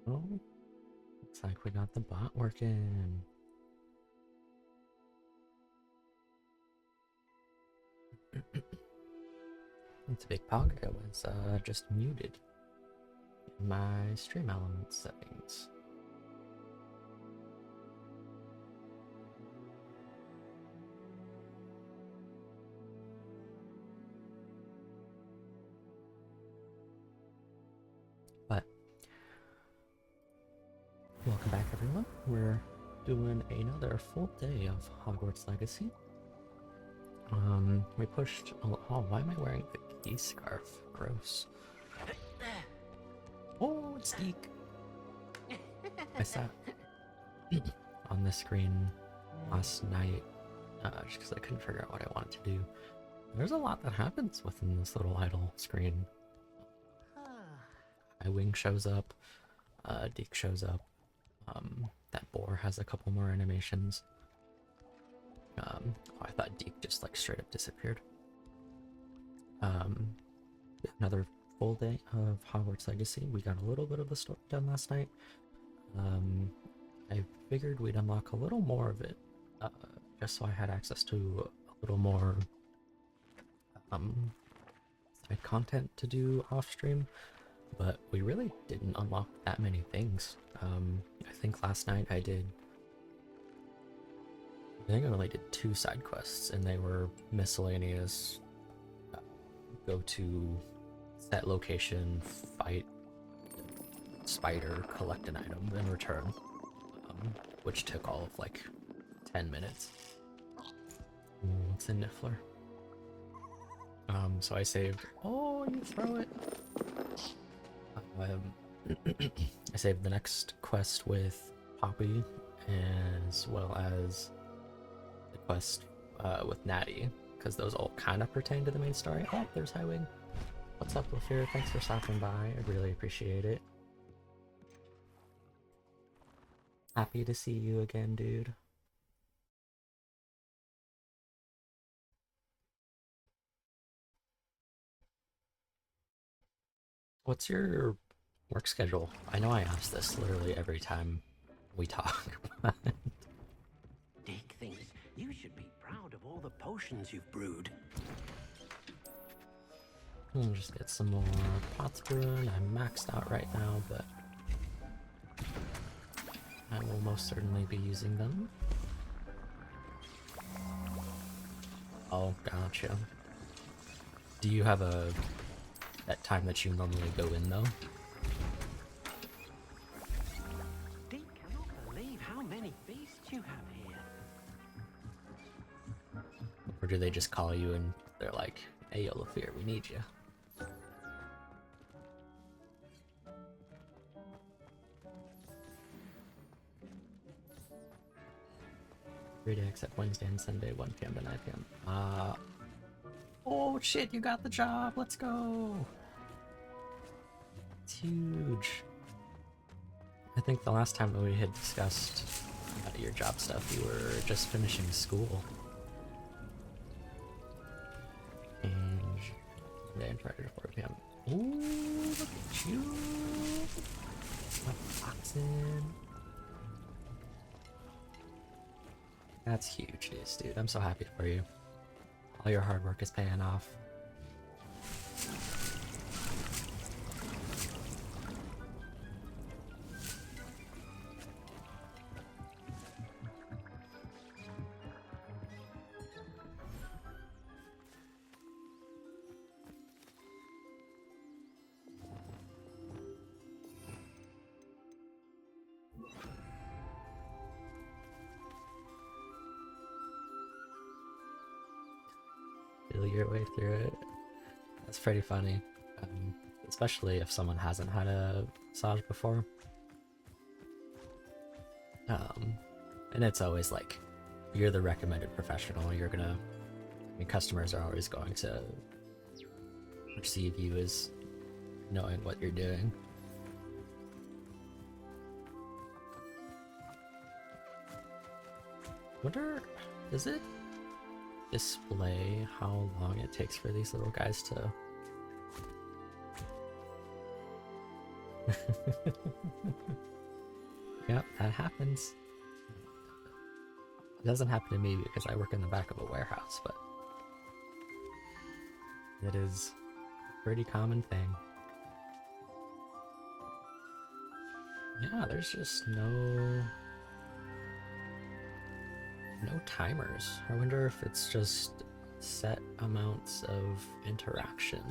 Oh, looks like we got the bot working. It's a big pog. I was just muted in my stream elements settings. But welcome back, everyone. We're doing another full day of Hogwarts Legacy. We pushed. Oh, why am I wearing the key scarf? Gross. Oh, it's Deke. I sat on the screen last night just because I couldn't figure out what I wanted to do. There's a lot that happens within this little idle screen. My wing shows up, Deke shows up, that boar has a couple more animations. Oh, I thought Deke just like straight up disappeared. Another full day of Hogwarts Legacy. We got a little bit of the story done last night. I figured we'd unlock a little more of it, just so I had access to a little more side content to do off stream, but we really didn't unlock that many things. I think last night I think I only did 2 side quests, and they were miscellaneous. Go to set location, fight spider, collect an item, and return, which took all of like 10 minutes. Ooh, it's a Niffler. So I saved. Oh, you throw it. I saved the next quest with Poppy, as well as the quest with Natty, because those all kind of pertain to the main story. Oh, there's Highwing. What's up, Lafir? Thanks for stopping by. I really appreciate it. Happy to see you again, dude. What's your work schedule? I know I ask this literally every time we talk. Dick thinks you should be proud of all the potions you've brewed. We'll just get some more pots brewing. I'm maxed out right now, but I will most certainly be using them. Oh, gotcha. Do you have that time that you normally go in though? Dick cannot believe how many beasts you have here. Or do they just call you and they're like, hey, yo, Lafir, we need you? Every day except Wednesday and Sunday, 1 p.m. to 9 p.m. Oh shit, you got the job, let's go! It's huge. I think the last time that we had discussed your job stuff, you were just finishing school. And today I'm trying to 4 p.m. Ooh, look at you! Boxing. That's huge news, dude. I'm so happy for you. All your hard work is paying off. Feel your way through it. That's pretty funny. Especially if someone hasn't had a massage before. And it's always like, you're the recommended professional, you're gonna, I mean, customers are always going to perceive you as knowing what you're doing. Wonder, does it display how long it takes for these little guys to Yep, that happens. It doesn't happen to me because I work in the back of a warehouse, but it is a pretty common thing. Yeah, there's just no timers. I wonder if it's just set amounts of interaction.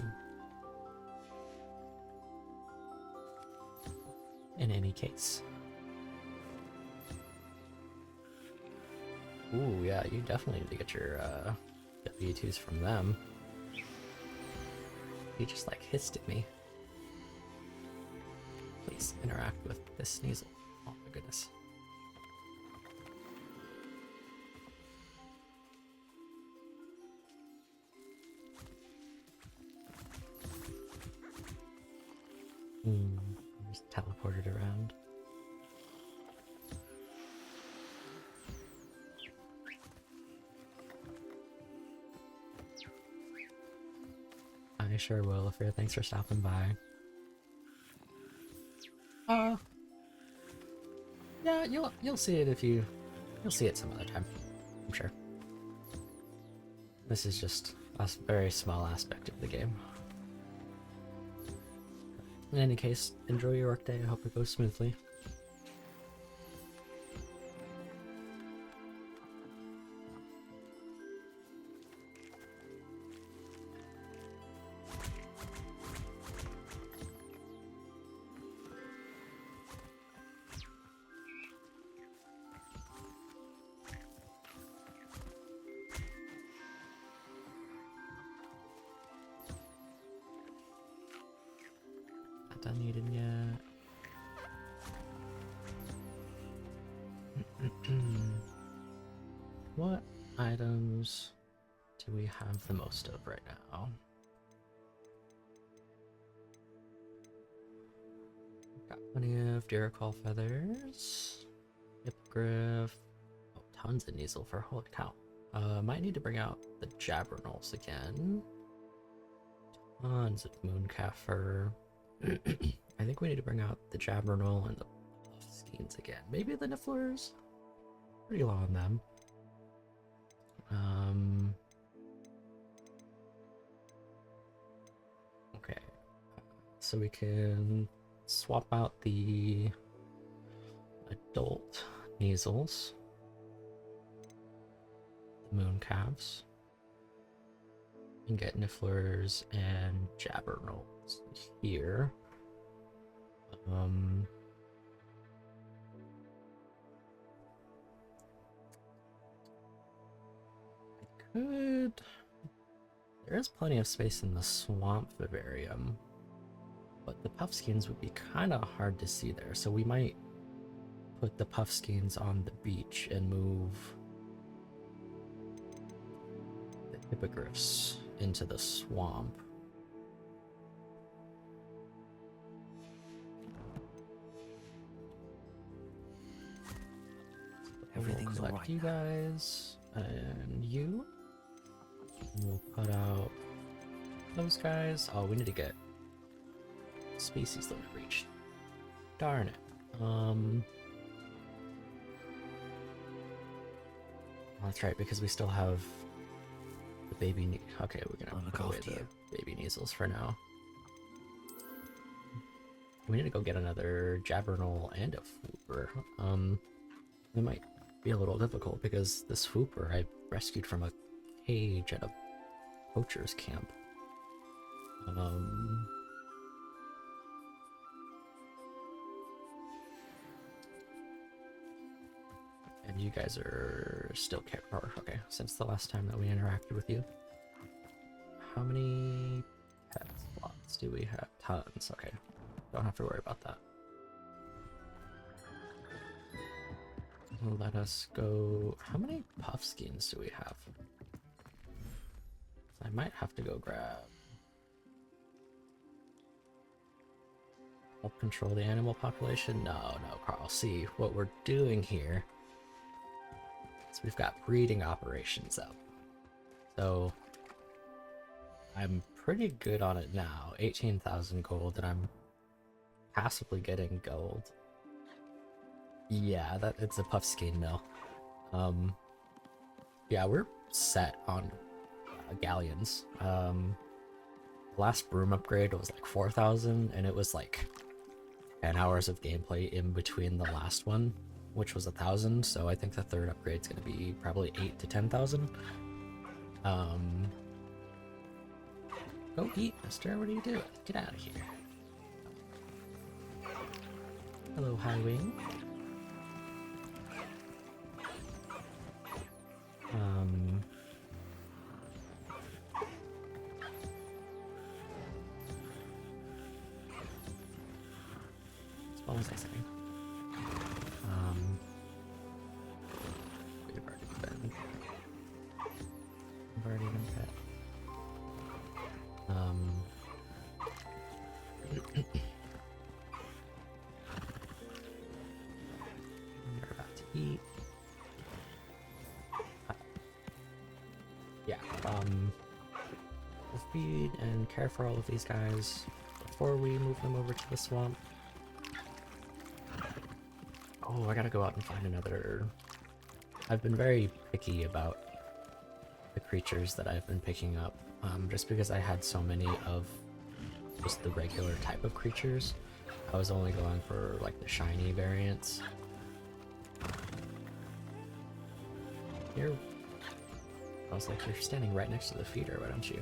In any case. Ooh, yeah, you definitely need to get your W2s from them. He just like hissed at me. Please interact with this sneasel. Oh my goodness. Just teleported around. I sure will, Affair. Thanks for stopping by. Yeah, you'll see it if you'll see it some other time, I'm sure. This is just a very small aspect of the game. In any case, enjoy your workday. I hope it goes smoothly. Not done eating yet. What items do we have the most of right now? Got plenty of Diricol feathers, hippogriff, oh, tons of Neasel for holy cow. Might need to bring out the Jabbernals again. Tons of Mooncalf fur. I think we need to bring out the Jabbernal and the Puffskeins again. Maybe the Nifflers? Pretty low on them. Okay. So we can swap out the adult Neasels. The Mooncalves. And get Nifflers and Jabbernals here. There is plenty of space in the swamp vivarium, but the Puffskeins would be kind of hard to see there, so we might put the Puffskeins on the beach and move the hippogriffs into the swamp. Everything's we'll all collect right you now. guys and you. And we'll put out those guys. Oh, we need to get species limit reached. Darn it. Oh, that's right, because we still have the baby. Okay, we're gonna I'll put look away after you. the baby Neasels for now. We need to go get another Jabbernal and a Fwooper. It might be a little difficult because this Fwooper I rescued from a cage at a poacher's camp. And you guys are still okay, since the last time that we interacted with you. How many pet slots do we have? Tons, okay. Don't have to worry about that. Let us go. How many Puffskeins do we have? I might have to go grab. Help control the animal population? No, Carl. See, what we're doing here is we've got breeding operations up. So I'm pretty good on it now. 18,000 gold, and I'm passively getting gold. Yeah, that it's a Puffskein mill. Yeah, we're set on galleons. Last broom upgrade was like 4,000, and it was like 10 hours of gameplay in between the last one, which was 1,000. So I think the third upgrade's gonna be probably 8 to 10,000. Go eat, mister. What are you doing? Get out of here. Hello, Highwing. What was I saying? We've already been pet. We're about to eat. Yeah, we'll feed and care for all of these guys before we move them over to the swamp. Oh, I gotta go out and find another... I've been very picky about the creatures that I've been picking up, just because I had so many of just the regular type of creatures. I was only going for like the shiny variants. You're... I was like, you're standing right next to the feeder, why don't you?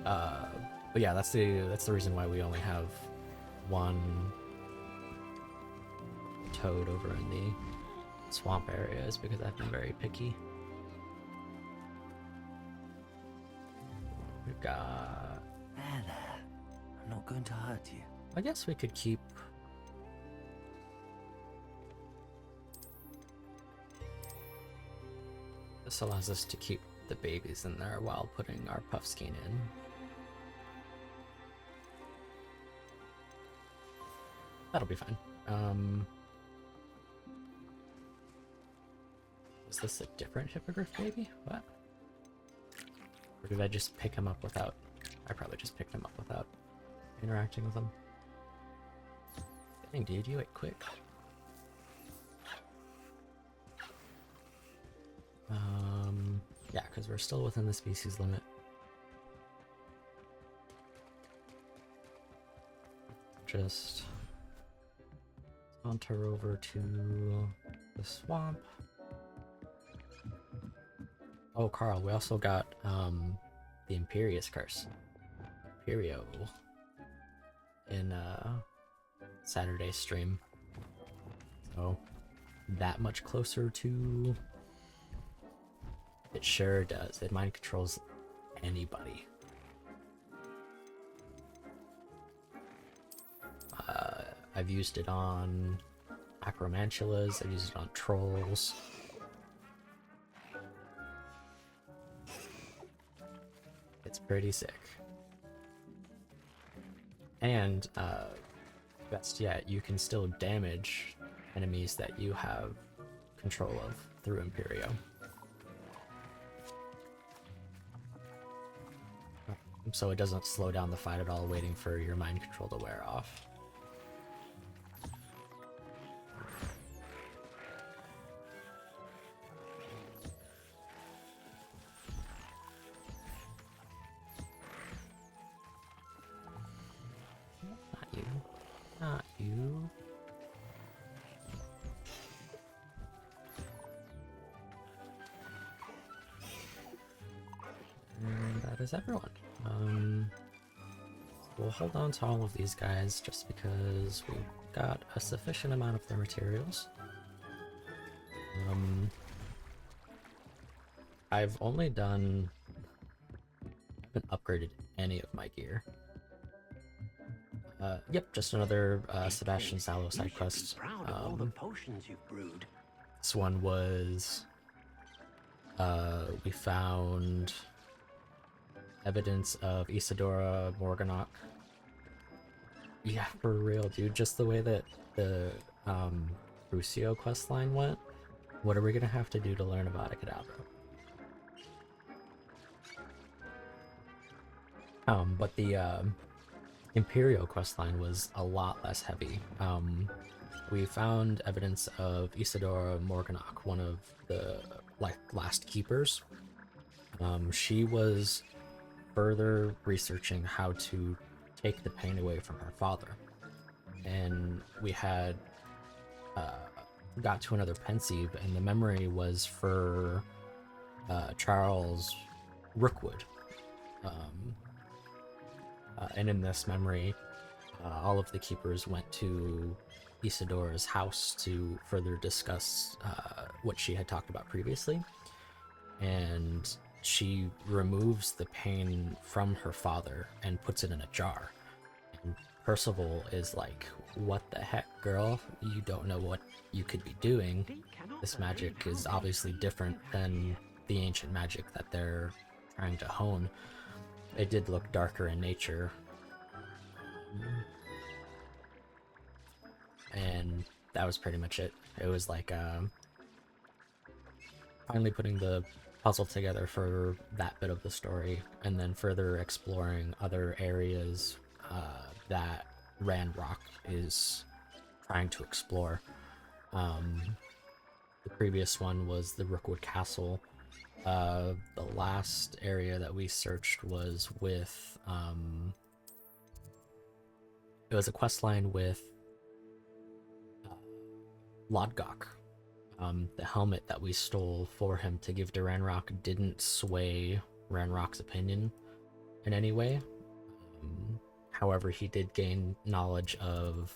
But yeah, that's the reason why we only have one toad over in the swamp area, is because I've been very picky. We've got... There. I'm not going to hurt you. I guess we could keep... This allows us to keep the babies in there while putting our Puffskein in. That'll be fine. Was this a different hippogriff baby? What? Or did I just pick him up without... I probably just picked him up without interacting with him. Dang, dude, you ate quick. Yeah, because we're still within the species limit. Just saunter over to the swamp. Oh, Carl, we also got the Imperious Curse. Imperio in Saturday's stream. So that much closer to... It sure does. It mind controls anybody. I've used it on Acromantulas, I've used it on trolls. It's pretty sick. And, best yet, you can still damage enemies that you have control of through Imperio. So it doesn't slow down the fight at all, waiting for your mind control to wear off. Not you. Not you. And that is everyone. We'll hold on to all of these guys just because we've got a sufficient amount of their materials. I've only done... I haven't upgraded any of my gear. Yep, just another Sebastian Sallow side quest. All the potions you've brewed. This one was... we found evidence of Isadora Morganach. Yeah, for real, dude. Just the way that the Crucio questline went. What are we gonna have to do to learn about a Kadabra? But the Imperial questline was a lot less heavy. We found evidence of Isadora Morganach, one of the last keepers. She was further researching how to take the pain away from her father, and we had got to another pensieve, and the memory was for Charles Rookwood. And in this memory, all of the keepers went to Isadora's house to further discuss what she had talked about previously. And she removes the pain from her father and puts it in a jar. And Percival is like, "What the heck, girl? You don't know what you could be doing. This magic is obviously different than the ancient magic that they're trying to hone." It did look darker in nature. And that was pretty much it. It was like finally putting the puzzle together for that bit of the story, and then further exploring other areas that Ranrock is trying to explore. The previous one was the Rookwood Castle. The last area that we searched was with it was a quest line with Lodgok. The helmet that we stole for him to give to Ranrock didn't sway Ranrock's opinion in any way. However, he did gain knowledge of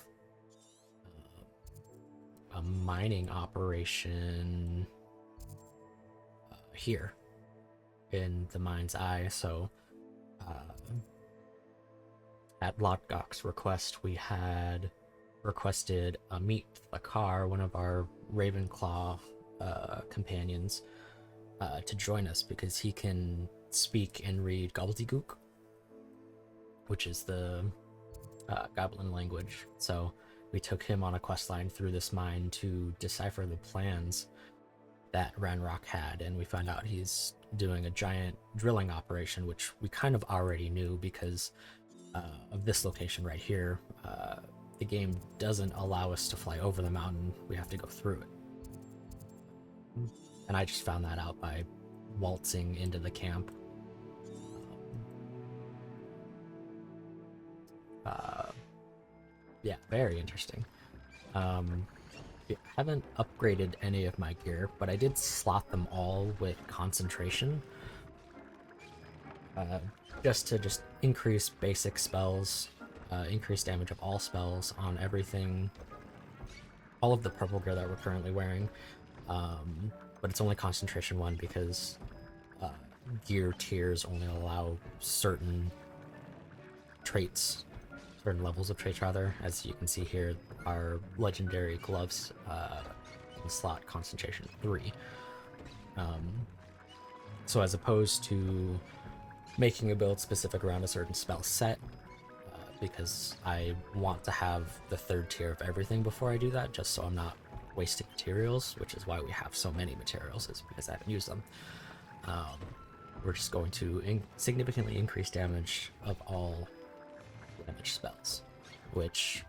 a mining operation here in the Mind's Eye. So at Lodgok's request, we had requested Meet Thakar, one of our Ravenclaw companions, to join us because he can speak and read gobbledygook, which is the goblin language. So we took him on a quest line through this mine to decipher the plans that Ranrock had, and we found out he's doing a giant drilling operation, which we kind of already knew because of this location right here. The game doesn't allow us to fly over the mountain, we have to go through it. And I just found that out by waltzing into the camp. Yeah, very interesting. I haven't upgraded any of my gear, but I did slot them all with concentration. Just to increase basic spells, increase damage of all spells on everything, all of the purple gear that we're currently wearing. But it's only concentration 1 because gear tiers only allow certain traits, certain levels of traits rather. As you can see here, our legendary gloves can slot concentration 3. So as opposed to making a build specific around a certain spell set, because I want to have the 3rd tier of everything before I do that, just so I'm not wasting materials, which is why we have so many materials, is because I haven't used them. We're just going to significantly increase damage of all damage spells, which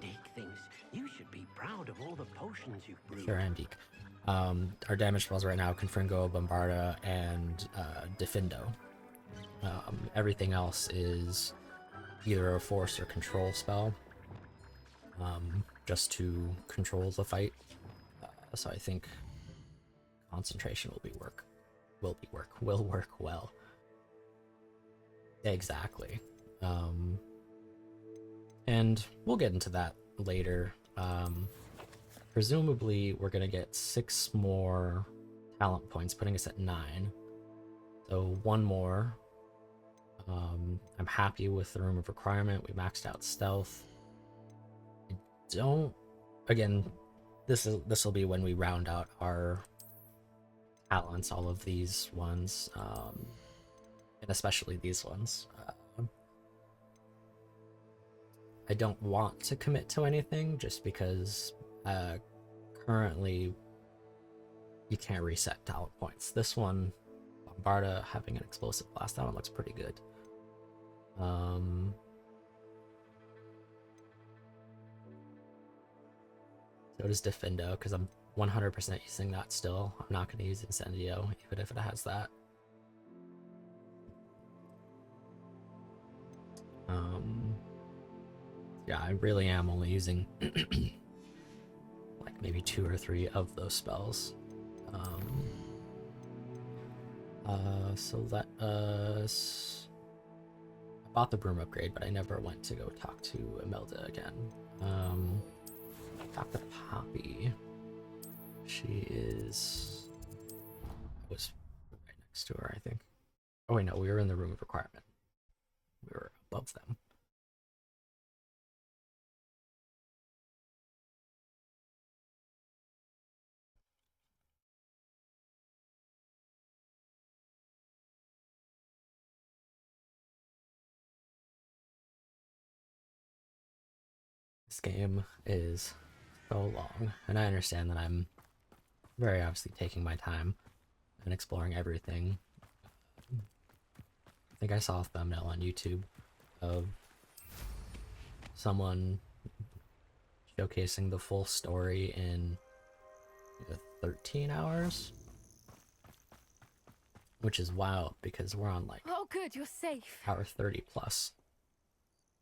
Deek thinks you should be proud of all the potions you've brewed. sure am Deek. Our damage spells right now, Confringo, Bombarda, and Defindo. Everything else is either a force or control spell, just to control the fight. So I think concentration will work well. Exactly. And we'll get into that later. Presumably we're gonna get 6 more talent points, putting us at 9. So 1 more. I'm happy with the Room of Requirement. We maxed out stealth. Again, this will be when we round out our talents, all of these ones, and especially these ones. I don't want to commit to anything just because currently you can't reset talent points. This one Barda having an explosive blast. That one looks pretty good. So does Defendo, because I'm 100% using that still. I'm not going to use Incendio, even if it has that. Yeah, I really am only using like maybe 2 or 3 of those spells. So let us... I bought the broom upgrade, but I never went to go talk to Imelda again. Talk to Poppy. She is... I was right next to her, I think. Oh wait, no, we were in the room of requirement. We were above them. This game is so long, and I understand that I'm very obviously taking my time and exploring everything. I think I saw a thumbnail on YouTube of someone showcasing the full story in 13 hours, which is wild because we're on like oh good, you're safe. hour 30 plus.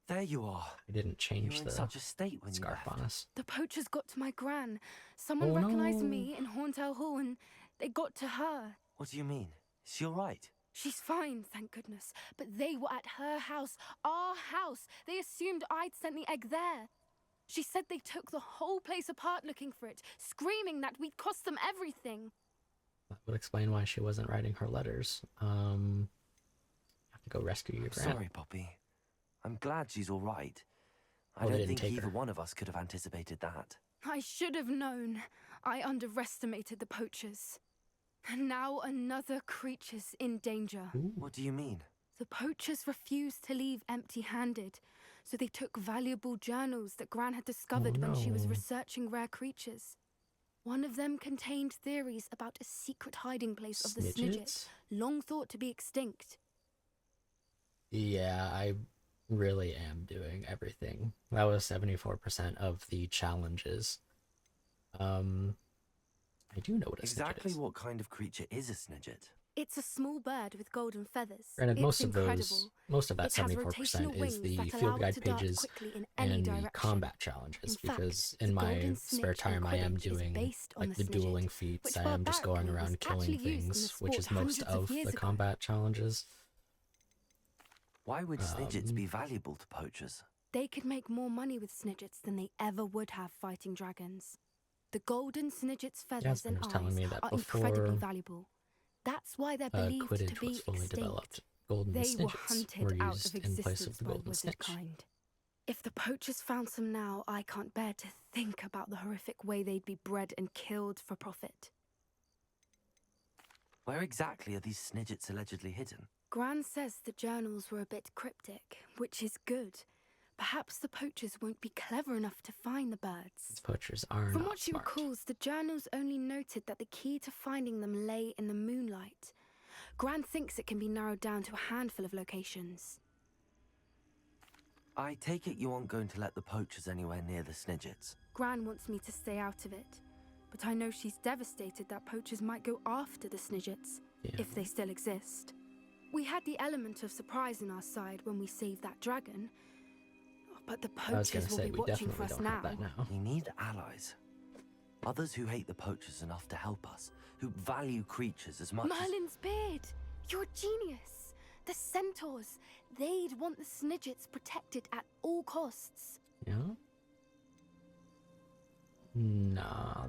There you are. I didn't You change were in the such a state when you scarf left. on us. The poachers got to my gran. Someone Oh, recognized no. me in Horntail Hall and they got to her. What do you mean? Is she all right? She's fine, thank goodness. But they were at her house, our house. They assumed I'd sent the egg there. She said they took the whole place apart looking for it, screaming that we'd cost them everything. That would explain why she wasn't writing her letters. You have to go rescue your gran. Sorry, Poppy. I'm glad she's all right. I Well, they don't didn't think take either her. one of us could have anticipated that. I should have known. I underestimated the poachers. And now another creature's in danger. Ooh. What do you mean? The poachers refused to leave empty-handed, so they took valuable journals that Gran had discovered when she was no. researching rare creatures. One of them contained theories about a secret hiding place of the Snidget, Snidgets? long thought to be extinct. Yeah, I really am doing everything. That was 74% of the challenges. I do know what a Exactly Snidget is. what kind of creature is a Snidget? It's a small bird with golden feathers. Granted, It's most of incredible. that It has 74% rotational is wings the that field allow it guide to dart pages quickly in any and the direction. combat challenges, In fact, because the in my golden spare snitch in time I am Quidditch is doing based on like the the dueling Snidget, feats. which I am just going barbarically was around killing actually used in the things, which is sport most hundreds of of years the ago. combat challenges. Why would Snidgets Um, be valuable to poachers? They could make more money with Snidgets than they ever would have fighting dragons. The golden Snidget's feathers Jasmine and was telling eyes me that are incredibly before valuable. That's why they're believed to Quidditch be was fully extinct. developed, golden They were Snidgets hunted were out used of in place existence of the by golden wizard snitch. kind. If the poachers found some now, I can't bear to think about the horrific way they'd be bred and killed for profit. Where exactly are these Snidgets allegedly hidden? Gran says the journals were a bit cryptic, which is good. Perhaps the poachers won't be clever enough to find the birds. These poachers are From not what she smart. recalls, the journals only noted that the key to finding them lay in the moonlight. Gran thinks it can be narrowed down to a handful of locations. I take it you aren't going to let the poachers anywhere near the Snidgets. Gran wants me to stay out of it, but I know she's devastated that poachers might go after the Snidgets, Yeah. if they still exist. We had the element of surprise on our side when we saved that dragon, but the I was poachers gonna will say, be we watching for definitely us don't now. have that now. We need allies. Others who hate the poachers enough to help us, who value creatures as much as... Merlin's beard! You're a genius! The centaurs! They'd want the Snidgets protected at all costs. Yeah? Nah.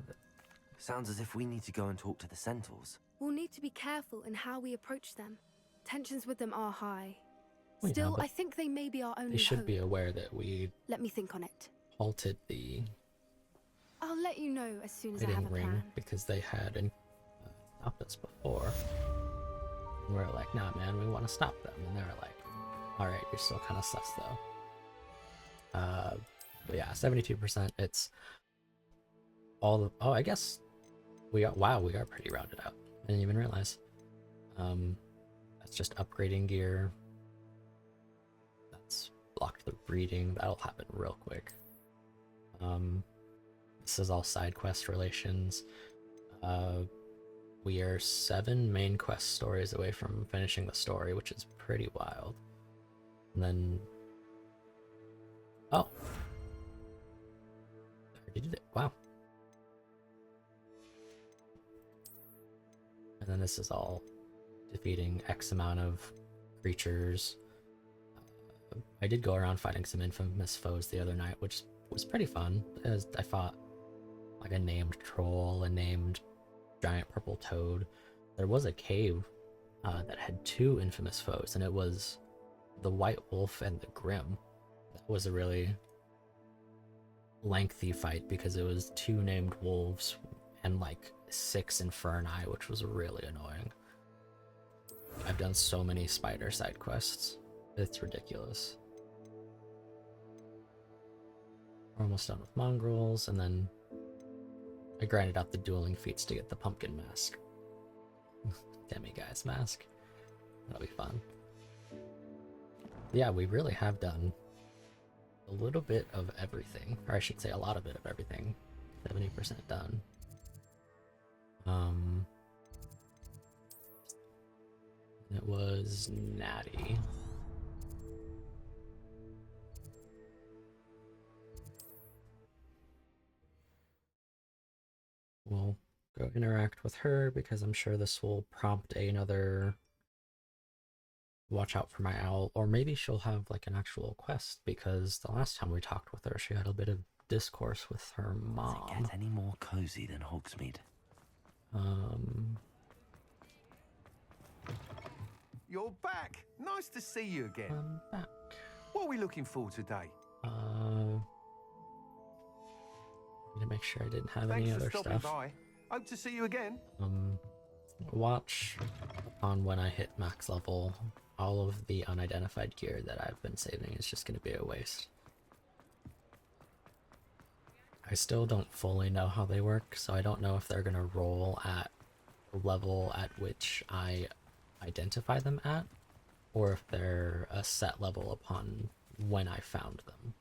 Sounds as if we need to go and talk to the centaurs. We'll need to be careful in how we approach them. Tensions with them are high. Well, yeah, Still, but I think they may be our only They should hope. be aware that we Let me think on it. halted the I'll let you know as soon as I have fighting a ring plan. because they had stopped us before. And we were like, nah, man, we want to stop them. And they were like, all right, you're still kind of sus though. But yeah, 72%. It's all the. Oh, I guess we got. Wow, we are pretty rounded out. I didn't even realize. That's just upgrading gear. That's blocked the breeding. That'll happen real quick. This is all side quest relations. We are 7 main quest stories away from finishing the story, which is pretty wild. And then... Oh! I already did it. Wow. And then this is all defeating X amount of creatures. I did go around fighting some infamous foes the other night, which was pretty fun. I fought like a named troll, a named giant purple toad. There was a cave that had 2 infamous foes, and it was the white wolf and the grim. That was a really lengthy fight because it was 2 named wolves and like 6 inferni, which was really annoying. I've done so many spider side quests. It's ridiculous. We're almost done with mongrels, and then I grinded out the dueling feats to get the pumpkin mask. Demiguise mask. That'll be fun. Yeah, we really have done a little bit of everything. Or I should say a lot of it of everything. 70% done. It was Natty. We'll go interact with her because I'm sure this will prompt another watch out for my owl, or maybe she'll have like an actual quest because the last time we talked with her she had a bit of discourse with her mom. Does it get any more cozy than Hogsmeade? You're back! Nice to see you again. I'm back. What are we looking for today? To make sure I didn't have Thanks any for other stopping stuff. by. Hope to see you again. Watch on when I hit max level. All of the unidentified gear that I've been saving is just going to be a waste. I still don't fully know how they work, so I don't know if they're going to roll at the level at which I identify them at, or if they're a set level upon when I found them.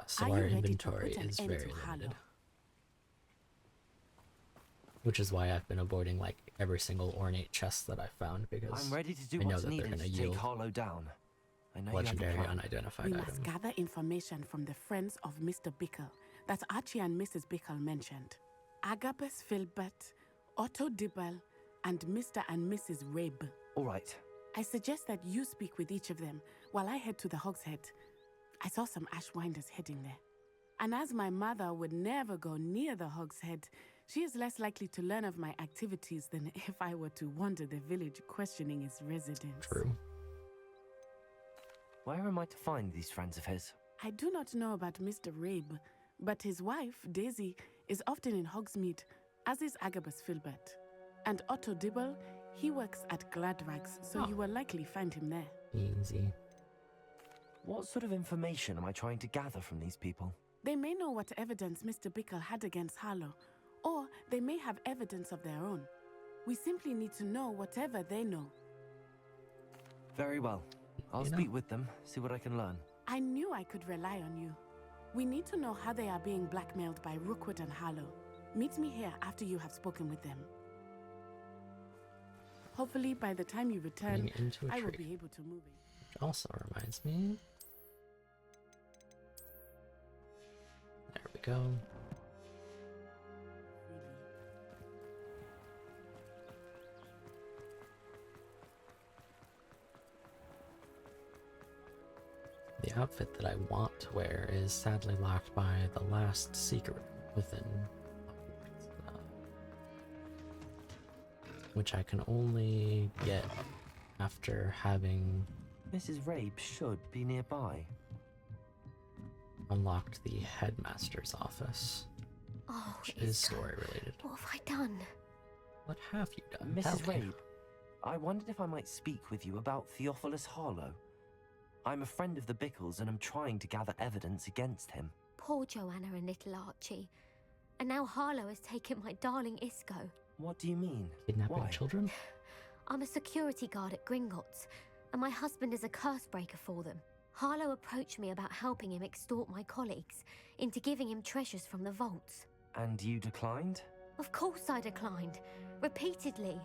So our inventory is very limited. Which is why I've been avoiding like every single ornate chest that I found, because I'm ready to do I know what's that they're needed going to to take yield Harlow down. I know legendary you have a plan. unidentified We item. must gather information from the friends of Mr. Bickle that Archie and Mrs. Bickle mentioned. Agabus Filbert, Otto Dibble, and Mr. and Mrs. Rabe. All right. I suggest that you speak with each of them while I head to the Hogshead. I saw some Ashwinders heading there. And as my mother would never go near the Hogshead, she is less likely to learn of my activities than if I were to wander the village questioning its residents. True. Where am I to find these friends of his? I do not know about Mr. Rabe, but his wife, Daisy, is often in Hogsmeade, as is Agabus Filbert. And Otto Dibble, he works at Gladrags, so you will likely find him there. Easy. What sort of information am I trying to gather from these people? They may know what evidence Mr. Bickle had against Harlow, or they may have evidence of their own. We simply need to know whatever they know. Very well. I'll speak with them, see what I can learn. I knew I could rely on you. We need to know how they are being blackmailed by Rookwood and Harlow. Meet me here after you have spoken with them. Hopefully, by the time you return, Into a I will tree. be able to move it. Which also reminds me. There we go. The outfit that I want to wear is sadly locked by the last secret within Hogwarts, which I can only get after having Mrs. Rabe should be nearby. unlocked the headmaster's office, Oh, which is Iska, story related. what have I done? What have you done? Mrs. Tell me. Rabe, I wondered if I might speak with you about Theophilus Harlow. I'm a friend of the Bickles and I'm trying to gather evidence against him. Poor Joanna and little Archie. And now Harlow has taken my darling Isco. What do you mean? Kidnapping Why? children? I'm a security guard at Gringotts, and my husband is a curse breaker for them. Harlow approached me about helping him extort my colleagues into giving him treasures from the vaults. And you declined? Of course I declined. Repeatedly.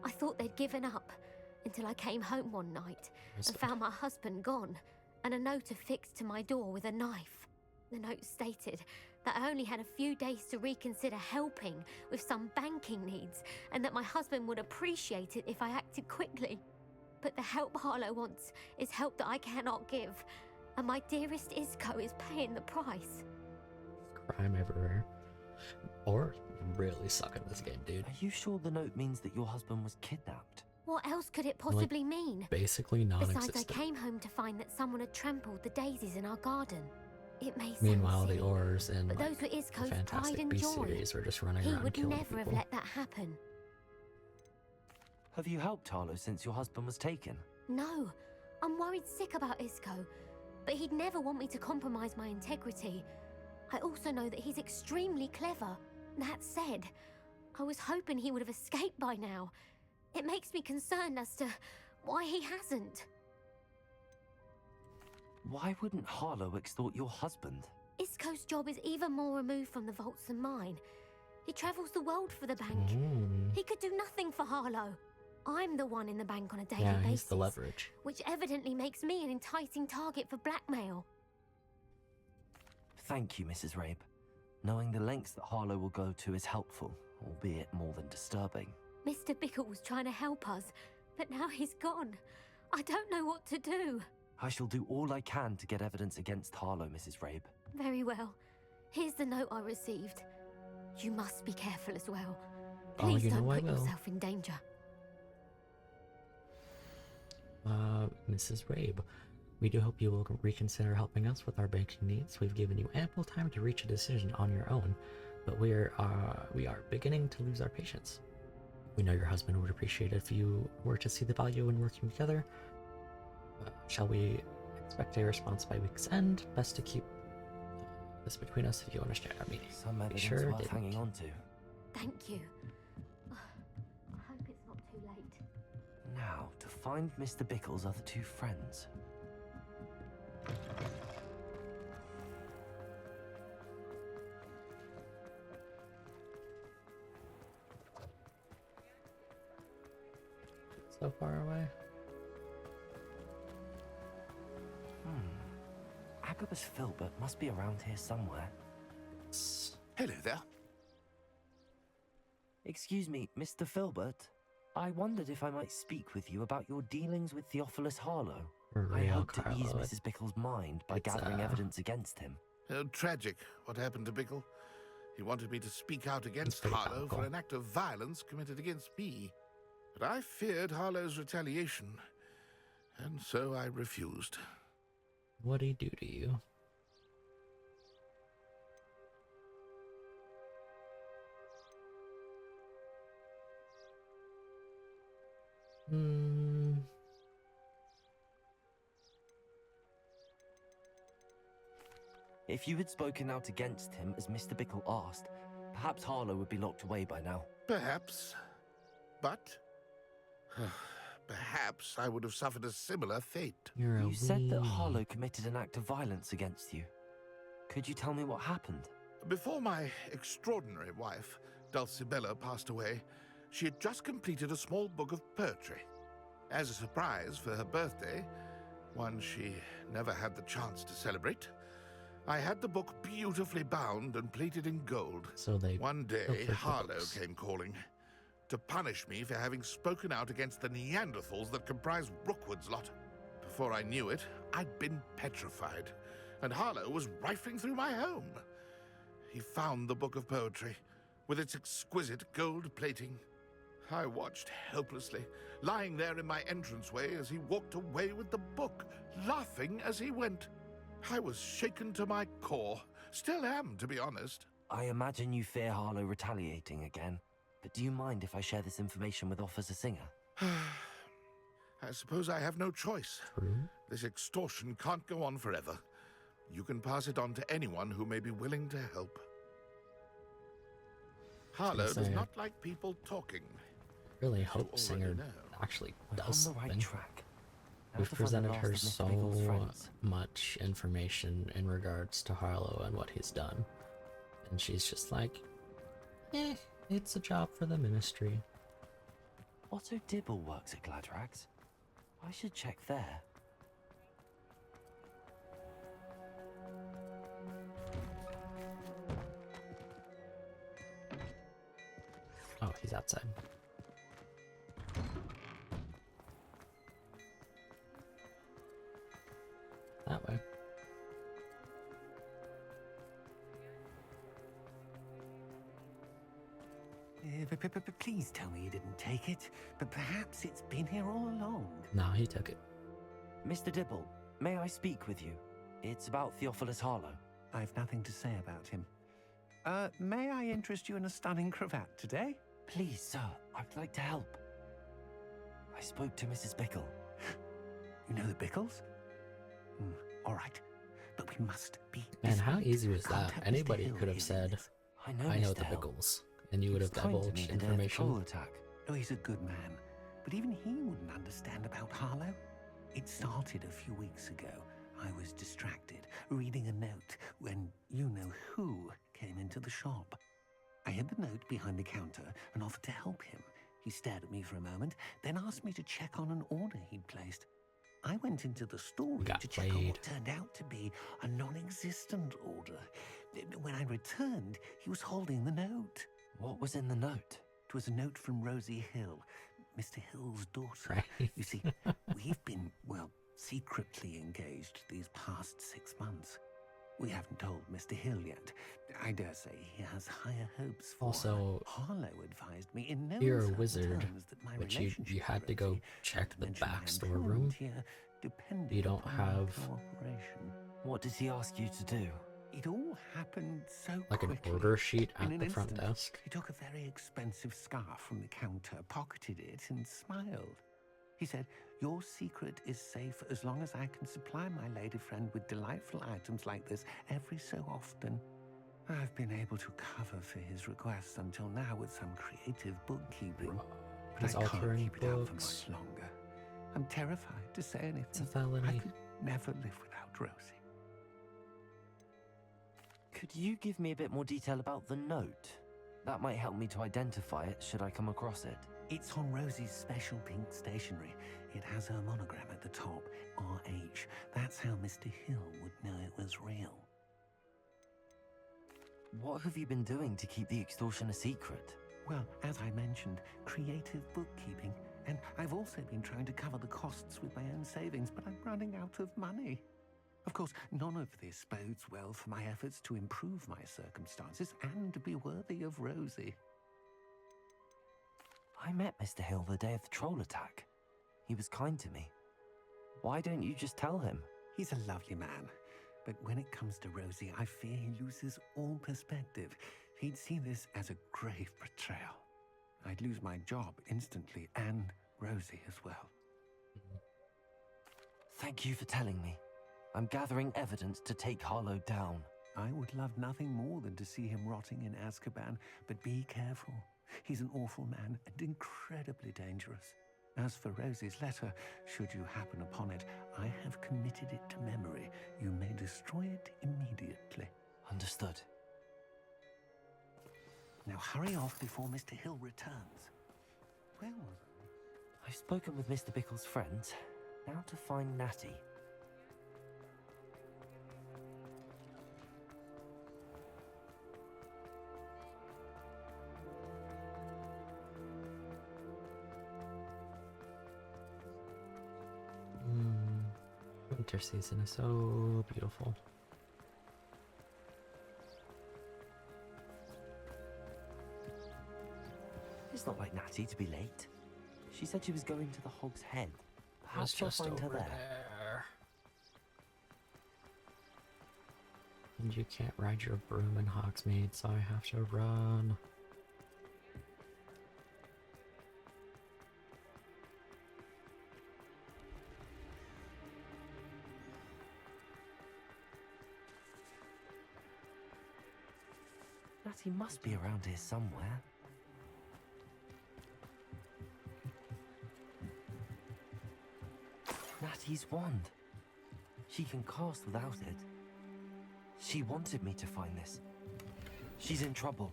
I thought they'd given up, until I came home one night and found my husband gone, and a note affixed to my door with a knife. The note stated that I only had a few days to reconsider helping with some banking needs, and that my husband would appreciate it if I acted quickly. But the help Harlow wants is help that I cannot give, and my dearest Isco is paying the price. Crime everywhere. Or you really suck at this game, dude. Are you sure the note means that your husband was kidnapped? What else could it possibly mean? Basically Besides, non-existent. I came home to find that someone had trampled the daisies in our garden. It may sound Meanwhile, the silly, Aurors in but like, those were the Isco's pride Fantastic and Beasts joy. series are just running He around would killing never people. have let that happen. Have you helped Harlow since your husband was taken? No, I'm worried sick about Isco, but he'd never want me to compromise my integrity. I also know that he's extremely clever. That said, I was hoping he would have escaped by now. It makes me concerned as to why he hasn't. Why wouldn't Harlow extort your husband? Isco's job is even more removed from the vaults than mine. He travels the world for the bank. He could do nothing for Harlow. I'm the one in the bank on a daily Yeah, basis. he's the leverage. Which evidently makes me an enticing target for blackmail. Thank you, Mrs. Rabe. Knowing the lengths that Harlow will go to is helpful, albeit more than disturbing. Mr. Bickle was trying to help us, but now he's gone. I don't know what to do. I shall do all I can to get evidence against Harlow, Mrs. Rabe. Very well. Here's the note I received. You must be careful as well. Oh, Please you know don't I put will. yourself in danger. Mrs. Rabe, we do hope you will reconsider helping us with our banking needs. We've given you ample time to reach a decision on your own, but we are beginning to lose our patience. We know your husband would appreciate it if you were to see the value in working together. Shall we expect a response by week's end? Best to keep this between us if you understand our meeting. Some We evidence sure worth didn't. hanging on to. Thank you. I hope it's not too late. Now, to find Mr. Bickle's other two friends. So far away. Agabus Filbert must be around here somewhere. Hello there. Excuse me, Mr. Filbert. I wondered if I might speak with you about your dealings with Theophilus Harlow. I Real hope to ease Carlo. Mrs. Bickle's mind by It's, gathering evidence against him. Oh, tragic what happened to Bickle. He wanted me to speak out against pretty Harlow for comical. an act of violence committed against me. But I feared Harlow's retaliation, and so I refused. What'd he do to you? If you had spoken out against him as Mr. Bickle asked, perhaps Harlow would be locked away by now. Perhaps. But perhaps I would have suffered a similar fate. You're a You said that wee- Harlow committed an act of violence against you. Could you tell me what happened? Before my extraordinary wife, Dulcibella, passed away, she had just completed a small book of poetry. As a surprise for her birthday, one she never had the chance to celebrate, I had the book beautifully bound and plated in gold. So they One day, filtered Harlow books. came calling to punish me for having spoken out against the Neanderthals that comprise Rookwood's lot. Before I knew it, I'd been petrified, and Harlow was rifling through my home. He found the book of poetry, with its exquisite gold plating. I watched helplessly, lying there in my entranceway as he walked away with the book, laughing as he went. I was shaken to my core. Still am, to be honest. I imagine you fear Harlow retaliating again, but do you mind if I share this information with Officer Singer? I suppose I have no choice. True. This extortion can't go on forever. You can pass it on to anyone who may be willing to help. Harlow does say, not like people talking. really You hope already Singer know. actually We're does on the right something. track. Now We've to find the presented last her of Mr. Bickle's so friends. much information in regards to Harlow and what he's done. And she's just like, it's a job for the ministry. Otto Dibble works at Gladrags. I should check there. Oh, he's outside. That way. Please tell me you didn't take it, but perhaps it's been here all along. No, he took it. Mr. Dibble, may I speak with you? It's about Theophilus Harlow. I've nothing to say about him. May I interest you in a stunning cravat today? Please, sir, I'd like to help. I spoke to Mrs. Bickle. You know the Bickles? All right, but we must be Man, how discreet. easy was that? Contact Mr. Anybody Hill could have is said, I know, I know Mr. the Hill. Bickles, and you would He have was kind to me divulged the day of the information. troll attack. Oh, he's a good man, but even he wouldn't understand about Harlow. It started a few weeks ago. I was distracted, reading a note, when you-know-who came into the shop. I hid the note behind the counter and offered to help him. He stared at me for a moment, then asked me to check on an order he'd placed. I went into the storeroom Got to check on played. what turned out to be a non-existent order. When I returned, he was holding the note. What was in the note? It was a note from Rosie Hill, Mr. Hill's daughter. Right. You see, we've been, well, secretly engaged these past 6 months. We haven't told Mr. Hill yet. I dare say he has higher hopes for Also, her. Harlow advised me in no you're a uncertain wizard, terms that my but you relationship had with to go Rosie, check to the mention my back employment storeroom. here, depended You don't upon my have cooperation. What does he ask you to do? It all happened so like an quickly. order sheet In at an the front instant, desk. He took a very expensive scarf from the counter, pocketed it, and smiled. He said, "Your secret is safe as long as I can supply my lady friend with delightful items like this every so often." I've been able to cover for his requests until now with some creative bookkeeping, but He's I can't altering keep it out for books. much longer. I'm terrified to say anything. It's a I felony. could never live without Rosie. Could you give me a bit more detail about the note? That might help me to identify it should I come across it. It's on Rosie's special pink stationery. It has her monogram at the top, RH. That's how Mr. Hill would know it was real. What have you been doing to keep the extortion a secret? Well, as I mentioned, creative bookkeeping. And I've also been trying to cover the costs with my own savings, but I'm running out of money. Of course, none of this bodes well for my efforts to improve my circumstances and to be worthy of Rosie. I met Mr. Hill the day of the troll attack. He was kind to me. Why don't you just tell him? He's a lovely man, but when it comes to Rosie, I fear he loses all perspective. He'd see this as a grave betrayal. I'd lose my job instantly, and Rosie as well. Thank you for telling me. I'm gathering evidence to take Harlow down. I would love nothing more than to see him rotting in Azkaban, but be careful. He's an awful man and incredibly dangerous. As for Rosie's letter, should you happen upon it, I have committed it to memory. You may destroy it immediately. Understood. Now hurry off before Mr. Hill returns. Where was I? I've spoken with Mr. Bickle's friends. Now to find Natty. Winter season is so beautiful. It's not like Natty to be late. She said she was going to the Hog's Head. It's Perhaps I'll just find her over there. there. And you can't ride your broom in Hogsmeade, so I have to run. He must be around here somewhere. Natty's wand. She can cast without it. She wanted me to find this. She's in trouble.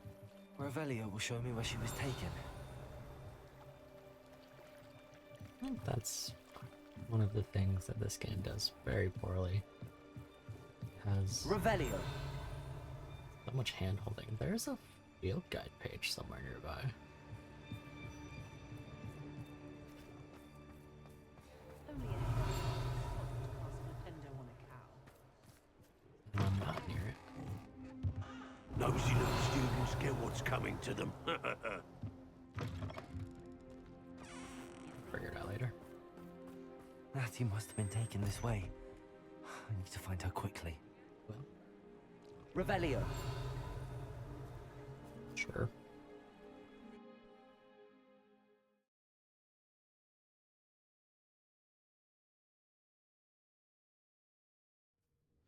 Revelio will show me where she was taken. That's one of the things that this game does very poorly. Has Revelio. so much hand-holding. There's a field guide page somewhere nearby. And I'm not near it. Nosy little students get what's coming to them. Figure it out later. Natty must have been taken this way. I need to find her quickly. Well, Revelio. sure.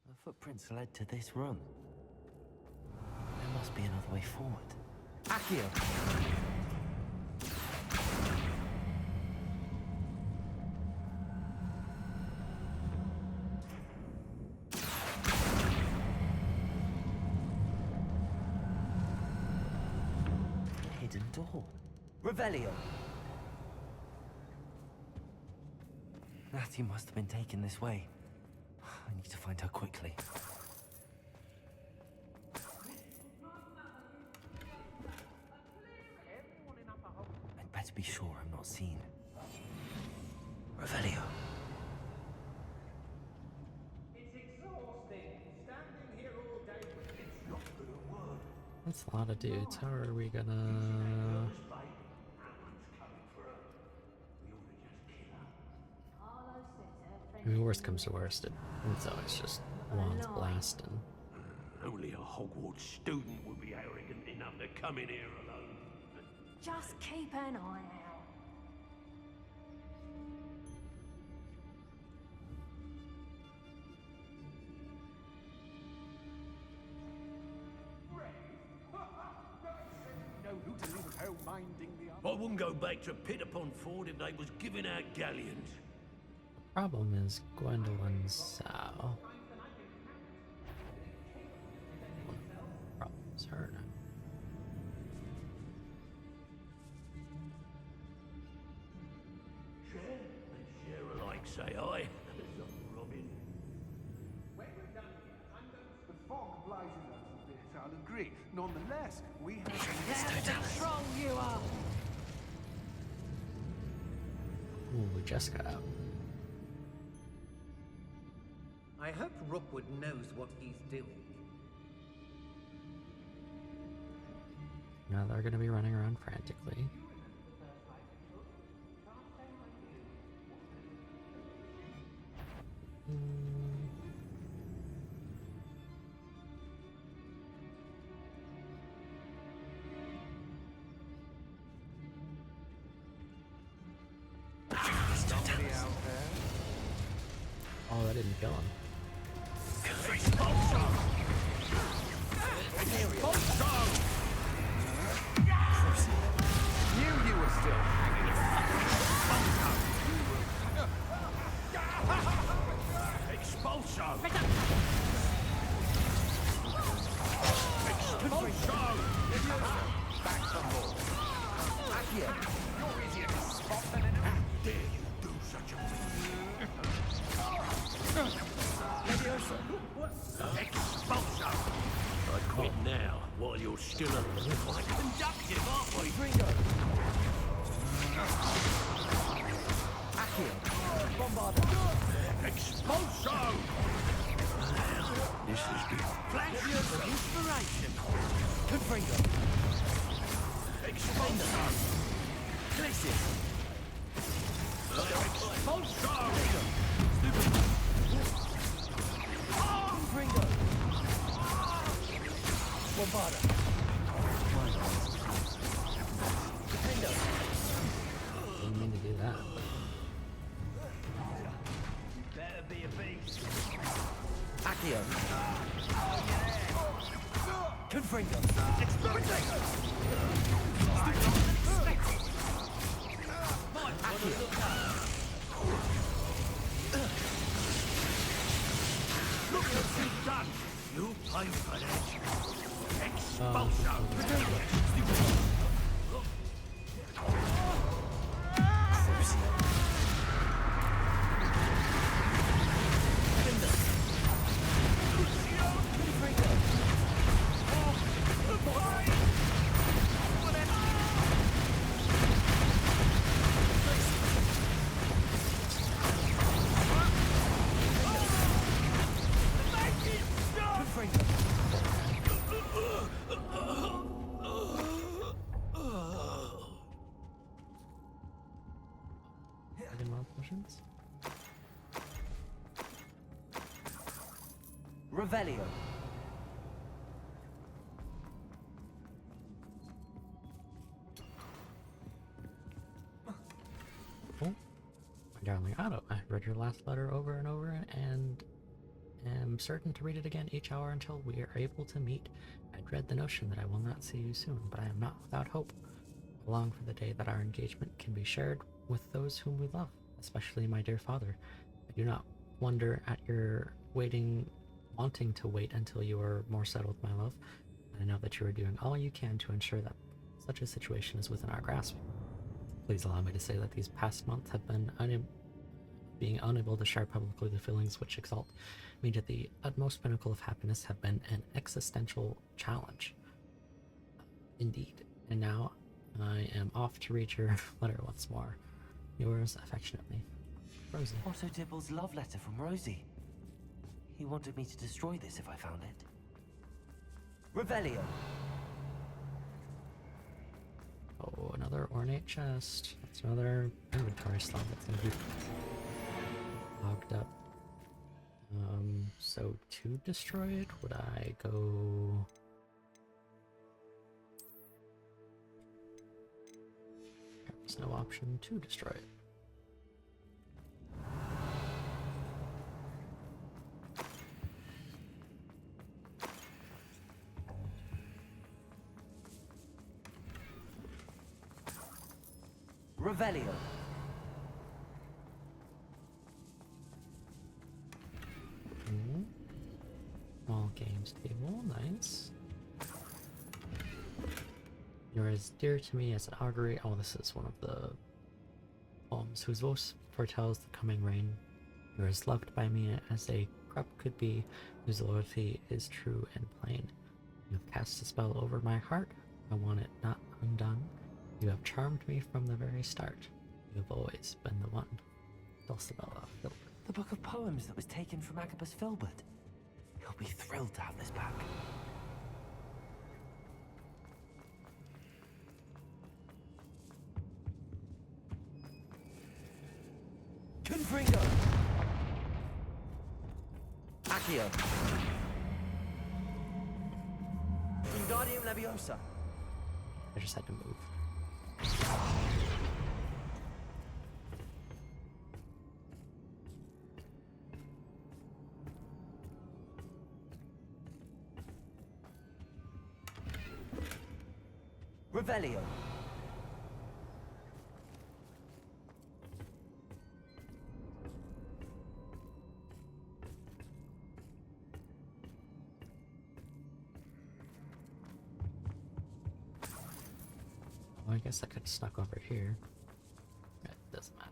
The footprints led to this room. There must be another way forward. Accio! Hidden door. Revelio! Natty must have been taken this way. I need to find her quickly. I'd better be sure I'm not seen. Revelio. It's exhausting. Standing here all day, it's not gonna work. That's a lot of dudes. How are we gonna... I mean, worst comes to worst, it's always just wands blasting. Only a Hogwarts student would be arrogant enough to come in here alone. Just keep an eye out. I wouldn't go back to Pitt-upon-Ford if they was giving out galleons. Problem is Gwendolyn Sow. Problem's her now. Share and share alike, say I. Robin. When we're done here, the fog blinds us a bit, I'll agree. Nonetheless, we have... How strong you are! Ooh, we just got out. I hope Rookwood knows what he's doing. Now they're gonna be running around frantically. Somebody out there? Oh, that didn't kill him. Knew you were still hanging Expulso! Expulso! back some more. Accio, you're easier to spot than an... How dare you do such a thing? Expulso! I quit now, while you're still alive. Quite conductive, aren't we? Ringo! Accio! Bombarda! Expulso! This is good. Flashes of inspiration. Confringo! Expulso! Glacius! Expulso! Confringo! Bombarda! Defendo! Didn't mean to do that. Better be a beast. Accio! Confringo! Look what you've done! You pay for that! Expulsion! Any more potions? Revelio. Oh, my darling Otto, I read your last letter over and over and am certain to read it again each hour until we are able to meet. I dread the notion that I will not see you soon, but I am not without hope. I long for the day that our engagement can be shared with those whom we love, especially my dear father. I do not wonder at your wanting to wait until you are more settled, my love. I know that you are doing all you can to ensure that such a situation is within our grasp. Please allow me to say that these past months have been being unable to share publicly the feelings which exalt me to the utmost pinnacle of happiness have been an existential challenge. Indeed. And now I am off to read your letter once more. Yours affectionately, Rosie. Otto Dibble's love letter from Rosie. He wanted me to destroy this if I found it. Revelio. Oh, another ornate chest. That's another inventory slot that's gonna be logged up. So to destroy it, would I go... There's no option to destroy it. Revelio. Small games table, nice. You're as dear to me as an augury. Oh, this is one of the poems whose voice foretells the coming rain. You're as loved by me as a crop could be, whose loyalty is true and plain. You have cast a spell over my heart. I want it not undone. You have charmed me from the very start. You have always been the one. Dulcibella Filbert. The book of poems that was taken from Agabus Filbert. He'll be thrilled to have this back. Confringo! Accio! Wingardium Leviosa! I just had to move. Revelio. Well, I guess I could have snuck over here. It doesn't matter.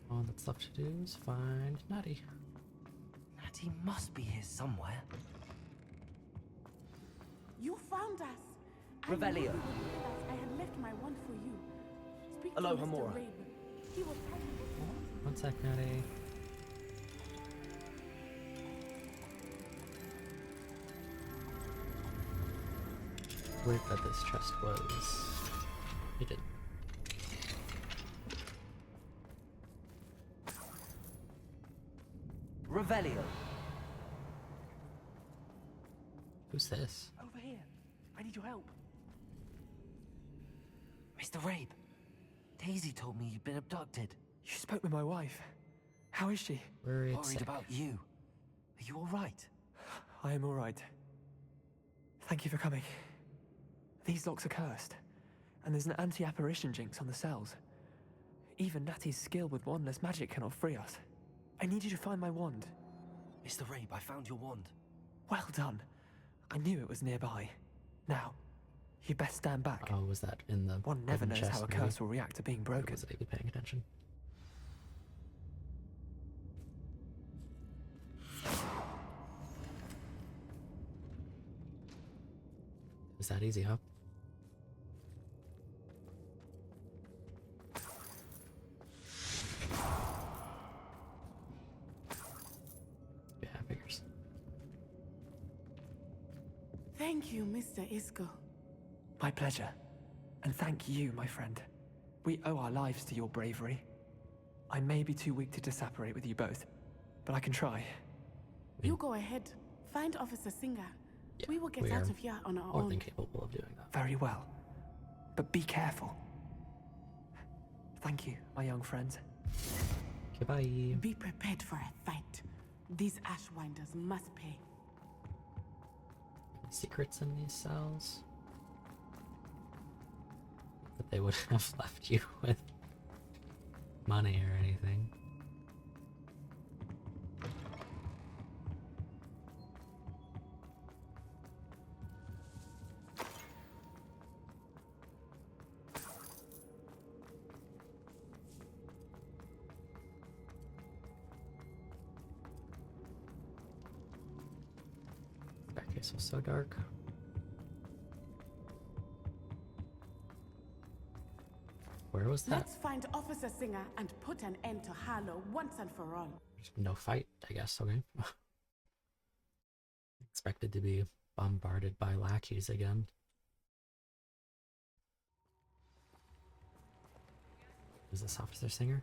All that's left to do is find Natty. Natty must be here somewhere. You found us. Revelio. I knew you would realize I had left my wand for you. Speak Aloha, to Mr. Mora. Raven. He will tell you. One sec, Natty. Weird that this chest was... He didn't. Revelio. Who's this? Over here. I need your help. Mr. Rabe. Daisy told me you'd been abducted. You spoke with my wife. How is she? Worried Worried about you. Are you all right? I am all right. Thank you for coming. These locks are cursed, and there's an anti-apparition jinx on the cells. Even Natty's skill with wandless magic cannot free us. I need you to find my wand. Mr. Rabe, I found your wand. Well done. I knew it was nearby. Now, you best stand back. Oh, was that in the One never hidden knows chest, how a maybe? curse will react to being Or broken. was I paying attention? Is that easy, huh? Yeah, figures. Thank you, Mr. Isco. My pleasure. And thank you, my friend. We owe our lives to your bravery. I may be too weak to disapparate with you both, but I can try. You go ahead. Find Officer Singer. Yeah, We will get out of here on our more than own. capable of doing that. Very well. But be careful. Thank you, my young friends. Goodbye. Be prepared for a fight. These Ashwinders must pay. Any secrets in these cells? That they would have left you with money or anything. Staircase was so dark. Where was that? Let's find Officer Singer and put an end to Harlow once and for all. No fight, I guess, okay. Expected to be bombarded by lackeys again. Is this Officer Singer?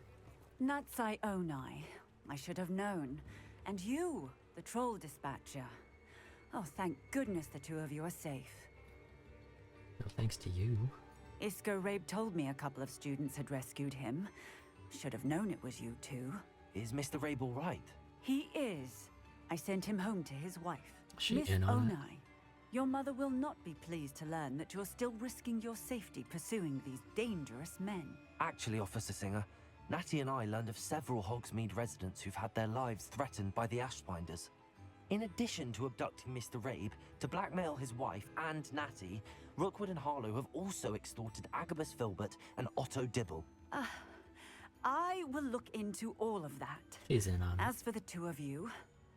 Natsai Onai. I should have known. And you, the troll dispatcher. Oh, thank goodness the two of you are safe. No thanks to you. Isco Rabe told me a couple of students had rescued him. Should have known it was you two. Is Mr. Rabe all right? He is. I sent him home to his wife. She Miss in on it? Onai. Your mother will not be pleased to learn that you're still risking your safety pursuing these dangerous men. Actually, Officer Singer, Natty and I learned of several Hogsmeade residents who've had their lives threatened by the Ashbinders. In addition to abducting Mr. Rabe to blackmail his wife and Natty, Rookwood and Harlow have also extorted Agabus Filbert and Otto Dibble. I will look into all of that. She's in on it. As for the two of you,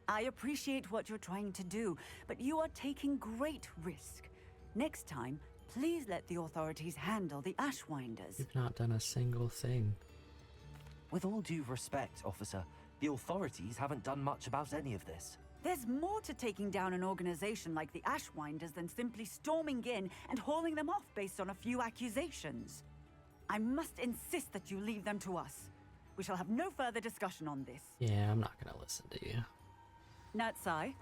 I appreciate what you're trying to do, but you are taking great risk. Next time, please let the authorities handle the Ashwinders. You've not done a single thing. With all due respect, officer, the authorities haven't done much about any of this. There's more to taking down an organization like the Ashwinders than simply storming in and hauling them off based on a few accusations. I must insist that you leave them to us. We shall have no further discussion on this. Yeah, I'm not gonna listen to you. Natsai,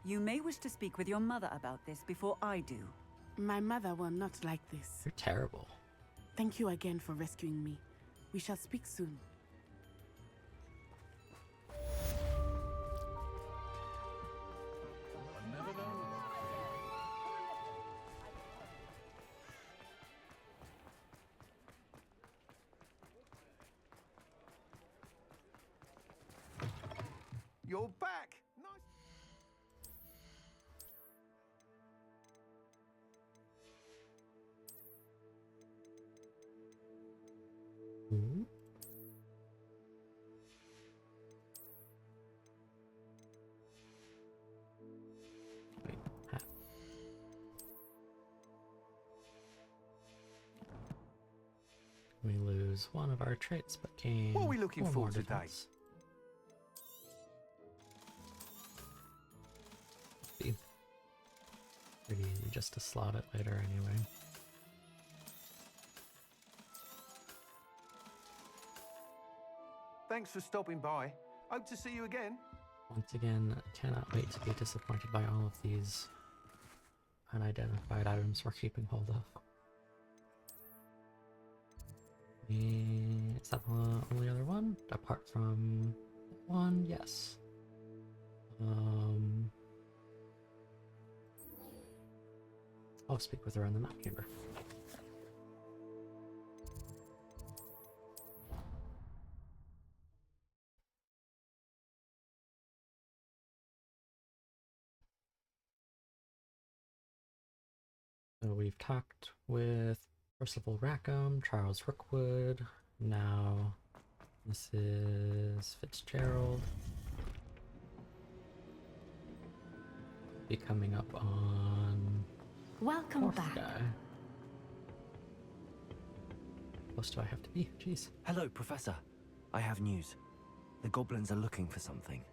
you may wish to speak with your mother about this before I do. My mother will not like this. You're terrible. Thank you again for rescuing me. We shall speak soon. You're back! Nice. Hmm? Wait, hat. We lose one of our traits, but gain What are we looking 4 for more today? defense. Be pretty easy just to slot it later anyway. Thanks for stopping by. Hope to see you again. Once again, I cannot wait to be disappointed by all of these unidentified items we're keeping hold of. Is that the only other one? Apart from that one, yes. I'll speak with her in the map chamber. So we've talked with Percival Rackham, Charles Rookwood. Now this is Fitzgerald. Be coming up on Welcome fourth back. guy. How close do I have to be? Jeez. Hello, Professor. I have news. The goblins are looking for something.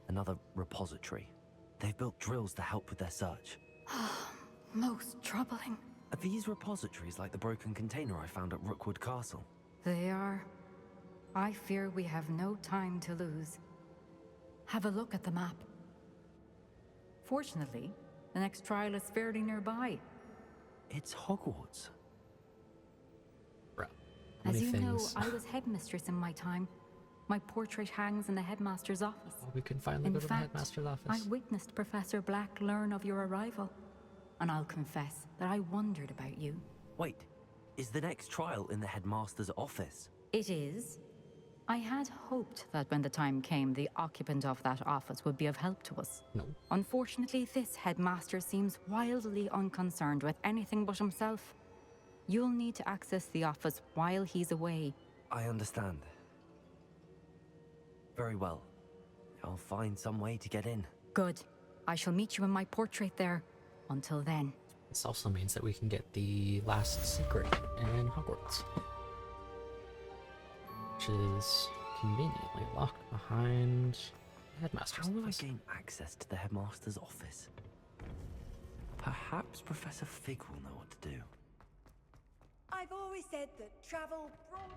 Another repository. They've built drills to help with their search. Most troubling. Are these repositories like the broken container I found at Rookwood Castle? They are. I fear we have no time to lose. Have a look at the map. Fortunately, the next trial is fairly nearby. It's Hogwarts. Bro, As you know, I was headmistress in my time. My portrait hangs in the headmaster's office. Well, we can finally In go to the fact, headmaster's office. I witnessed Professor Black learn of your arrival. And I'll confess that I wondered about you. Wait, is the next trial in the headmaster's office? It is. I had hoped that when the time came, the occupant of that office would be of help to us. No. Unfortunately, this headmaster seems wildly unconcerned with anything but himself. You'll need to access the office while he's away. I understand. Very well. I'll find some way to get in. Good. I shall meet you in my portrait there. Until then. This also means that we can get the last secret in Hogwarts, which is conveniently locked behind the headmaster's How will I office. gain access to the headmaster's office? Perhaps Professor Fig will know what to do. I've always said that travel brought...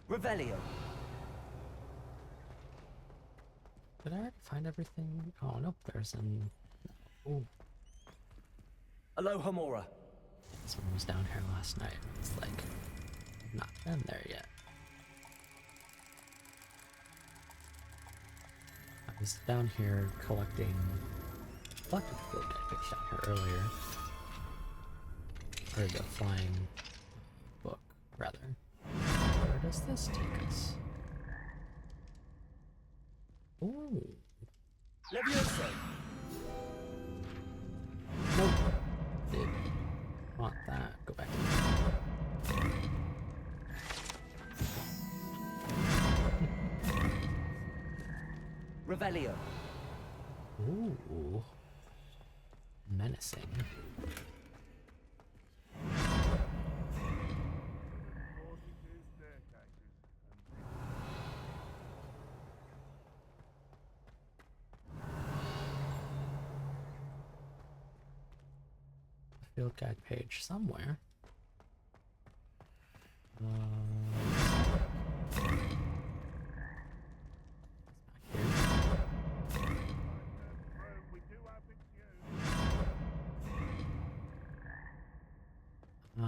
Revelio. Did I already find everything? Oh, nope, there's an... Ooh, Aloha Mora. someone was down here last night. It's like, I've not been there yet. I was down here collected the field guide page down here earlier. Or the flying book, rather. Where does this take us? Ooh. Levioso. Nope. Did want that. Go back. Revelio. Ooh. Menacing. Field guide page somewhere.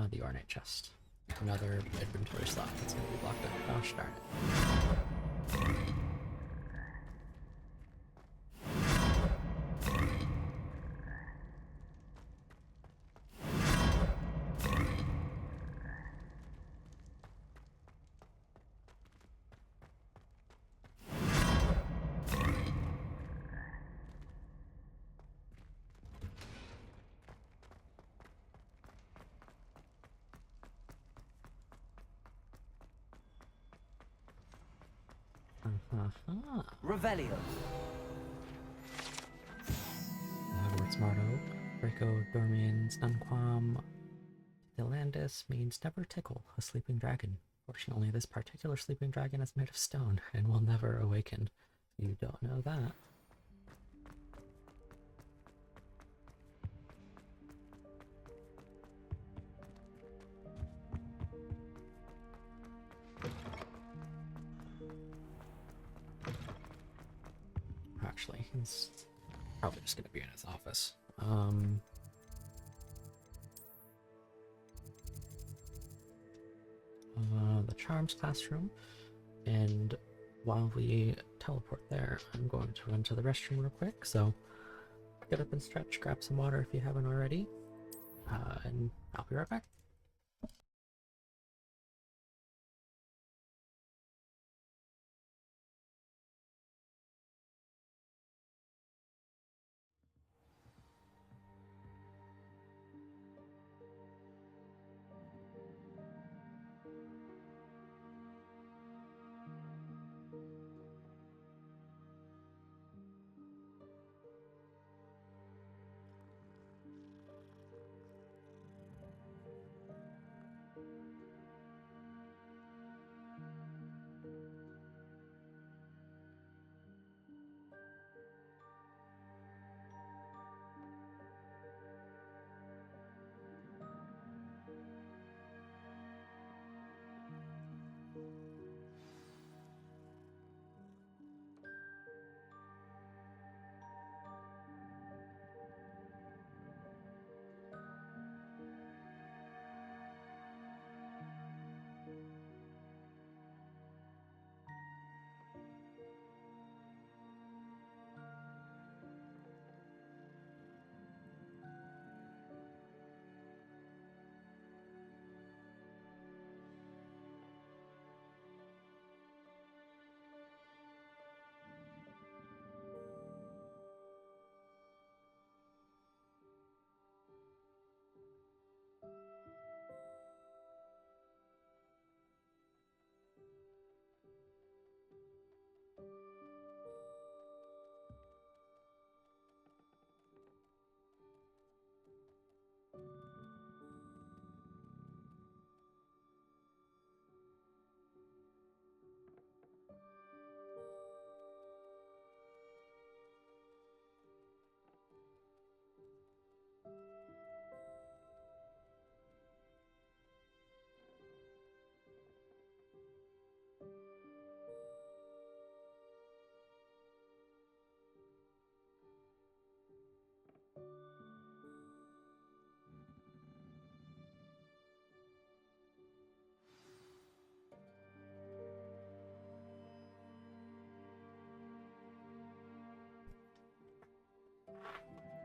The ornate chest. Another inventory slot that's gonna be blocked up. Gosh darn it. Revelio. Hogwarts motto: Draco Dormiens Nunquam Delandis means never tickle a sleeping dragon. Fortunately, this particular sleeping dragon is made of stone and will never awaken. You don't know that. actually. He's probably just gonna be in his office. The charms classroom, and while we teleport there, I'm going to run to the restroom real quick, so get up and stretch, grab some water if you haven't already, and I'll be right back.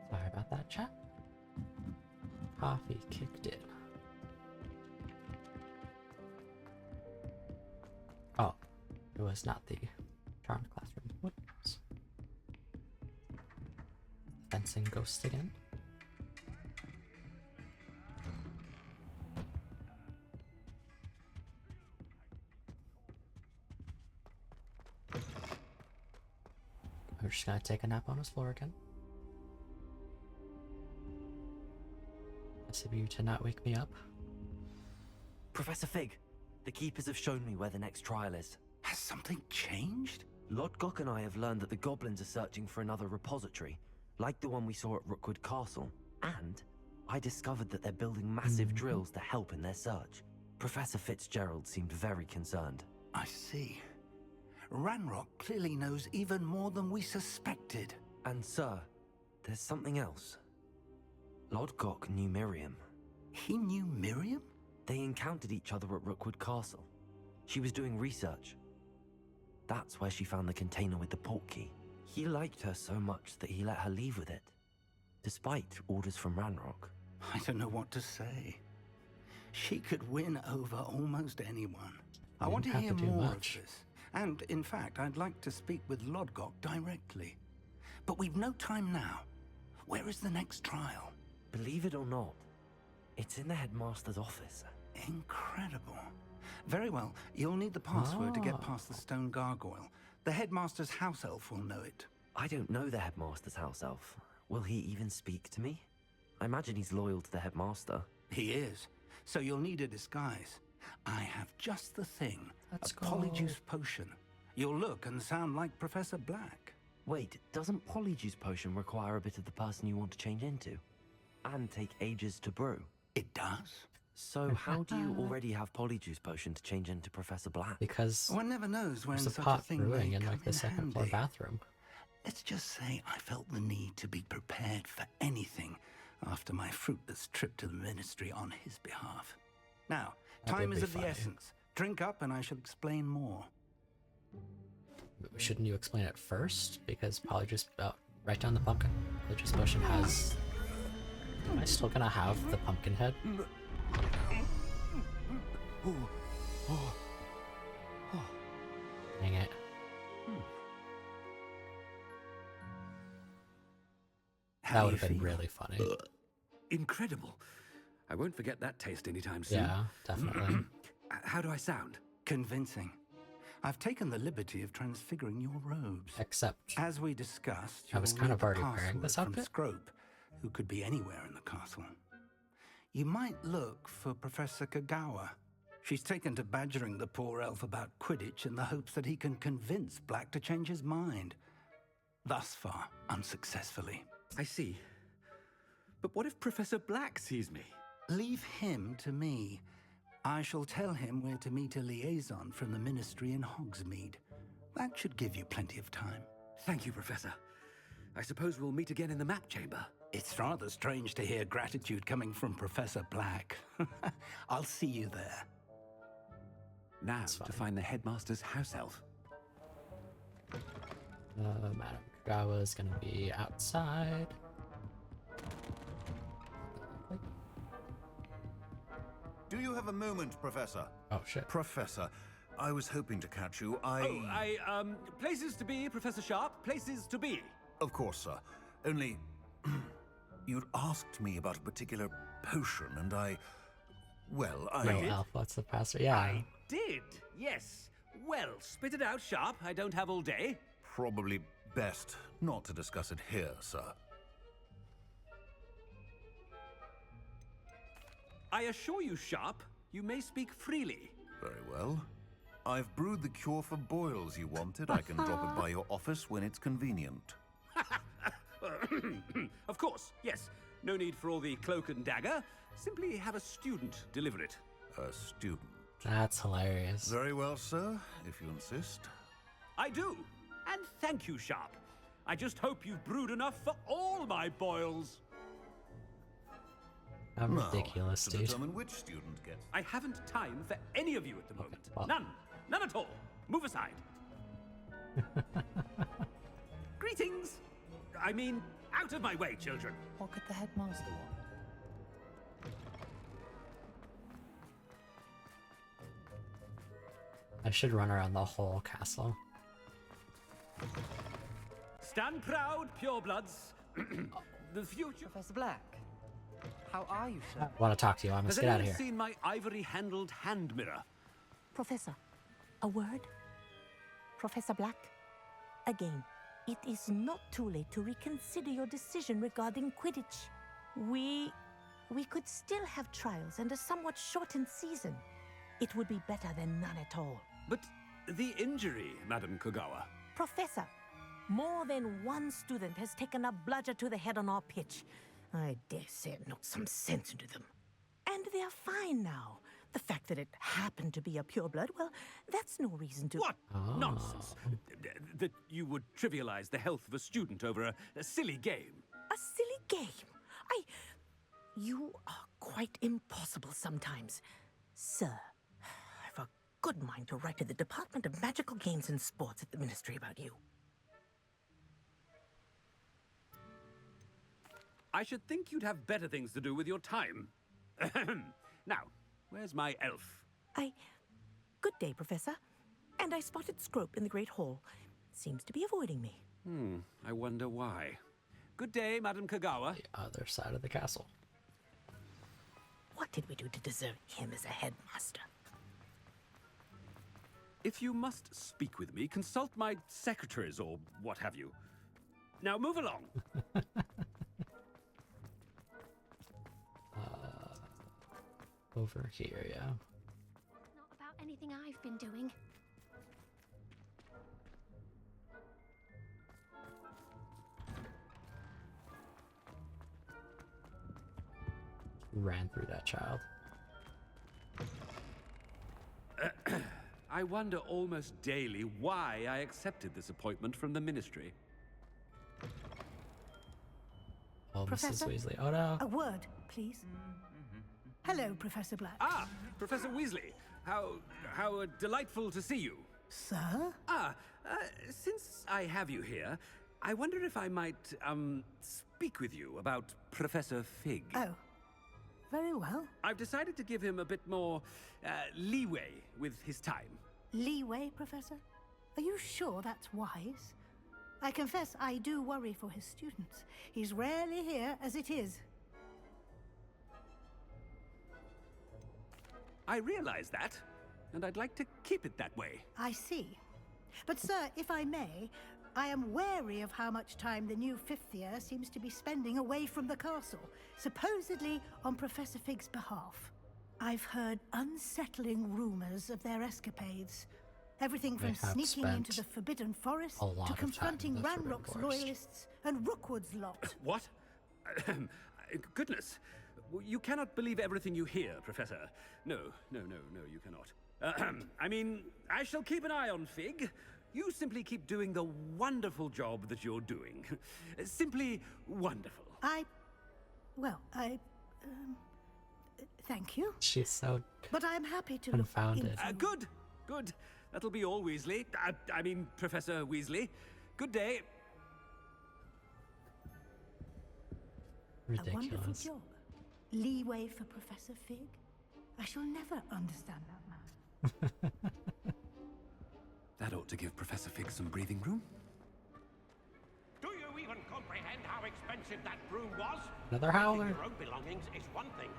Sorry about that, chat. Coffee kicked in. Oh, it was not the charmed classroom. Whoops. Fencing ghost again. We're just gonna take a nap on his floor again. Nice of you to not wake me up. Professor Fig, the Keepers have shown me where the next trial is. Has something changed? Lodgok and I have learned that the goblins are searching for another repository, like the one we saw at Rookwood Castle. And I discovered that they're building massive drills to help in their search. Professor Fitzgerald seemed very concerned. I see. Ranrock clearly knows even more than we suspected. And sir, there's something else. Lodgok knew Miriam. He knew Miriam? They encountered each other at Rookwood Castle. She was doing research. That's where she found the container with the port key. He liked her so much that he let her leave with it, despite orders from Ranrock. I don't know what to say. She could win over almost anyone. I want to hear more of this. And, in fact, I'd like to speak with Lodgok directly. But we've no time now. Where is the next trial? Believe it or not, it's in the headmaster's office. Incredible. Very well, you'll need the password to get past the stone gargoyle. The headmaster's house elf will know it. I don't know the headmaster's house elf. Will he even speak to me? I imagine he's loyal to the headmaster. He is. So you'll need a disguise. I have just the thing. Let's a go. polyjuice potion. You'll look and sound like Professor Black. Wait, doesn't polyjuice potion require a bit of the person you want to change into? And take ages to brew? It does. So how do you already have polyjuice potion to change into Professor Black? Because one never knows when there's a such pot a thing brewing may in come like the second floor handy. bathroom. Let's just say I felt the need to be prepared for anything after my fruitless trip to the Ministry on his behalf. Now, time is of the essence. Drink up and I shall explain more. Shouldn't you explain it first? Because probably just write down the pumpkin. Religious potion has... Am I still gonna have the pumpkin head? Dang it. That would have been really funny. Incredible. I won't forget that taste anytime soon. Yeah, definitely. How do I sound? Convincing. I've taken the liberty of transfiguring your robes. Except, as we discussed, I was kind of already wearing this from outfit. Scrope, who could be anywhere in the castle. You might look for Professor Kagawa. She's taken to badgering the poor elf about Quidditch in the hopes that he can convince Black to change his mind. Thus far, unsuccessfully. I see. But what if Professor Black sees me? Leave him to me. I shall tell him where to meet a liaison from the Ministry in Hogsmeade. That should give you plenty of time. Thank you, Professor. I suppose we'll meet again in the map chamber. It's rather strange to hear gratitude coming from Professor Black. I'll see you there. Now to find the headmaster's house elf. Madam Kagawa is gonna be outside. Do you have a moment, Professor? Oh, shit. Professor, I was hoping to catch you. Places to be, Professor Sharp. Places to be. Of course, sir. Only, you'd asked me about a particular potion, and well, I... Yo, Elf, what's the password? Yeah. I did, yes. Well, spit it out, Sharp. I don't have all day. Probably best not to discuss it here, sir. I assure you, Sharp, you may speak freely. Very well. I've brewed the cure for boils you wanted. I can drop it by your office when it's convenient. Of course, yes. No need for all the cloak and dagger. Simply have a student deliver it. A student? That's hilarious. Very well, sir, if you insist. I do. And thank you, Sharp. I just hope you've brewed enough for all my boils. How ridiculous, to dude. determine which student gets... I haven't time for any of you at the moment. well. None. None at all. Move aside. Greetings. I mean, out of my way, children. What could the headmaster want? I should run around the whole castle. Stand proud, purebloods. The future... Professor Black, how are you, sir? I want to talk to you. I must Has get out of anyone here. seen my ivory-handled hand mirror? Professor, a word? Professor Black, again, it is not too late to reconsider your decision regarding Quidditch. We could still have trials and a somewhat shortened season. It would be better than none at all. But the injury, Madam Kagawa. Professor, more than one student has taken a bludger to the head on our pitch. I dare say it knocked some sense into them. And they're fine now. The fact that it happened to be a pureblood, well, that's no reason to... What nonsense! That you would trivialize the health of a student over a silly game. A silly game? You are quite impossible sometimes. Sir, I've a good mind to write to the Department of Magical Games and Sports at the Ministry about you. I should think you'd have better things to do with your time. Now, where's my elf? Good day, Professor. And I spotted Scrope in the Great Hall. Seems to be avoiding me. I wonder why. Good day, Madam Kagawa. The other side of the castle. What did we do to deserve him as a headmaster? If you must speak with me, consult my secretaries or what have you. Now move along. Over here, yeah. Not about anything I've been doing. Ran through that child. I wonder almost daily why I accepted this appointment from the ministry. Mrs. Professor? Weasley. Oh no. A word, please. Hello, Professor Black. Ah, Professor Weasley. How delightful to see you. Sir? Since I have you here, I wonder if I might, speak with you about Professor Fig. Oh, very well. I've decided to give him a bit more, leeway with his time. Leeway, Professor? Are you sure that's wise? I confess I do worry for his students. He's rarely here as it is. I realize that, and I'd like to keep it that way. I see. But sir, if I may, I am wary of how much time the new fifth year seems to be spending away from the castle, supposedly on Professor Fig's behalf. I've heard unsettling rumors of their escapades. Everything from sneaking into the Forbidden Forest to confronting Ranrock's loyalists and Rookwood's lot. What? Goodness. You cannot believe everything you hear, Professor. No, you cannot. I mean, I shall keep an eye on Fig. You simply keep doing the wonderful job that you're doing. Simply wonderful. Thank you. She's so But I'm happy to confounded. look into... Good. That'll be all, Weasley. I mean, Professor Weasley. Good day. Ridiculous. A wonderful job. Leeway for Professor Fig? I shall never understand that man. That ought to give Professor Fig some breathing room. Do you even comprehend how expensive that broom was? Another howler. Your own belongings is one thing,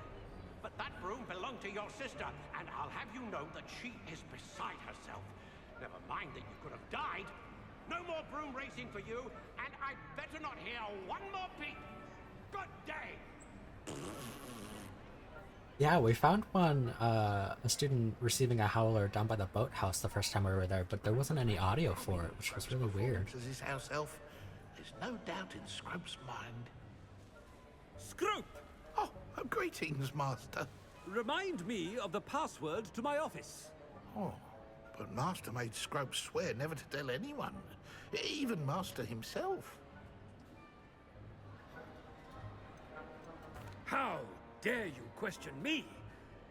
but that broom belonged to your sister, and I'll have you know that she is beside herself. Never mind that you could have died. No more broom racing for you, and I'd better not hear one more peep. Good day. Yeah, we found one, a student receiving a howler down by the boathouse the first time we were there, but there wasn't any audio for it, which was really weird. As his house elf, there's no doubt in Scrope's mind. Scrope! Oh, greetings, Master. Remind me of the password to my office. Oh, but Master made Scrope swear never to tell anyone, even Master himself. How dare you question me?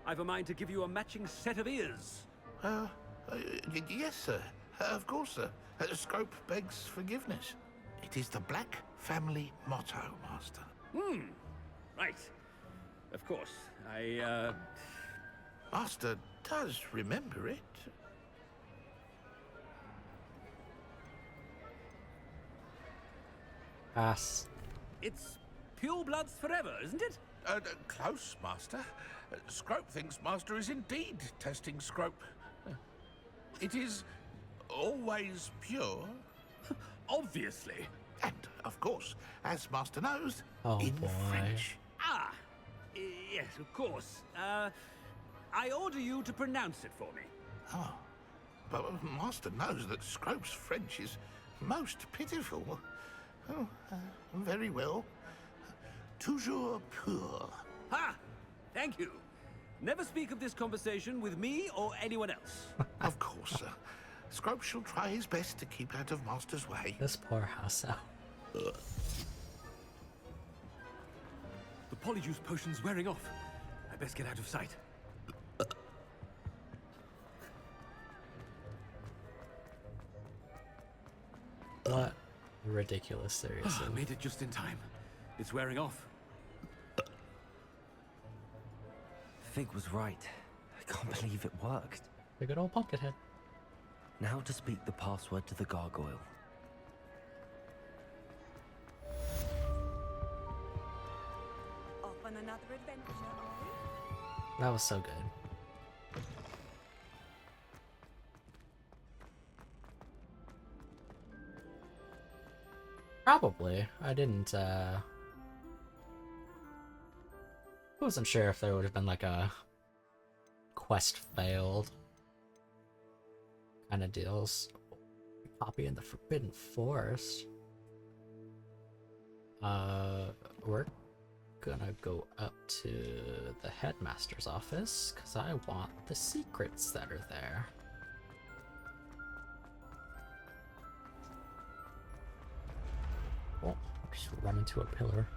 I've a mind to give you a matching set of ears. Yes, sir. Of course, sir. Scrope begs forgiveness. It is the Black family motto, Master. Right. Of course. Master does remember it. Pass. It's pure bloods forever, isn't it? Close, Master. Scrope thinks Master is indeed testing Scrope. It is always pure. Obviously. And, of course, as Master knows, Oh, in boy. French. Yes, of course. I order you to pronounce it for me. Oh, but Master knows that Scrope's French is most pitiful. Oh, very well. Toujours pur. Ha! Thank you. Never speak of this conversation with me or anyone else. Of course, sir. Scrope shall try his best to keep out of Master's way. This poor house elf. The polyjuice potion's wearing off. I best get out of sight. What? Ridiculous, seriously. I made it just in time. It's wearing off. Fig was right. I can't believe it worked. The good old Pumpkinhead. Now to speak the password to the gargoyle. Off on another adventure, are we? That was so good. Probably. I didn't, I wasn't sure if there would have been like a quest failed kind of deals. Copy in the Forbidden Forest. We're gonna go up to the headmaster's office because I want the secrets that are there. Oh, just run into a pillar.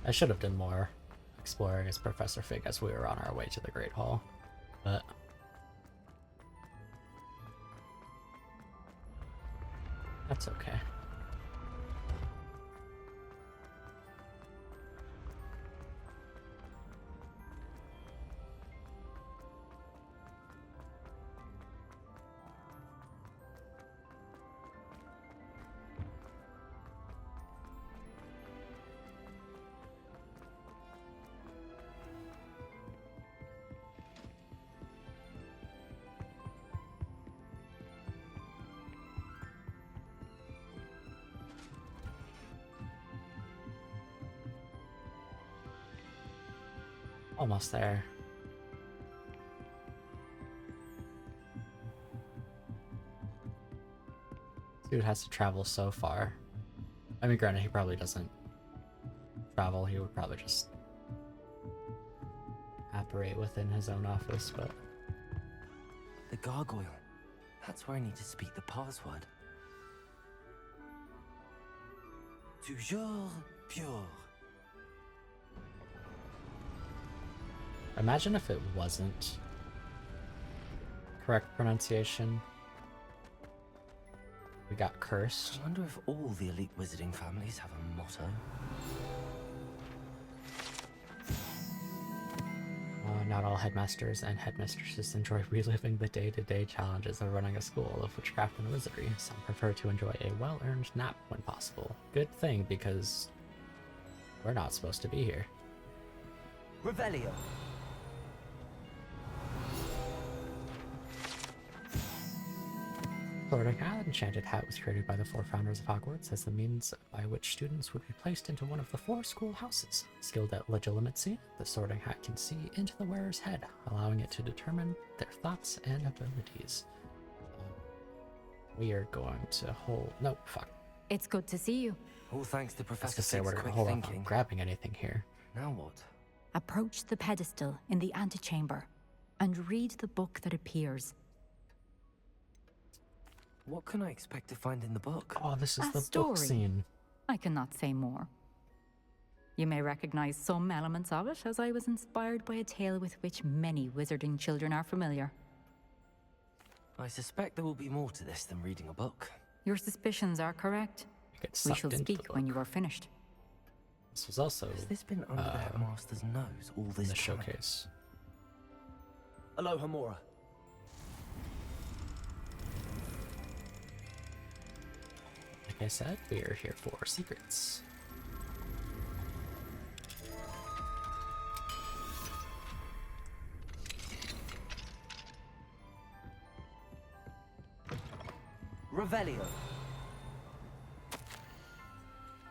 I should have done more exploring as Professor Fig as we were on our way to the Great Hall, but that's okay. Almost there. Dude has to travel so far. I mean, granted, he probably doesn't travel. He would probably just operate within his own office, but... The gargoyle. That's where I need to speak the password. Toujours pure. Imagine if it wasn't correct pronunciation. We got cursed. I wonder if all the elite wizarding families have a motto. Not all headmasters and headmistresses enjoy reliving the day-to-day challenges of running a school of witchcraft and wizardry. Some prefer to enjoy a well-earned nap when possible. Good thing, because we're not supposed to be here. Revelio. Sorting Hat, Enchanted Hat was created by the 4 founders of Hogwarts as the means by which students would be placed into one of the 4 school houses. Skilled at legilimency, the Sorting Hat can see into the wearer's head, allowing it to determine their thoughts and abilities. We are going to hold... No, fuck. It's good to see you. All thanks to Professor Fig's say we're quick gonna hold thinking. up on grabbing anything here. Now what? Approach the pedestal in the antechamber and read the book that appears. What can I expect to find in the book? Oh, this is A the story. book scene. I cannot say more. You may recognize some elements of it, as I was inspired by a tale with which many wizarding children are familiar. I suspect there will be more to this than reading a book. Your suspicions are correct. Get We sucked shall into the speak when book. you are finished. This was also Has this been under the headmaster's nose all this in the time? showcase. Aloha Mora. Like I said, we are here for secrets. Revelio.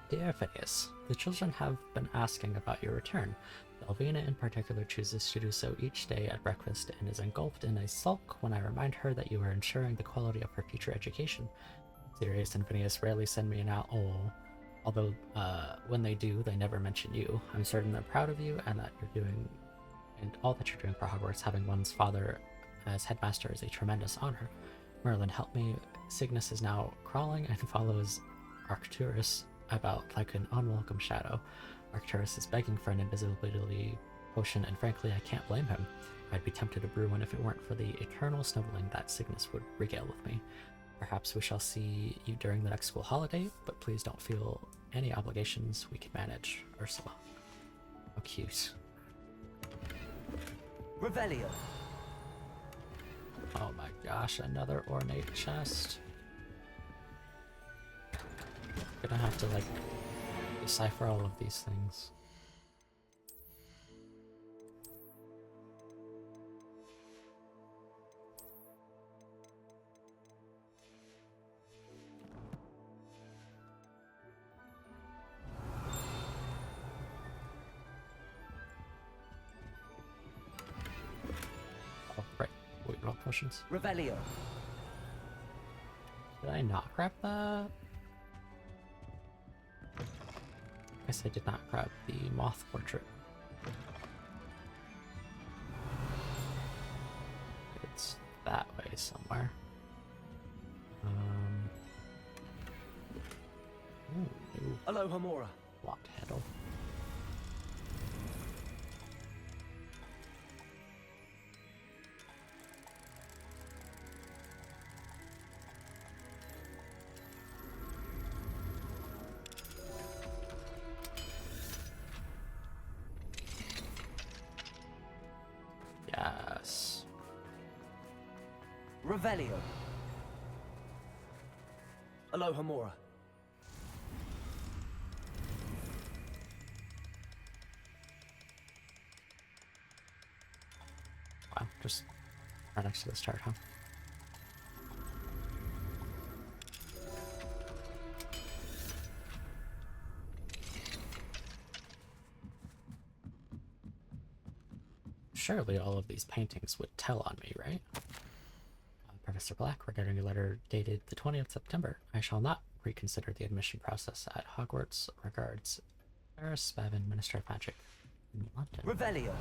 Dear Phineas, the children have been asking about your return. Elvina in particular chooses to do so each day at breakfast and is engulfed in a sulk when I remind her that you are ensuring the quality of her future education. Sirius and Phineas rarely send me an although when they do, they never mention you. I'm certain they're proud of you and that you're doing, and all that you're doing for Hogwarts. Having one's father as headmaster is a tremendous honor. Merlin, help me. Cygnus is now crawling and follows Arcturus about like an unwelcome shadow. Arcturus is begging for an invisibility potion, and frankly, I can't blame him. I'd be tempted to brew one if it weren't for the eternal snuggling that Cygnus would regale with me. Perhaps we shall see you during the next school holiday, but please don't feel any obligations. We can manage. Ursula. How cute. Revelio. Oh my gosh, another ornate chest. Gonna have to like decipher all of these things. Oh, right. Wait, roll potions. Revelio. Did I not grab that? Guess I did not grab the moth portrait. It's that way somewhere. Ooh, Aloha Mora. locked handle. Revelio. Aloha Mora. Wow, just right next to the start, huh? Surely all of these paintings would tell on me, right? Professor Black, regarding your letter dated the 20th September, I shall not reconsider the admission process at Hogwarts. Regards, Ferris Spavin, Minister of Magic in London. Revelio.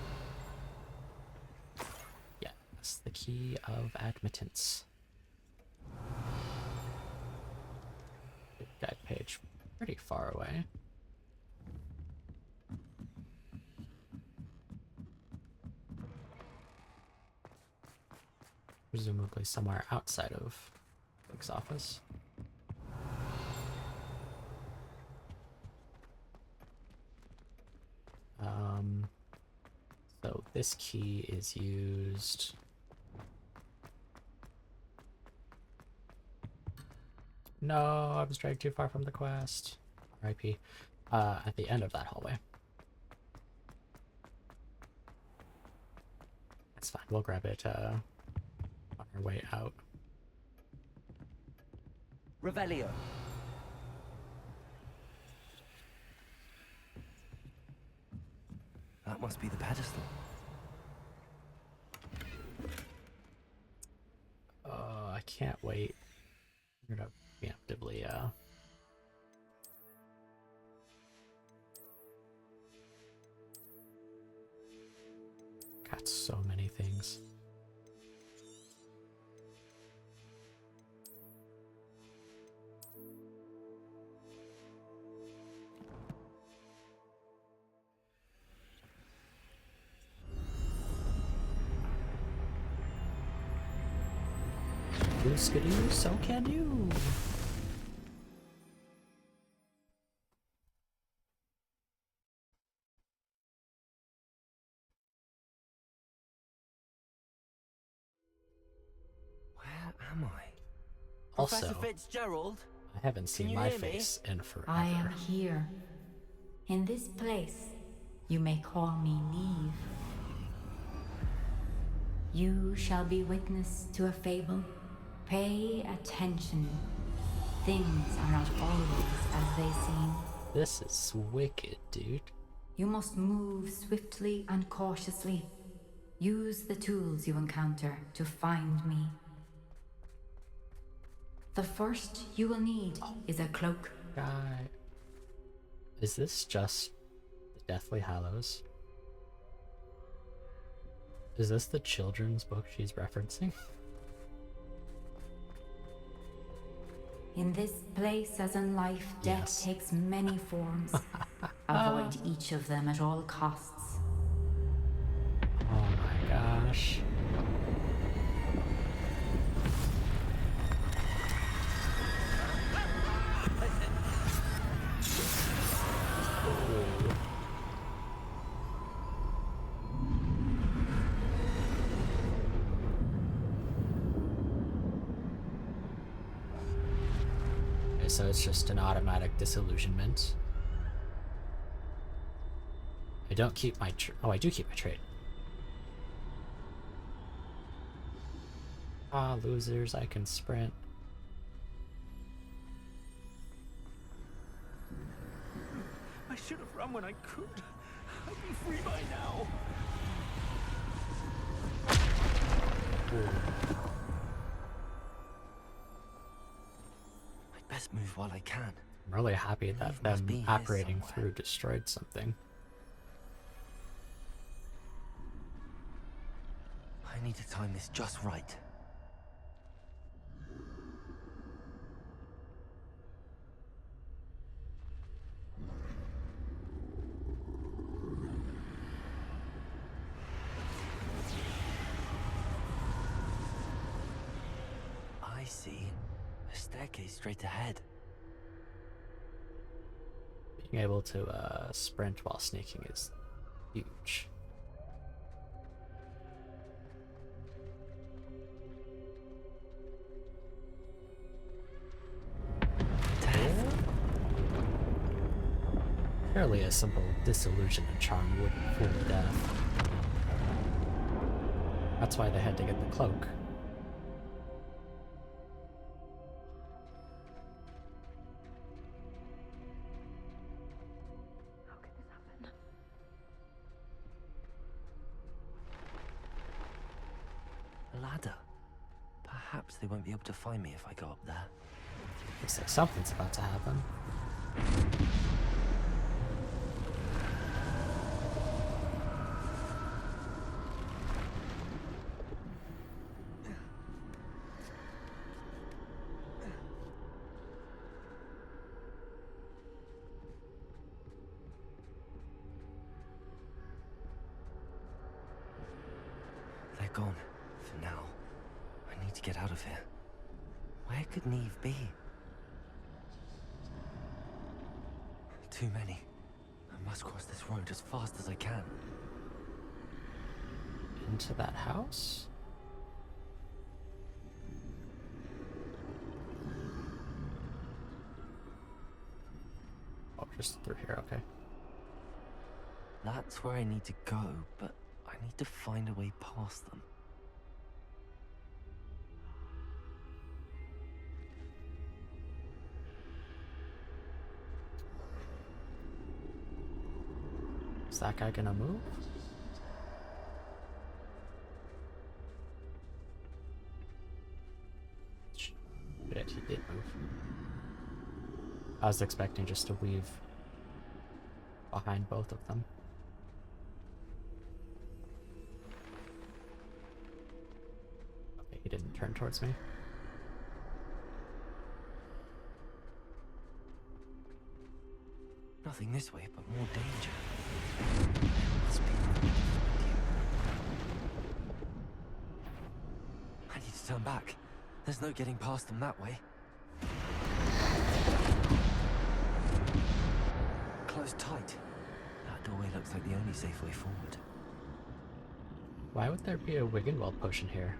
Yes, the key of admittance. Guide page, pretty far away. Presumably somewhere outside of Fig's office. So this key is used. No, I was dragged too far from the quest. RIP. At the end of that hallway. That's fine, we'll grab it on our way out. Revelio. That must be the pedestal. I can't wait. I'm gonna preemptively got so many things. Skidoo, so can you. Where am I? Also, Professor Fitzgerald? I haven't seen my face in forever. I am here. In this place, you may call me Neve. You shall be witness to a fable. Pay attention. Things are not always as they seem. This is wicked, dude. You must move swiftly and cautiously. Use the tools you encounter to find me. The first you will need is a cloak. Guy. Is this just the Deathly Hallows? Is this the children's book she's referencing? In this place, as in life, death takes many forms. Avoid each of them at all costs. Oh my gosh. So it's just an automatic disillusionment. I don't keep my oh, I do keep my trait. Ah, losers, I can sprint. I should have run when I could. I'd be free by now. Best move while I can. I'm really happy that them operating through destroyed something. I need to time this just right. I see. A staircase straight ahead. Being able to sprint while sneaking is huge. Surely a simple disillusionment charm wouldn't fool death. That's why they had to get the cloak. How could this happen? A ladder. Perhaps they won't be able to find me if I go up there. Looks like something's about to happen. They're gone. For now. I need to get out of here. Where could Neve be? Too many. I must cross this road as fast as I can. Into that house? Oh, just through here, okay. That's where I need to go, but I need to find a way past them. Is that guy gonna move? Shit, he did move. I was expecting just to weave behind both of them. Okay, he didn't turn towards me. Nothing this way, but more danger. Must be. I need to turn back. There's no getting past them that way. Closed tight. That doorway looks like the only safe way forward. Why would there be a Wiggenweld potion here?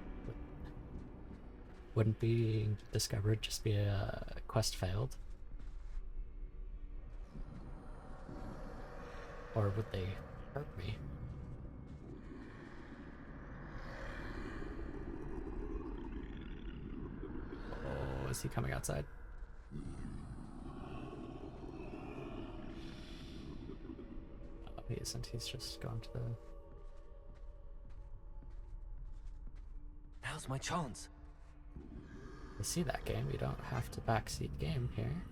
Wouldn't being discovered just be a quest failed? Or would they hurt me? Oh, is he coming outside? Oh, he isn't. He's just gone to the... Now's my chance. You see that game? You don't have to backseat game here.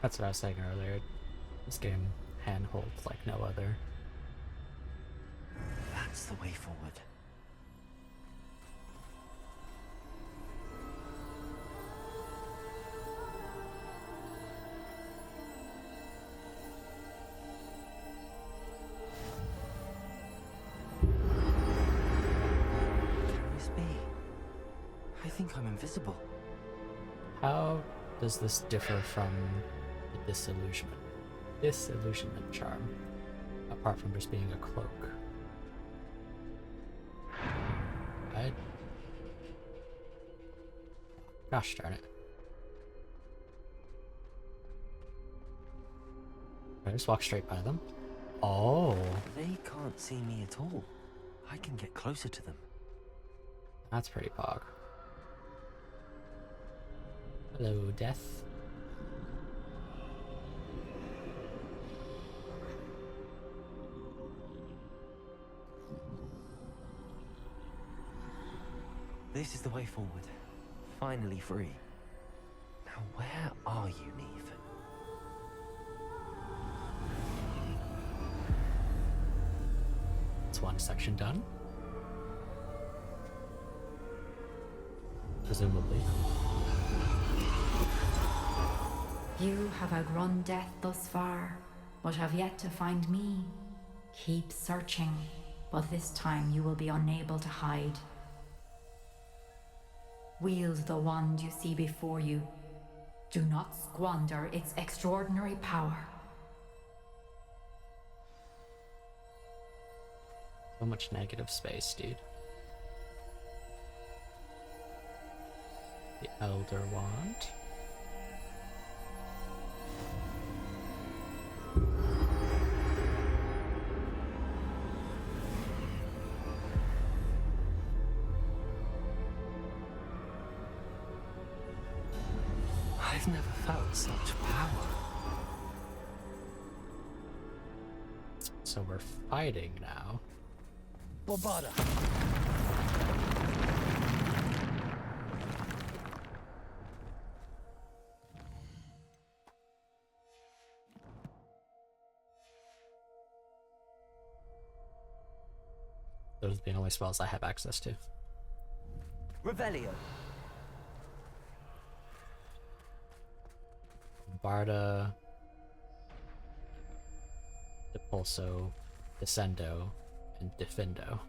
That's what I was saying earlier. This game handholds like no other. That's the way forward. Can this be? I think I'm invisible. How does this differ from the disillusionment charm, apart from just being a cloak? Gosh darn it. I just walk straight by them. Oh. They can't see me at all. I can get closer to them. That's pretty pog. Hello, Death. This is the way forward. Finally free. Now where are you, Neve? It's one section done. Presumably. You have outrun death thus far, but have yet to find me. Keep searching, but this time you will be unable to hide. Wield the wand you see before you. Do not squander its extraordinary power. So much negative space, dude. The Elder Wand. I've never felt such power. So we're fighting now. Bobada. Those are the only spells I have access to. Revelio. Barda, Depulso, Descendo, and Defendo.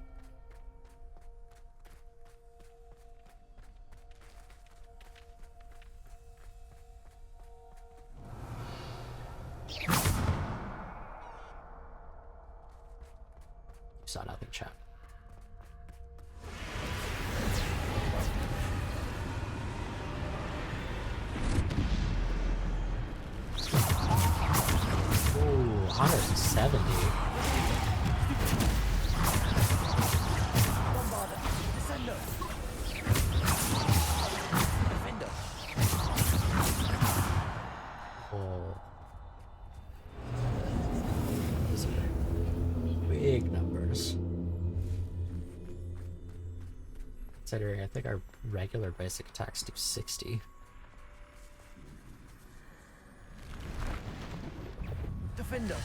You saw nothing, chat. Ooh, 170. Oh. Those are big numbers. Considering I think our regular basic attacks do 60. Defender.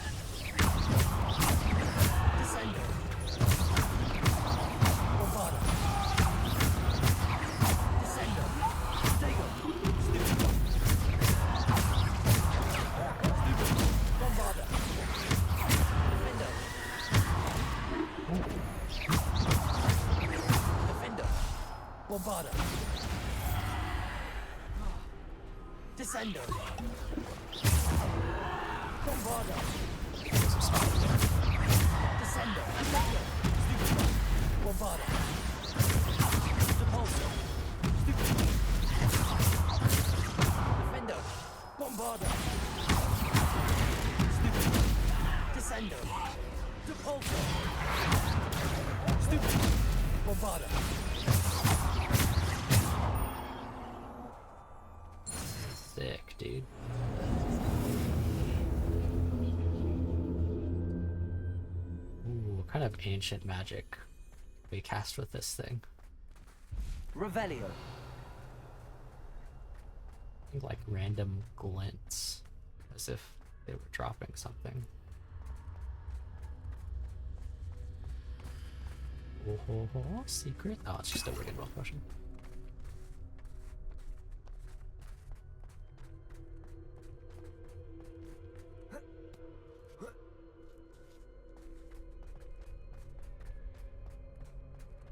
Descender. Bombada. Descender. Stego. Stupid. Bombada. Defender. Defender. Bombada. Descender. Bombada. Descender. Stupid. Bombada. Depulso. Stupid. Defender. Bombada. Stupid. Descender. Depulso. Stupid. Bombada. Sick, dude. Ooh, what kind of ancient magic we cast with this thing? Revelio. I think like random glints, as if they were dropping something. Oh, secret? Oh, it's just a wicked wealth potion.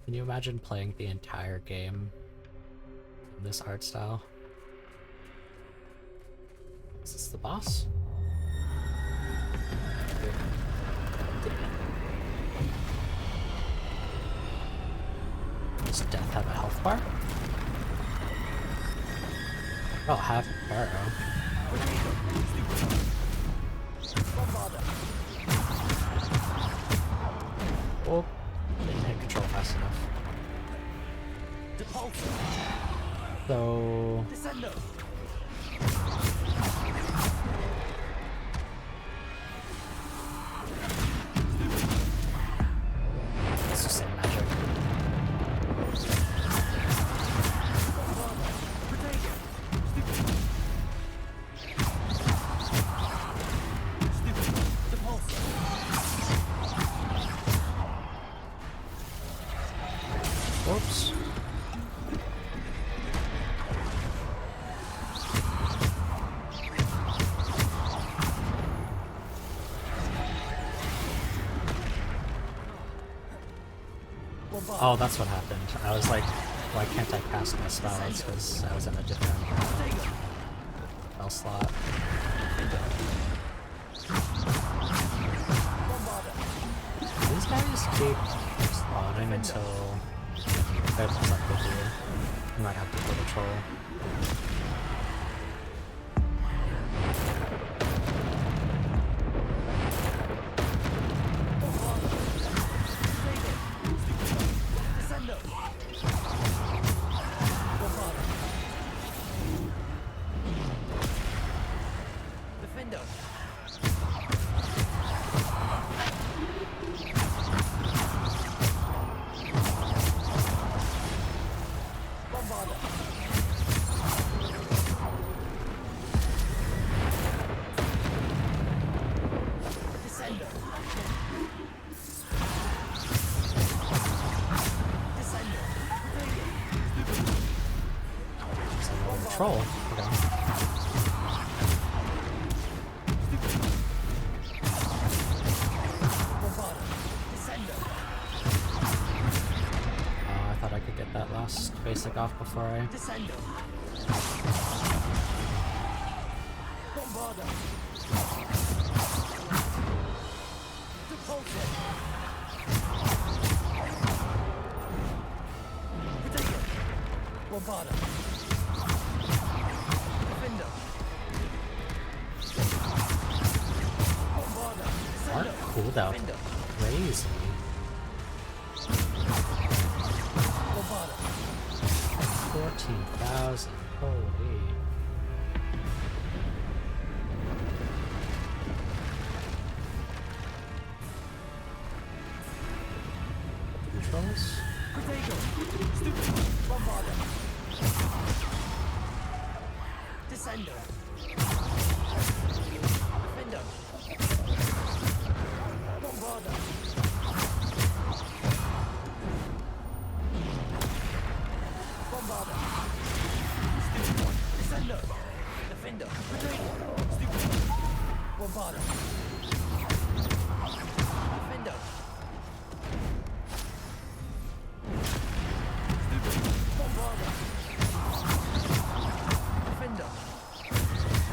Can you imagine playing the entire game in this art style? Is this the boss? Does Death have a health bar? Oh, half arrow. Oh, didn't hit control fast enough. So let's just say magic. Whoops. Oh, that's what happened. I was like, why can't I cast my spell? It's because I was in a different spell slot. These guys keep spawning until if it ends up with you, you might have to kill the troll. Troll. Okay. I thought I could get that last basic off before I... Mark cooldown crazy. $14,000. Holy. Controls? Descender. Defender. Bombarder. Bombarder. Descender. Defender. Bombarder. Defender. Bombarder. Defender.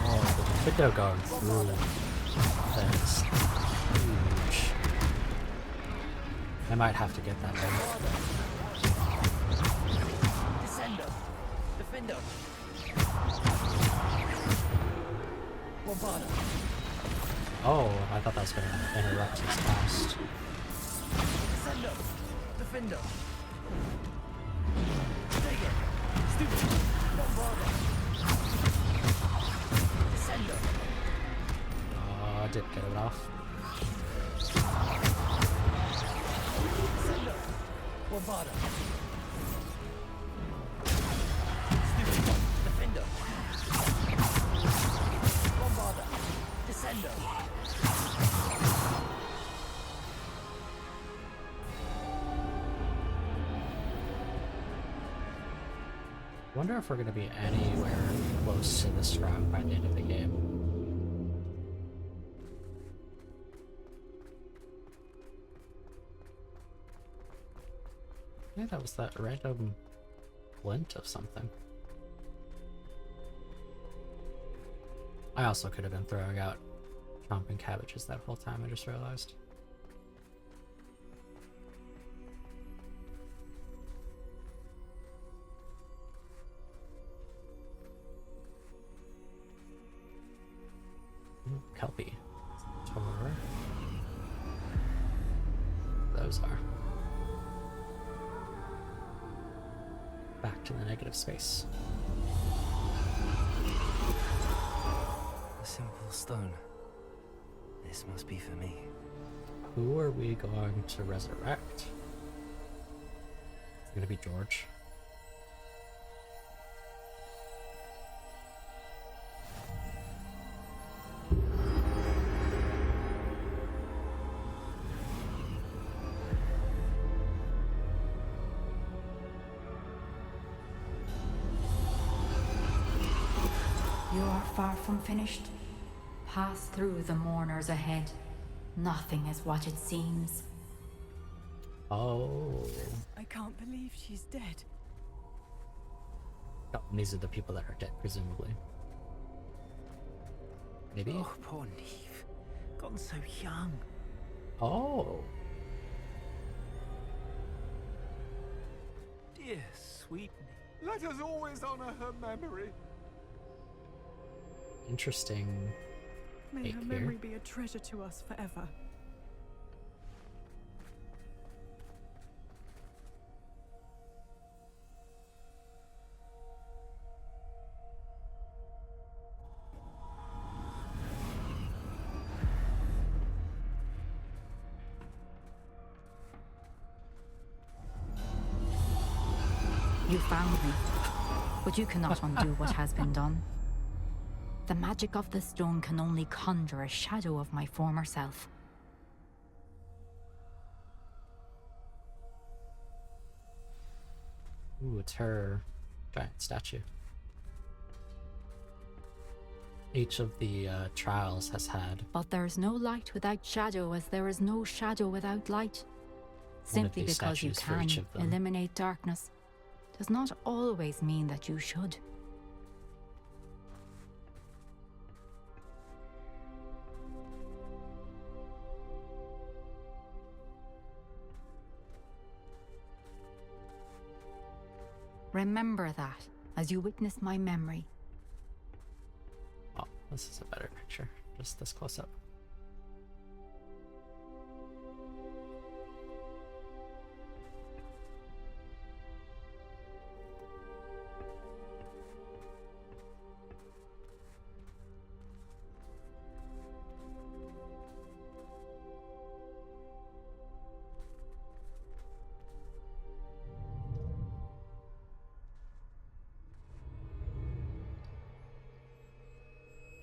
Oh, the video going through. That's huge. I might have to get that one. Descender. Defender. Bombarder. Oh, I thought that was going to interrupt his cast. Descender. Defender. Take it. Stupid. Bombarder. Descender. Oh, I did get it off. Descender. Bombarder. Stupid. Defender. Bombarder. Descender. I wonder if we're going to be anywhere close to this strong by the end of the game. Yeah, that was that random glint of something. I also could have been throwing out chomping cabbages that whole time, I just realized. Kelpie. Tor. Those are. Back to the negative space. A simple stone. This must be for me. Who are we going to resurrect? It's gonna be George. You are far from finished. Pass through the mourners ahead. Nothing is what it seems. Oh. I can't believe she's dead. Oh, and these are the people that are dead, presumably. Maybe? Oh, poor Neve. Gone so young. Oh. Dear Dear sweet me. Let us always honor her memory. Interesting. May take her here. memory be a treasure to us forever. You found me, but you cannot undo what has been done. The magic of the stone can only conjure a shadow of my former self. Ooh, it's her giant statue. Each of the trials has had But there's no light without shadow, as there is no shadow without light. one of Simply these because you statues for can each of them. eliminate darkness does not always mean that you should. Remember that as you witness my memory. Oh, this is a better picture. Just this close up.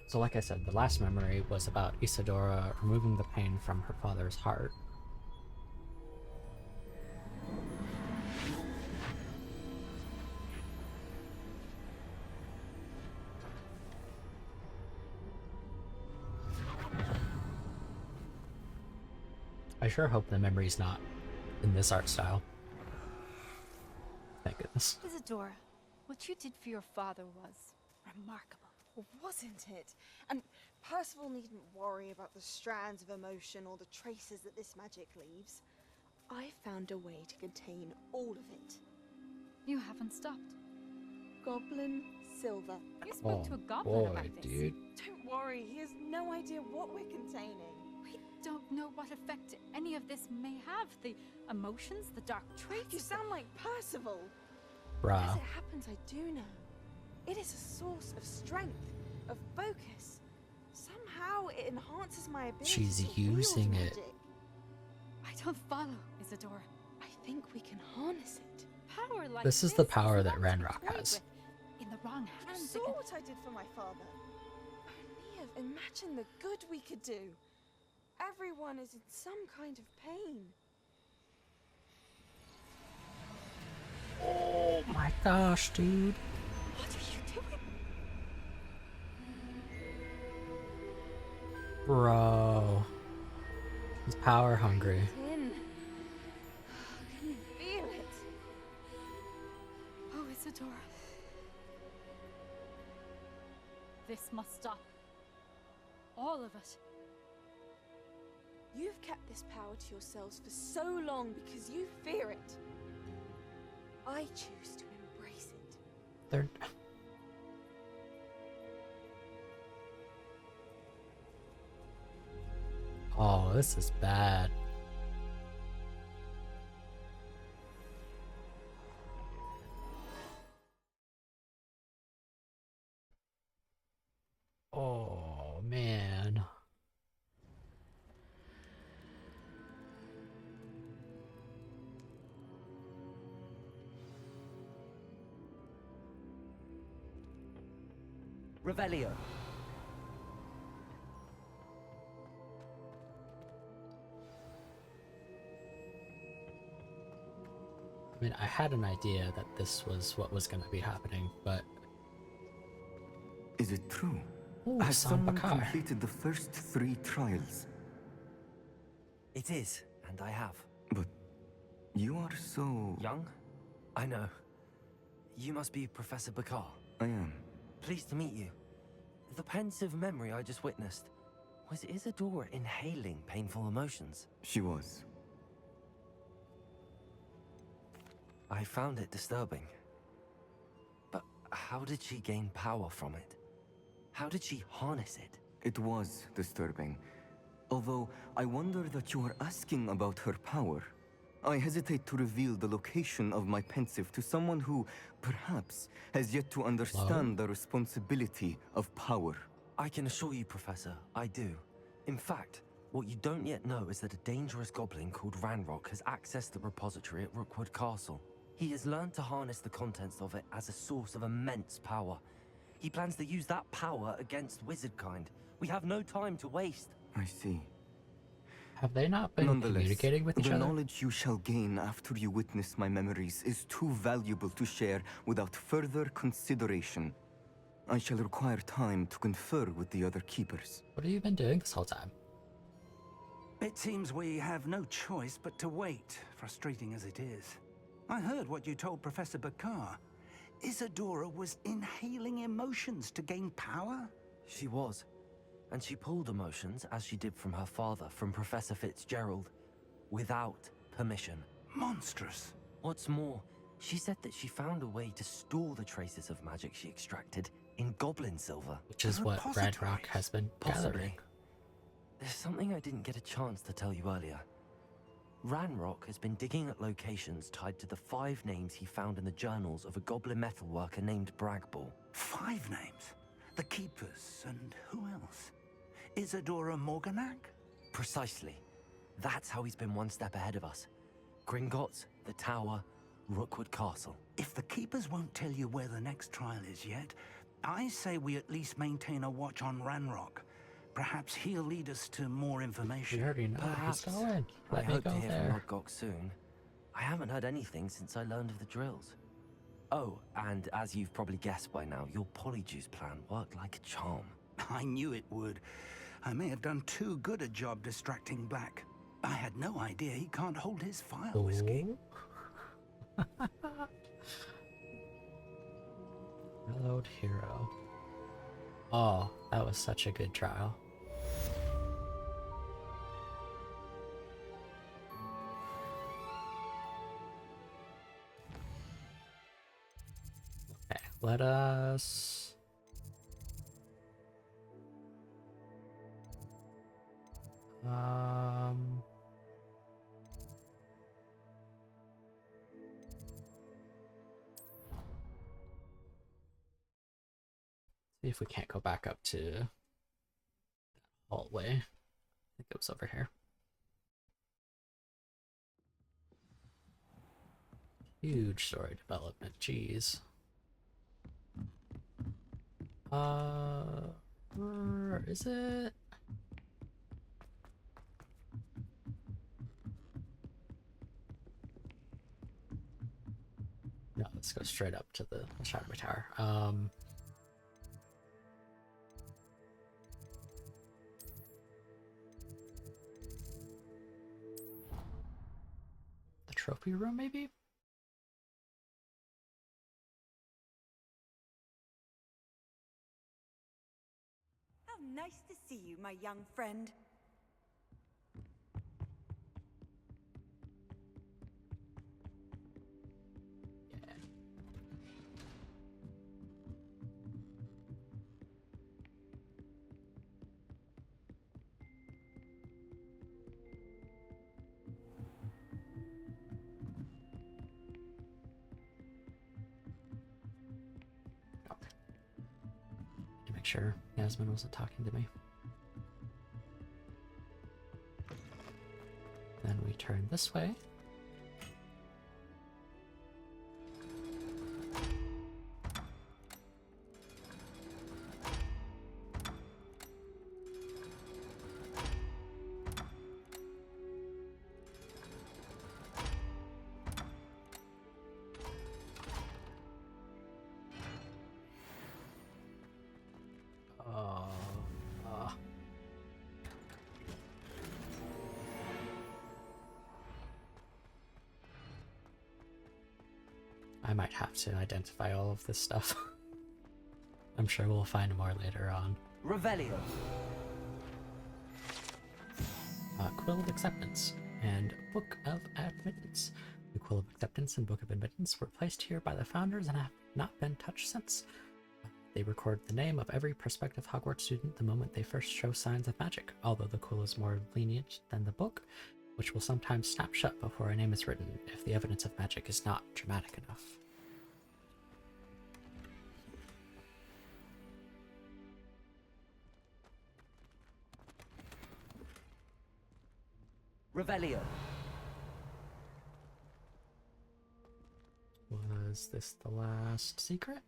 So like I said, the last memory was about Isadora removing the pain from her father's heart. I sure hope the memory's not in this art style. Thank goodness. Isadora, what you did for your father was remarkable. Wasn't it? And Percival needn't worry about the strands of emotion or the traces that this magic leaves. I found a way to contain all of it. You haven't stopped. Goblin Silver. You spoke to a goblin about this. Dude. Don't worry, he has no idea what we're containing. We don't know what effect any of this may have. The emotions, the dark traits. You sound like Percival. Bruh. As it happens, I do know. It is a source of strength, of focus. Somehow it enhances my ability She's to using wield it. magic. I don't follow, Isadora. I think we can harness it. Power like This is the power that Ranrock toyed has. with. In the wrong You hands. saw what I did for my father. Only imagine the good we could do. Everyone is in some kind of pain. Oh my gosh, dude. What are you doing? Bro. He's power hungry. Tin. Can you feel it? Oh, Isadora. This must stop. All of it. You've kept this power to yourselves for so long because you fear it. I choose to embrace it. They're... Oh, this is bad. Oh, man. Revelio. I mean, I had an idea that this was what was going to be happening, but... Is it true? Ooh, Has someone Sampakar. completed the first 3 trials? It is, and I have. But you are so... Young? I know. You must be Professor Bakar. I am. Pleased to meet you. The pensive memory I just witnessed, was Isadora inhaling painful emotions? She was. I found it disturbing. But how did she gain power from it? How did she harness it? It was disturbing. Although, I wonder that you are asking about her power. I hesitate to reveal the location of my pensive to someone who, perhaps, has yet to understand the responsibility of power. I can assure you, Professor, I do. In fact, what you don't yet know is that a dangerous goblin called Ranrock has accessed the repository at Rookwood Castle. He has learned to harness the contents of it as a source of immense power. He plans to use that power against wizardkind. We have no time to waste. I see. Have they not been communicating with each other? The knowledge you shall gain after you witness my memories is too valuable to share without further consideration. I shall require time to confer with the other keepers. What have you been doing this whole time? It seems we have no choice but to wait, frustrating as it is. I heard what you told Professor Bakar. Isadora was inhaling emotions to gain power? She was. And she pulled emotions, as she did from her father, from Professor Fitzgerald, without permission. Monstrous. What's more, she said that she found a way to store the traces of magic she extracted in goblin silver. Which is what Ranrock has been gathering. There's something I didn't get a chance to tell you earlier. Ranrock has been digging at locations tied to the 5 names he found in the journals of a goblin metalworker named Bragball. 5 names? The Keepers, and who else? Isadora Morganac? Precisely. That's how he's been one step ahead of us. Gringotts, the Tower, Rookwood Castle. If the Keepers won't tell you where the next trial is yet, I say we at least maintain a watch on Ranrock. Perhaps he'll lead us to more information. We already know where he's going. I hope to hear from Rodgok soon. I haven't heard anything since I learned of the drills. Oh, and as you've probably guessed by now, your Polyjuice plan worked like a charm. I knew it would. I may have done too good a job distracting Black. I had no idea he can't hold his fire whiskey. Reload hero. Oh, that was such a good trial. Okay, let us... See if we can't go back up to that hallway. I think it was over here. Huge story development, jeez. Where is it? No, let's go straight up to the Shadowy Tower. The trophy room, maybe? How nice to see you, my young friend. Make sure Yasmin wasn't talking to me. Then we turn this way. I might have to identify all of this stuff. I'm sure we'll find more later on. Revelio. Quill of Acceptance and Book of Admittance. The Quill of Acceptance and Book of Admittance were placed here by the founders and have not been touched since. They record the name of every prospective Hogwarts student the moment they first show signs of magic, although the quill is more lenient than the book, which will sometimes snap shut before a name is written if the evidence of magic is not dramatic enough. Revelio. Was this the last secret?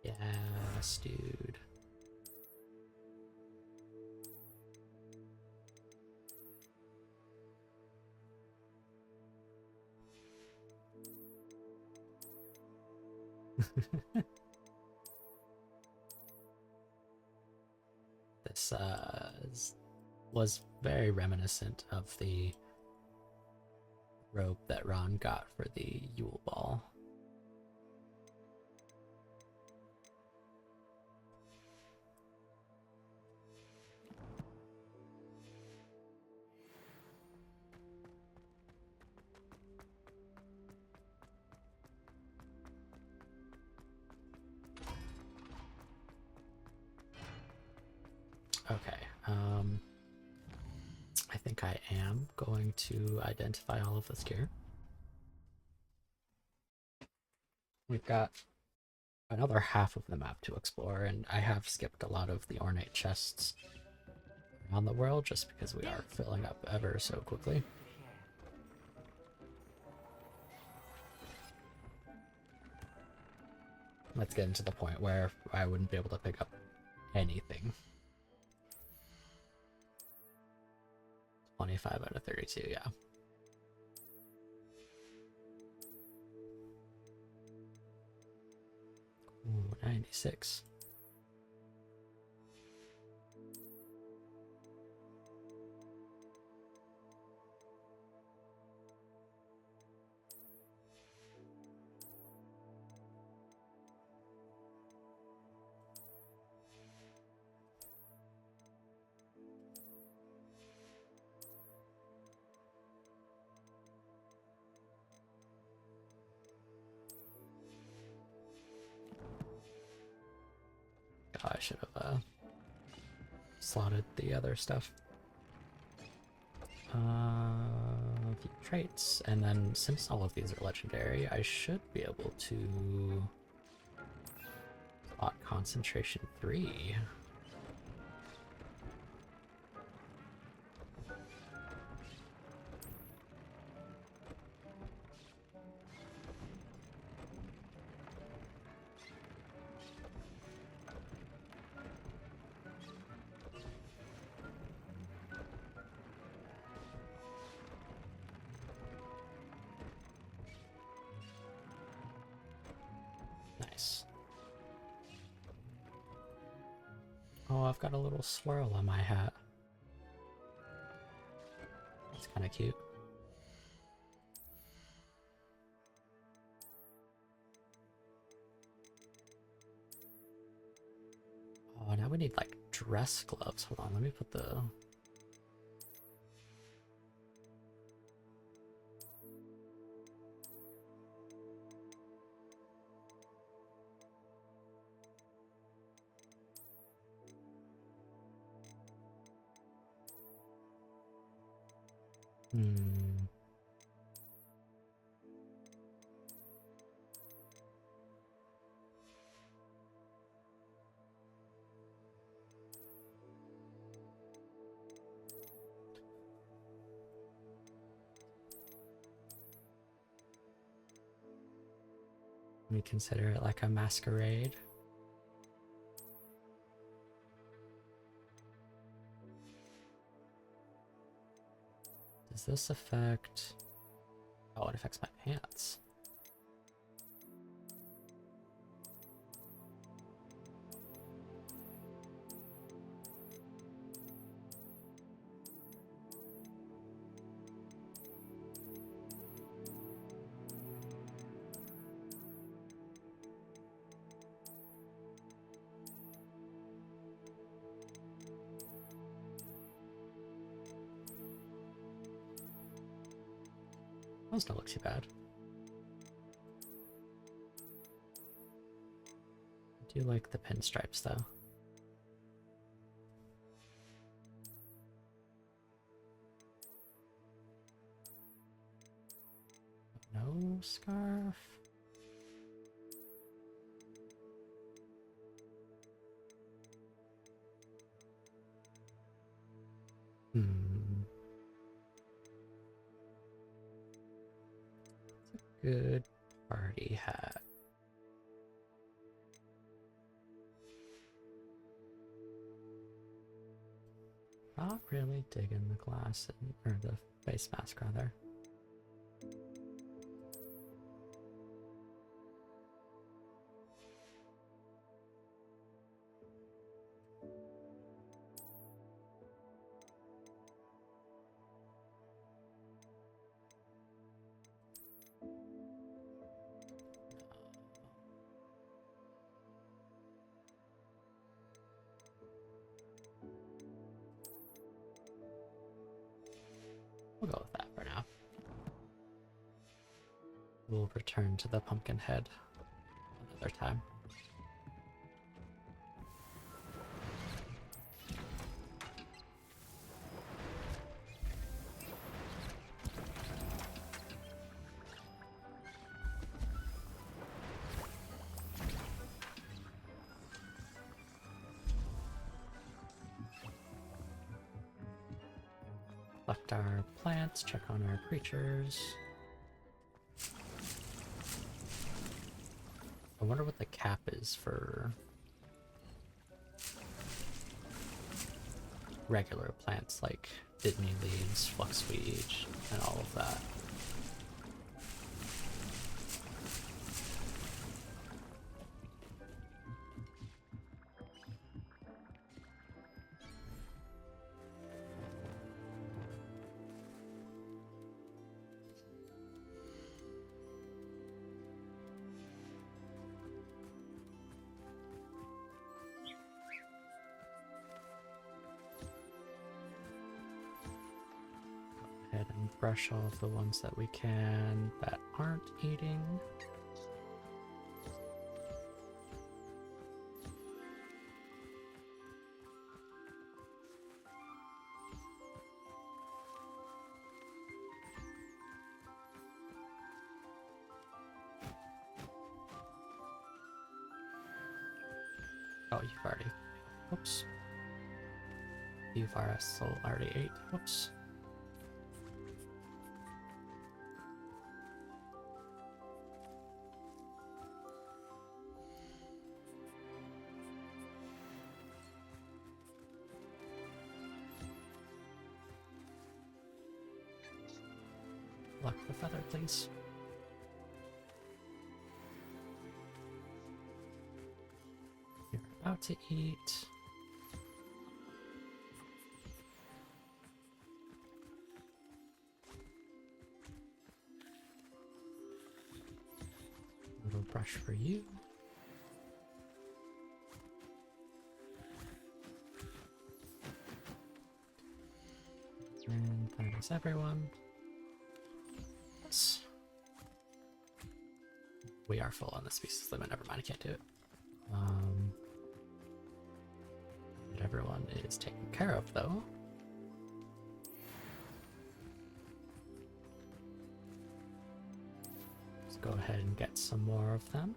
Yes, dude. This was very reminiscent of the robe that Ron got for the Yule Ball. Okay, I think I am going to identify all of this gear. We've got another half of the map to explore, and I have skipped a lot of the ornate chests around the world just because we are filling up ever so quickly. Let's get into the point where I wouldn't be able to pick up anything. 25 out of 32, yeah. Ooh, 96. I should have slotted the other stuff. View traits, and then since all of these are legendary, I should be able to slot concentration 3. Nice. Oh, I've got a little swirl on my hat. That's kind of cute. Oh, now we need like dress gloves. Hold on, let me put the... We consider it like a masquerade. Does this affect... Oh, it affects my pants. Those don't look too bad. I do like the pinstripes though. No scarf. It's a good party hat. Not really digging the glass or the face mask rather. We'll go with that for now. We'll return to the pumpkin head another time. Collect our plants, check on our creatures. I wonder what the cap is for regular plants like Bidney leaves, fluxweed, and all of that. Ahead and brush off the ones that we can that aren't eating. Oh, you've already. Whoops. You've already ate. Whoops. Pluck the feather, please. You're about to eat. Little brush for you. And that is everyone. We are full on the species limit. Never mind, I can't do it. Everyone is taken care of, though. Let's go ahead and get some more of them.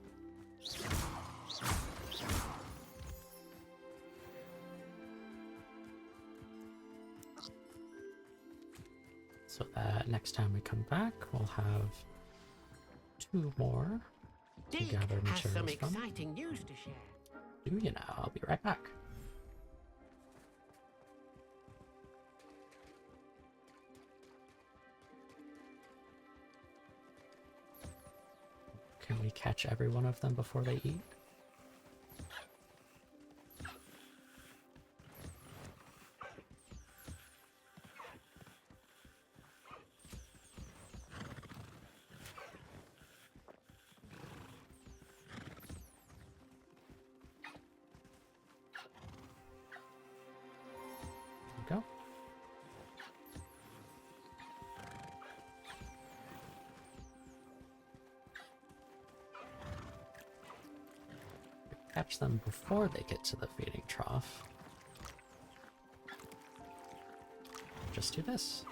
So that next time we come back, we'll have 2 more to gather materials has some from. exciting news to share. Do you now? I'll be right back. Can we catch every one of them before they eat? Go. catch them before they get to the feeding trough, just do this.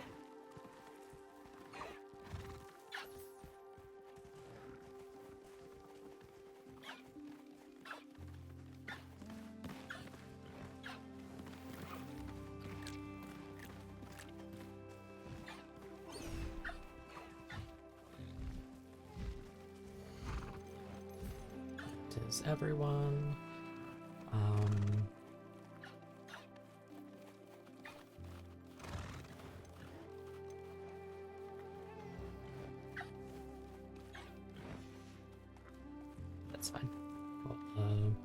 Is everyone. That's fine. We'll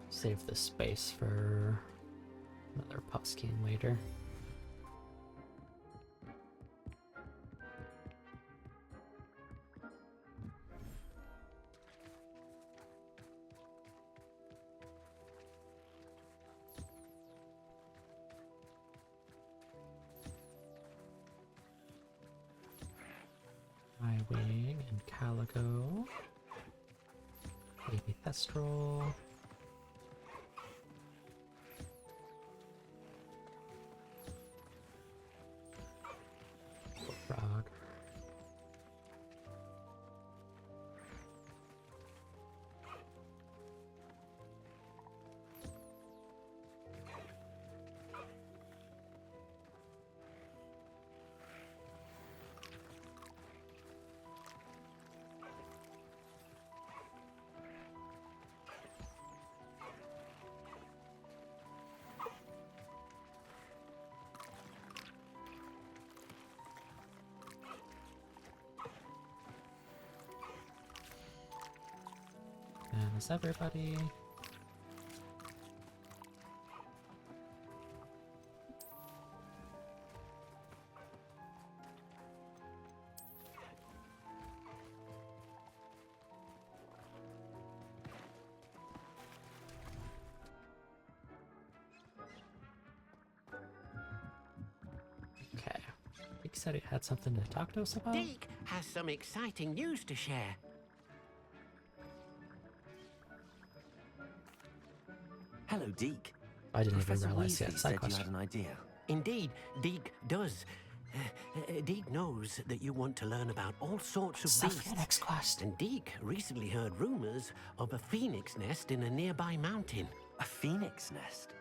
save the space for another Puffskein later. Wing and Calico, Baby Thestral, Frog, and is everybody? Okay. Deke said he had something to talk to us about? Deke has some exciting news to share. Hello, Deke. I didn't Professor even realize he had Weasley side said you quest. had an idea. Indeed, Deke does. Deke knows that you want to learn about all sorts of It's a beasts. Phoenix quest. And Deke recently heard rumors of a phoenix nest in a nearby mountain. A phoenix nest?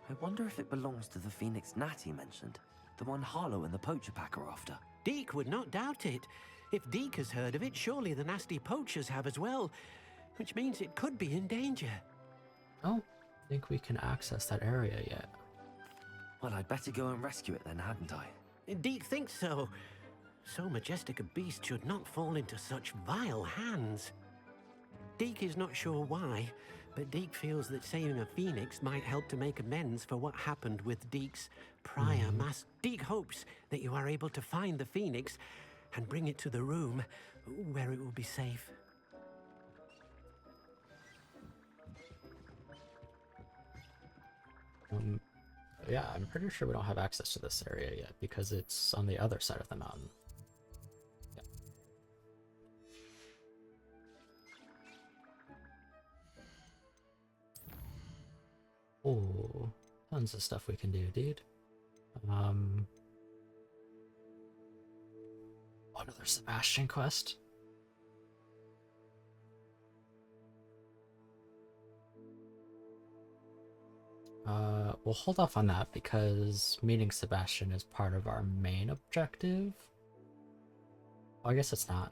I wonder if it belongs to the phoenix Natty mentioned. The one Harlow and the poacher pack are after. Deke would not doubt it. If Deke has heard of it, surely the nasty poachers have as well. Which means it could be in danger. I don't think we can access that area yet. Well, I'd better go and rescue it then, hadn't I? Deke thinks so. So majestic a beast should not fall into such vile hands. Deke is not sure why, but Deke feels that saving a phoenix might help to make amends for what happened with Deke's prior master. Deke hopes that you are able to find the phoenix and bring it to the room where it will be safe. Yeah, I'm pretty sure we don't have access to this area yet because it's on the other side of the mountain. Yeah. Oh, tons of stuff we can do, dude. Another Sebastian quest. We'll hold off on that because meeting Sebastian is part of our main objective. Well, I guess it's not.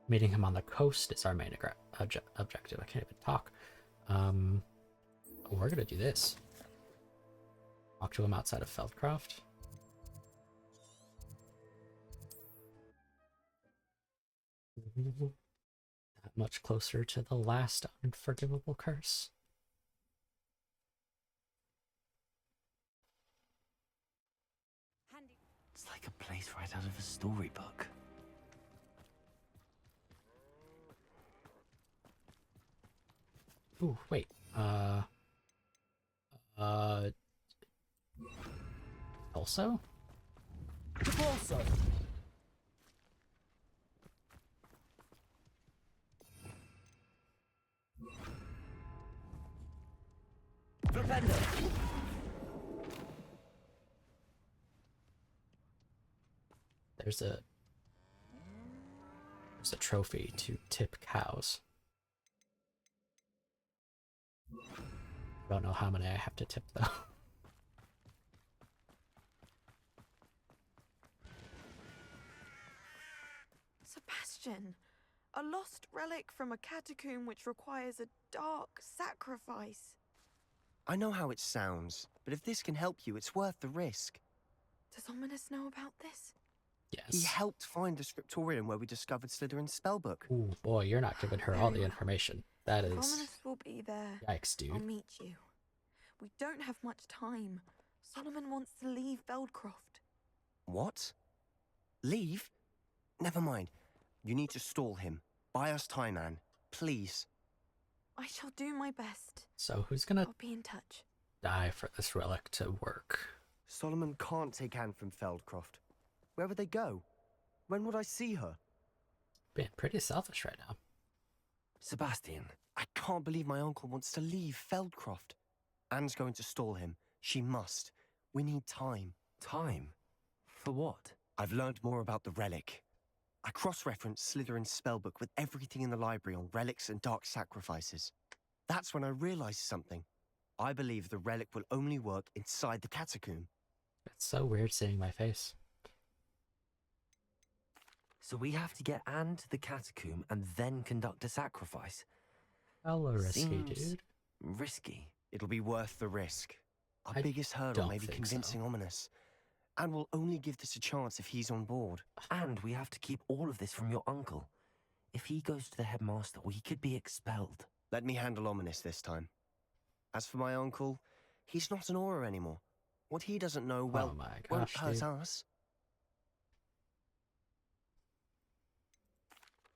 Meeting him on the coast is our main objective. I can't even talk. We're gonna do this. Talk to him outside of Feldcroft. That much closer to the last unforgivable curse. It's like a place right out of a storybook. Ooh, wait. Also? Also. Bender! There's a trophy to tip cows. I don't know how many I have to tip though. Sebastian, a lost relic from a catacomb which requires a dark sacrifice. I know how it sounds, but if this can help you, it's worth the risk. Does Ominous know about this? Yes. He helped find the scriptorium where we discovered Slytherin's spellbook. Ooh, boy, you're not giving her all the information. That If is... Ominous will be there. Yikes, dude. I'll meet you. We don't have much time. Solomon wants to leave Feldcroft. What? Leave? Never mind. You need to stall him. Buy us time, Anne. Please. I shall do my best. So who's gonna I'll be in touch. die for this relic to work? Solomon can't take Anne from Feldcroft. Where would they go? When would I see her? Being pretty selfish right now. Sebastian, I can't believe my uncle wants to leave Feldcroft. Anne's going to stall him. She must. We need time. Time? For what? I've learned more about the relic. I cross-referenced Slytherin's spellbook with everything in the library on relics and dark sacrifices. That's when I realized something. I believe the relic will only work inside the catacomb. It's so weird seeing my face. So we have to get Anne to the catacomb and then conduct a sacrifice? Hella risky, Seems dude. risky. It'll be worth the risk. Our I biggest hurdle don't may be think convincing so. Ominous. And we'll only give this a chance if he's on board. And we have to keep all of this from your uncle. If he goes to the headmaster, we could be expelled. Let me handle Ominous this time. As for my uncle, he's not an Auror anymore. What he doesn't know, well, Oh my won't gosh, hurt dude. us.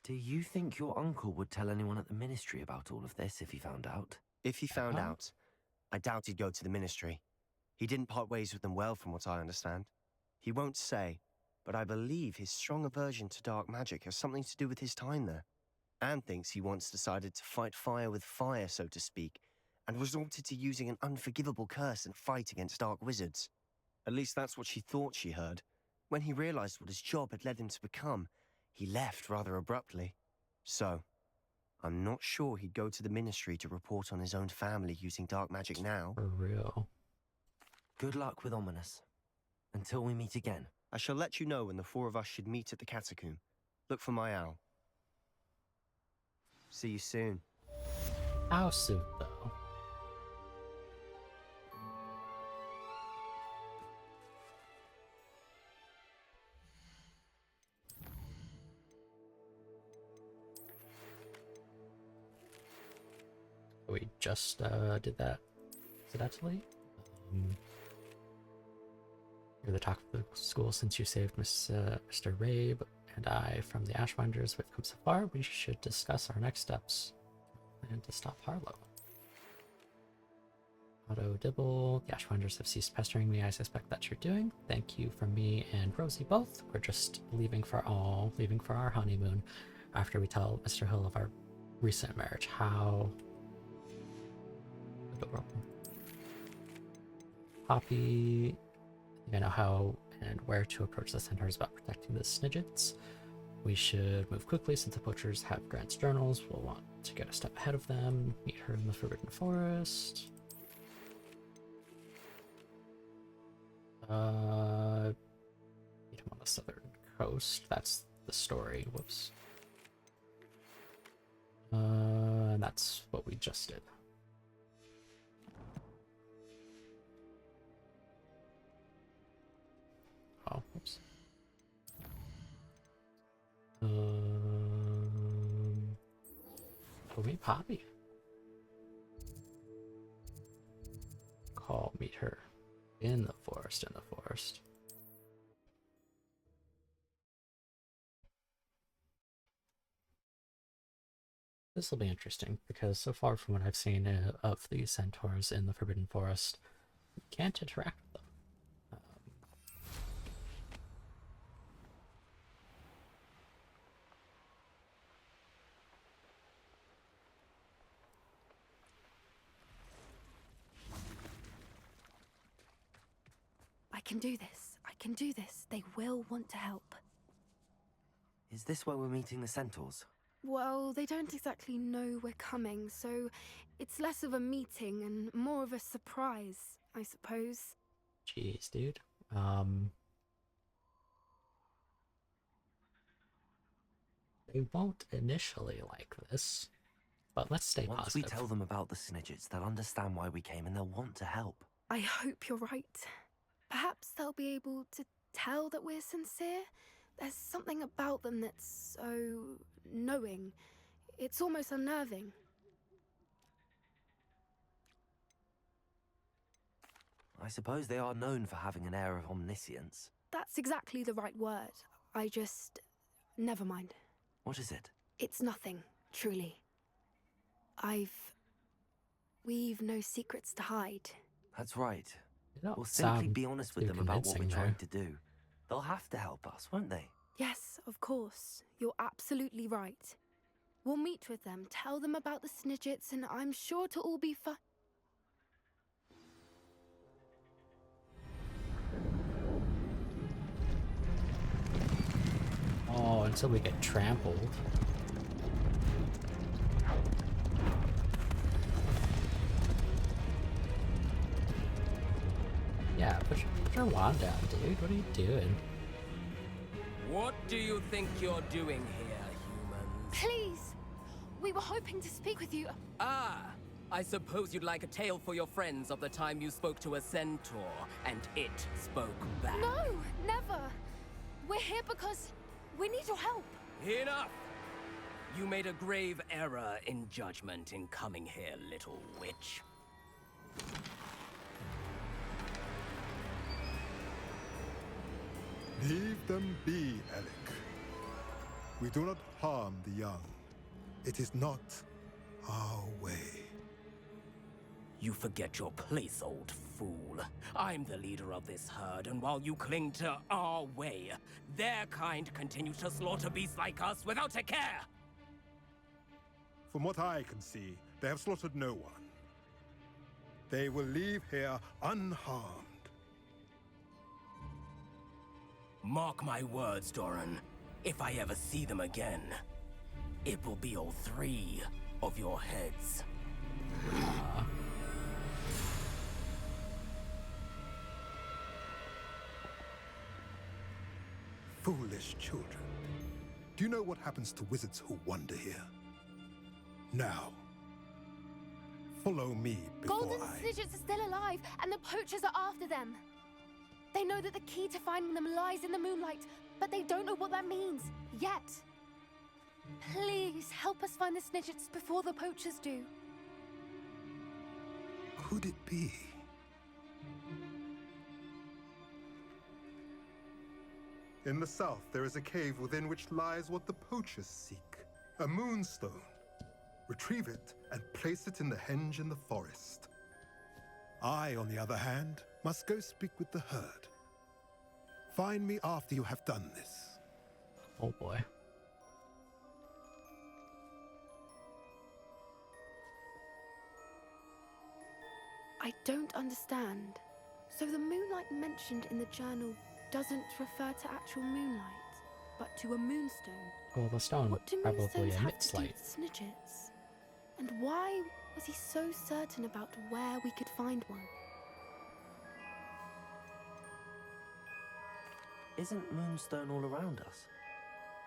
Do you think your uncle would tell anyone at the ministry about all of this if he found out? If he found Uh-huh. out, I doubt he'd go to the ministry. He didn't part ways with them well, from what I understand. He won't say, but I believe his strong aversion to dark magic has something to do with his time there. Anne thinks he once decided to fight fire with fire, so to speak, and resorted to using an unforgivable curse in a fight against dark wizards. At least that's what she thought she heard. When he realized what his job had led him to become, he left rather abruptly. So, I'm not sure he'd go to the ministry to report on his own family using dark magic now. For real. Good luck with Ominous. Until we meet again. I shall let you know when the four of us should meet at the catacomb. Look for my owl. See you soon. How soon, though? We just did that accidentally. You're the talk of the school since you saved Mr. Rabe and I from the Ashwinders. We've come so far, we should discuss our next steps and to stop Harlow. Otto Dibble, the Ashwinders have ceased pestering me. I suspect that you're doing. Thank you from me and Rosie both. We're just leaving for our honeymoon after we tell Mr. Hill of our recent marriage. How adorable. Poppy, I know how and where to approach the centaurs about protecting the Snidgets. We should move quickly since the poachers have Grant's journals. We'll want to get a step ahead of them. Meet her in the Forbidden Forest. Meet him on the southern coast. That's the story. Whoops. And that's what we just did. Oh, whoops. Go meet Poppy. Call, meet her in the forest, This will be interesting because so far from what I've seen of the centaurs in the Forbidden Forest, you can't interact with them. can do this. I can do this. They will want to help. Is this where we're meeting the centaurs? Well, they don't exactly know we're coming, so it's less of a meeting and more of a surprise, I suppose. Jeez, dude. They won't initially like this, but let's stay Once positive. we tell them about the Snidgets, they'll understand why we came and they'll want to help. I hope you're right. Perhaps they'll be able to tell that we're sincere. There's something about them that's so knowing. It's almost unnerving. I suppose they are known for having an air of omniscience. That's exactly the right word. I just... never mind. What is it? It's nothing, truly. We've no secrets to hide. That's right. You We'll simply sound be honest too with them about what we're convincing trying there. to do. They'll have to help us, won't they? Yes, of course. You're absolutely right. We'll meet with them, tell them about the Snidgets, and I'm sure to all be fine. Oh, until we get trampled. Yeah, put your wand down, dude. What are you doing? What do you think you're doing here, humans? Please! We were hoping to speak with you. Ah! I suppose you'd like a tale for your friends of the time you spoke to a centaur, and it spoke back. No, never! We're here because we need your help. Enough! You made a grave error in judgment in coming here, little witch. Leave them be, Alec. We do not harm the young. It is not our way. You forget your place, old fool. I'm the leader of this herd, and while you cling to our way, their kind continue to slaughter beasts like us without a care! From what I can see, they have slaughtered no one. They will leave here unharmed. Mark my words, Doran. If I ever see them again, it will be all 3 of your heads. Foolish children. Do you know what happens to wizards who wander here? Now, follow me before Golden Snidgets are still alive, and the poachers are after them. They know that the key to finding them lies in the moonlight, but they don't know what that means, yet. Please, help us find the Snidgets before the poachers do. Could it be? In the south, there is a cave within which lies what the poachers seek. A moonstone. Retrieve it and place it in the henge in the forest. I, on the other hand, must go speak with the herd. Find me after you have done this. Oh boy. I don't understand. So the moonlight mentioned in the journal doesn't refer to actual moonlight, but to a moonstone. Well, the stone What do probably moonstones have emits to do light. with Snidgets? And why was he so certain about where we could find one? Isn't Moonstone all around us?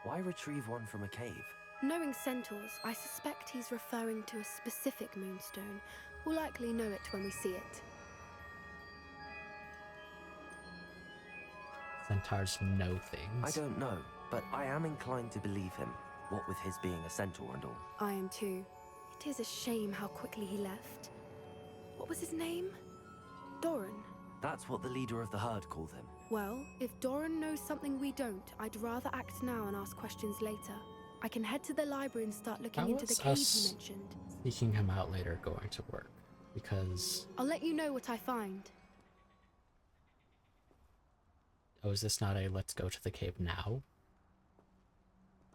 Why retrieve one from a cave? Knowing centaurs, I suspect he's referring to a specific moonstone. We'll likely know it when we see it. Centaurs know things. I don't know, but I am inclined to believe him, what with his being a centaur and all. I am too. It is a shame how quickly he left. What was his name? Doran. That's what the leader of the herd called him. Well, if Doran knows something we don't, I'd rather act now and ask questions later. I can head to the library and start looking into the cave you mentioned. Seeking him out later going to work, because... I'll let you know what I find. Oh, is this not a let's go to the cave now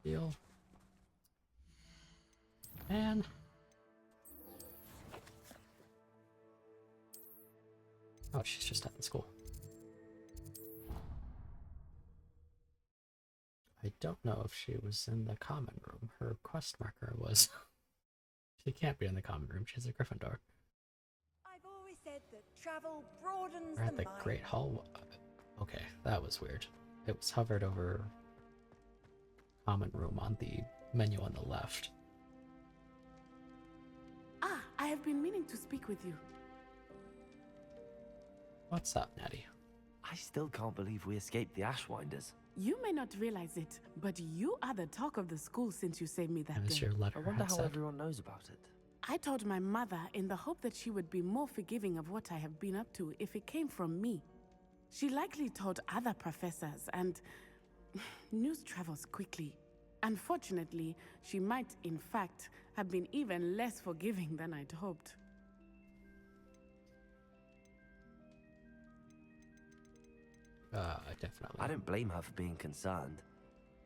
deal? Man. Oh, she's just at the school. don't know if she was in the common room. Her quest marker was. She can't be in the common room. She's a Gryffindor. I've always said that travel broadens We're at the the mind. Great Hall. Okay, that was weird. It was hovered over common room on the menu on the left. Ah, I have been meaning to speak with you. What's up, Natty? I still can't believe we escaped the Ashwinders. You may not realize it, but you are the talk of the school since you saved me that As day. your letter I wonder had how said. everyone knows about it. I told my mother in the hope that she would be more forgiving of what I have been up to if it came from me. She likely told other professors, and news travels quickly. Unfortunately, she might, in fact, have been even less forgiving than I'd hoped. Definitely. I don't blame her for being concerned.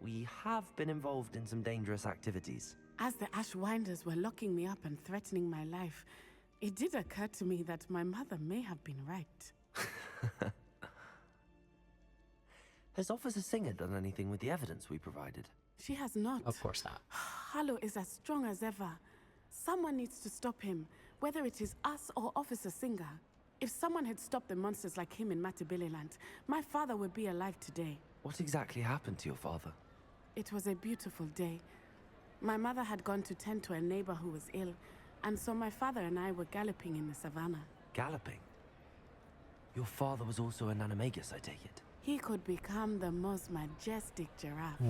We have been involved in some dangerous activities. As the Ashwinders were locking me up and threatening my life, it did occur to me that my mother may have been right. Has Officer Singer done anything with the evidence we provided? She has not. Of course not. Harlow is as strong as ever. Someone needs to stop him, whether it is us or Officer Singer. If someone had stopped the monsters like him in Matabeleland, my father would be alive today. What exactly happened to your father? It was a beautiful day. My mother had gone to tend to a neighbor who was ill, and so my father and I were galloping in the savannah. Galloping? Your father was also an animagus, I take it? He could become the most majestic giraffe,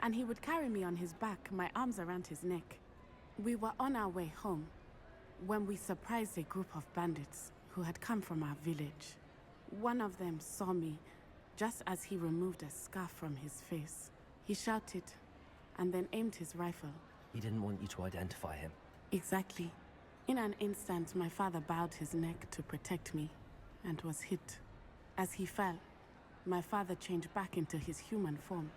and he would carry me on his back, my arms around his neck. We were on our way home when we surprised a group of bandits who had come from our village. One of them saw me just as he removed a scarf from his face. He shouted and then aimed his rifle. He didn't want you to identify him. Exactly. In an instant, my father bowed his neck to protect me and was hit. As he fell, my father changed back into his human form.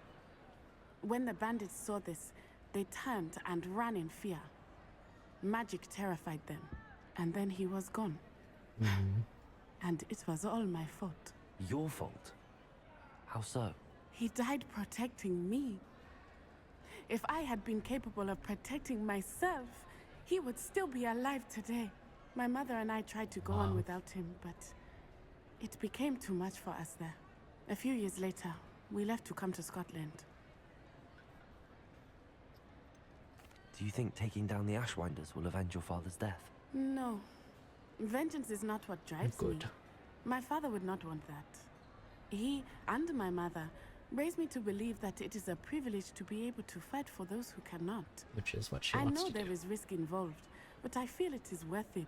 When the bandits saw this, they turned and ran in fear. Magic terrified them, and then he was gone. And it was all my fault. Your fault? How so? He died protecting me. If I had been capable of protecting myself, he would still be alive today. My mother and I tried to go on without him, but it became too much for us there. A few years later, we left to come to Scotland. Do you think taking down the Ashwinders will avenge your father's death? No. Vengeance is not what drives me. My father would not want that. He and my mother raised me to believe that it is a privilege to be able to fight for those who cannot. Which is what she I wants know to there do. is risk involved, but I feel it is worth it.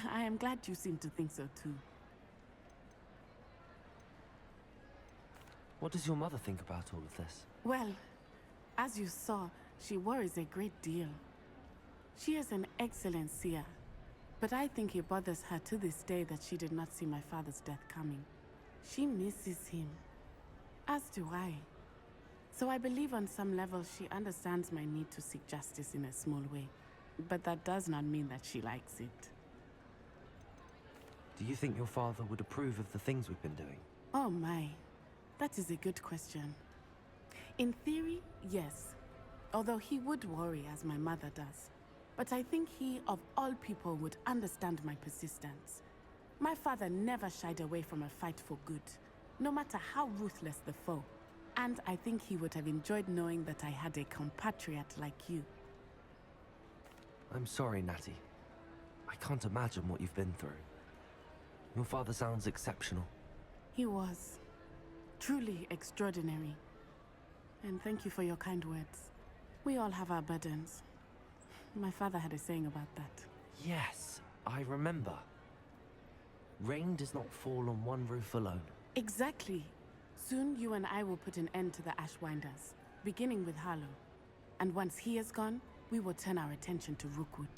I am glad you seem to think so too. What does your mother think about all of this? Well, as you saw, she worries a great deal. She is an excellent seer, but I think it bothers her to this day that she did not see my father's death coming. She misses him, as do I. So I believe on some level she understands my need to seek justice in a small way, but that does not mean that she likes it. Do you think your father would approve of the things we've been doing? Oh my, that is a good question. In theory, yes, although he would worry as my mother does. But I think he, of all people, would understand my persistence. My father never shied away from a fight for good, no matter how ruthless the foe. And I think he would have enjoyed knowing that I had a compatriot like you. I'm sorry, Natty. I can't imagine what you've been through. Your father sounds exceptional. He was truly extraordinary. And thank you for your kind words. We all have our burdens. My father had a saying about that. Yes, I remember. Rain does not fall on one roof alone. Exactly. Soon you and I will put an end to the Ashwinders, beginning with Harlow. And once he is gone, we will turn our attention to Rookwood.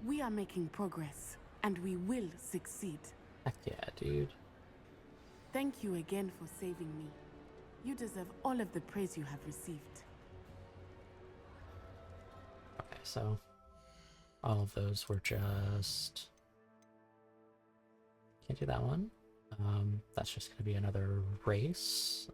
We are making progress, and we will succeed. Heck yeah, dude. Thank you again for saving me. You deserve all of the praise you have received. Okay, so all of those were just... Can't do that one. That's just going to be another race.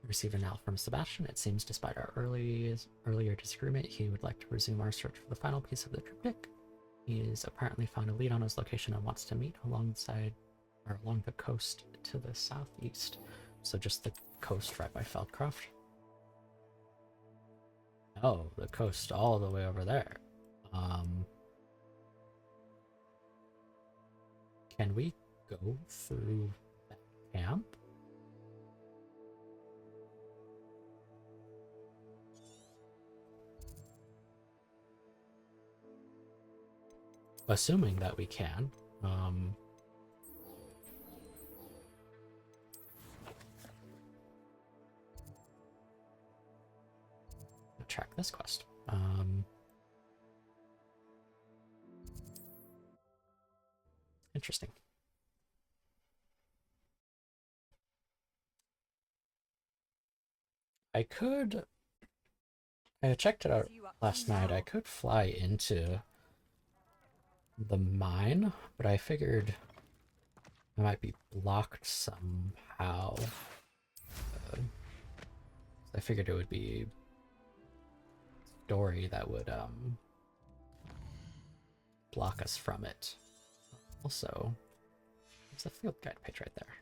Receive a note from Sebastian. It seems despite our earlier disagreement, he would like to resume our search for the final piece of the triptych. He has apparently found a lead on his location and wants to meet along the coast to the southeast. So just the coast right by Feldcroft. Oh, the coast all the way over there. Can we go through that camp? Assuming that we can. Track this quest. Interesting. I checked it out last night. I could fly into the mine, but I figured I might be blocked somehow. I figured it would be story that would block us from it. Also, there's a field guide page right there.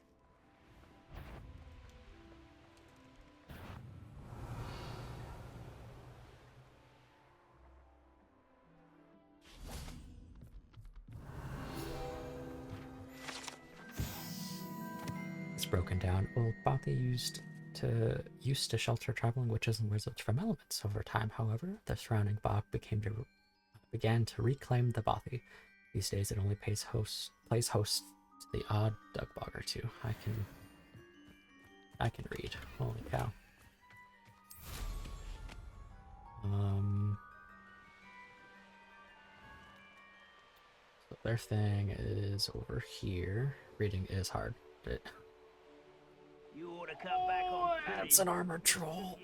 It's broken down old bothy used to shelter traveling witches and wizards from elements. Over time, however, the surrounding bog began to reclaim the bothy. These days, it only plays host to the odd dug bog or two. I can read. Holy cow. So their thing is over here. Reading is hard. You ought to come back on. That's an armored troll.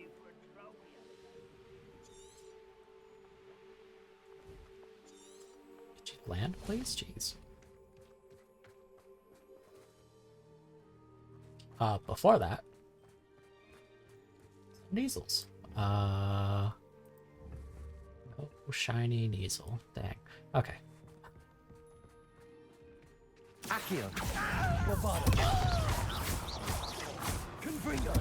Could you land, please? Jeez. Before that, Neasels. No shiny Neasel. Dang. Okay. Accio. Bravado. Confringo.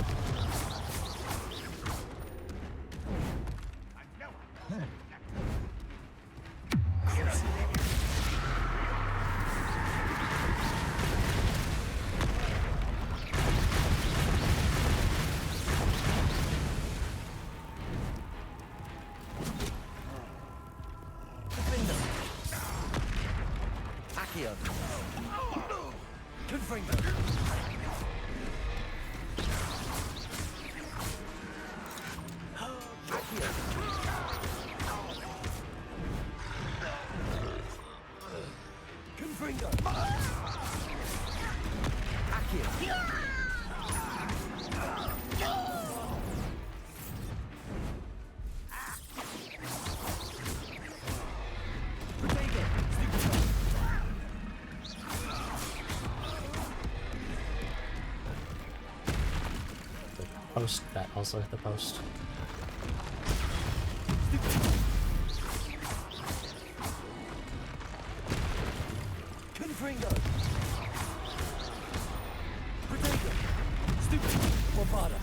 Accio. Confringo. Confringo. Accio. Post that also hit the post. Confringo. Protego. Stupid. Bombada.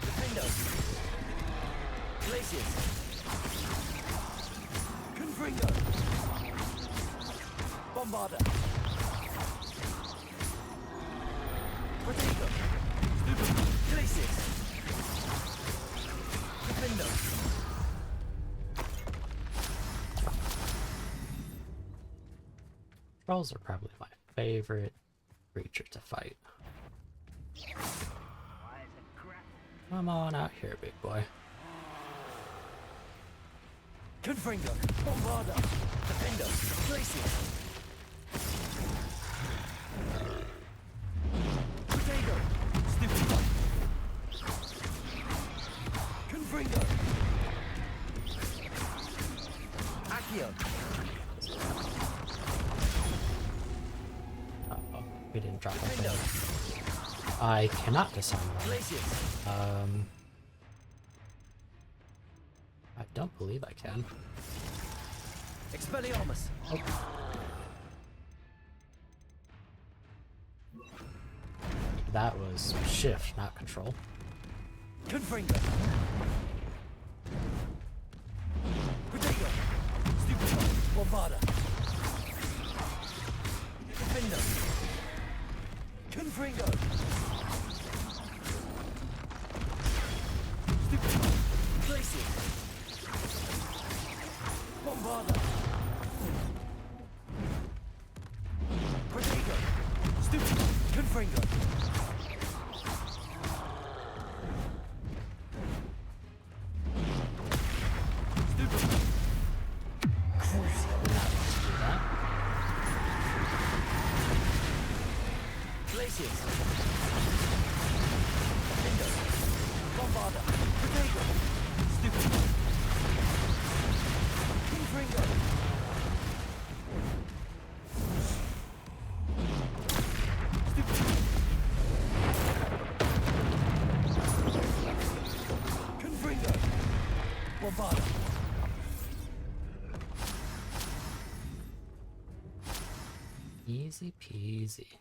Defendo. Glacius. Confringo. Bombada. Protego. Stupid. Glacius. Defendo. Trolls are probably my favorite creature to fight. Come on out here, big boy. Confringo. Bombarda. Defendo. Glacius. Protego. Stupid. Confringo. Accio. drop that thing. I cannot disarm them. I don't believe I can. Expelliarmus! That was shift, not control. Confringo! Protego! Stupefy! Bombarda! Defender! Confringo! Stupefy! Glacier! Bombarda! Protego! Stupefy! Confringo! Easy peasy.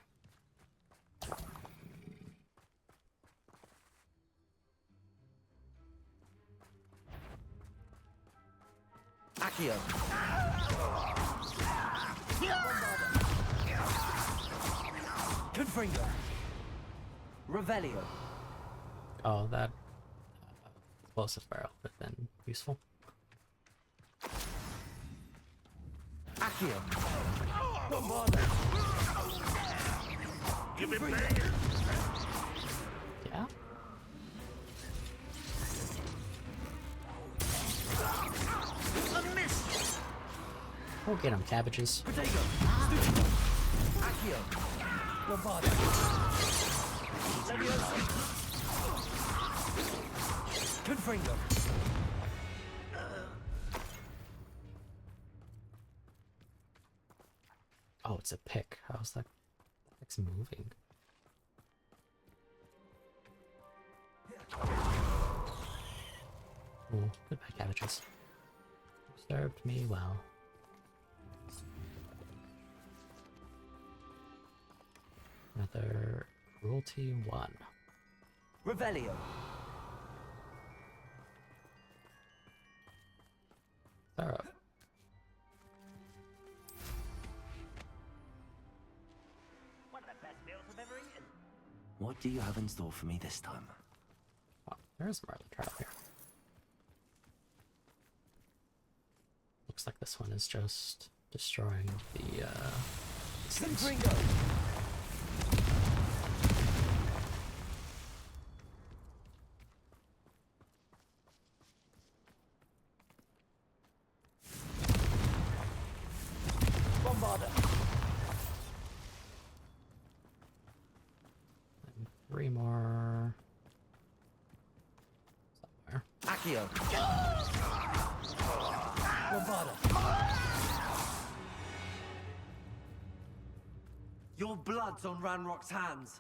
Accio. Confringo. Revelio. Oh, that explosive barrel would have been useful. Accio. Bombarda. Give it back. Yeah. A miss. We'll get him, cabbages. Protego. Accio. Bombarda. Leviosa. Confringo. Oh, it's a pick. How's that? It's moving. Oh, goodbye, cabbages. You served me well. Another cruelty 1. Revelio. Thorough. One of the best meals I've ever eaten. What do you have in store for me this time? Oh, there's a Marley trout here. Looks like this one is just destroying the Confringo. Bombarda. And 3 more somewhere. Accio. Bombarda. Your blood's on Ranrock's hands.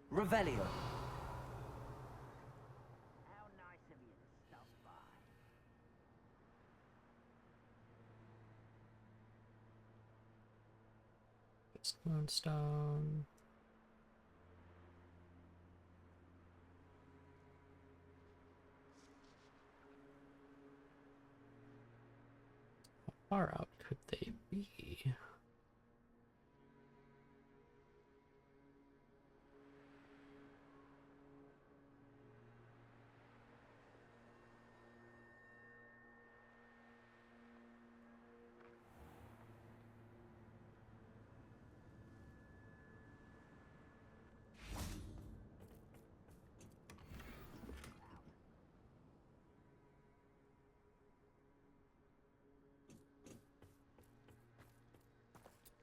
Revelio. How nice of you to stop by. Just moonstone. How far out could they be?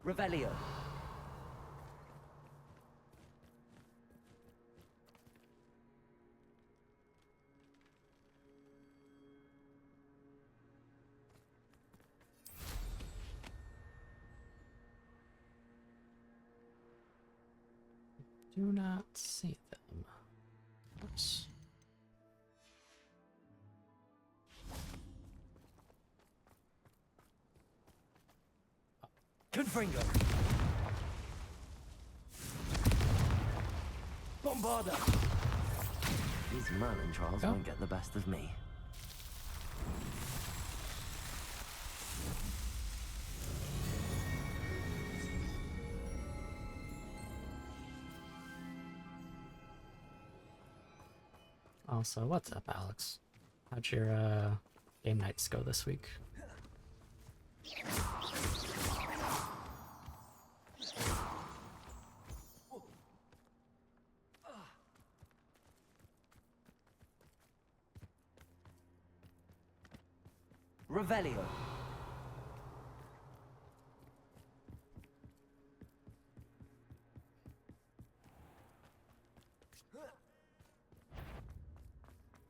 Revelio. Do not see them. Oops. Confringo! Bombarda! These Merlin trials won't get the best of me. Also, what's up, Alex? How'd your game nights go this week? Revelio.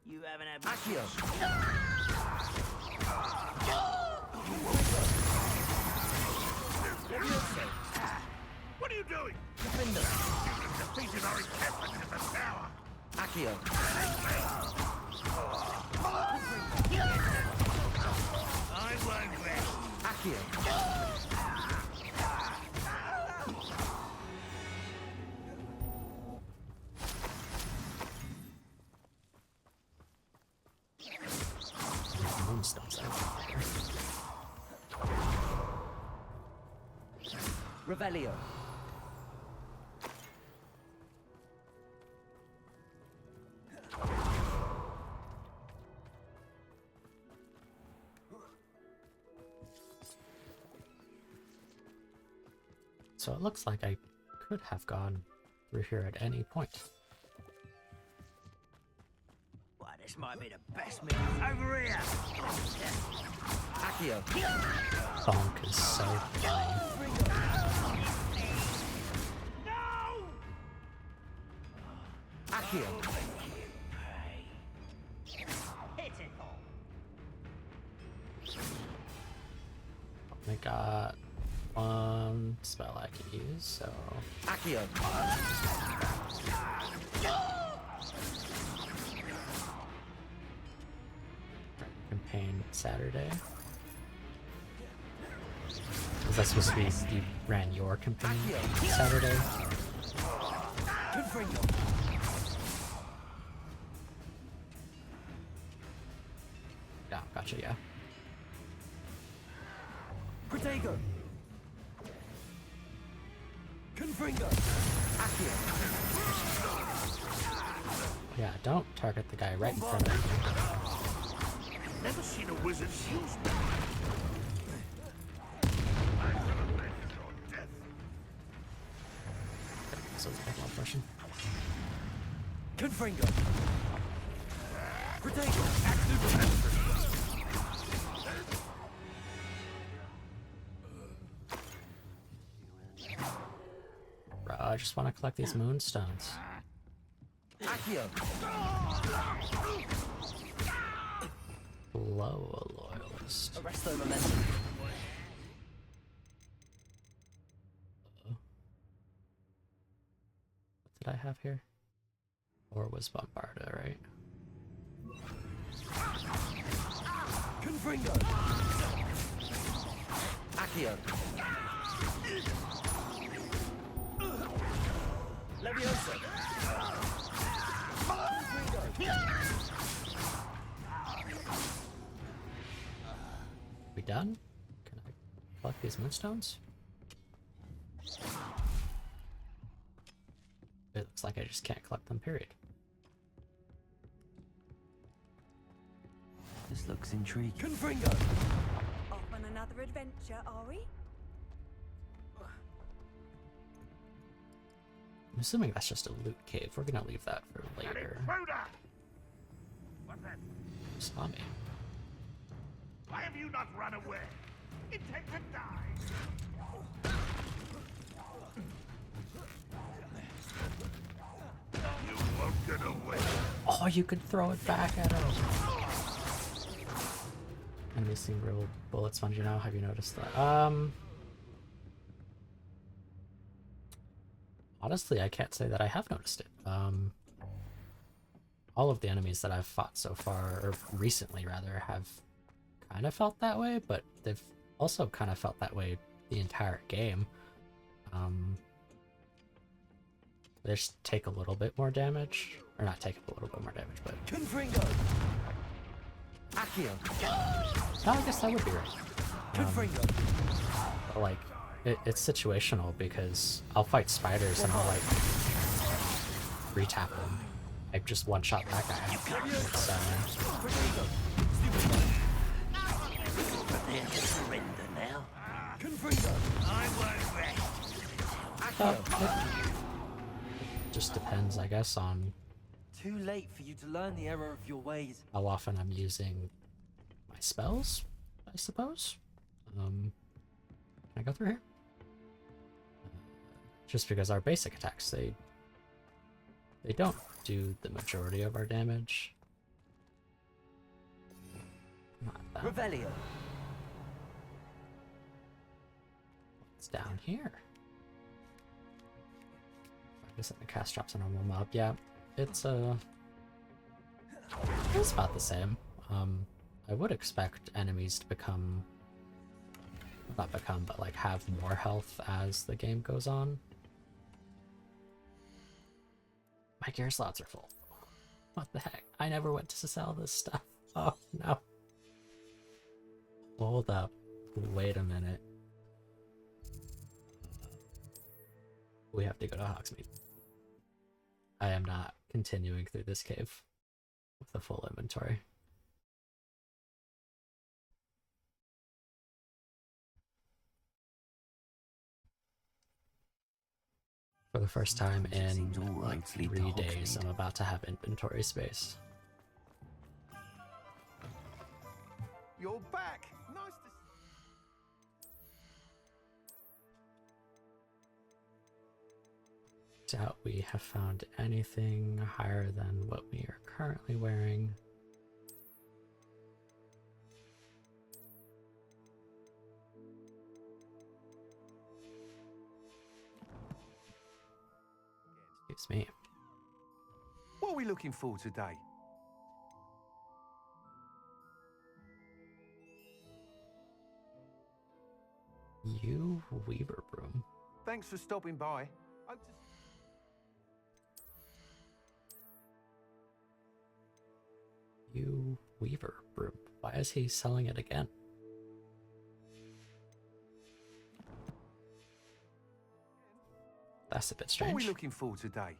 You haven't had Accio. What are you doing? Defender. You've defeated our encampment in the tower. Accio. I won't rest. Accio. Moonstones out there. Revelio. So it looks like I could have gone through here at any point. Well, this might be the best meal over here. Accio. Bonk is so fine. No! Accio. Hit it all. I got one spell I can use, so... Accio. Campaign Saturday. Is that supposed to be you ran your campaign Saturday? Yeah, gotcha, yeah. Protego. Confringo. Accio. Yeah, don't target the guy right in front of you. Never seen a wizard use me. So it's a question. Confringo. Protego. Active. Bro, I just want to collect these moonstones. Accio. Blow a loyalist. Arresto momentum. What did I have here? Or was Bombarda, right? Confringo. Accio. Leviosa. We done? Can I collect these moonstones? It looks like I just can't collect them, period. This looks intriguing. Confringo! Off on another adventure, are we? I'm assuming that's just a loot cave. We're gonna leave that for later. What's that? Saw me. Why have you not run away? Intend to die? You won't get away. Oh, you could throw it back at him. Enemies seem real bullet spongy now. Have you noticed that? Honestly, I can't say that I have noticed it. All of the enemies that I've fought so far, or recently rather, have kind of felt that way, but they've also kind of felt that way the entire game. They just take a little bit more damage, or not take a little bit more damage, but Confringo! Accio! no, I guess that would be right. Confringo! But like, it's situational because I'll fight spiders and I'll like re-tap them. I just one-shot that guy. It's, Prepare to surrender now. Confringo! I won't rest. Accio! it just depends, I guess, on Too late for you to learn the error of your ways. how often I'm using my spells, I suppose. Can I go through here? Just because our basic attacks, they don't do the majority of our damage. Not that. Revelio! It's down here. I guess the cast drops a normal mob. Yeah, it's about the same. I would expect enemies to become, not become, but like have more health as the game goes on. My gear slots are full. What the heck? I never went to sell this stuff. Oh no. Hold up. Wait a minute. We have to go to Hogsmeade. I am not continuing through this cave with a full inventory. For the first time in like 3 days, I'm about to have inventory space. You're back. Nice to Doubt we have found anything higher than what we are currently wearing. Excuse me. What are we looking for today? You Weaver Broom. Thanks for stopping by. You Weaver Broom. Why is he selling it again? That's a bit strange. What are we looking for today?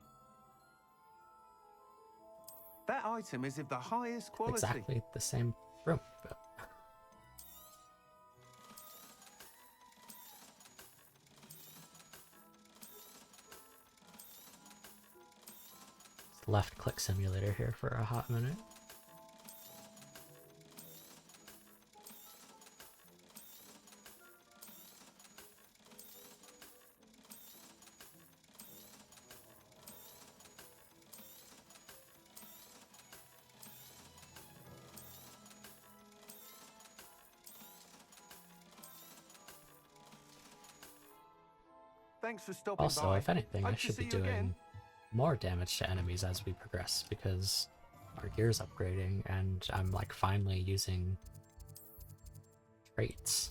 That item is of the highest quality. Exactly the same broom, but left click simulator here for a hot minute. Thanks for stopping Also, by. if anything, I Hope to should be see you again. doing more damage to enemies as we progress because our gear's upgrading and I'm like finally using traits.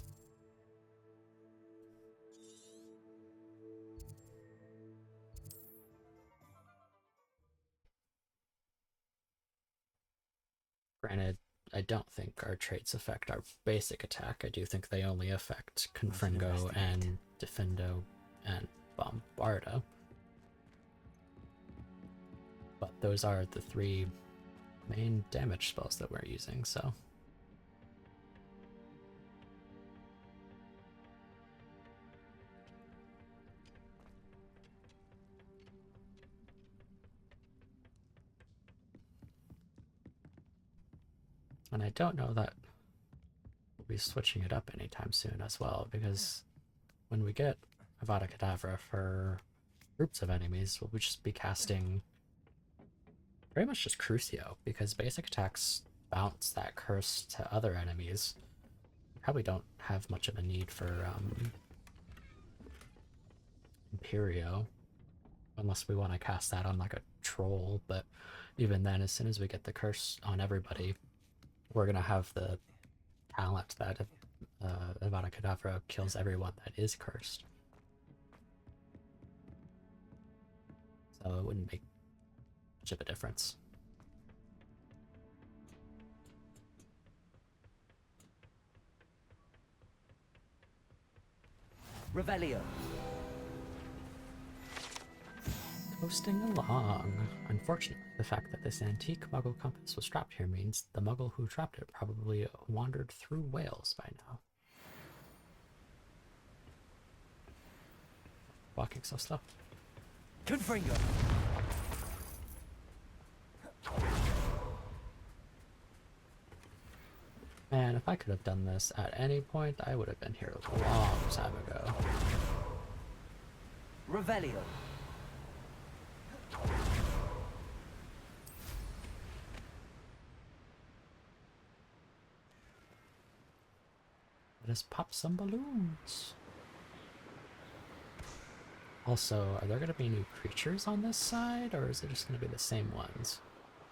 Granted, I don't think our traits affect our basic attack. I do think they only affect Confringo and Defendo and Bombarda. But those are the 3 main damage spells that we're using, so. And I don't know that we'll be switching it up anytime soon as well, because when we get Avada Kedavra for groups of enemies, we'll just be casting pretty much just Crucio, because basic attacks bounce that curse to other enemies. Probably don't have much of a need for Imperio. Unless we want to cast that on like a troll, but even then, as soon as we get the curse on everybody, we're gonna have the talent that Avada Kedavra kills everyone that is cursed. So it wouldn't make much of a difference. Revelio. Coasting along. Unfortunately, the fact that this antique Muggle compass was trapped here means the Muggle who trapped it probably wandered through Wales by now. Walking so slow. Confringo. Man, if I could have done this at any point, I would have been here a long time ago. Revelio. Let us pop some balloons. Also, are there going to be new creatures on this side, or is it just going to be the same ones?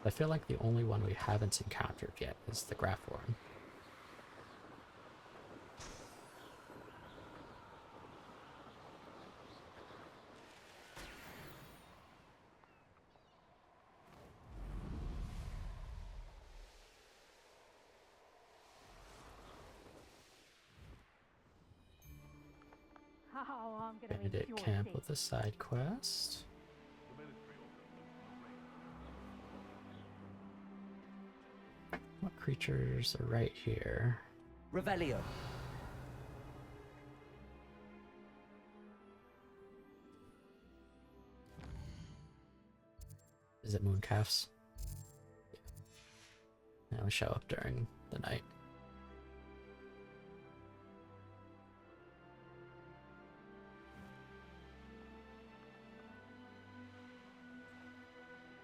I feel like the only one we haven't encountered yet is the Graphorn. Bandit camp with a side quest. What creatures are right here? Revelio. Is it mooncalves? Yeah. They will show up during the night.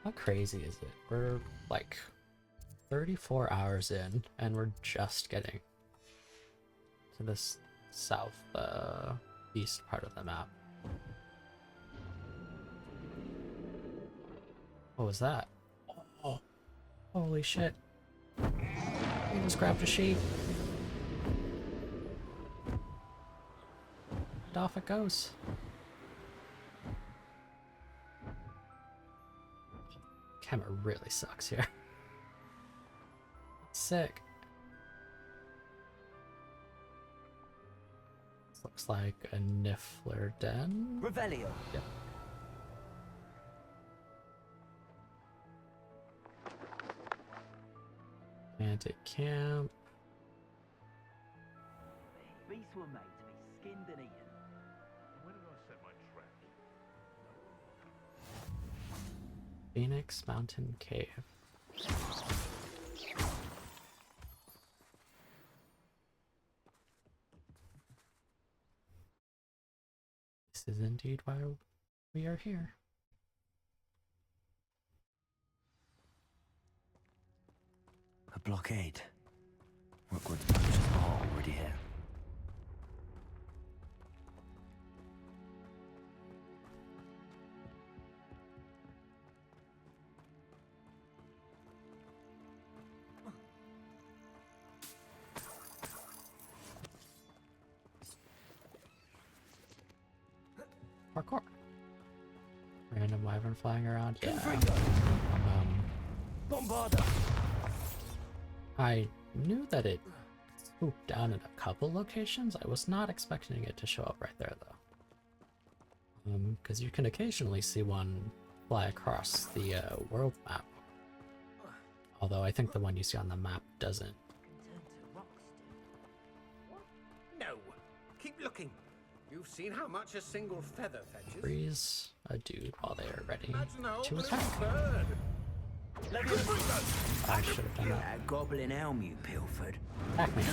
How crazy is it? We're like 34 hours in and we're just getting to this south east part of the map. What was that? Oh, holy shit. He just grabbed a sheep. And off it goes. Camera really sucks here. Sick. This looks like a Niffler den. Revelio. Yep. Bandit camp. Beasts were made to be skinned and eaten. Where did I set my trap? Phoenix Mountain Cave. This is indeed why we are here. A blockade. Hogwarts poachers are already here. Parkour. Random wyvern flying around. Yeah. Bombarda. I knew that it swooped down in a couple locations. I was not expecting it to show up right there though. Because you can occasionally see one fly across the world map. Although I think the one you see on the map doesn't. No, keep looking. You've seen how much a single feather fetches. Freeze a dude while they are ready to to attack. I should have done that. That goblin elm you pilfered. Attack me.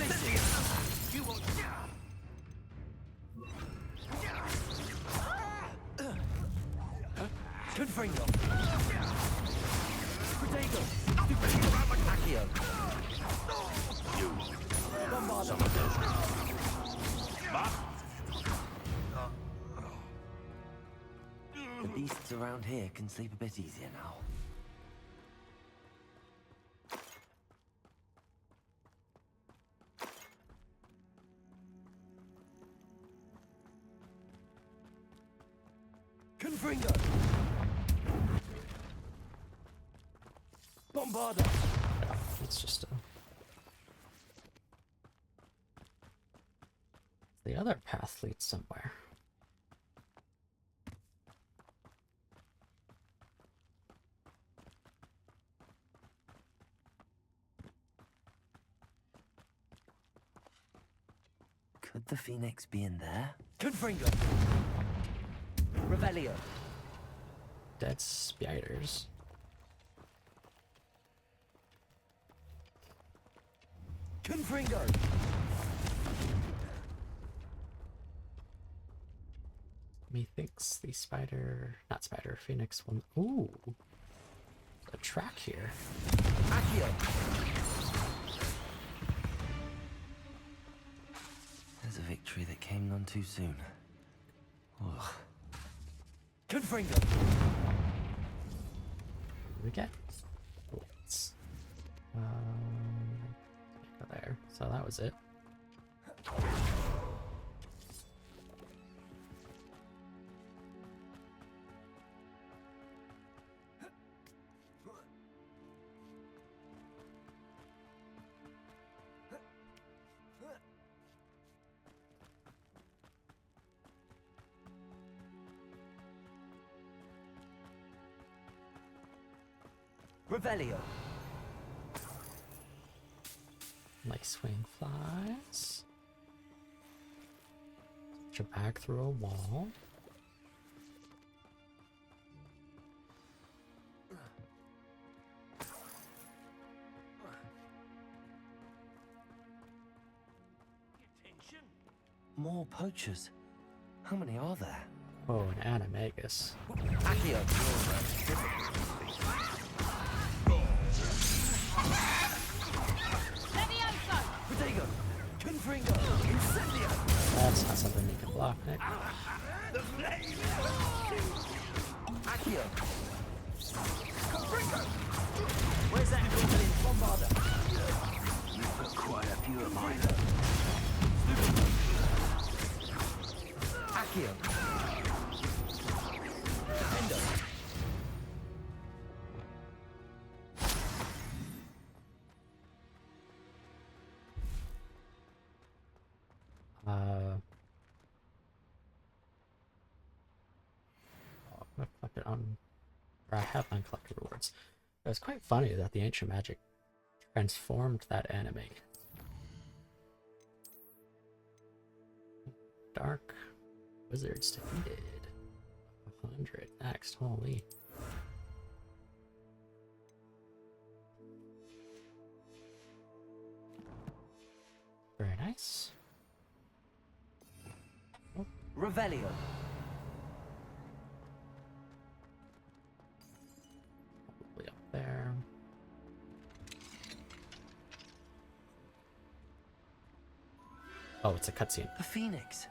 Confringo. Protego. Accio. Bombarda. The beasts are around here can sleep a bit easier now. Confringo! Bombarda! It's just a... The other path leads somewhere. Could the Phoenix be in there? Confringo! Revelio! Dead spiders. Confringo! Methinks the spider... not spider, phoenix one... Ooh! A track here. Accio! There's a victory that came none too soon. Ugh. Confringo! We get bullets. Go there. So that was it. Revelio! Nice wing flies. Put your bag through a wall. More poachers. How many are there? Oh, an animagus. Accio! Protego! Confringo! Incendio! That's not something you can block, Nick. The flame! Accio! Confringo! Where's that goblin bombarder? You've got quite a few of mine. Accio! Defendo! Reflected on, or I have uncollected rewards. It was quite funny that the ancient magic transformed that anime. Dark wizards defeated. 100 next. Holy. Very nice. Oh. Revelio! Probably up there. Oh, it's a cutscene. The Phoenix.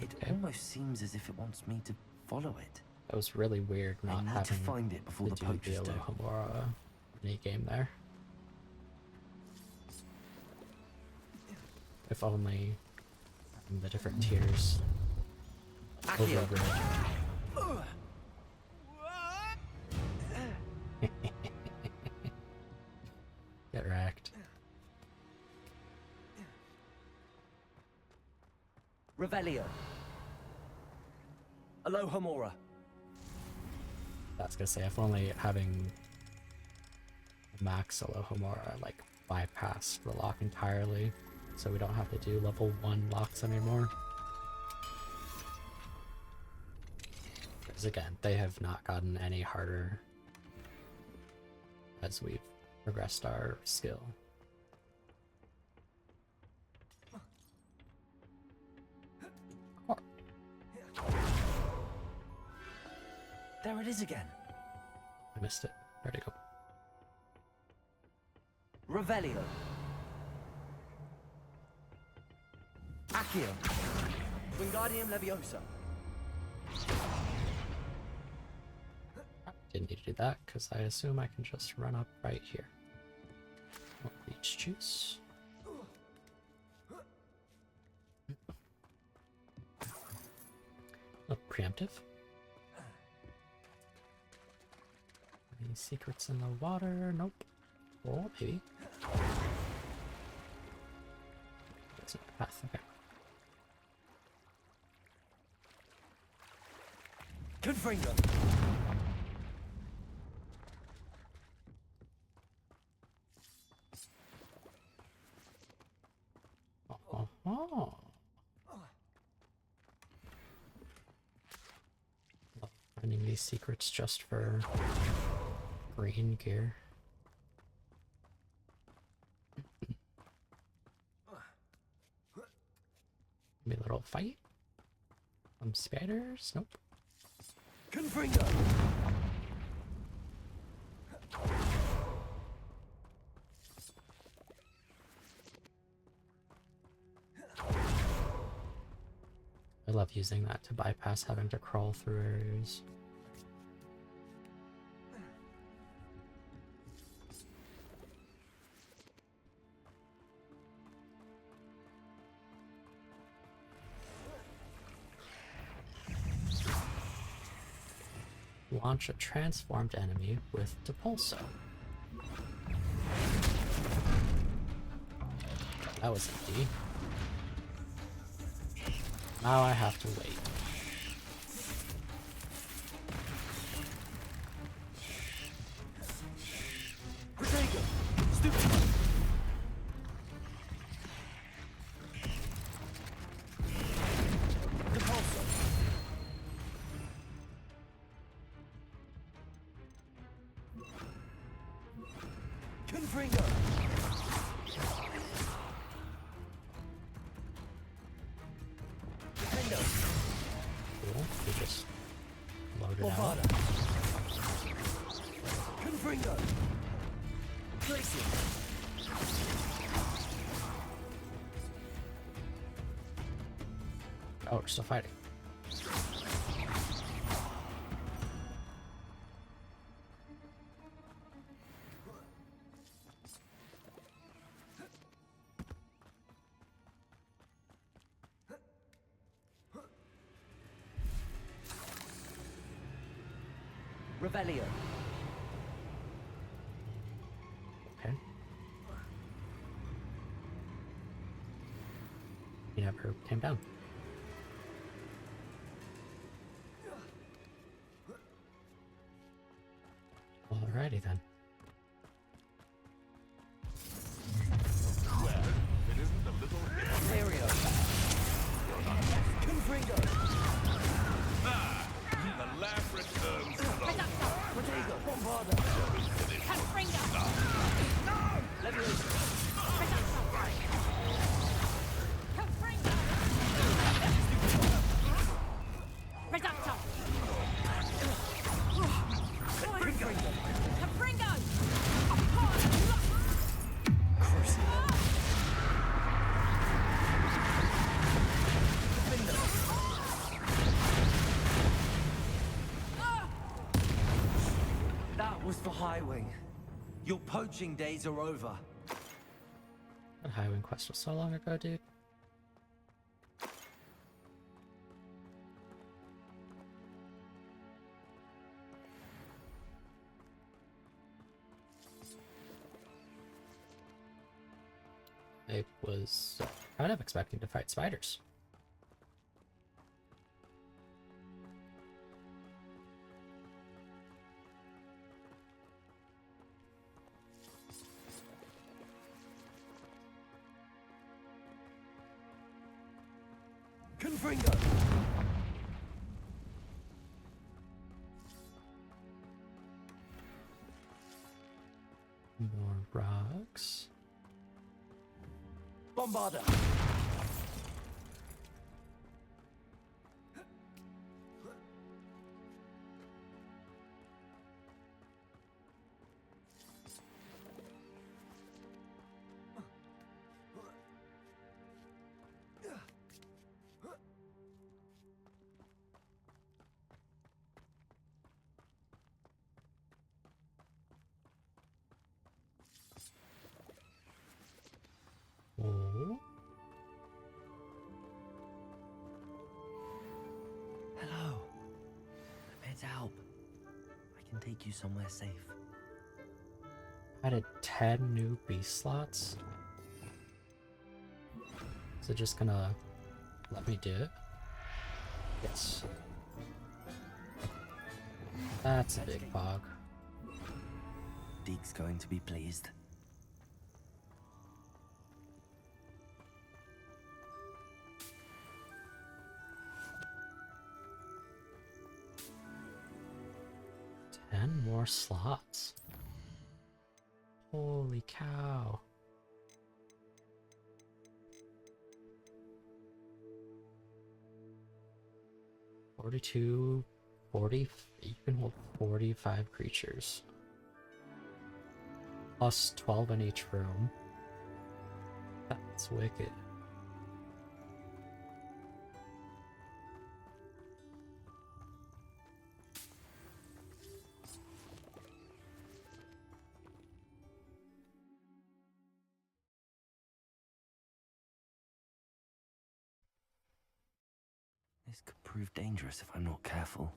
It almost seems as if it wants me to follow it. That was really weird not I need having to find it before the poachers do. Alohomora mini game there. If only the different tiers overridden. Get wrecked. Revelio! Alohomora! I was gonna say, if only having max Alohomora like bypassed the lock entirely, so we don't have to do level 1 locks anymore. Because again, they have not gotten any harder as we've progressed our skill. There it is again. I missed it. Where'd it go? Revelio. Accio. Wingardium Leviosa. Didn't need to do that, because I assume I can just run up right here. Leech juice. Oh, preemptive. Any secrets in the water? Nope. Oh, maybe. That's not a path, okay. Confringo. Oh. Love finding these secrets just for green gear. Maybe a little fight. Some spiders? Nope. Confringo. I love using that to bypass having to crawl through areas. Launch a transformed enemy with Depulso. That was easy. Now I have to wait. Cool. We just loaded out. Confringo. Placing. Oh, we're still fighting. Revelio. Okay. He never came down. Alrighty then. Well, it isn't a little Stereo. Confringo. Ah, the laugh returns to the Protego. Bombarda. Confringo. Leviosa. Reducto! That was for Highwing. Your poaching days are over. That Highwing quest was so long ago, dude. I was kind of expecting to fight spiders. Confringo. More rocks. Bombarda. Get out. I can take you somewhere safe. Added 10 new beast slots. Is it just gonna let me do it? Yes. That's a big bog. Deke's going to be pleased. More slots. Holy cow. 42, 40, you can hold 45 creatures. Plus 12 in each room. That's wicked. This could prove dangerous if I'm not careful.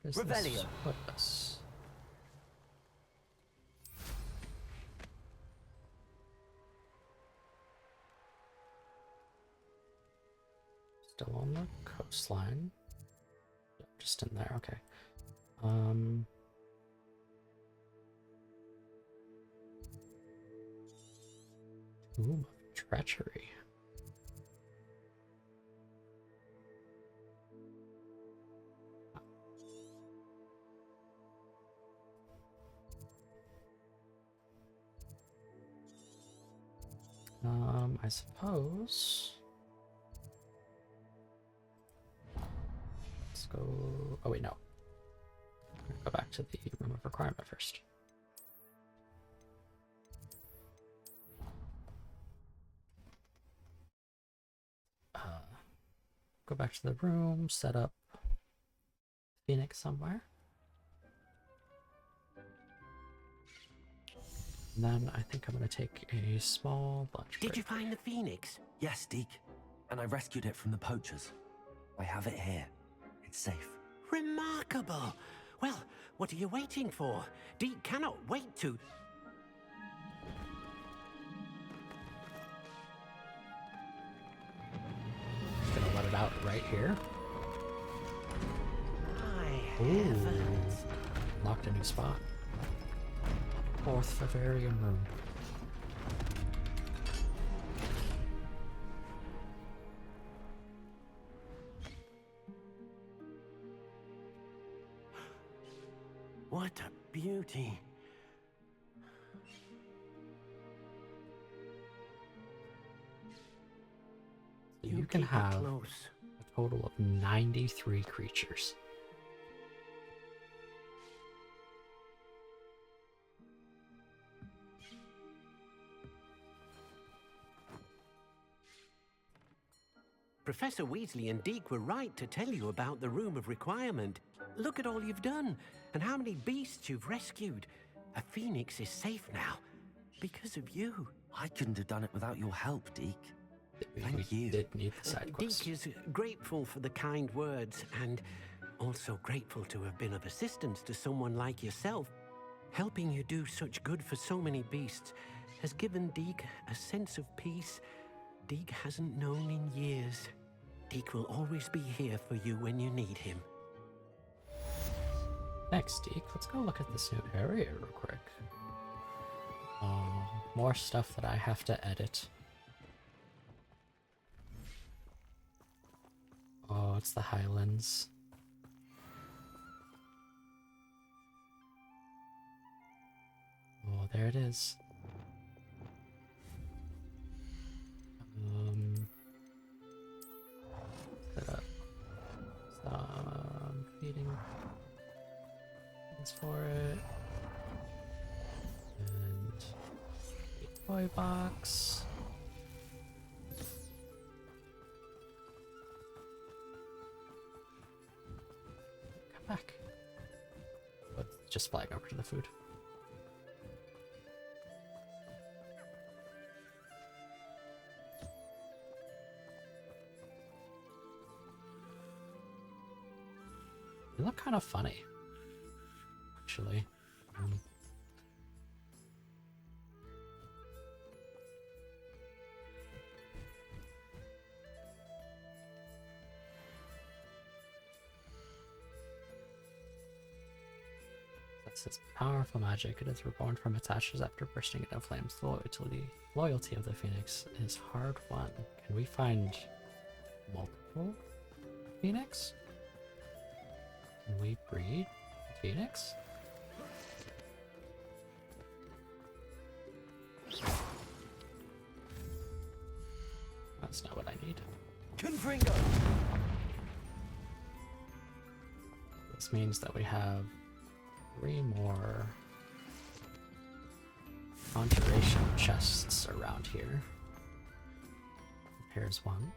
Revelio. Put us. Still on the coastline. Yep, just in there, okay. Tomb of Treachery. I suppose. Let's go. Oh, wait, no. Go back to the room of requirement first. Go back to the room, set up Phoenix somewhere. And then I think I'm going to take a small lunch break. Did you find the Phoenix? Yes, Deke. And I rescued it from the poachers. I have it here. It's safe. Remarkable! Well, what are you waiting for? Deke cannot wait to... Just gonna let it out right here. Ooh. Locked a new spot. Fourth vivarium room. What a beauty. You can keep it have close. a total of 93 creatures. Professor Weasley and Deke were right to tell you about the Room of Requirement. Look at all you've done, and how many beasts you've rescued. A phoenix is safe now, because of you. I couldn't have done it without your help, Deke. Thank you. Did need the side quest. Deke is grateful for the kind words, and also grateful to have been of assistance to someone like yourself. Helping you do such good for so many beasts has given Deke a sense of peace Deke hasn't known in years. Deke will always be here for you when you need him. Thanks, Deke. Let's go look at this new area real quick. More stuff that I have to edit. Oh, it's the Highlands. Oh, there it is. Set up some feeding things for it. And a toy box. Come back. But just flying over to the food. kind of funny, actually. This is powerful magic. It is reborn from its ashes after bursting into flames. The loyalty of the Phoenix is hard won. Can we find multiple Phoenix? Can we breed Phoenix? That's not what I need. Confringo! This means that we have 3 more conjuration chests around here. Here's one.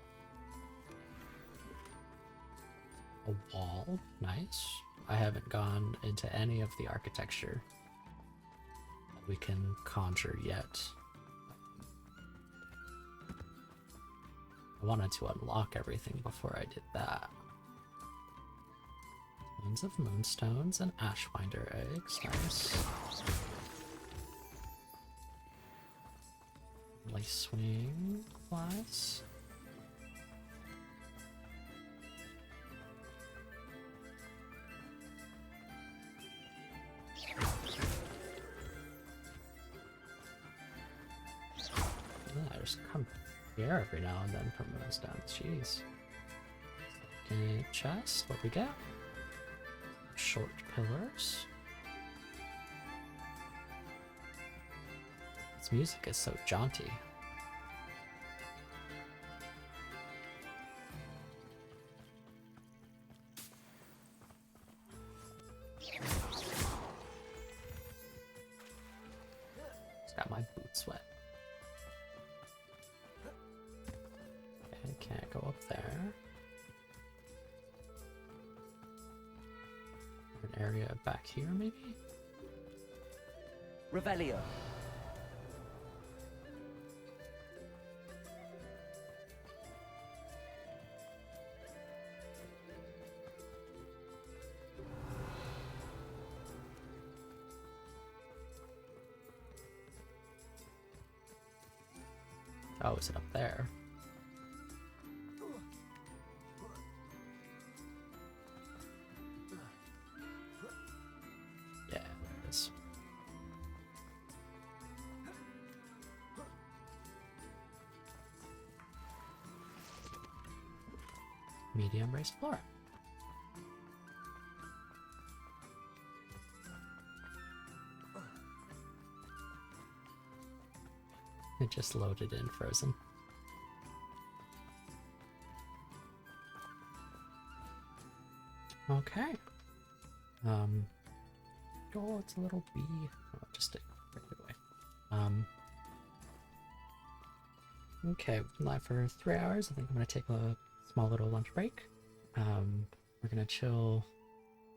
A wall, nice. I haven't gone into any of the architecture that we can conjure yet. I wanted to unlock everything before I did that. Moons of moonstones and ashwinder eggs, nice. Lace swing flies. I just come here every now and then from moonstones, jeez. Okay, chest, what we get? Short pillars. This music is so jaunty. Just got my boots wet. Okay, can't go up there. An area back here, maybe? Revelio. Oh, is it up there? Yeah, there it is. Medium raised floor. It just loaded in frozen. Okay. Oh, it's a little bee. Oh, just take it away. Okay, we've been live for 3 hours. I think I'm gonna take a small little lunch break. We're gonna chill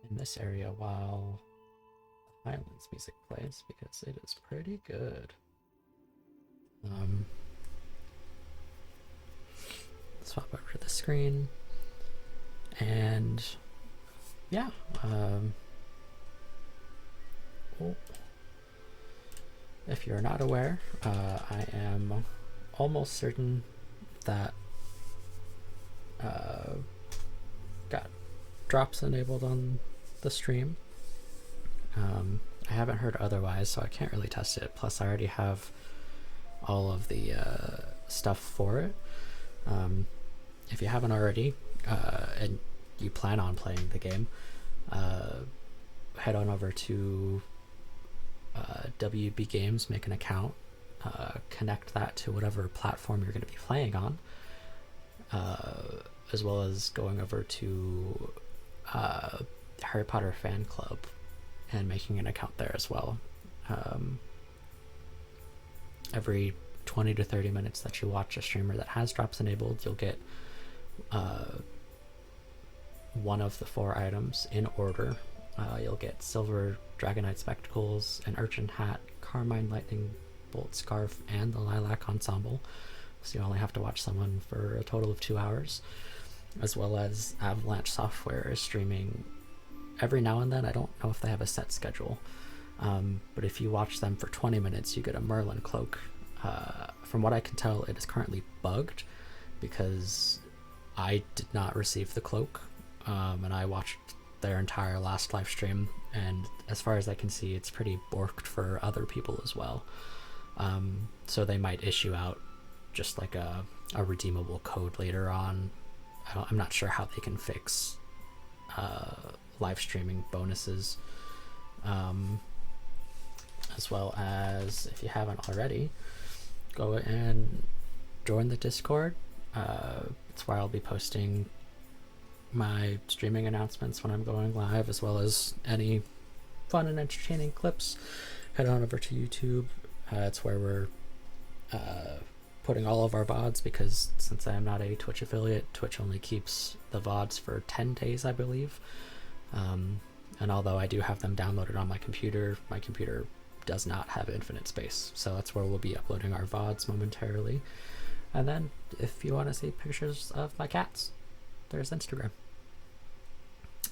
in this area while the Highlands music plays because it is pretty good. Swap over to the screen, and yeah, if you're not aware, I am almost certain that got drops enabled on the stream. I haven't heard otherwise, so I can't really test it. Plus, I already have all of the stuff for it. If you haven't already, and you plan on playing the game, head on over to WB Games, make an account, connect that to whatever platform you're going to be playing on, as well as going over to Harry Potter Fan Club and making an account there as well. Every 20 to 30 minutes that you watch a streamer that has drops enabled, you'll get one of the 4 items in order. You'll get silver Dragonite Spectacles, an Urchin Hat, Carmine Lightning Bolt Scarf, and the Lilac Ensemble. So you only have to watch someone for a total of 2 hours. As well as Avalanche Software is streaming every now and then. I don't know if they have a set schedule. But if you watch them for 20 minutes, you get a Merlin cloak. From what I can tell, it is currently bugged because I did not receive the cloak, and I watched their entire last live stream, and as far as I can see, it's pretty borked for other people as well. So they might issue out just like a redeemable code later on. I'm not sure how they can fix live streaming bonuses. As well as, if you haven't already, go and join the Discord. It's where I'll be posting my streaming announcements when I'm going live, as well as any fun and entertaining clips. Head on over to YouTube. It's where we're putting all of our VODs, because since I am not a Twitch affiliate, Twitch only keeps the VODs for 10 days, I believe. And although I do have them downloaded on my computer does not have infinite space. So that's where we'll be uploading our VODs momentarily. And then if you want to see pictures of my cats, there's Instagram.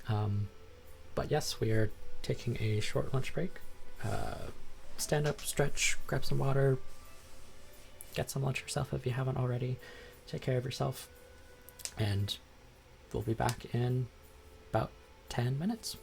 But yes, we are taking a short lunch break. Stand up, stretch, grab some water, get some lunch yourself if you haven't already. Take care of yourself. And we'll be back in about 10 minutes.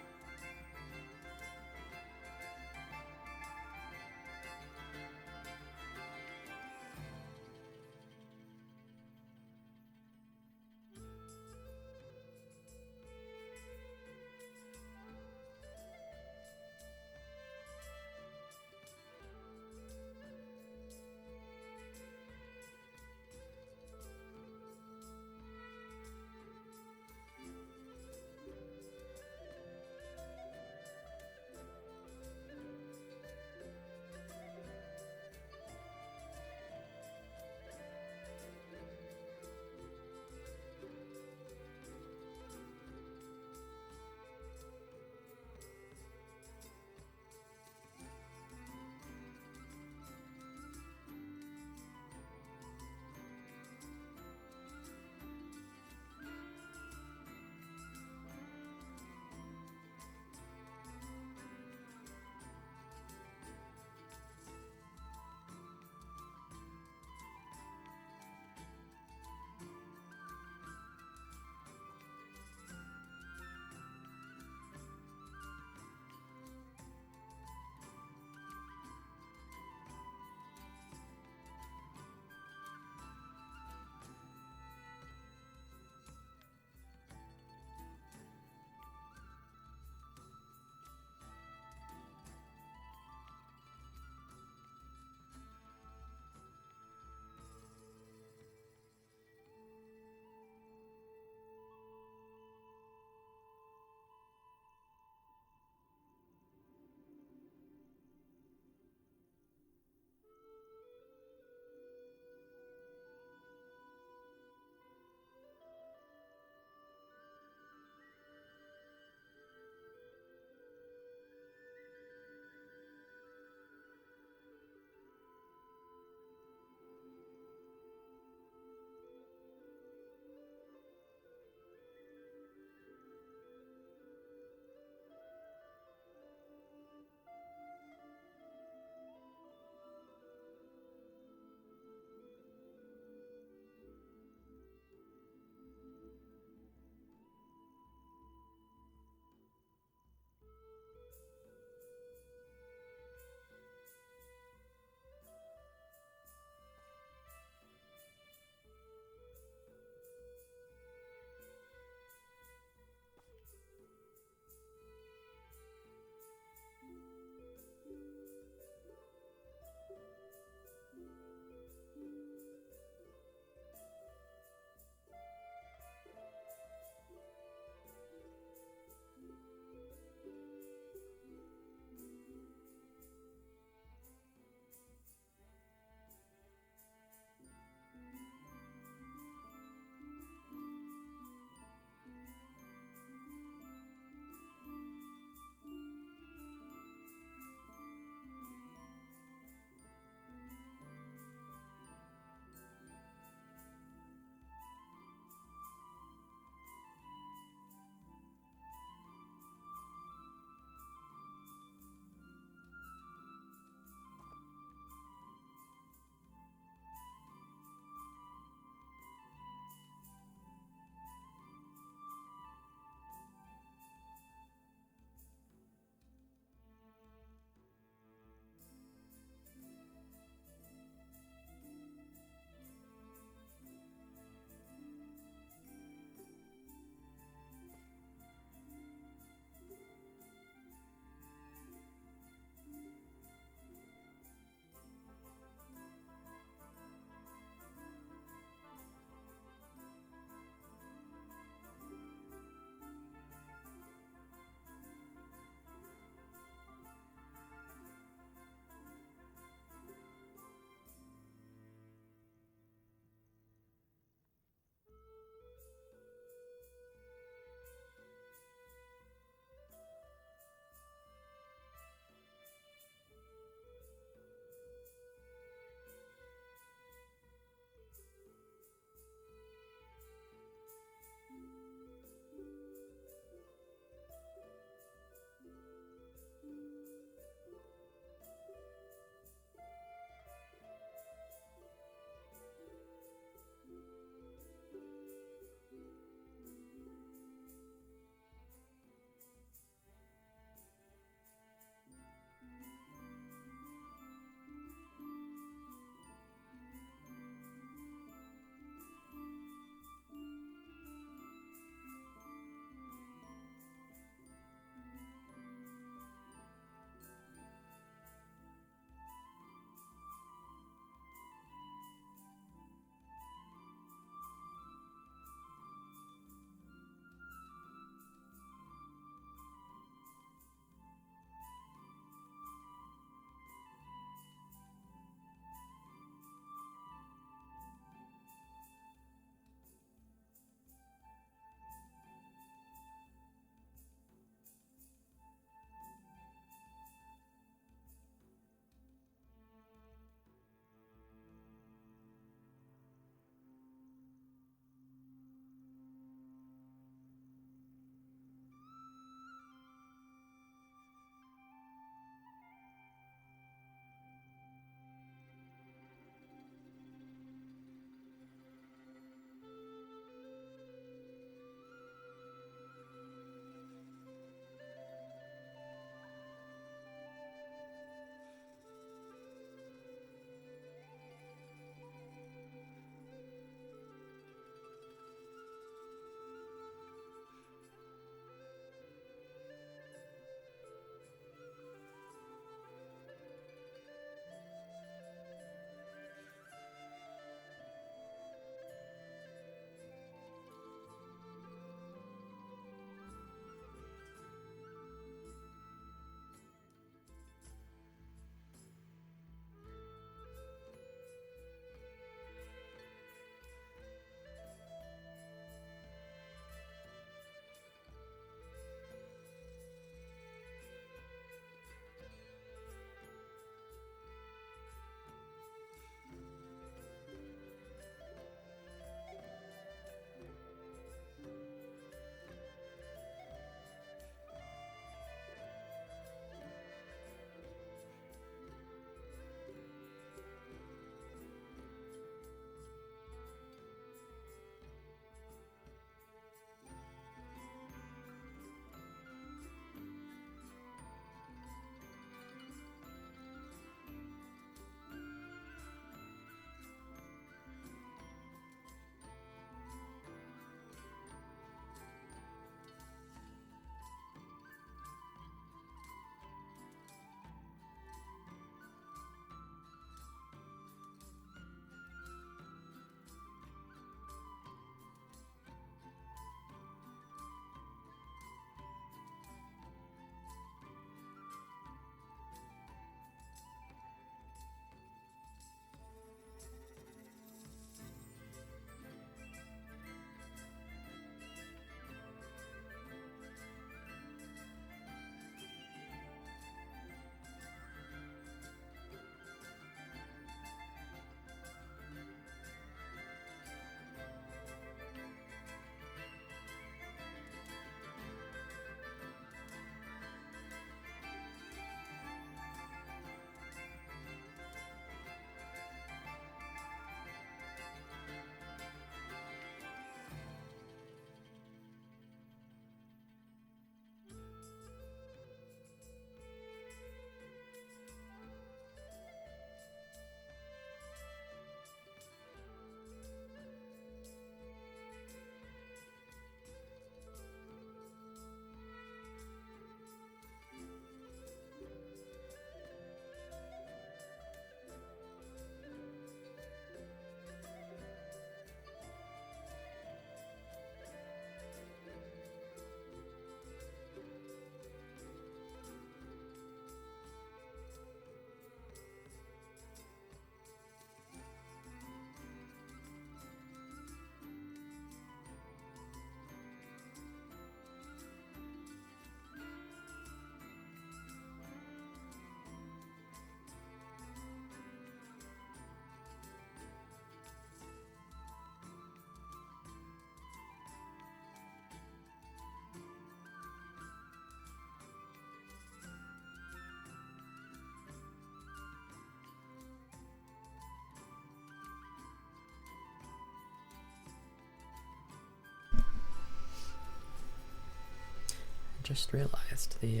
just realized the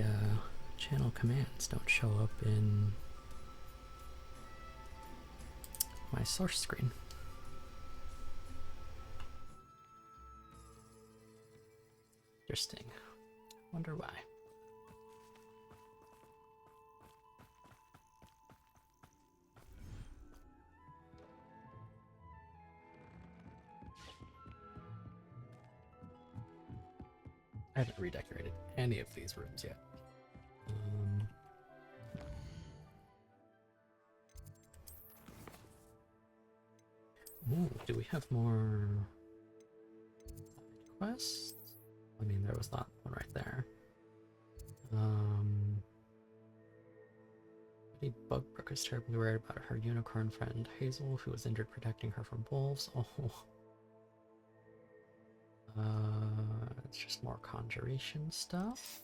channel commands don't show up in my source screen. Interesting. Wonder why. I haven't redecorated any of these rooms yet. Ooh, do we have more side quests? I mean, there was that one right there. Lady Bugbrook is terribly worried about her unicorn friend Hazel, who was injured protecting her from wolves. Oh. It's just more conjuration stuff.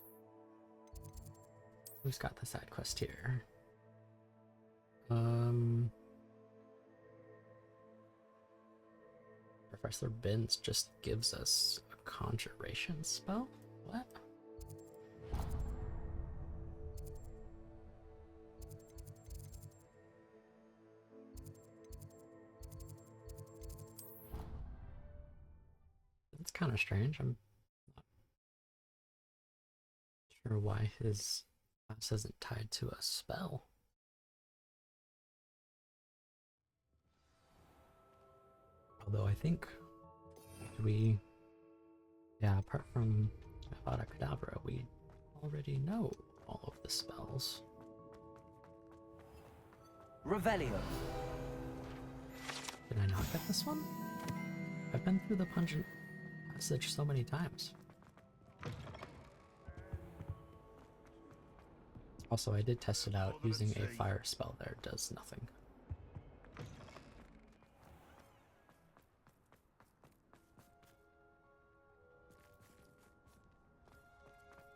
Who's got the side quest here? Professor Binns just gives us a conjuration spell? What? It's kind of strange. I'm not sure why his class isn't tied to a spell. Although I think apart from Avada Kedavra, we already know all of the spells. Revelio. Did I not get this one? I've been through the pungent passage so many times. Also, I did test it out. Using a fire spell there does nothing.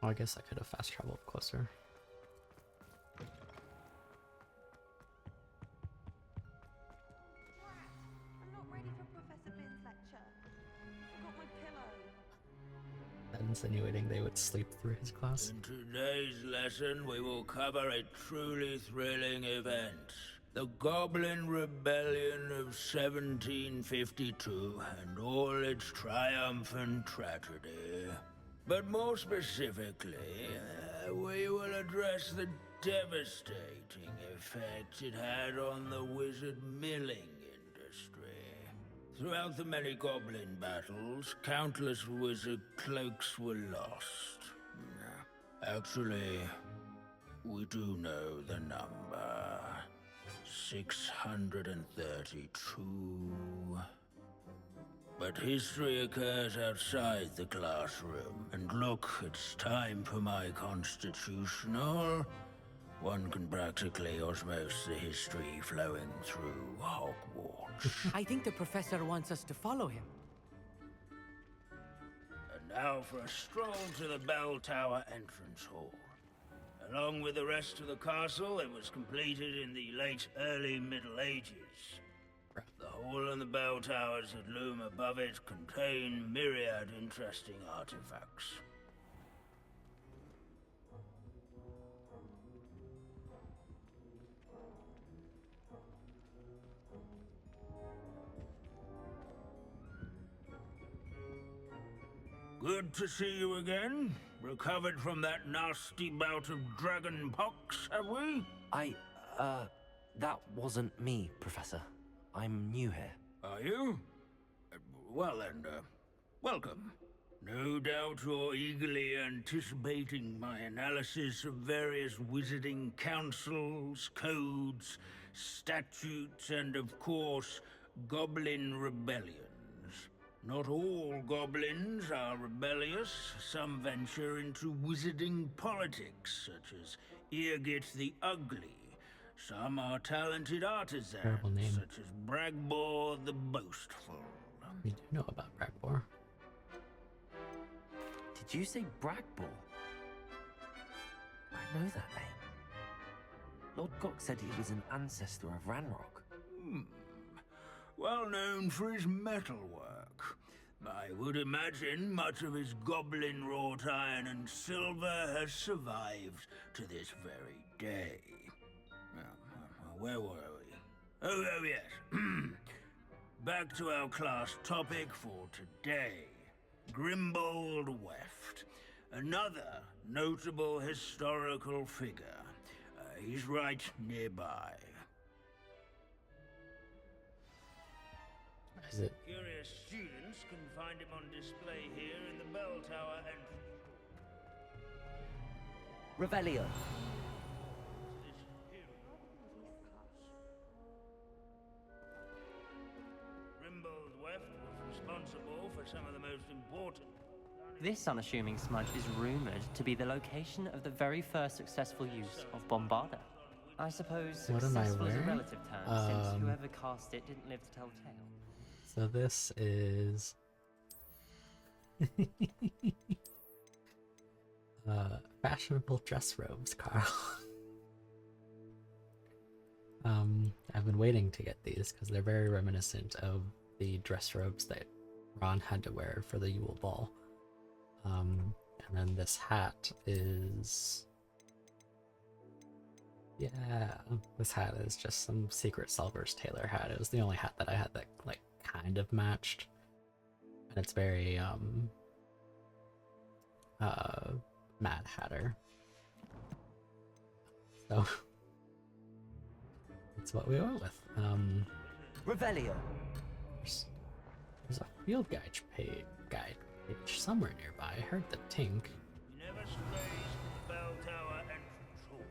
Oh, I guess I could have fast traveled closer. I'm not ready for Professor Binns' lecture. I forgot my pillow. Insinuating they would sleep through his class. In today's lesson, we will cover a truly thrilling event. The Goblin Rebellion of 1752 and all its triumphant tragedy. But more specifically, we will address the devastating effect it had on the wizard milling industry. Throughout the many goblin battles, countless wizard cloaks were lost. Actually, we do know the number. 632. But history occurs outside the classroom, and look, it's time for my constitutional. One can practically osmose the history flowing through Hogwarts. I think the professor wants us to follow him. And now for a stroll to the bell tower entrance hall. Along with the rest of the castle, it was completed in the late early Middle Ages. The hall and the bell towers that loom above it contain myriad interesting artifacts. Good to see you again. Recovered from that nasty bout of dragon pox, have we? That wasn't me, Professor. I'm new here. Are you? Well then, welcome. No doubt you're eagerly anticipating my analysis of various wizarding councils, codes, statutes, and of course, goblin rebellions. Not all goblins are rebellious. Some venture into wizarding politics, such as Irgit the Ugly. Some are talented artisans, such as Bragbor the Boastful. We do know about Bragbor. Did you say Bragbor? I know that name. Lord Gok said he was an ancestor of Ranrock. Well known for his metalwork. I would imagine much of his goblin-wrought iron and silver has survived to this very day. Where were we? Oh yes. Back to our class topic for today. Grimbold Weft. Another notable historical figure. He's right nearby. Is it? Curious students can find him on display here in the bell tower entrance. Revelio. Grimbold Weft was responsible for some of the most important. This unassuming smudge is rumored to be the location of the very first successful use of Bombarda. I suppose What am I successful is a wearing? relative term, since whoever cast it didn't live to tell the tale. So this is fashionable dress robes, Carl. I've been waiting to get these because they're very reminiscent of the dress robes that Ron had to wear for the Yule Ball. And then this hat is... yeah, this hat is just some Secret Silver's tailor hat. It was the only hat that I had that, like, kind of matched. And it's very, Mad Hatter. So... that's what we went with. Revelio. There's a field guide page somewhere nearby. I heard the tink. Never strays from the bell tower entrance hall.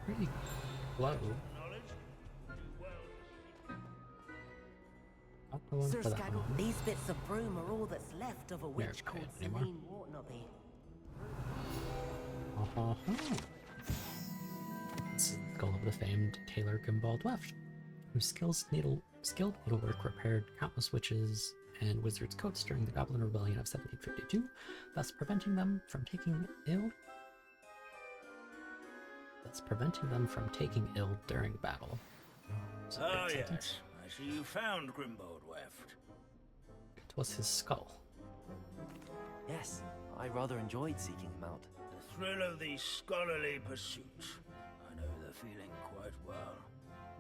Pretty low. Not the one Sir for that Skaggle, one. these bits of broom are all that's left of a witch called anymore. Celine Wartnaby. It's the skull of the famed tailor Grimbold Weft, whose skilled needlework repaired countless witches and wizards' coats during the Goblin Rebellion of 1752, thus preventing them from taking ill during battle. Oh yes, I see you found Grimbold Weft. It was his skull. Yes, I rather enjoyed seeking him out. The thrill of the scholarly pursuit. I know the feeling quite well.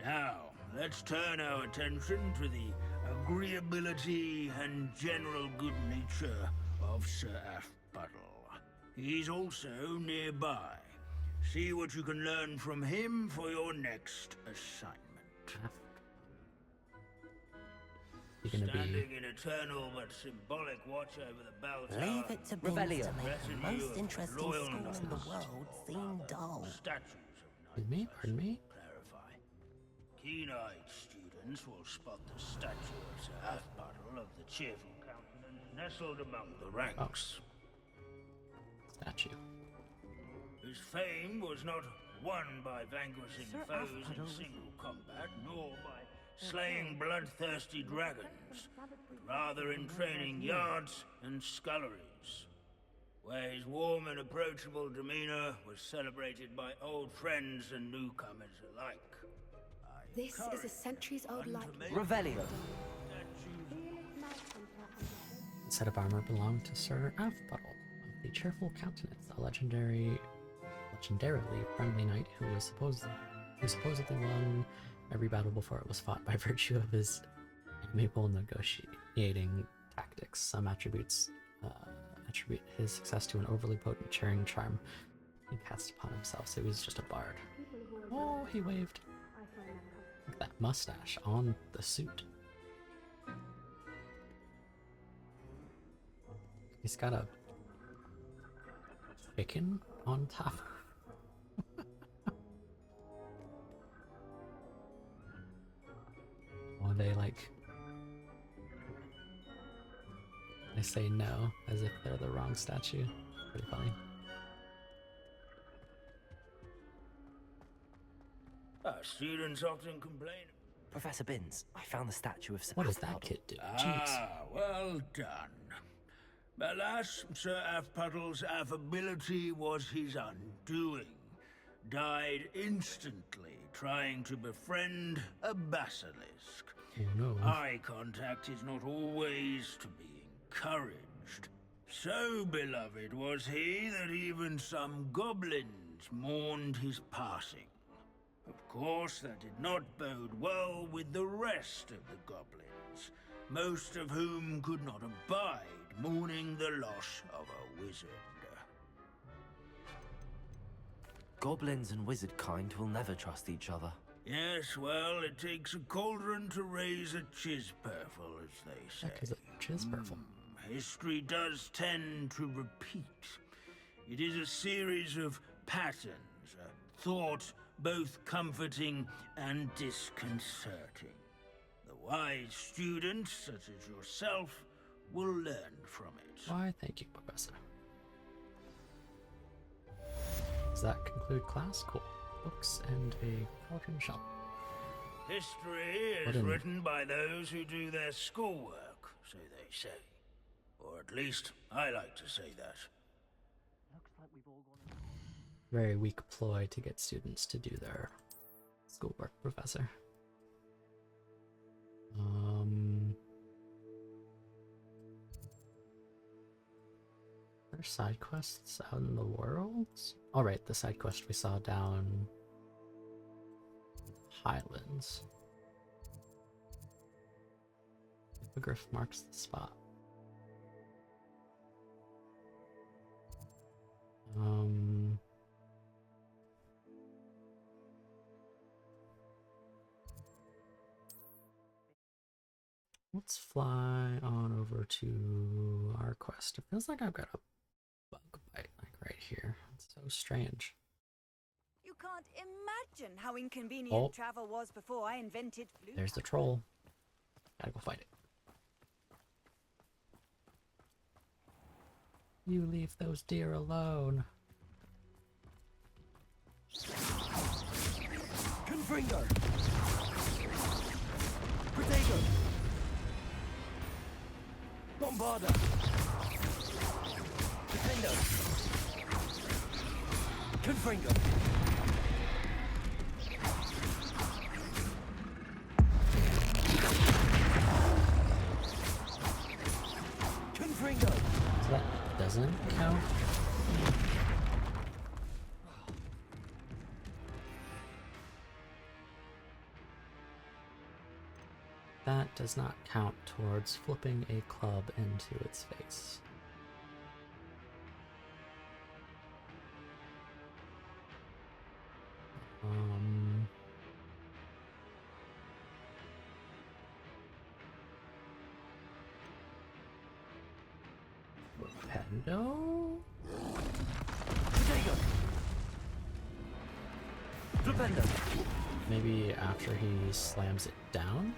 Now, let's turn our attention to the agreeability and general good nature of Sir Aphbuttle. He's also nearby. See what you can learn from him for your next assignment. You're gonna Standing in eternal but symbolic watch over the bell tower. Leave it to Bings to make the most interesting school in the world seem dull. Statues of Pardon me? clarify. Keen-eyed students will spot the statue of Sir Aphbuttle of the cheerful countenance nestled among the ranks. Statue. His fame was not won by vanquishing Sir foes Aphbuttle in was- single combat, nor by slaying bloodthirsty dragons, but rather in training yards and sculleries, where his warm and approachable demeanor was celebrated by old friends and newcomers alike. This is a centuries-old light. Revelio. The set of armor belonged to Sir Aphbuttle of the Cheerful Countenance, a legendarily friendly knight who supposedly won every battle before it was fought by virtue of his amiable negotiating tactics. Some attribute his success to an overly potent cheering charm he cast upon himself, so he was just a bard. Oh, he waved. Look at that mustache on the suit. He's got a chicken on top. Oh, they say no as if they're the wrong statue. Pretty funny. Students often complain. Professor Binns, I found the statue of Sir What does that Aphbuttle. kid do? Jeez. Well done. Alas, Sir Aphbuttle's affability was his undoing. Died instantly trying to befriend a basilisk. Oh no. Eye contact is not always to be encouraged. So beloved was he that even some goblins mourned his passing. Of course, that did not bode well with the rest of the goblins, most of whom could not abide mourning the loss of a wizard. Goblins and wizard kind will never trust each other. Yes, well, it takes a cauldron to raise a chisperful, as they say. Heck is a chisperful? History does tend to repeat. It is a series of patterns, a thought both comforting and disconcerting. The wise students, such as yourself, will learn from it. Why, thank you, Professor. Does that conclude class? Cool. Books and a cauldron shop. History is written by those who do their schoolwork, so they say. Or at least, I like to say that. Looks like we've all gone. Very weak ploy to get students to do their schoolwork, Professor. Are there side quests out in the world? All right, the side quest we saw down Highlands. Hippogriff marks the spot. Let's fly on over to our quest. It feels like I've got a bug bite like right here. It's so strange. You can't imagine how inconvenient travel was before I invented blue. There's the troll. Gotta go fight it. You leave those deer alone. Confringo! Protego! Bombarda! Defendo! Confringo! Confringo! So that doesn't count? That does not count towards flipping a club into its face. Flipendo? Flipendo! Maybe after he slams it down?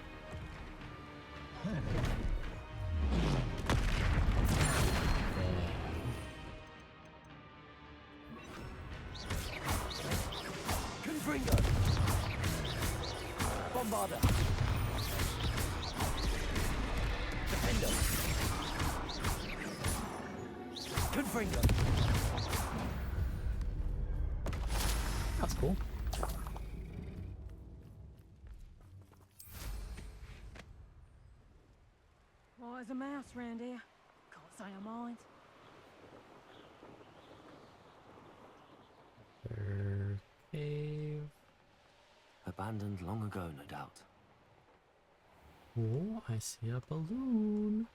Confringo! Bombarda! Defendo! Confringo! That's cool. Why is a mouse round here? Can't say I mind. Cave. Abandoned long ago, no doubt. Oh, I see a balloon.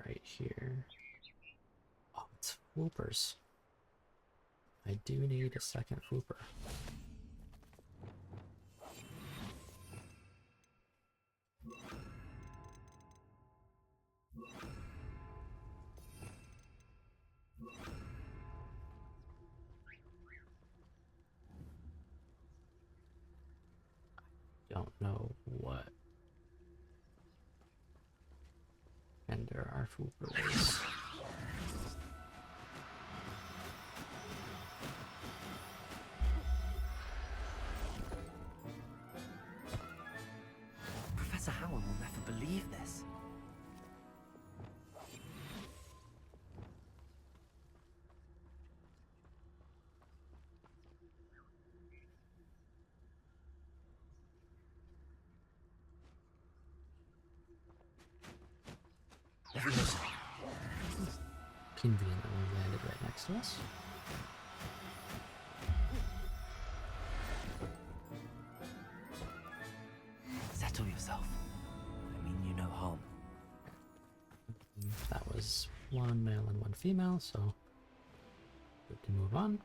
Right here. Oh, it's Whoopers. I do need a second Whooper. I don't know what Spider are foolers. Professor Howell will never believe this. Conveniently landed right next to us. Settle yourself. I mean you no harm. That was one male and one female, so we can move on.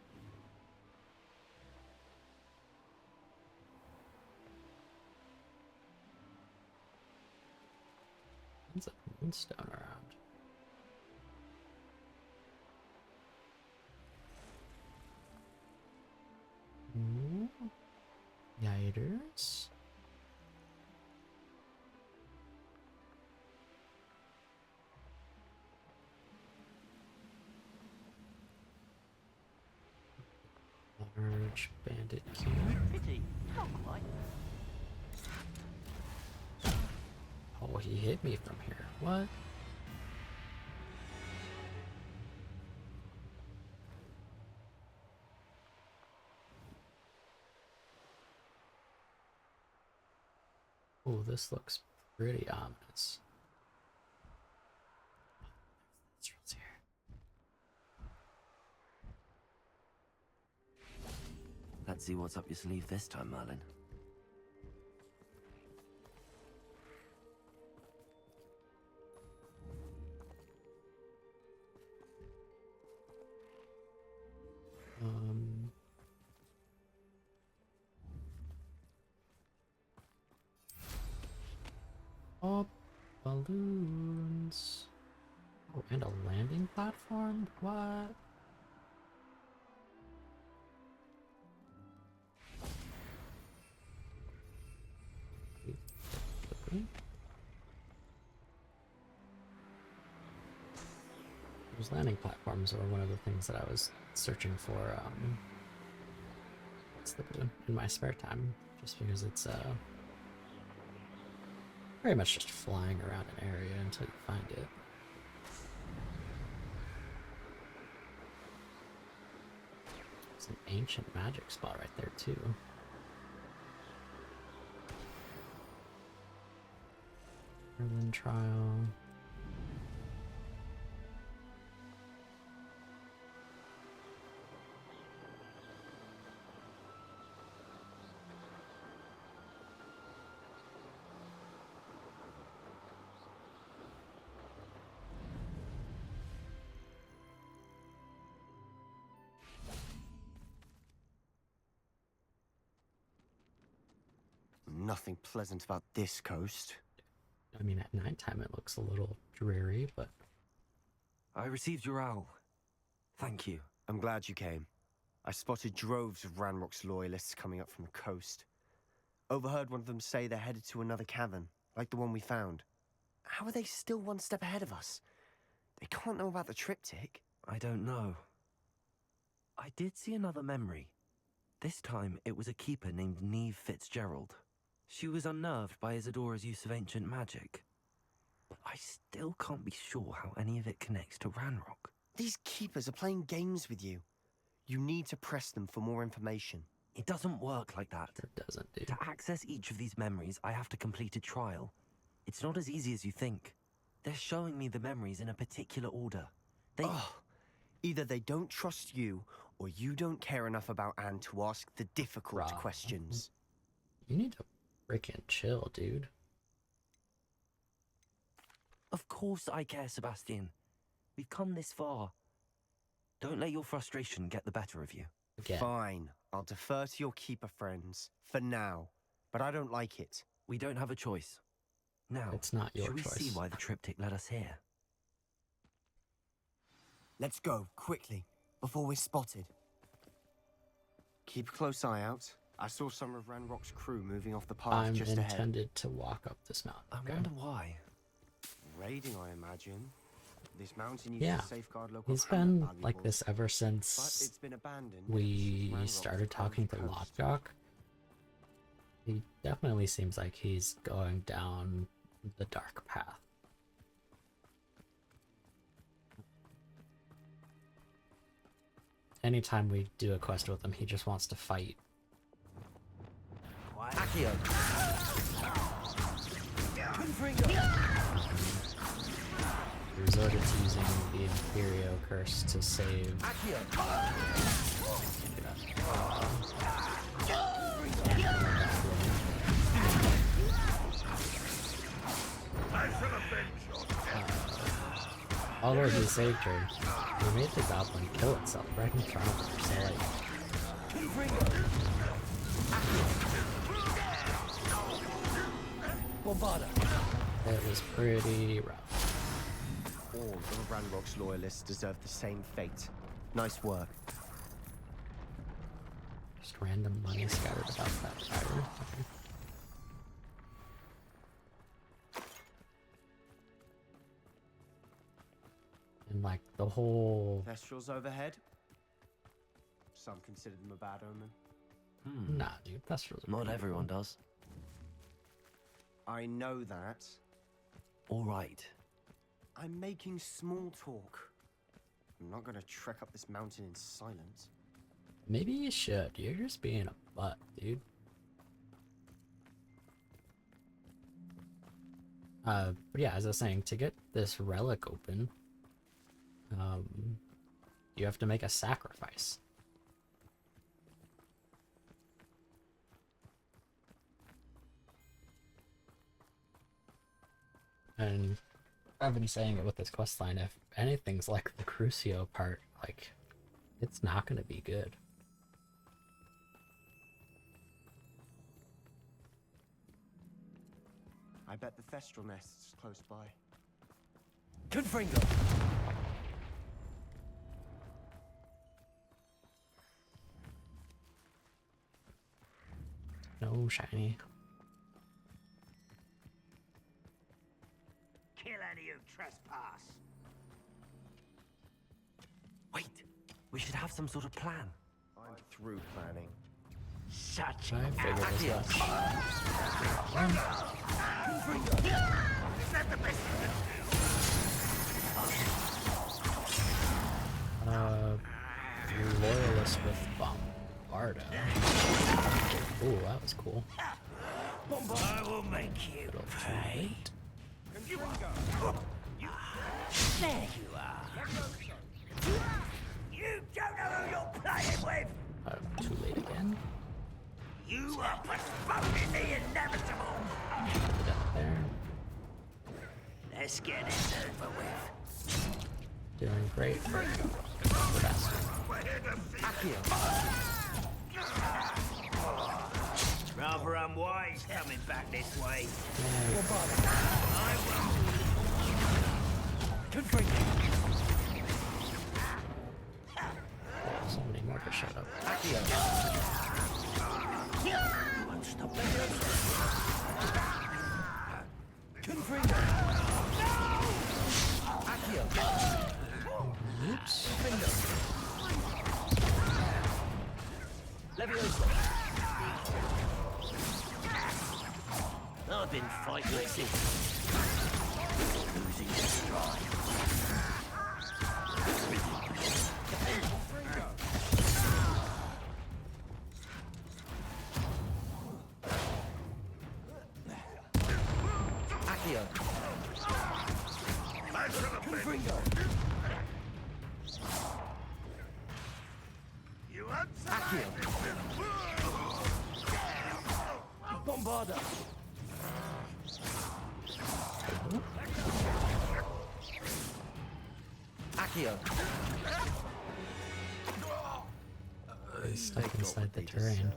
There's a moonstone around. Ooh. Yiders. Large bandit camp. Pity, not quite. Oh, he hit me from here. What? Oh, this looks pretty ominous. Here. Let's see what's up your sleeve this time, Merlin. Oh, balloons. Oh, and a landing platform? What? Those landing platforms were one of the things that I was searching for, what's the balloon? In my spare time, just because it's, very much just flying around an area until you find it. It's an ancient magic spot right there, too. Merlin trial. Nothing pleasant about this coast. I mean, at nighttime it looks a little dreary, but... I received your owl. Thank you. I'm glad you came. I spotted droves of Ranrock's loyalists coming up from the coast. Overheard one of them say they're headed to another cavern, like the one we found. How are they still one step ahead of us? They can't know about the triptych. I don't know. I did see another memory. This time it was a keeper named Neve Fitzgerald. She was unnerved by Isadora's use of ancient magic. But I still can't be sure how any of it connects to Ranrock. These keepers are playing games with you. You need to press them for more information. It doesn't work like that. It doesn't, dude. To access each of these memories, I have to complete a trial. It's not as easy as you think. They're showing me the memories in a particular order. Either they don't trust you, or you don't care enough about Anne to ask the difficult questions. You need to freaking chill, dude. Of course I care, Sebastian. We've come this far. Don't let your frustration get the better of you. Again. Fine. I'll defer to your keeper friends. For now. But I don't like it. We don't have a choice. Now, it's not your should we choice. see why the triptych led us here? Let's go, quickly, before we're spotted. Keep a close eye out. I saw some of Ranrock's crew moving off the path I'm just ahead. intended to walk up this mountain. I wonder why. Raiding, I imagine. This mountain used Yeah, to safeguard local he's hamlet been like this valuables, ever but since it's been abandoned we since started Ranrock's talking to gone coast. Lockjock. He definitely seems like he's going down the dark path. Anytime we do a quest with him, he just wants to fight. Accio. Resorted to using the Imperio curse to save. Although he saved her, he made the goblin kill itself right in front of her, so like... It was pretty rough. All of Ranrock's loyalists deserve the same fate. Nice work. Just random money scattered about that fire. Okay. And like the whole... Thestrals overhead? Some consider them a bad omen. Nah, dude, that's really Not everyone does. I know that. All right. I'm making small talk. I'm not gonna trek up this mountain in silence. Maybe you should. You're just being a butt, dude. But yeah, as I was saying, to get this relic open, you have to make a sacrifice. And I've been saying it with this questline, if anything's like the Crucio part, like, it's not gonna be good. I bet the Thestral nest's close by. Confringo! No shiny. Kill any who trespass. Wait, we should have some sort of plan. I'm through planning. Such I figured this out. Is that the best you can Loyalist with Bombarda. Ooh, that was cool. I will make you pay. There you are. You don't know who you're playing with. Too late again. You are postponing the inevitable. There. Let's get it over with. Doing great for the bastard. Rather unwise coming back this way. I somebody more to shut up. Won't stop Oops. I've been fighting since losing the stride. You Bombarda! Accio! He's stuck inside the terrain.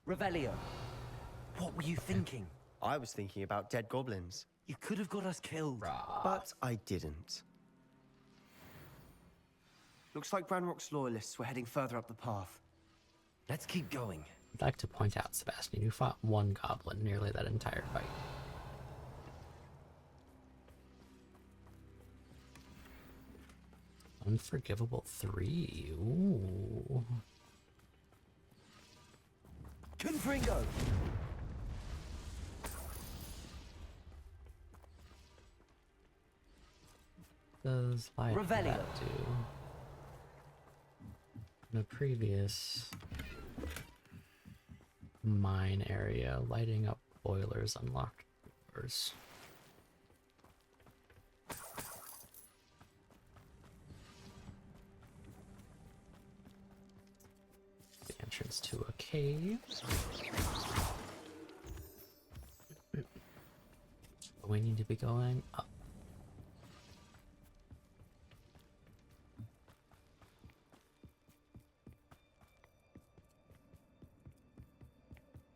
Revelio! What were you thinking? I was thinking about dead goblins. You could have got us killed. But I didn't. Looks like Ranrock's loyalists were heading further up the path. Let's keep going. I'd like to point out, Sebastian, you fought one goblin nearly that entire fight. Unforgivable 3. Ooh. Confringo! Does light Revelio. that do? In the previous mine area, lighting up boilers unlocked doors. The entrance to a cave. We need to be going up.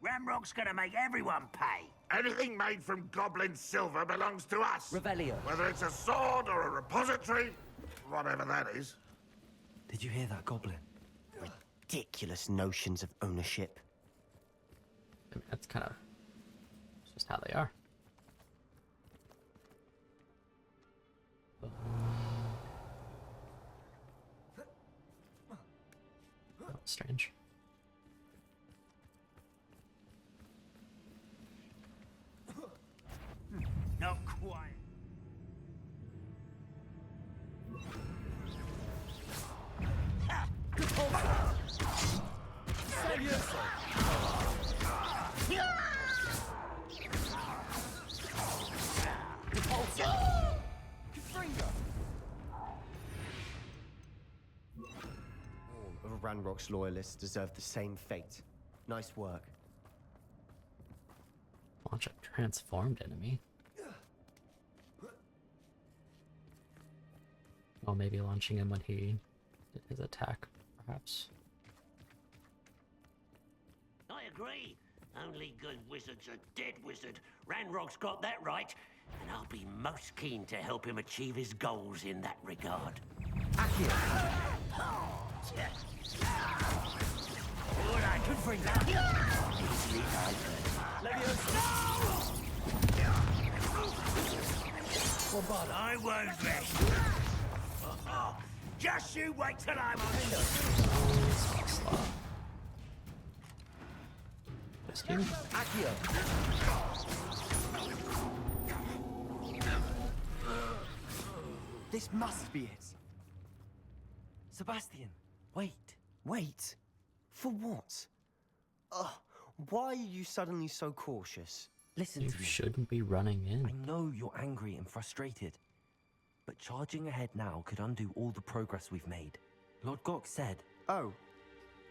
Ramrock's gonna make everyone pay. Anything made from goblin silver belongs to us. Revelio. Whether it's a sword or a repository, whatever that is. Did you hear that, Goblin? Ridiculous notions of ownership. I mean, that's kind of just how they are. Oh, strange. Not quite. All of Ranrock's loyalists deserve the same fate. Nice work. Launch a transformed enemy. Well, maybe launching him when he did his attack, perhaps. I agree. Only good wizard's a dead wizard. Ranrock's got that right, and I'll be most keen to help him achieve his goals in that regard. Accio! All right, good bring that. Easily Bombard, I won't rest. Just you wait till I'm on it. Accio! This must be it. Sebastian, wait. Wait? For what? Why are you suddenly so cautious? Listen You to me. shouldn't be running in. I know you're angry and frustrated, but charging ahead now could undo all the progress we've made. Lord Gok said... Oh,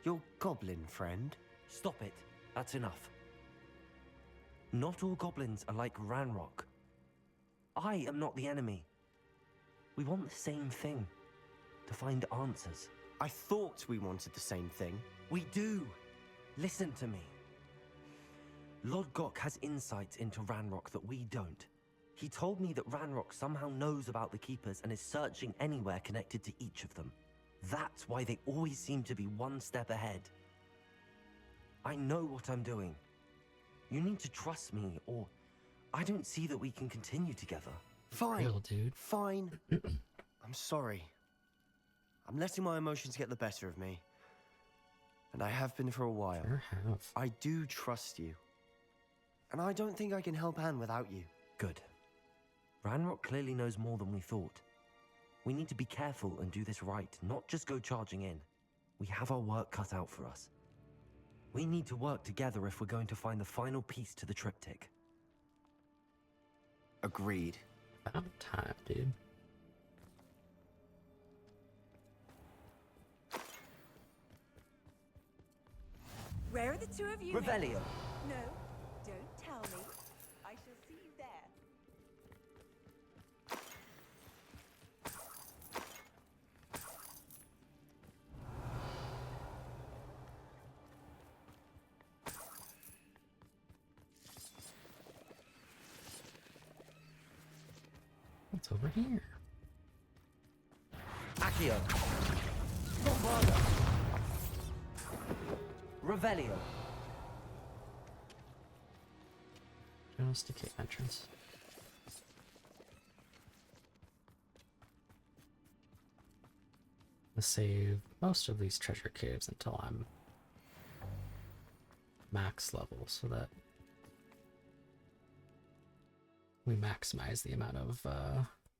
your goblin friend? Stop it. That's enough. Not all goblins are like Ranrock. I am not the enemy. We want the same thing. To find answers. I thought we wanted the same thing. We do. Listen to me. Lord Gok has insights into Ranrock that we don't. He told me that Ranrock somehow knows about the Keepers and is searching anywhere connected to each of them. That's why they always seem to be one step ahead. I know what I'm doing. You need to trust me, or I don't see that we can continue together. Fine, Real, dude. Fine. I'm sorry. I'm letting my emotions get the better of me. And I have been for a while. Sure have. I do trust you. And I don't think I can help Anne without you. Good. Ranrock clearly knows more than we thought. We need to be careful and do this right, not just go charging in. We have our work cut out for us. We need to work together if we're going to find the final piece to the triptych. Agreed. About time, dude. Where are the two of you? Revelio. No, don't tell me. I shall see you there. What's over here? Accio. Bombarda. Revelio. Just a cave entrance. gonna save most of these treasure caves until I'm max level so that we maximize the amount of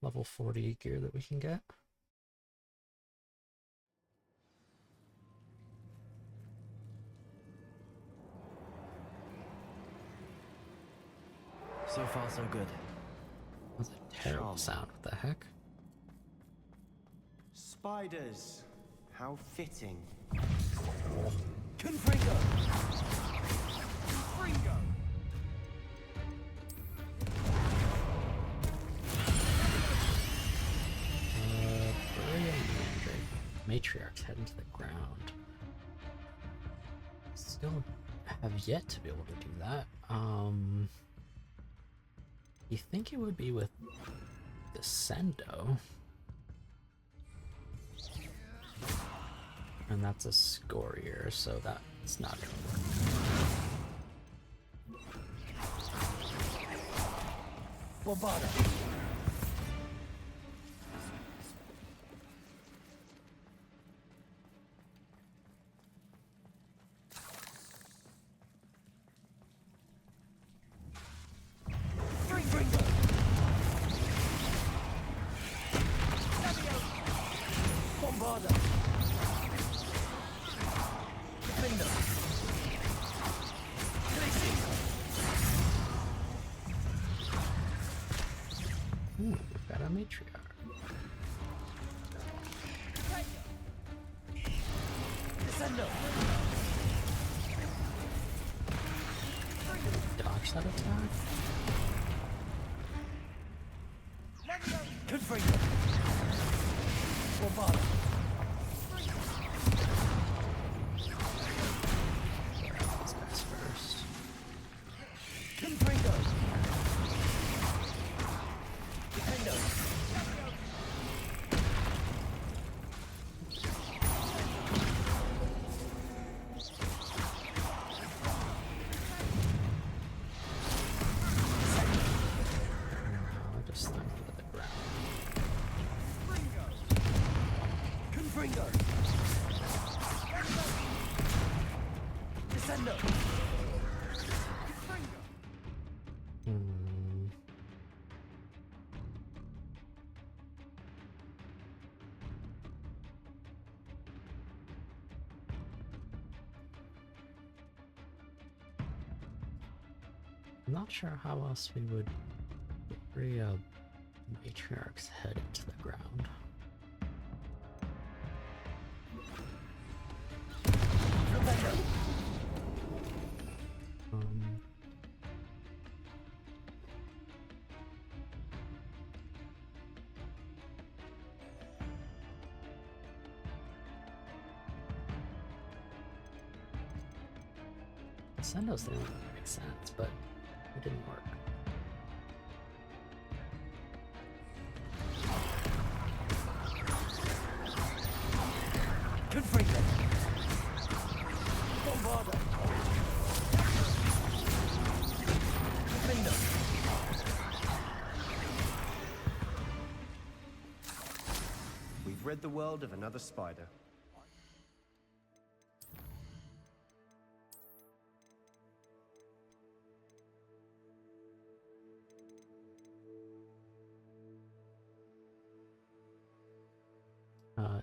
level 40 gear that we can get. So far, so good. That was a terrible sound. What the heck? Spiders. How fitting. Confringo! Confringo! Bury a matriarch's head into the ground. Still have yet to be able to do that. You think it would be with Descendo? And that's a scorier, so that's not gonna work. Bombarda! Ooh, we've got a matriarch. Dodge that attack? Confringo! Bombarda! These guys first. Confringo! Defendo! I'll just throw it to the ground. Confringo! Descendo! I'm not sure how else we would bury a matriarch's head into the ground. Sendo's the only one that makes sense, but it didn't work. Confringo! Bombarda! Defendo! We've rid the world of another spider.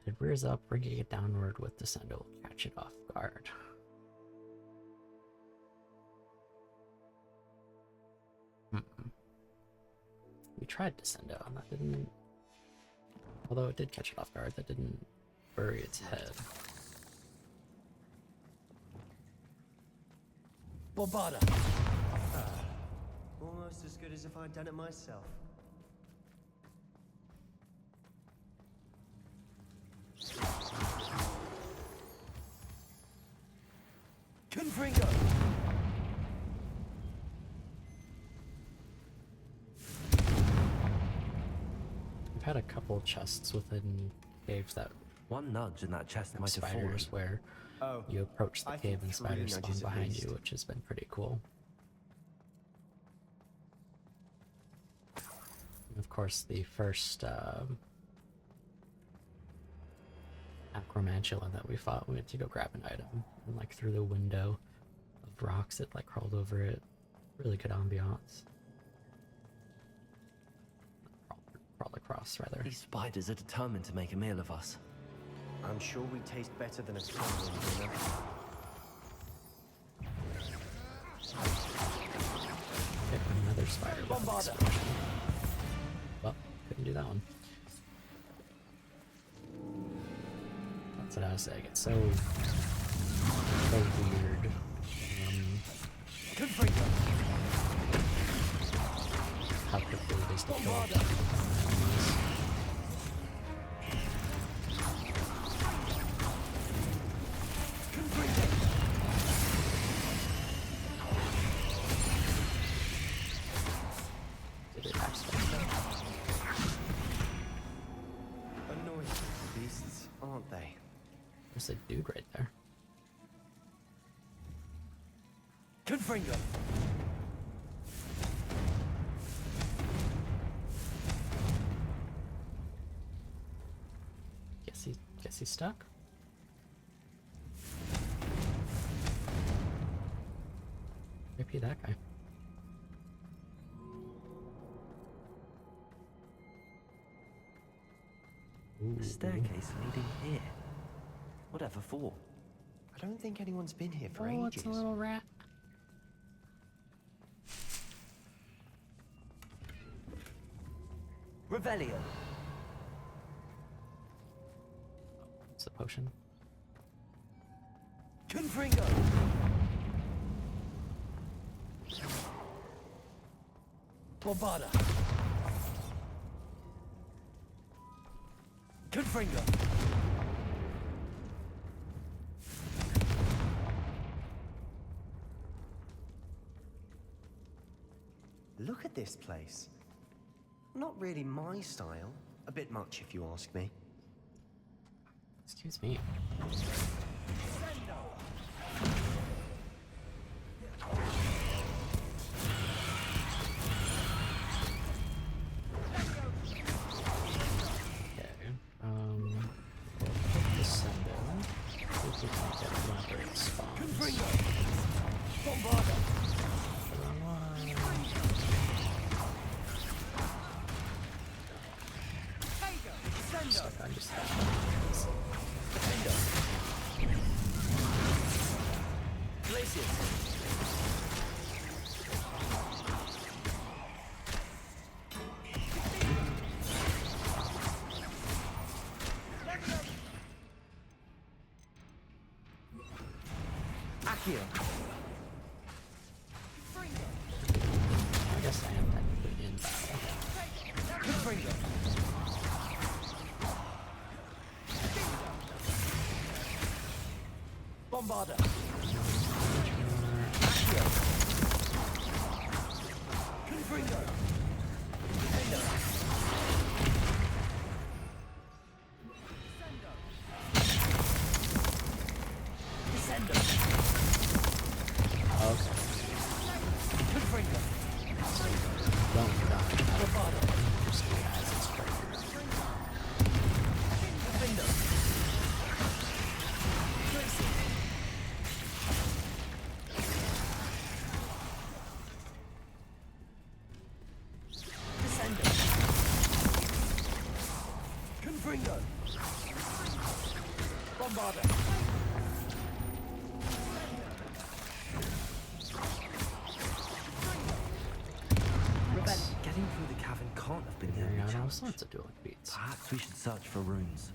It rears up, bringing it downward with Descendo will catch it off guard. We tried Descendo, and that didn't... Although it did catch it off guard, that didn't bury its head. Bombarda! Almost as good as if I'd done it myself. Confringo! We've had a couple chests within caves that one nudge in that chest might have spiders fallen. where you approach the cave and spiders spawn behind you, which has been pretty cool. And of course, the first acromantula that we fought. We had to go grab an item, and like through the window of rocks it like crawled over it. Really good ambiance. Crawled across rather. These spiders are determined to make a meal of us. I'm sure we taste better than a squirrel dinner. Hit another spider with an explosion. Well, couldn't do that one. That's what I was saying. It's so weird. How quickly it is to kill off enemies. Did it actually? Annoying beasts, aren't they? There's a dude right there. Confringo. Guess he's stuck. Maybe that guy. A staircase leading here. Whatever for? I don't think anyone's been here for Oh, ages. it's a little rat. Revelio. It's a potion. Confringo. Bombada. Confringo. Look at this place. Not really my style. A bit much, if you ask me. Excuse me. Accio. I guess I am technically in battle. Confringo. Bombada. Accio. Confringo. Defender. Descendo. Okay. Confringo. Don't die. Bombada. Just as it's breaking. Defender. Tracy. Descendo. Confringo. Bombada. Getting through the cavern can't have been the Figuring only out all challenge. sorts of dueling beats. Perhaps we should search for runes.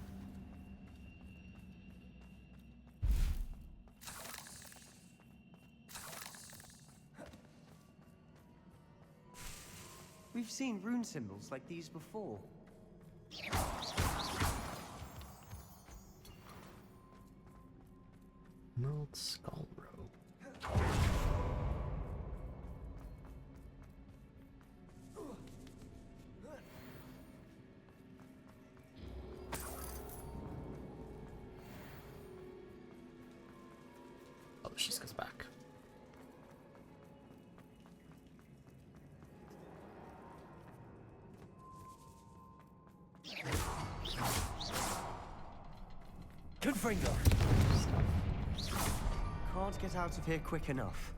We've seen rune symbols like these before. Emerald Skull Robe. Oh, she just goes back. Confringo! Can't get out of here quick enough.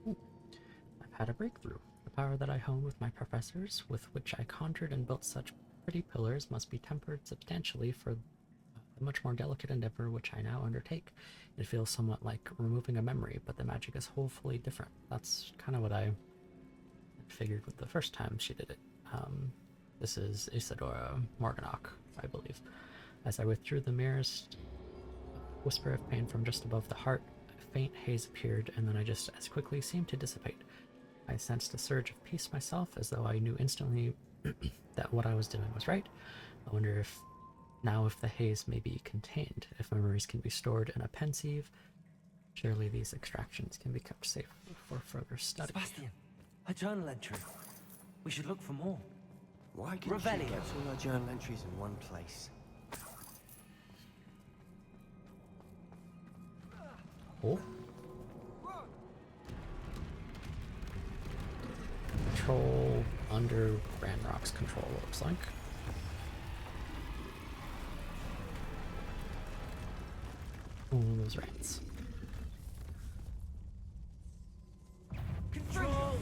I've had a breakthrough. The power that I honed with my professors, with which I conjured and built such pretty pillars, must be tempered substantially for the much more delicate endeavor which I now undertake. It feels somewhat like removing a memory, but the magic is wholly different. That's kind of what I figured with the first time she did it. This is Isadora Morganach, I believe. As I withdrew the merest whisper of pain from just above the heart, a faint haze appeared, and then I just as quickly seemed to dissipate. I sensed a surge of peace myself, as though I knew instantly that what I was doing was right. I wonder if the haze may be contained, if memories can be stored in a pensieve, surely these extractions can be kept safe for further study. Sebastian, a journal entry. We should look for more. Why can't you get all our journal entries in one place? Oh. Control under Ranrock's control, looks like. Oh, those rats. Control!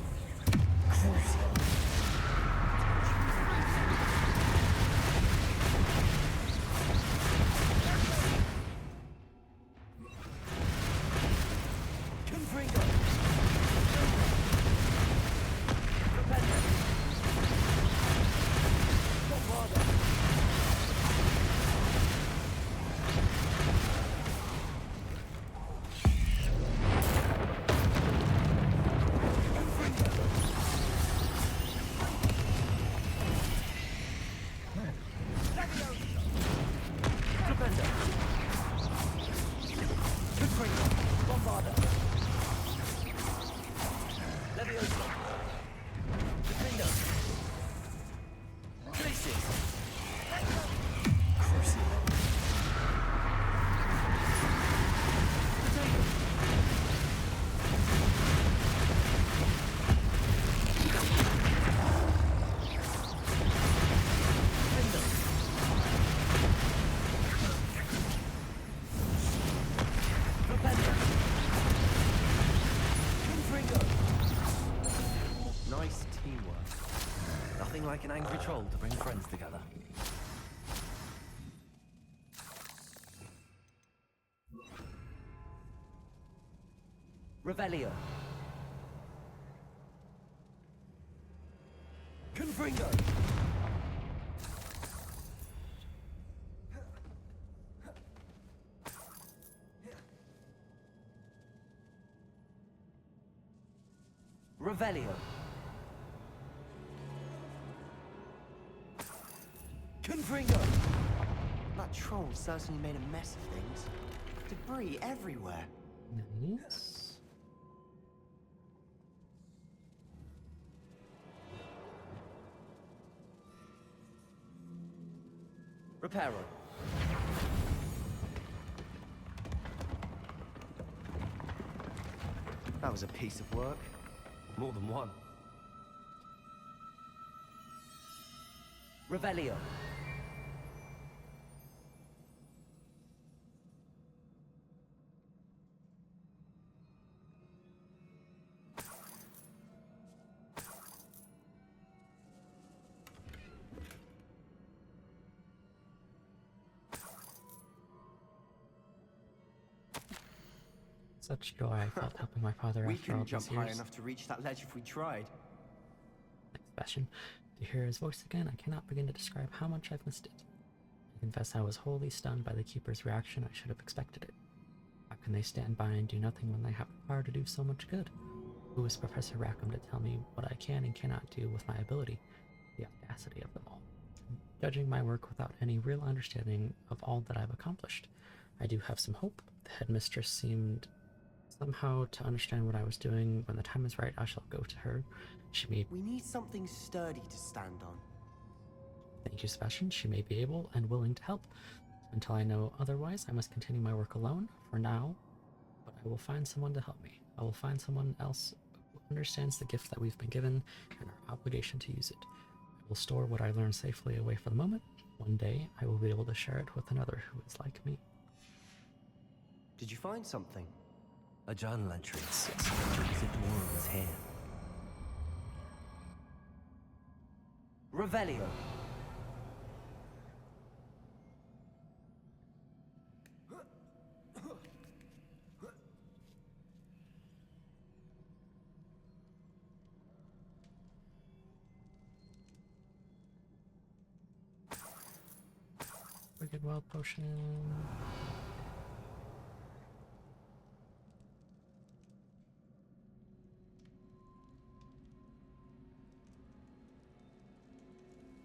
Nice teamwork. Nothing like an angry troll to bring friends together. Revelio. Confringo. Revelio. Confringo. That troll certainly made a mess of things. Debris everywhere. Nice. Reparo. That was a piece of work. More than one. Revelio. Such joy I felt helping my father We after all couldn't jump these high years. enough to reach that ledge if we tried. Thanks, Sebastian. To hear his voice again, I cannot begin to describe how much I've missed it. I confess I was wholly stunned by the Keeper's reaction. I should have expected it. How can they stand by and do nothing when they have the power to do so much good? Who is Professor Rackham to tell me what I can and cannot do with my ability? The audacity of them all. Judging my work without any real understanding of all that I've accomplished. I do have some hope. The headmistress seemed somehow to understand what I was doing. When the time is right, I shall go to her. She may... We need something sturdy to stand on. Thank you, Sebastian. She may be able and willing to help. Until I know otherwise, I must continue my work alone, for now. But I will find someone to help me. I will find someone else who understands the gift that we've been given and our obligation to use it. I will store what I learned safely away for the moment. One day, I will be able to share it with another who is like me. Did you find something? A journal entry. Isadora was here. Revelio. Wicked Wild Potion.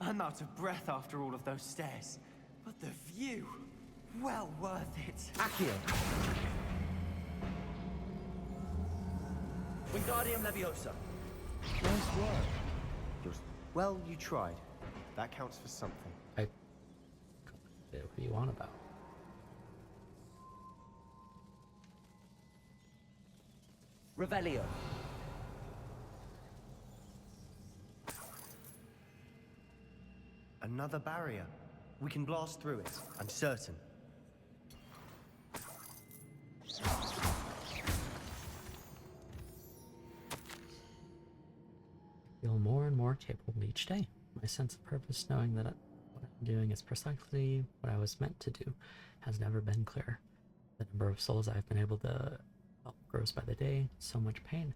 I'm out of breath after all of those stairs. But the view, well worth it. Accio. Wingardium Leviosa. Nice work. Well, you tried. That counts for something. What are you on about? Revelio. Another barrier. We can blast through it, I'm certain. Feel more and more capable each day. My sense of purpose, knowing that what I'm doing is precisely what I was meant to do, has never been clearer. The number of souls I've been able to help grows by the day, so much pain.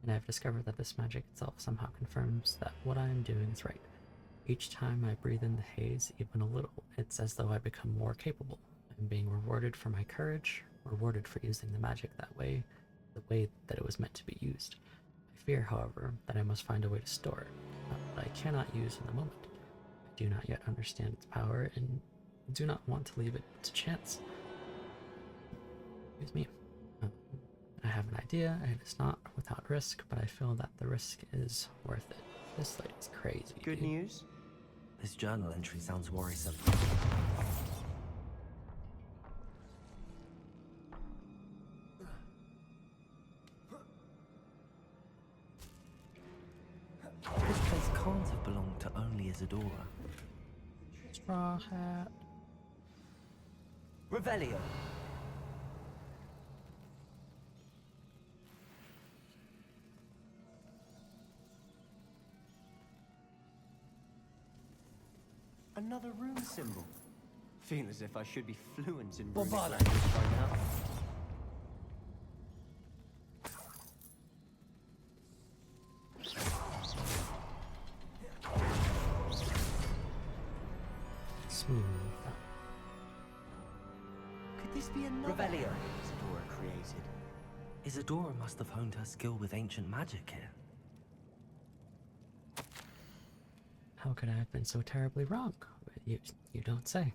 And I've discovered that this magic itself somehow confirms that what I am doing is right. Each time I breathe in the haze, even a little, it's as though I become more capable. I'm being rewarded for my courage, rewarded for using the magic that way, the way that it was meant to be used. I fear, however, that I must find a way to store it, that I cannot use in the moment. I do not yet understand its power, and do not want to leave it to chance. Excuse me. I have an idea, and it's not without risk, but I feel that the risk is worth it. This lady's crazy. Good news? This journal entry sounds worrisome. This place can't have belonged to only Isadora. Straw hat. Revelio. Another rune symbol. Feel as if I should be fluent in Bombarda. runic language by now. Smooth. Could this be another Revelio. Isadora created? Isadora must have honed her skill with ancient magic here. How could I have been so terribly wrong? You don't say.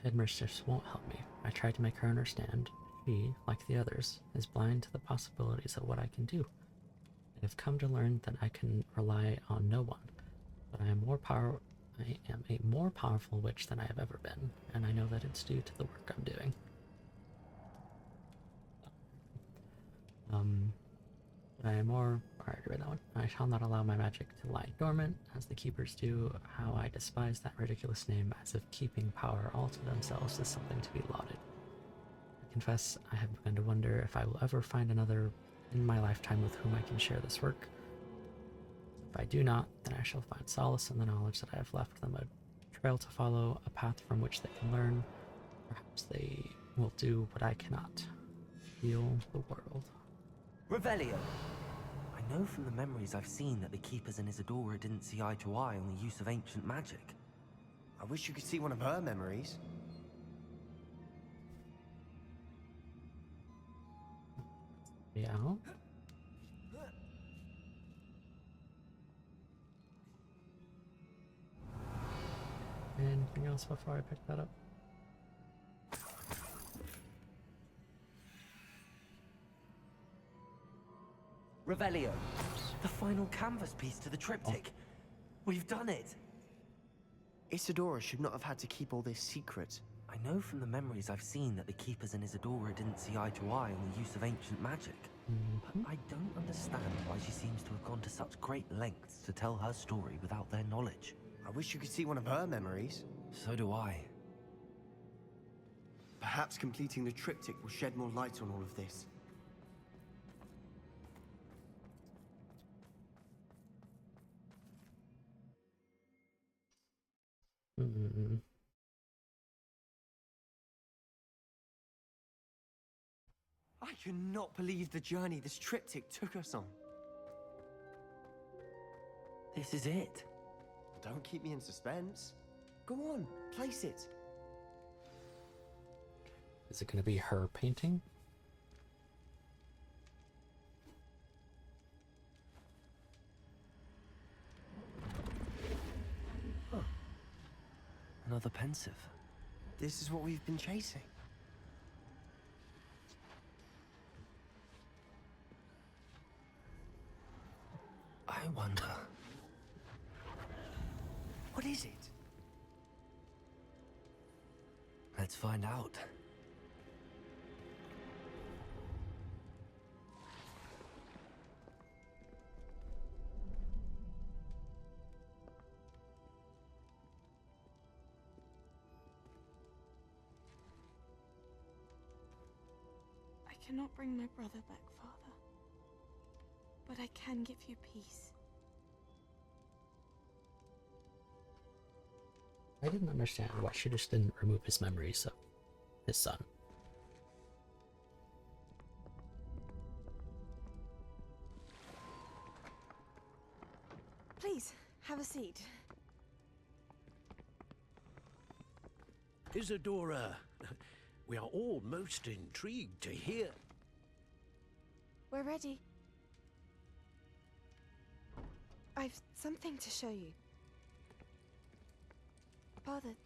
Headmistress won't help me. I tried to make her understand. She, like the others, is blind to the possibilities of what I can do. I have come to learn that I can rely on no one, but I am a more powerful witch than I have ever been, and I know that it's due to the work I'm doing. But I am more... I already read that one. I shall not allow my magic to lie dormant, as the keepers do. How I despise that ridiculous name, as if keeping power all to themselves is something to be lauded. I confess I have begun to wonder if I will ever find another in my lifetime with whom I can share this work. If I do not, then I shall find solace in the knowledge that I have left them a trail to follow, a path from which they can learn. Perhaps they will do what I cannot. Heal the world. Revelio. I know from the memories I've seen that the Keepers and Isadora didn't see eye to eye on the use of ancient magic. I wish you could see one of her memories. Yeah. Anything else before I pick that up? Revelio. The final canvas piece to the triptych. We've done it. Isadora should not have had to keep all this secret. I I know from the memories I've seen that the Keepers and Isadora didn't see eye to eye on the use of ancient magic. But I don't understand why she seems to have gone to such great lengths to tell her story without their knowledge. I wish you could see one of her memories. So do I. Perhaps completing the triptych will shed more light on all of this. I cannot believe the journey this triptych took us on. This is it. Don't keep me in suspense. Go on, place it. Is it going to be her painting? Huh. Another pensive. This is what we've been chasing. I wonder. What is it? Let's find out. I cannot bring my brother back, Father. But I can give you peace. I didn't understand why she just didn't remove his memories of his son. Please, have a seat. Isadora, we are all most intrigued to hear. We're ready. I've something to show you. Father,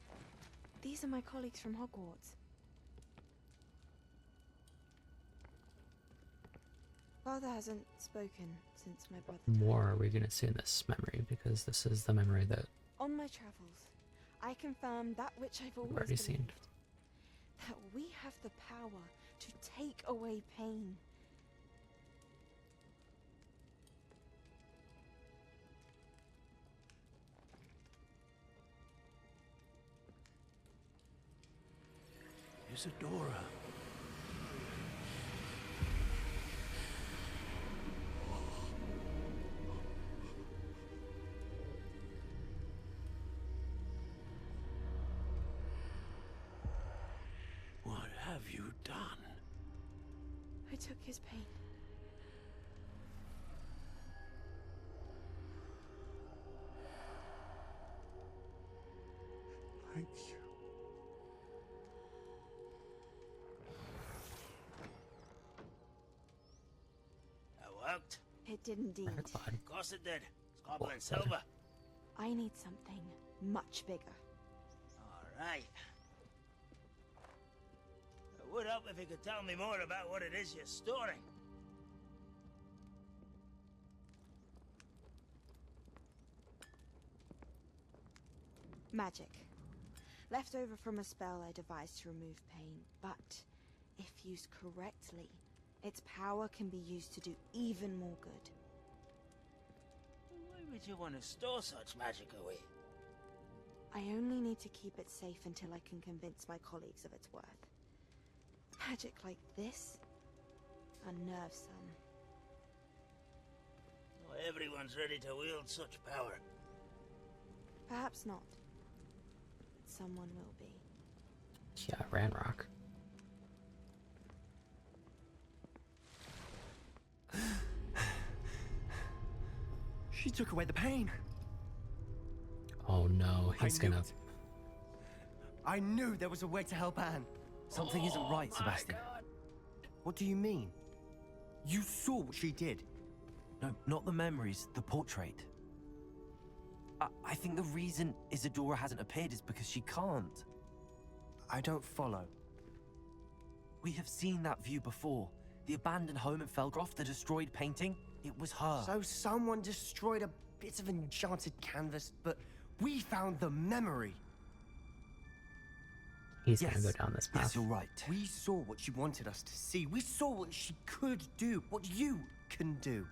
these are my colleagues from Hogwarts. Father hasn't spoken since my brother died. More are we going to see in this memory? Because this is the memory that On my travels, I confirm that which I've always already believed. seen. That we have the power to take away pain. Isadora. What have you done? I took his pain. Thank you. That worked? It did indeed. Of course it did. It's copper and silver. I need something much bigger. All right. It would help if you could tell me more about what it is you're storing. Magic. Left over from a spell I devised to remove pain, but if used correctly, its power can be used to do even more good. Why would you want to store such magic away? I only need to keep it safe until I can convince my colleagues of its worth. Magic like this unnerves some. Not everyone's ready to wield such power. Perhaps not. But someone will be. Yeah, Ranrock. She took away the pain. Oh no, he's gonna. I knew there was a way to help Anne. Something isn't right, Sebastian. What do you mean? You saw what she did. No, not the memories, the portrait. I think the reason Isadora hasn't appeared is because she can't. I don't follow. We have seen that view before. The abandoned home in Felgroth, the destroyed painting, it was her. So someone destroyed a bit of enchanted canvas, but we found the memory. He's gonna go down this path. Yes, you're right. We saw what she wanted us to see. We saw what she could do, what you can do.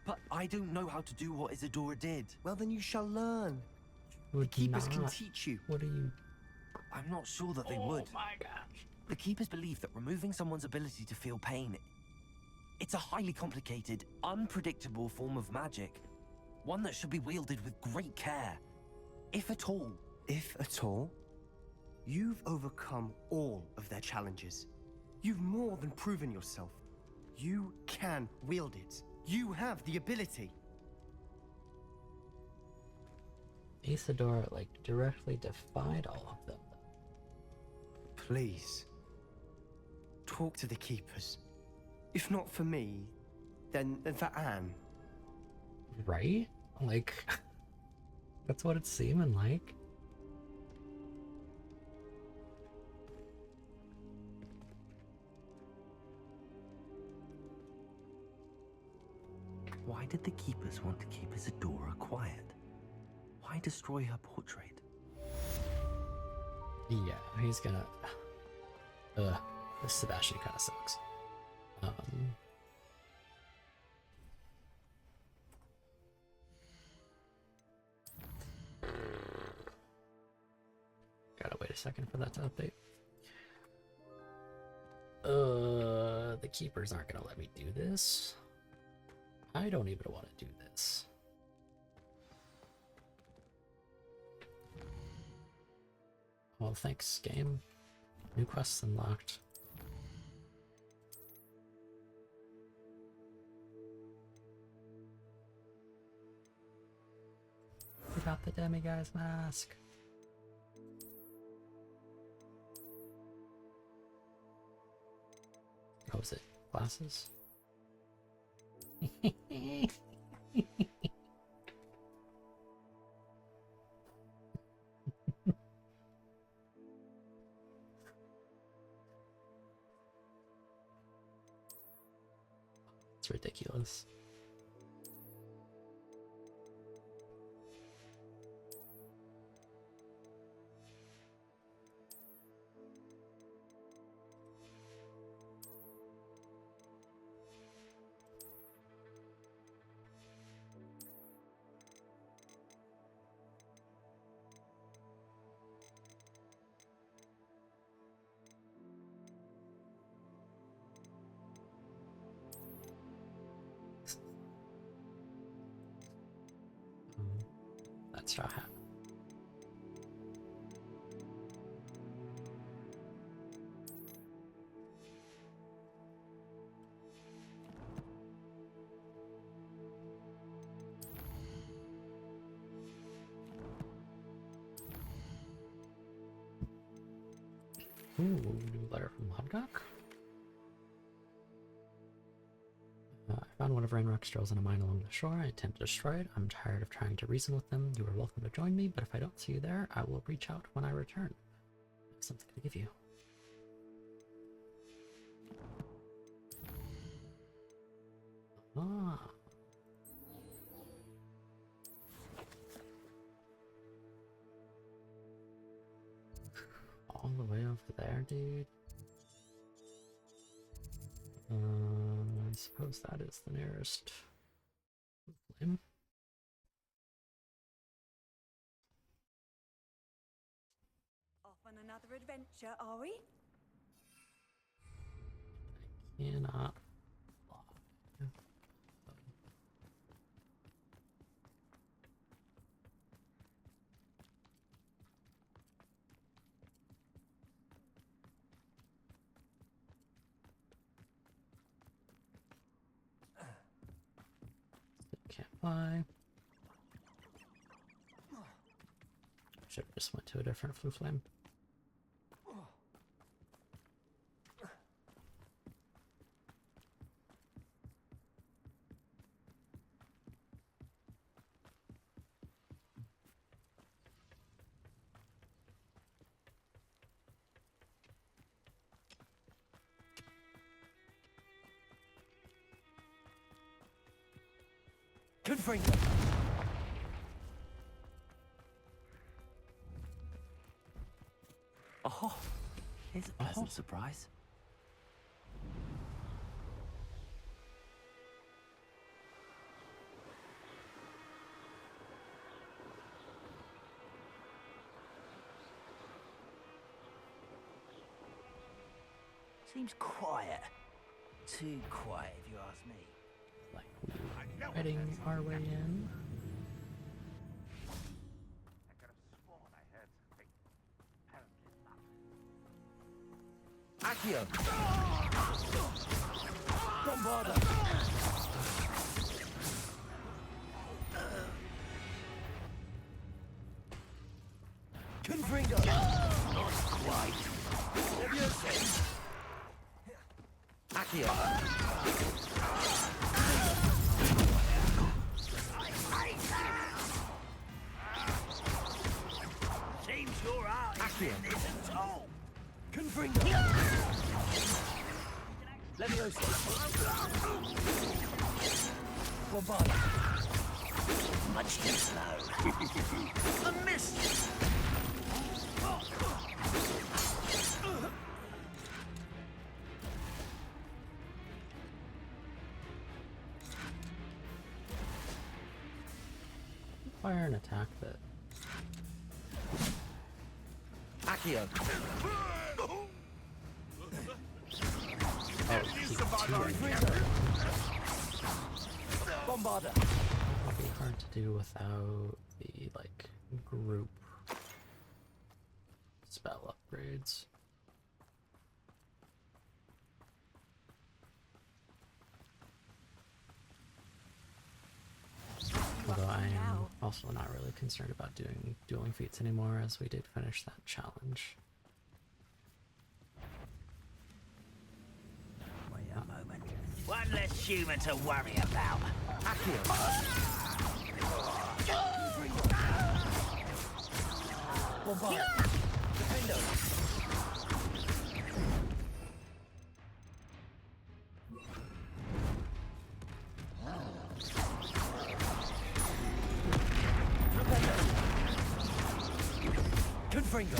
But I don't know how to do what Isadora did. Well, then you shall learn. The Would Keepers can not. teach you. What are you? I'm not sure that they would. Oh my gosh. The Keepers believe that removing someone's ability to feel pain, it's a highly complicated, unpredictable form of magic. One that should be wielded with great care. If at all. If at all? You've overcome all of their challenges. You've more than proven yourself. You can wield it. You have the ability. Isadora, like, directly defied all of them. Please. Talk to the Keepers. If not for me, then for Anne. Right? Like, that's what it's seeming like. Why did the Keepers want to keep Isadora quiet? Why destroy her portrait? Yeah, he's gonna... this Sebastian kinda sucks. Gotta wait a second for that to update. The Keepers aren't gonna let me do this. I don't even want to do this. Well, thanks, game. New quests unlocked. We got the demiguy's mask. What was it? Glasses? It's ridiculous. That straw hat. Ooh, new letter from Lodgok. I found one of Rainrock's drills in a mine along the shore. I intend to destroy it. I'm tired of trying to reason with them. You are welcome to join me, but if I don't see you there, I will reach out when I return. I have something to give you. Ah. All the way over there, dude. I suppose that is the nearest flame. Off on another adventure, are we? Cannot fly. Can't fly. Should have just went to a different flue flame. Confringo! Oh, here's a pleasant surprise. Seems quiet. Too quiet, if you ask me. Like, heading our way in. Accio! Bombarda! Confringo! Not quite. Leviosa! Accio! Seems your eye isn't all. Confringo! Leviosa! Bombarda! Much too slow. A miss! Fire an attack that. Accio! Oh, keep Bombarda! It'll be hard to do without the like group spell upgrades. Although I am also not really concerned about doing dueling feats anymore, as we did finish that challenge. Wait a moment. One less human to worry about. Bombarda! Defendo! Confringo!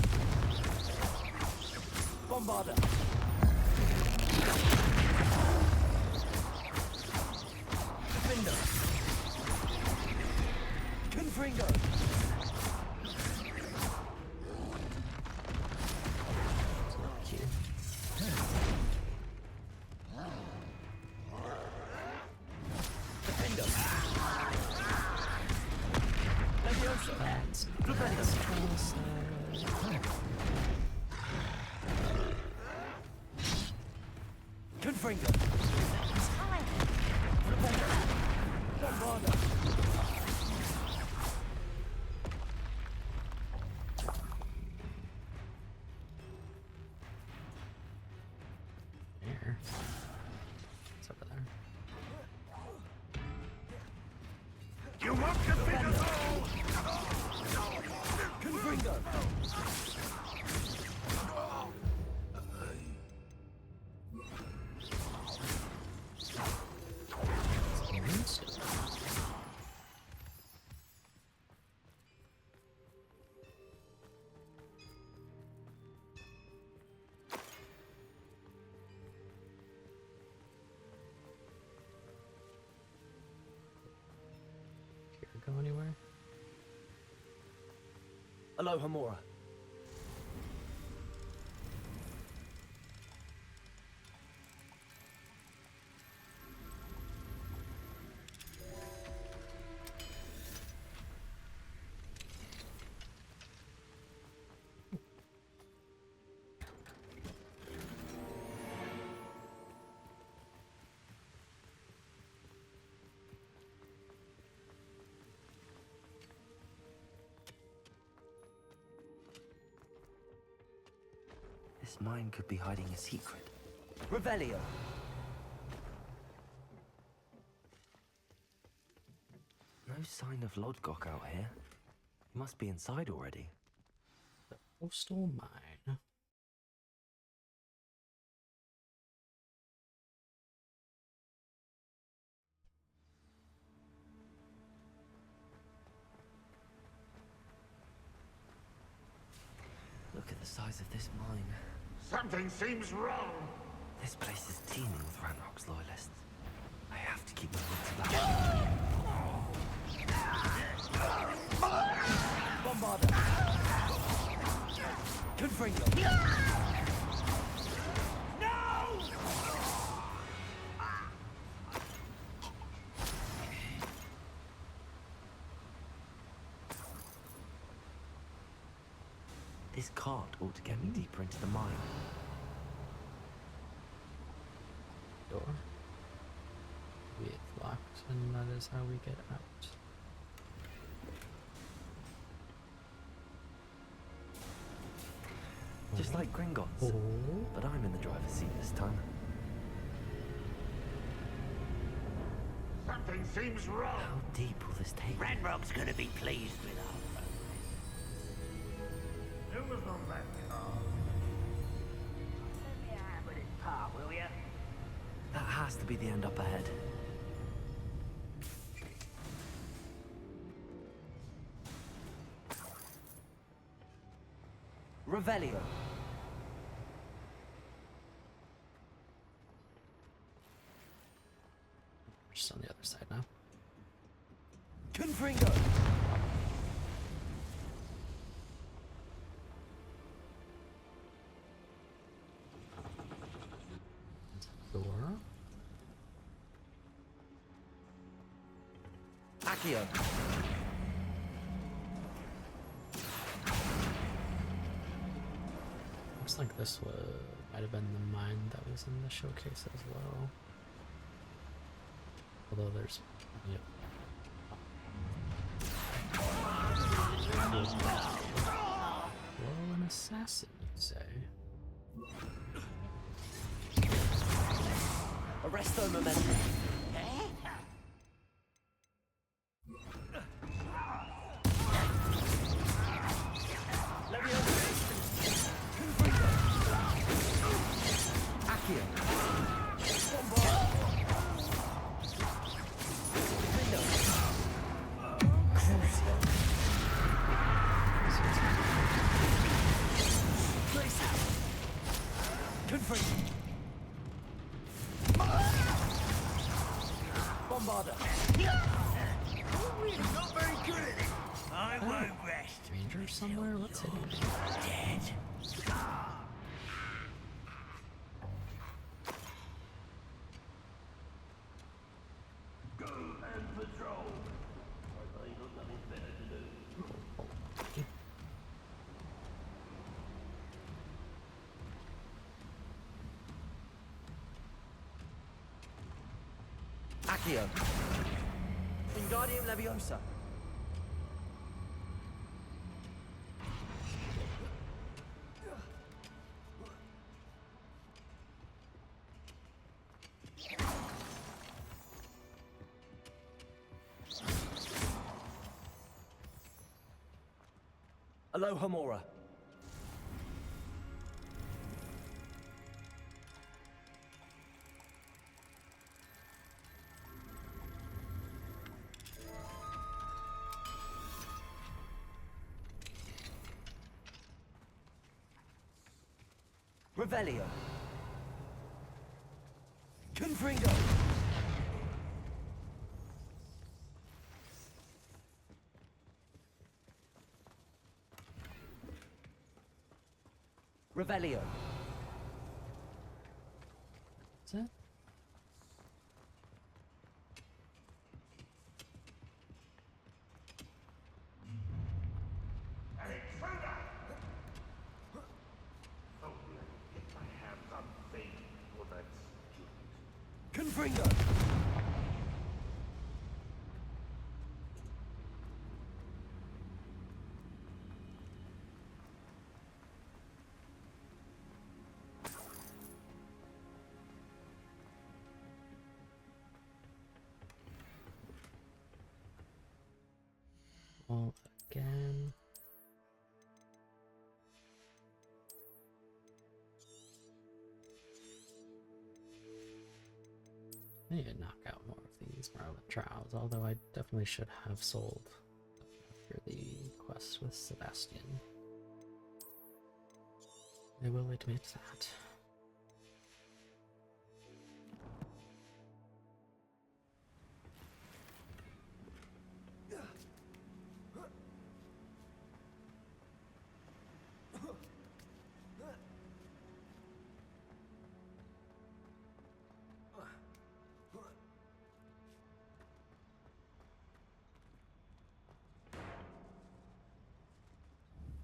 Bombarda! Defendo! Confringo! Defendo! Leviosa! Confringo! Bombarda! There. It's over there. You want to fit us all? Confringo! Go anywhere? Aloha Mora. This mine could be hiding a secret. Revelio. No sign of Lodgok out here. He must be inside already. The postal mine. Look at the size of this mine. Something seems wrong. This place is teeming with Ranrock's loyalists. I have to keep my wits about me. Bombarder! Confringo! This cart ought to get me deeper into the mine. Door. It's locked, and that is how we get out. Just like Gringotts. But I'm in the driver's seat this time. Something seems wrong. How deep will this take? Ranrock's gonna be pleased with our progress. Who was on that car? Let me have with his part, will ya? That has to be the end up ahead. Revelio. We're just on the other side now. Confringo! Door. Accio. Looks like this might have been the mine that was in the showcase as well. Although there's, yep. Well, an assassin, you'd say. Arresto momentum. Bombarder. We're not very good at it. I won't rest. Ranger somewhere? What's hitting me? Dead. Go and patrol. I think I've nothing better to do. Accio. Wingardium Leviosa. Alohomora. Revelio. Confringo. Revelio. Is that? Confringo. All again. I need to knock out more of these Merlin trials, although I definitely should have sold after the quest with Sebastian. I will admit that.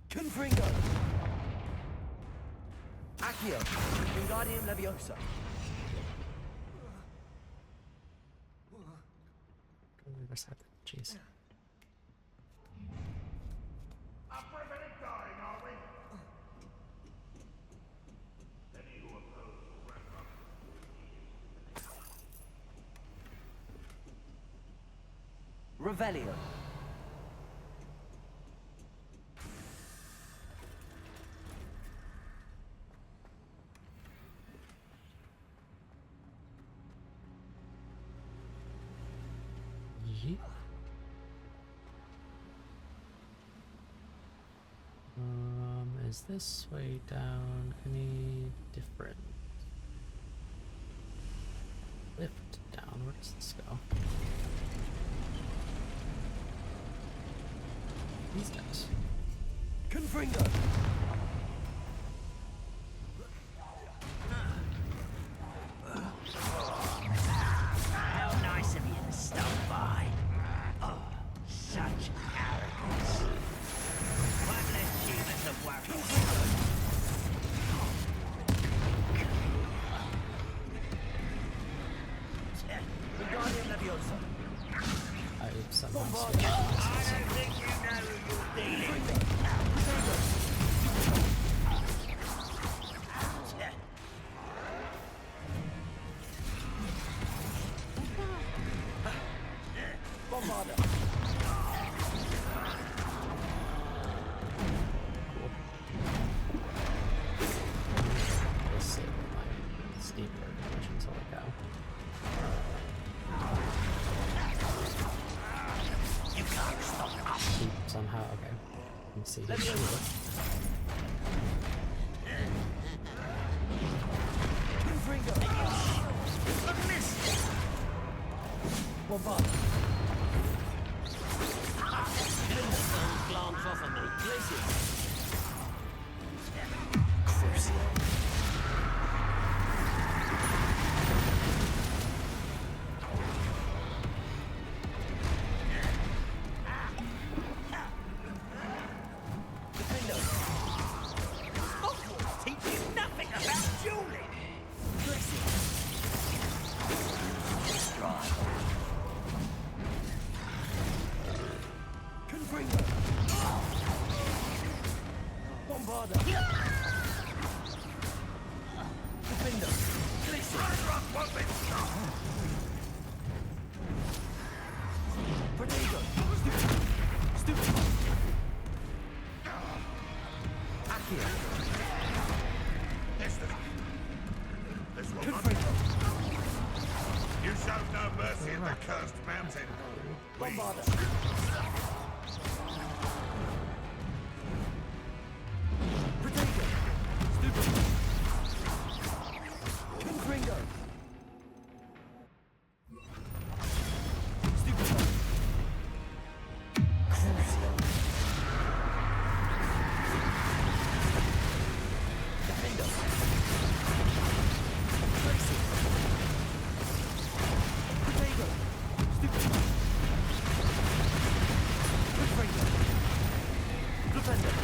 Confringo! Accio! Wingardium Leviosa! Reverse that. Jeez. Up for a bit of dying, are we? Any who oppose will wrap up. Revelio. Yeet. Is this way down any different? Lift down, where does this go? These guys. Confringo! How nice of you to stop by. Oh, such arrogance. One less human to worry. Wingardium Leviosa! I somehow I don't think you know who you're dealing with. Bombarda! Let's save my steep damage until I go. You can't stop us. Steep somehow, okay. Let me see. Confringo! Look at this. Bombarda! Don't glance off of me. Glacius! Hogwarts teach you nothing about dueling. Confringo! Bombarda! Defender! Protego! Stupid! Accio! This will not You showed no mercy in the cursed mountain. Bombarda! Protego! Stupid! Confringo! Stupid! Crucio! Defender! Tracy! Protego! Stupid! Confringo! Defender!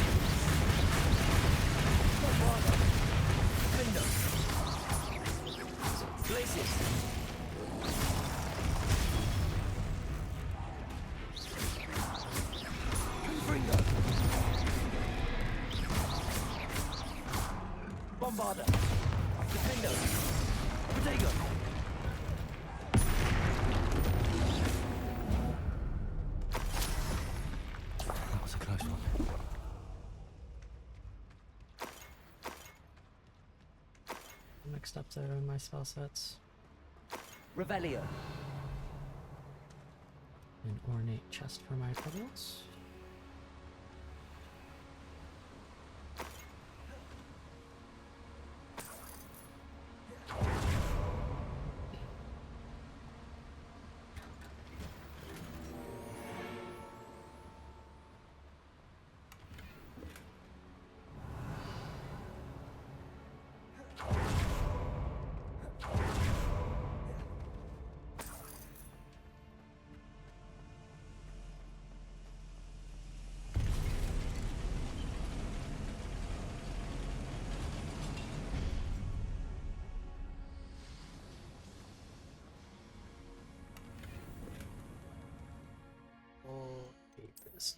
Bombarda! Defender! Glacius! Confringo! Bombarda! Defender! Protego! That was a close one. Next up there in my spell sets. Revelio. An ornate chest for my pebbles. this.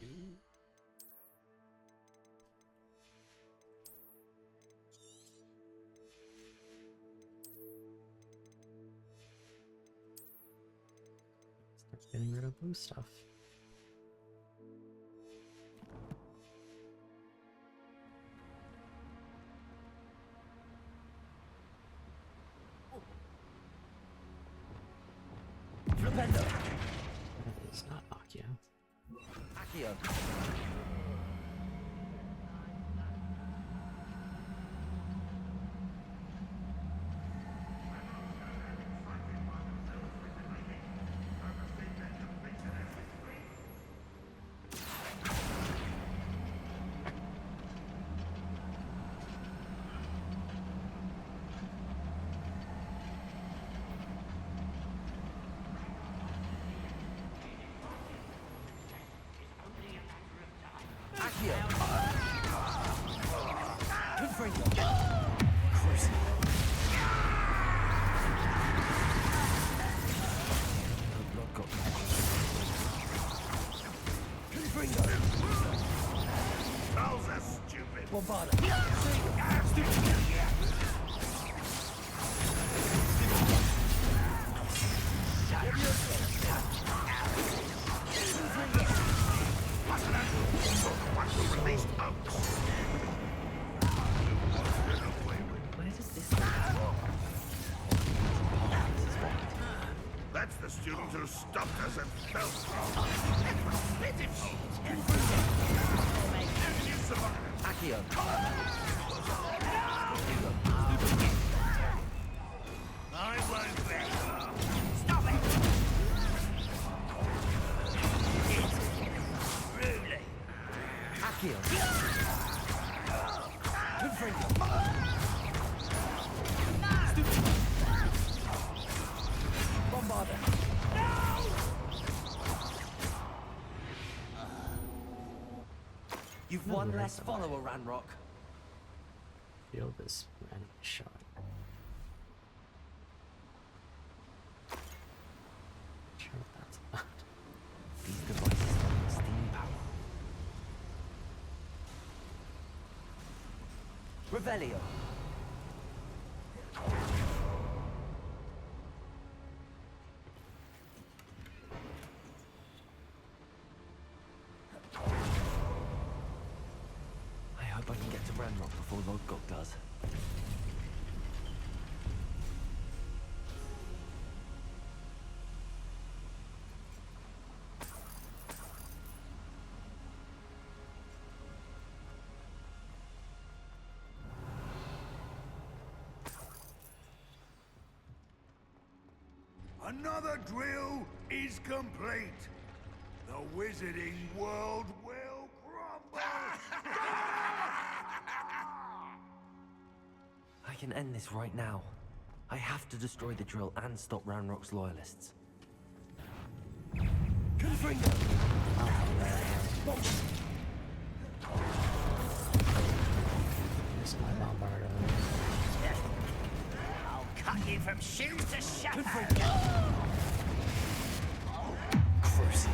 Start getting rid of blue stuff. Flipendo. It's not Akio. Accio. Accio. Confringo. Cruising. Hope not got me. Confringo. Bowser, stupid. Bombarda. That's the student who stopped us and fell. Spit him! Accio. I won't let you. Stop it! Really? Accio. Confringo. Bombarda. You've one less follower, Ranrock. Feel this enemy shot. Not sure what that's about. These devices have steam power. Revelio. I hope I can get to Ranrock before Lord Gok does. Another drill is complete. The wizarding world will crumble. I can end this right now. I have to destroy the drill and stop Ranrock's loyalists. Confringo. Here's my bombarder. I'll cut you from shoes to shatter. Cruising.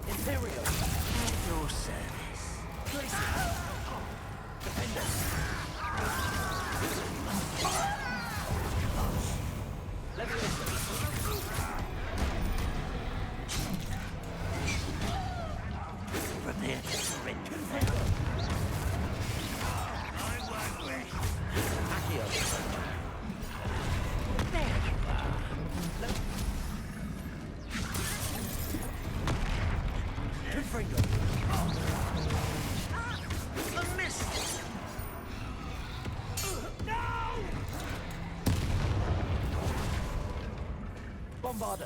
Imperio. At your service. Tracer. Defender. Prepare to surrender. Accio. There you are. Confringo. A miss. Bombarda.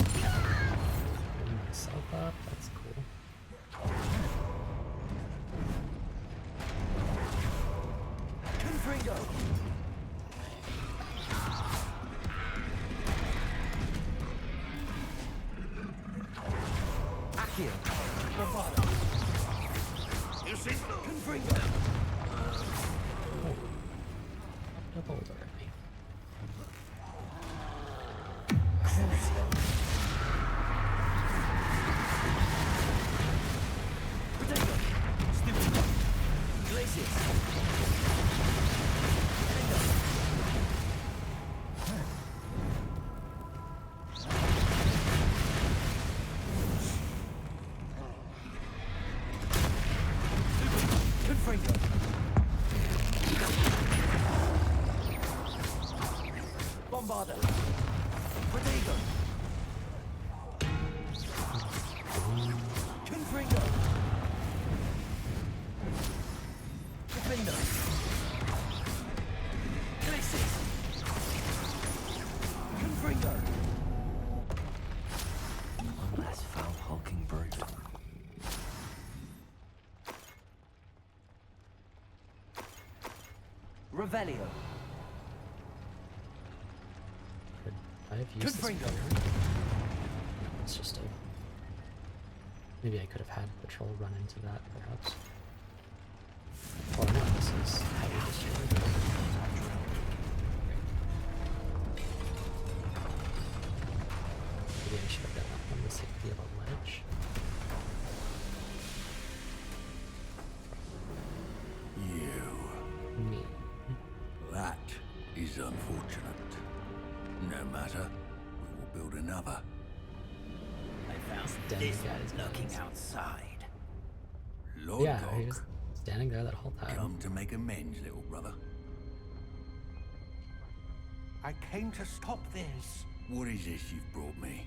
Putting myself up, that's cool. Confringo. Accio. Bombarda. You see? Confringo. Oh. Up to boulder at me. Bombarder. Protego. Confringo. Defender. Glacis. Confringo. One less foul hulking brute. Revelio. I've used this before. It's just a... Maybe I could have had patrol run into that, perhaps. Or no, this is how we destroy it. Maybe I should have done that from the safety of a ledge. You. Me. That is unfortunate. No matter, we will build another. I found Standing this guys looking outside. Lord Yeah, Gok, he was standing there that whole time. come to make amends, little brother. I came to stop this. What is this you've brought me?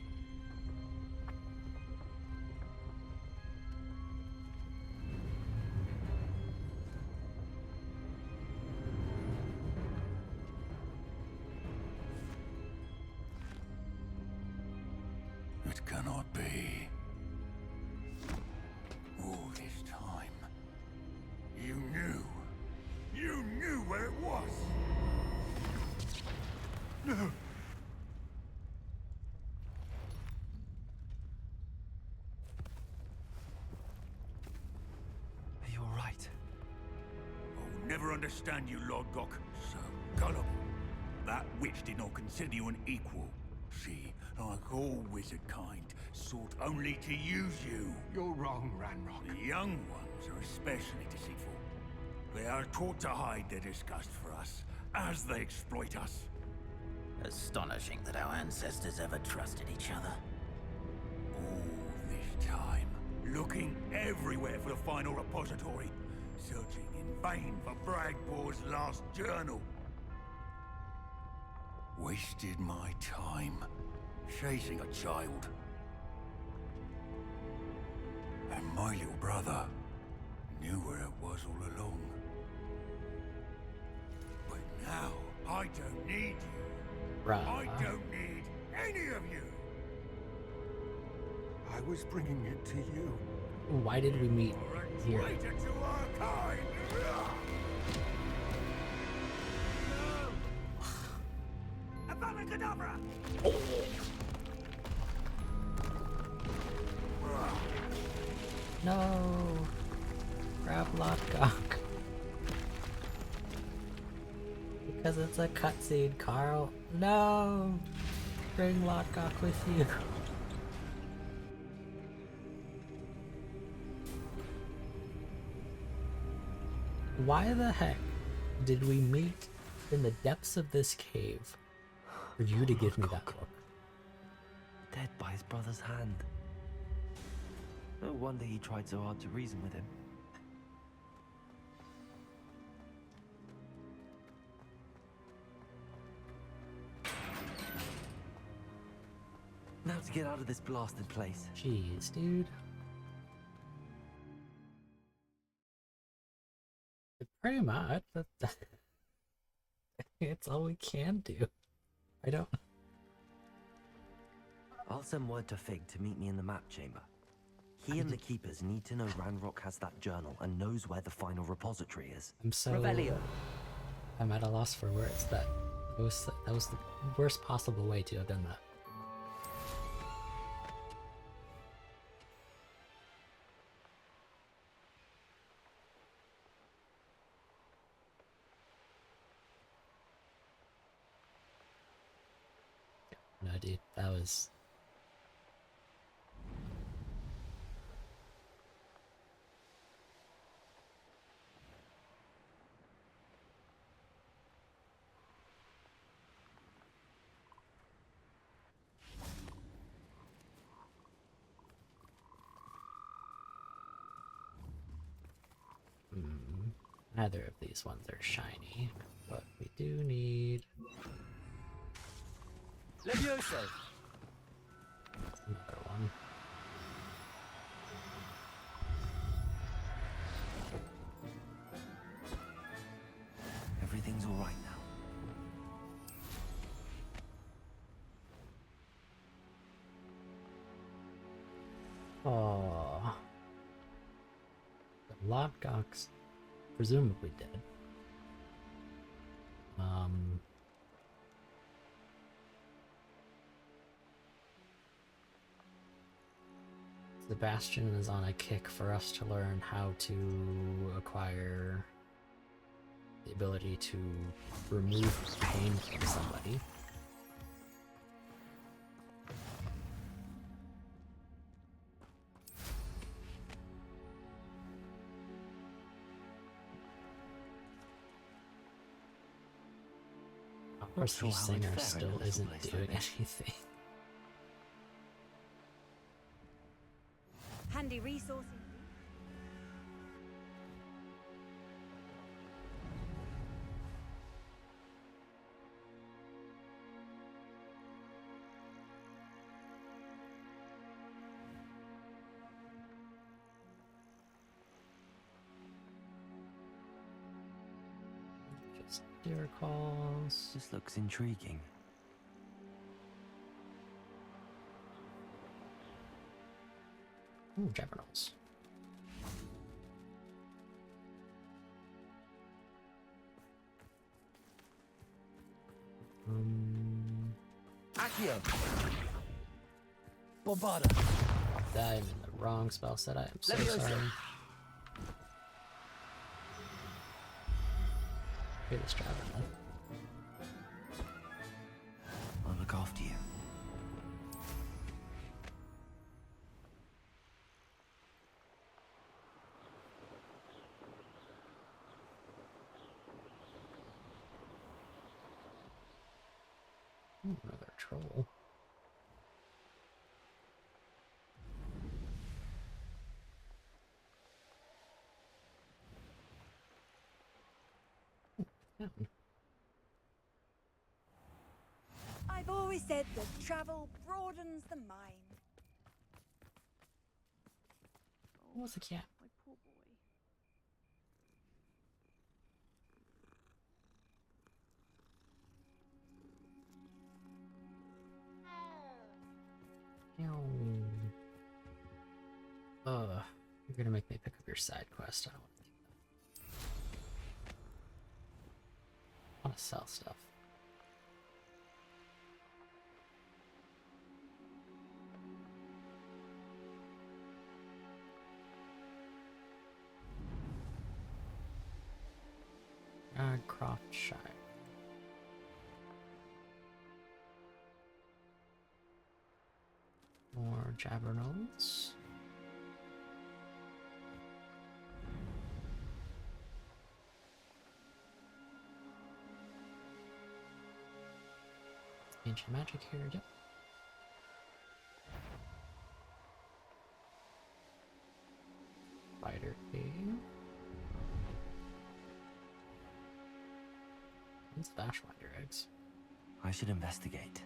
It cannot be. All this time, you knew. You knew where it was. No. Are you alright? I'll never understand you, Lord Gok. So gullible. That witch did not consider you an equal. She, like all wizard kind, sought only to use you. You're wrong, Ranrock. The young ones are especially deceitful. They are taught to hide their disgust for us, as they exploit us. Astonishing that our ancestors ever trusted each other. All this time, looking everywhere for the final repository, searching in vain for Bragbor's last journal. Wasted my time chasing a child. And my little brother knew where it was all along. But now, I don't need you. Right. I don't need any of you. I was bringing it to you. Why did we meet here? Traitor to our kind. No! Grab Lockcock. Because it's a cutscene, Carl. No! Bring Lockcock with you. Why the heck did we meet in the depths of this cave for you to give me that book? Dead by his brother's hand. No wonder he tried so hard to reason with him. Now to get out of this blasted place. Jeez, dude. Pretty much. It's all we can do. I don't... I'll send word to Fig to meet me in the map chamber. He and the Keepers need to know Ranrock has that journal and knows where the final repository is. I'm so... Revelio. I'm at a loss for words. That was the worst possible way to have done that. No, dude, that was... Neither of these ones are shiny, but we do need Levioso. another one. Everything's all right now. Oh, the Lodgok's presumably dead. Sebastian is on a kick for us to learn how to acquire the ability to remove pain from somebody. Of course, the singer still isn't doing anything. Handy resource. Just deer calls. This looks intriguing. Ooh, Jabberknolls. Accio. Bombarda. I'm in the wrong spell set. I am so sorry. Here, this Jabberknoll. I'll look after you. Ooh, another troll. I've always said that travel broadens the mind. What was the cat? My poor boy. You're gonna make me pick up your side quest. I don't want to do that. I want to sell stuff. Croftshire. More Jabberknolls. Ancient magic here, yep. Spider King. Tons of Ashwinder eggs. I should investigate.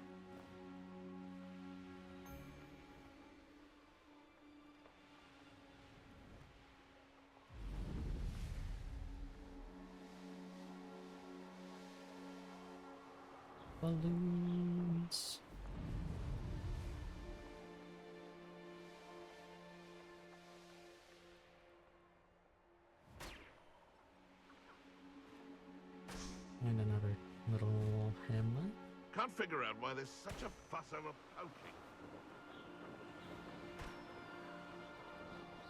Balloons. And another little hamlet. Can't figure out why there's such a fuss over poking.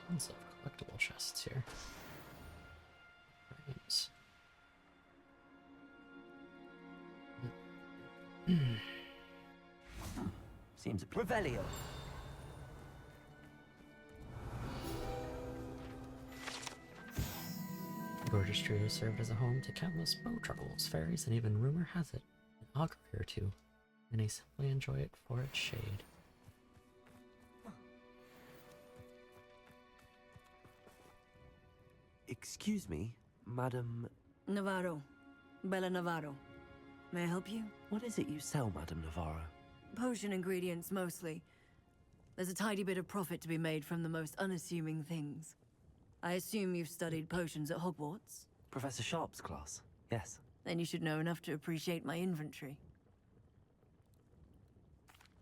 Tons of collectible chests here. Frames. Seems a Revelio. Gorgeous tree has served as a home to countless bow troubles, fairies, and even rumor has it, an augury or two. Many simply enjoy it for its shade. Excuse me, Madam... Navarro. Bella Navarro. May I help you? What is it you sell, Madam Navarro? Potion ingredients, mostly. There's a tidy bit of profit to be made from the most unassuming things. I assume you've studied potions at Hogwarts? Professor Sharp's class, yes. Then you should know enough to appreciate my inventory.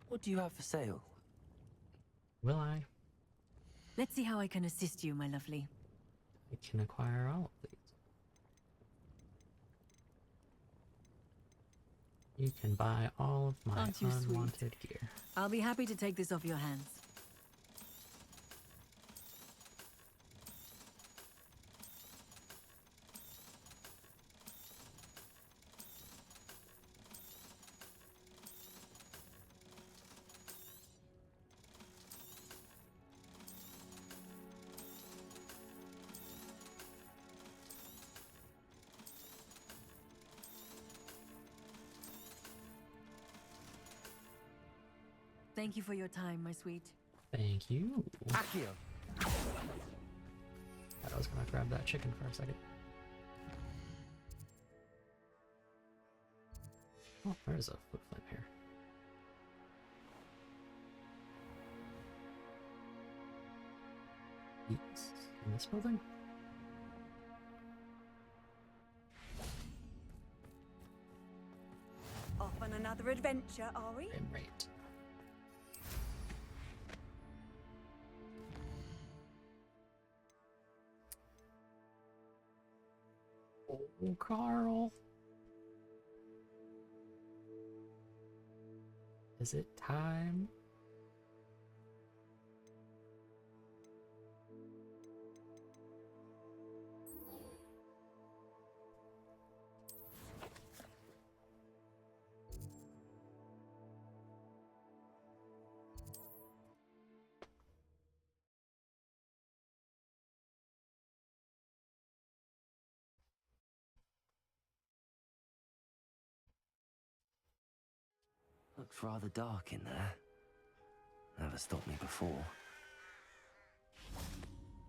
What do you have for sale? Will I? Let's see how I can assist you, my lovely. I can acquire all of these. You can buy all of my Aren't you unwanted sweet? gear. I'll be happy to take this off your hands. Thank you for your time, my sweet. Thank you. Accio. I was gonna grab that chicken for a second. Oh, there's a foot flame here. Eats in this building? Off on another adventure, are we? Frame rate. Oh, Carl. Is it time? Looks rather dark in there. Never stopped me before.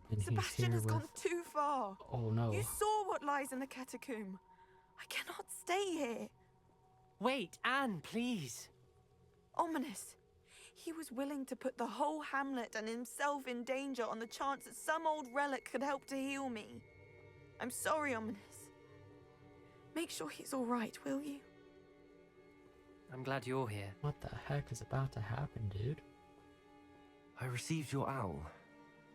And he's Sebastian here has gone with- too far. Oh no. You saw what lies in the catacomb. I cannot stay here. Wait, Anne, please. Ominous. He was willing to put the whole hamlet and himself in danger on the chance that some old relic could help to heal me. I'm sorry, Ominous. Make sure he's all right, will you? I'm glad you're here. What the heck is about to happen, dude? I received your owl.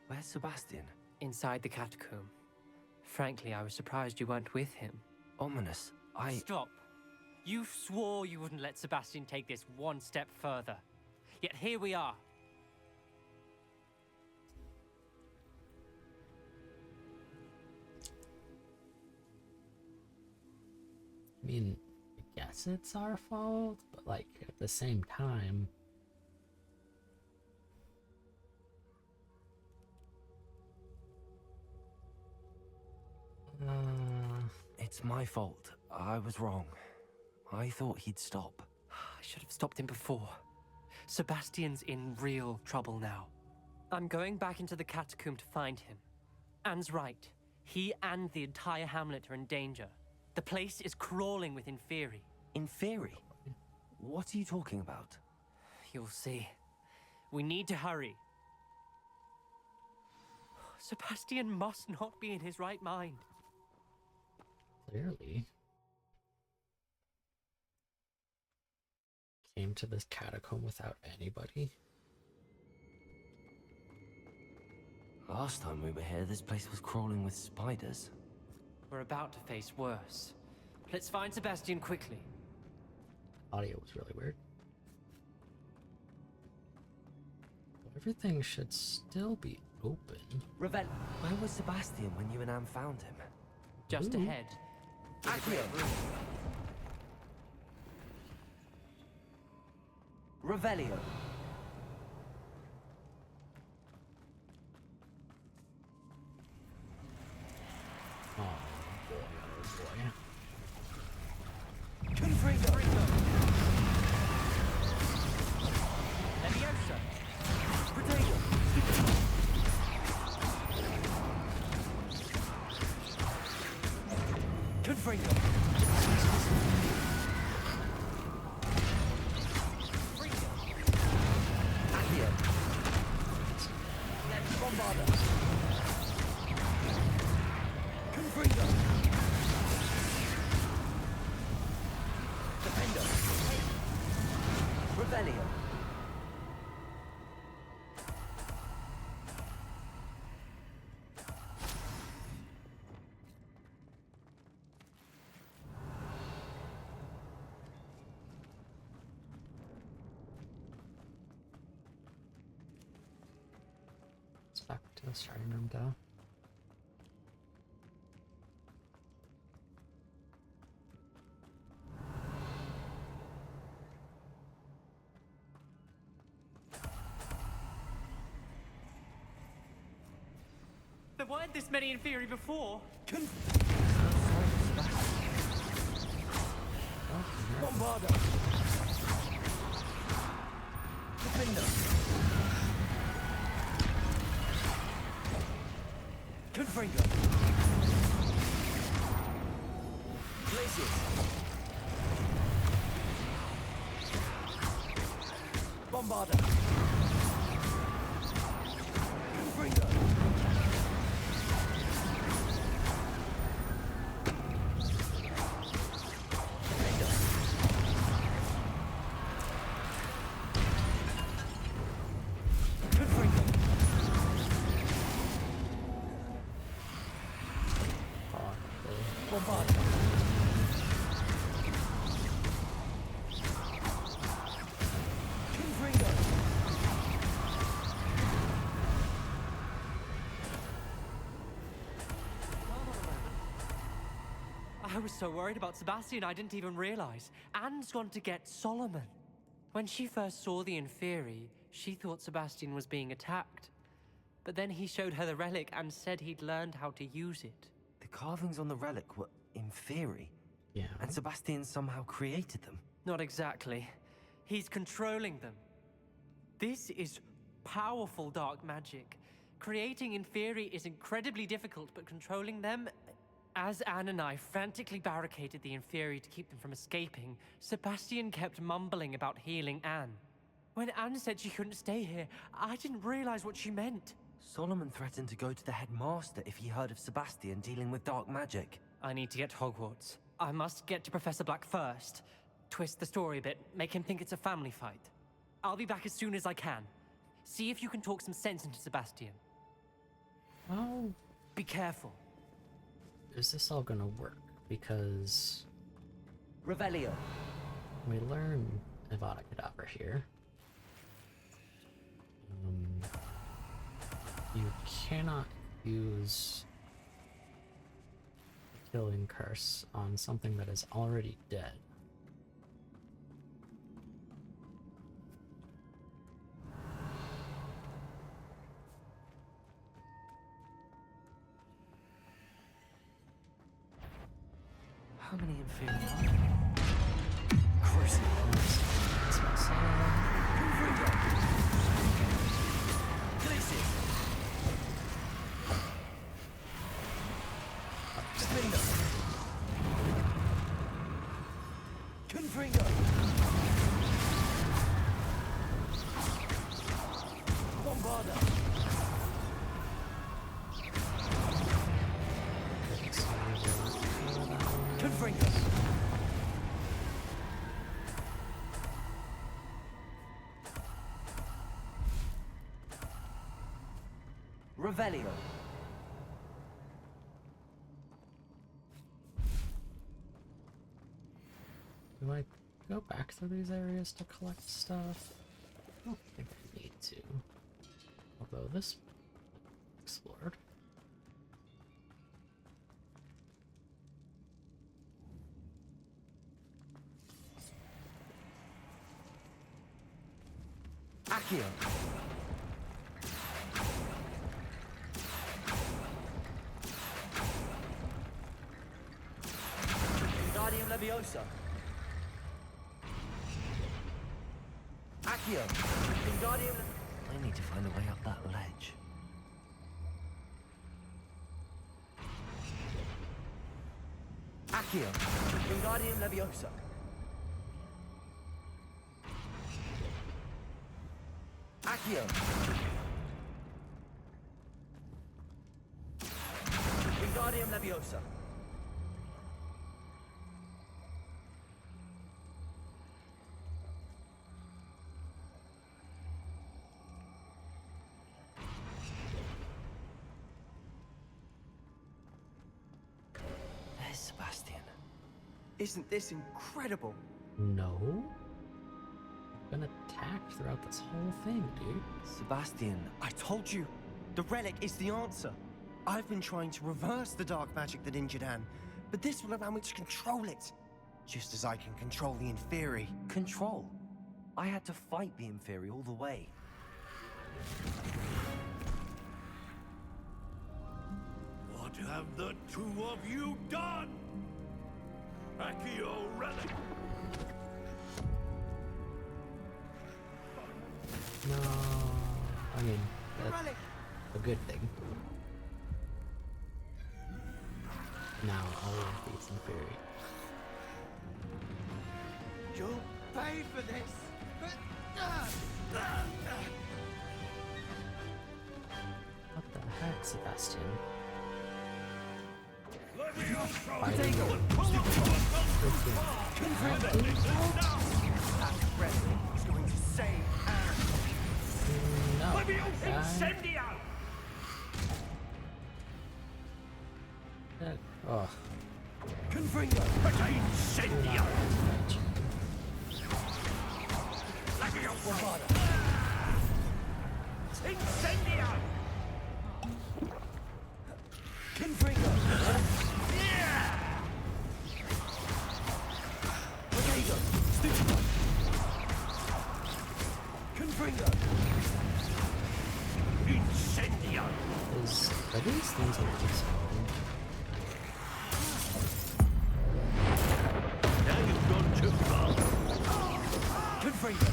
Where's Sebastian? Inside the catacomb. Frankly, I was surprised you weren't with him. Ominous, Stop. You swore you wouldn't let Sebastian take this one step further. Yet here we are. I mean, I guess it's our fault, but like at the same time. It's my fault. I was wrong. I thought he'd stop. I should have stopped him before. Sebastian's in real trouble now. I'm going back into the catacomb to find him. Anne's right. He and the entire hamlet are in danger. The place is crawling with Inferi. Inferi? What are you talking about? You'll see. We need to hurry. Sebastian must not be in his right mind. Clearly. Came to this catacomb without anybody. Last time we were here, this place was crawling with spiders. We're about to face worse. Let's find Sebastian quickly. Audio was really weird. Everything should still be open. Where was Sebastian when you and Anne found him? Just ahead. Accio. Revelio. Oh boy, oh boy. Confringo. Leviosa. Protego. Confringo. Accio. Bombarda. Confringo. Defender. Revelio. Back to the starting room though. There weren't this many in theory before. Bombarda. Defender. Confringo. Glacius. Bombarda. Confringo. I was so worried about Sebastian I didn't even realize. Anne's gone to get Solomon. When she first saw the Inferi, she thought Sebastian was being attacked. But then he showed her the relic and said he'd learned how to use it. The carvings on the relic were Inferi. Yeah. And Sebastian somehow created them. Not exactly. He's controlling them. This is powerful dark magic. Creating Inferi is incredibly difficult, but controlling them... As Anne and I frantically barricaded the Inferi to keep them from escaping, Sebastian kept mumbling about healing Anne. When Anne said she couldn't stay here, I didn't realize what she meant. Solomon threatened to go to the headmaster if he heard of Sebastian dealing with dark magic. I need to get to Hogwarts. I must get to Professor Black first. Twist the story a bit, make him think it's a family fight. I'll be back as soon as I can. See if you can talk some sense into Sebastian. Well, be careful. Is this all gonna work? Because Revelio. We learn Avada Kedavra here. You cannot use the killing curse on something that is already dead. How many Inferi are there? Confringo. Bombarda. Confringo. Revelio. Do I go back through these areas to collect stuff? I don't think I need to. Although this explored. Accio. Wingardium Leviosa. Accio. Wingardium. I need to find a way up that ledge. Accio. Accio. Wingardium Leviosa. Accio. Wingardium Leviosa. There's Sebastian. Isn't this incredible? No. Been attacked throughout this whole thing, dude. Sebastian, I told you. The relic is the answer. I've been trying to reverse the dark magic that injured Anne, but this will allow me to control it. Just as I can control the Inferi. Control? I had to fight the Inferi all the way. What have the two of you done? Accio relic! No, I mean, that's a good thing. Now all of these Inferi. You'll pay for this! What the heck, Sebastian? He's going to save Anne. No. Incendio! Oh. Confringo! Incendio! Incendio! Confringo! Potato! Stupid! Confringo! Incendio! Are these things that respawn? Now you've gone too far. Confringo!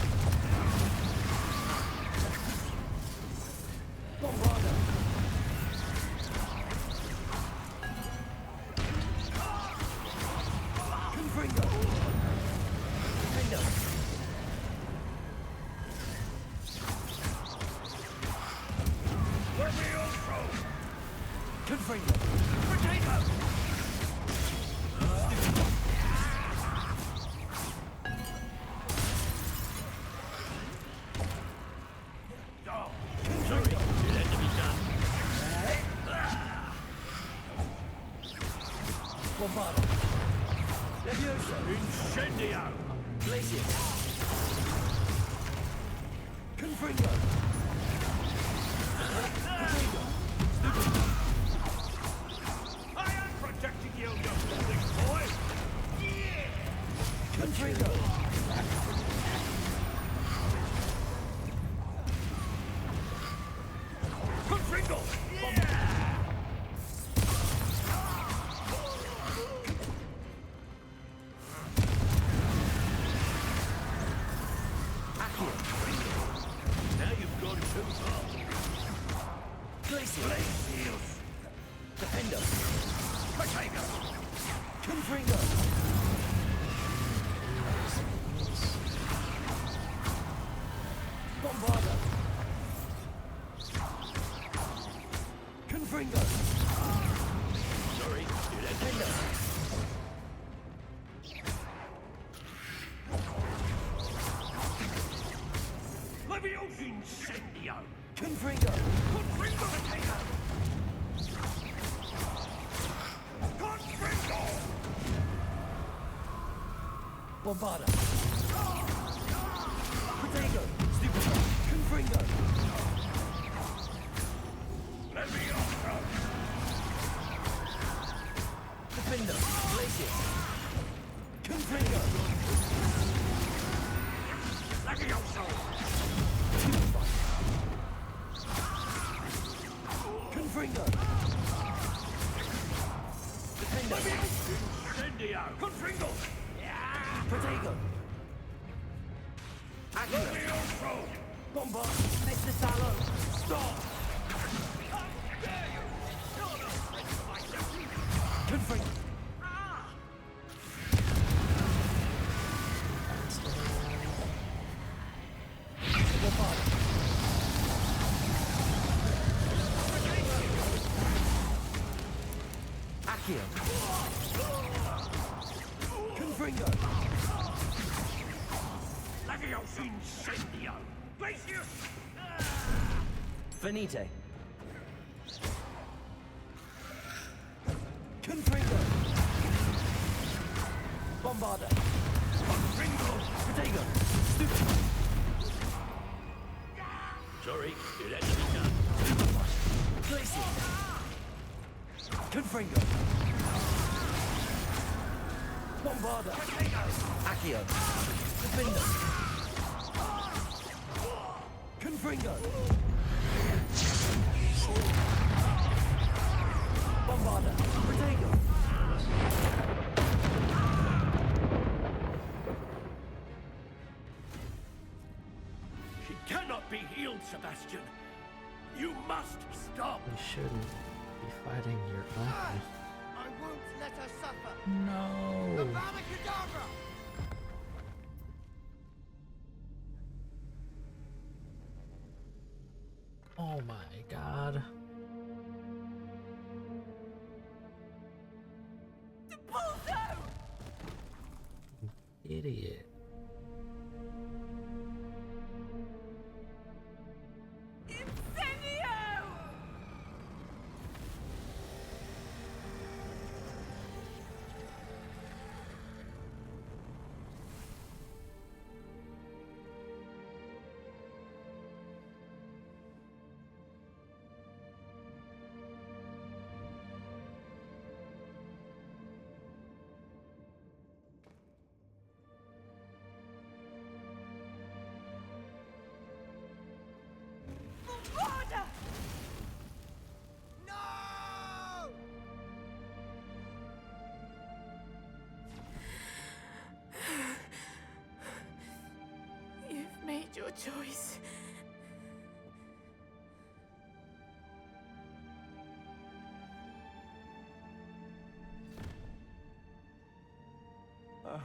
Bombardo! Confringo! Defender! Confringo! Potato! Bombardo! Leviosa! Incendio! Glacius! Confringo! Potato! I am protecting you, you big boy! Yeah! Confringo! Confringo! Yeah! Now you've gone too far. Glacius! Defender! Potato! Confringo! Bombardo! Confringo! Sorry, Defender! Leviosa! Incendio! Confringo! Confringo! Potato! Confringo! Bombardo! Potato! Stupid! Confringo! Leviosa! Defender! Glacius! Confringo! Leviosa! Confringo! Defender! Incendio! Confringo! Potato! Accio! Leviosa! Bombard! Mr. Tallow! Stop! How dare you! You're no friend of my nephew! Confringo! Confringo! Leviosa Incendio! Glacius! Venite! Confringo! Bombarda! Confringo! Protego! Stupid! Sorry, it had to be done. Glacius! Confringo! Bombarda! Accio! Defendo! Confringo! Bombarda! Protego! She cannot be healed, Sebastian. You must stop. You shouldn't be fighting your own. I won't let her suffer. No. Avada Kedavra! Oh my god. Idiot. You've made your choice. Oh,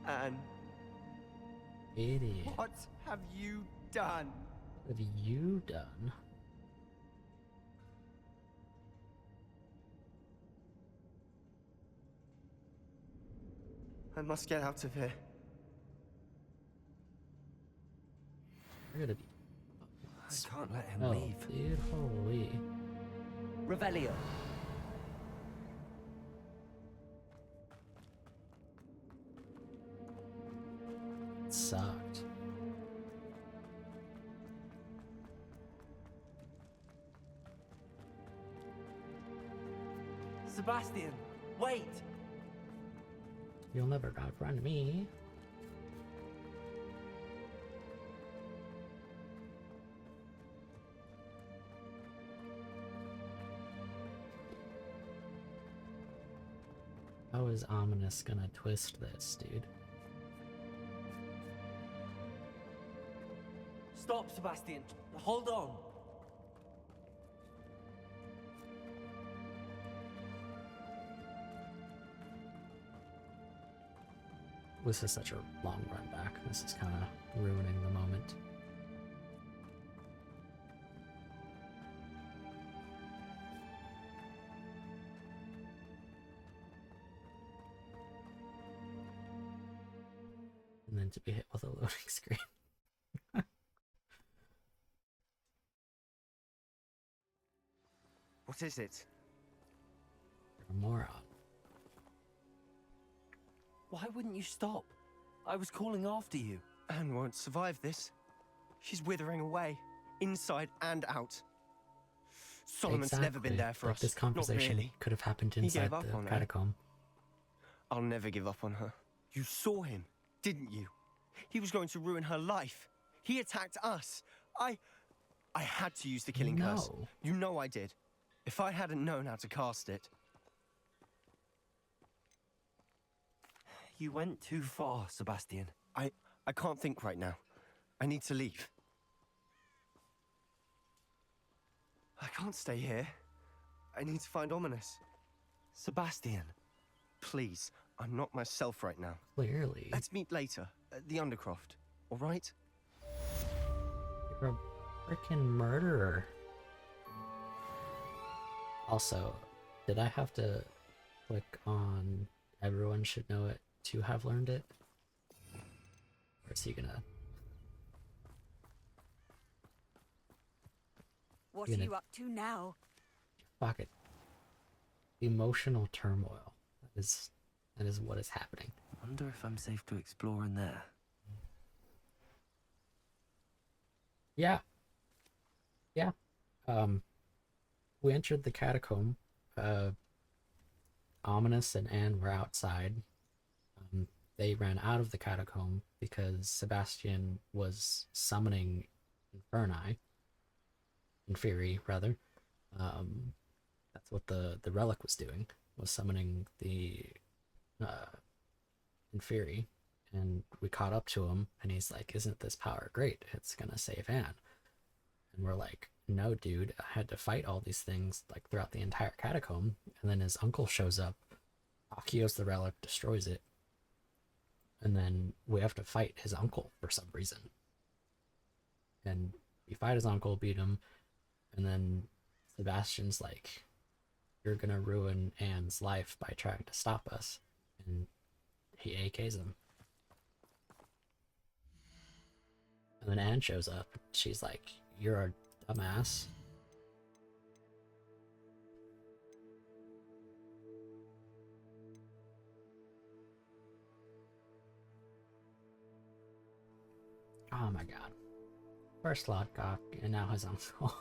Anne. Idiot. What have you done? What have you done? I must get out of here. You're gonna be. I can't let him Oh, leave. dude, holy. Revelio. It sucked. Sebastian, wait! You'll never outrun me. How is Ominous gonna twist this, dude? Stop, Sebastian. Hold on. This is such a long run back. This is kind of ruining the moment. And then to be hit with a loading screen. What is it? You're a moron. Why wouldn't you stop? I was calling after you. Anne won't survive this. She's withering away, inside and out. Solomon's never been there for Like us. This conversation Not really. could have happened He inside gave up the on her. catacomb. I'll never give up on her. You saw him, didn't you? He was going to ruin her life. He attacked us. I had to use the killing curse. No. You know I did. If I hadn't known how to cast it. You went too far, Sebastian. I can't think right now. I need to leave. I can't stay here. I need to find Ominous. Sebastian. Please, I'm not myself right now. Clearly. Let's meet later at the Undercroft, all right? You're a freaking murderer. Also, did I have to click on everyone should know it to have learned it? Or is he gonna... What are you up to now? Fuck it. Emotional turmoil. That is what is happening. Wonder if I'm safe to explore in there. Yeah. Yeah. We entered the catacomb. Ominous and Anne were outside. They ran out of the catacomb because Sebastian was summoning Inferi, rather. That's what the relic was doing, was summoning the Inferi. And we caught up to him, and he's like, isn't this power great? It's gonna save Anne. And we're like, no, dude, I had to fight all these things like throughout the entire catacomb. And then his uncle shows up, Akio's the relic, destroys it. And then we have to fight his uncle for some reason. And we fight his uncle, beat him, and then Sebastian's like, you're gonna ruin Anne's life by trying to stop us. And he AKs him. And then Anne shows up. She's like, you're a dumbass. Oh my god. First Lodgok, and now his uncle.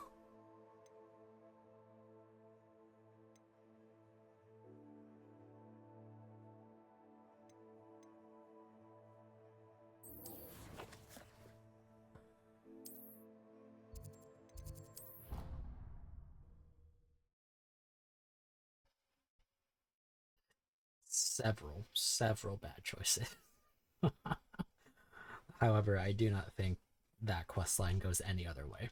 Several bad choices. However, I do not think that questline goes any other way.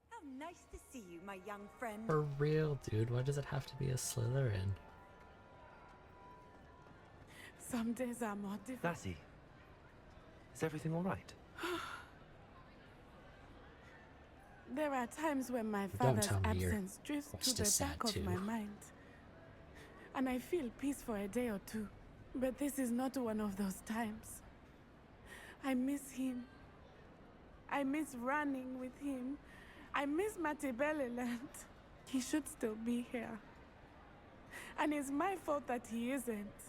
How nice to see you, my young friend. For real, dude, why does it have to be a Slytherin? Some days are more difficult. Natty, is everything alright? There are times when my Don't father's tell me your absence drifts quest to is the back sad, of too. my mind. And I feel peace for a day or two. But this is not one of those times. I miss him. I miss running with him. I miss Matibeleland. He should still be here. And it's my fault that he isn't.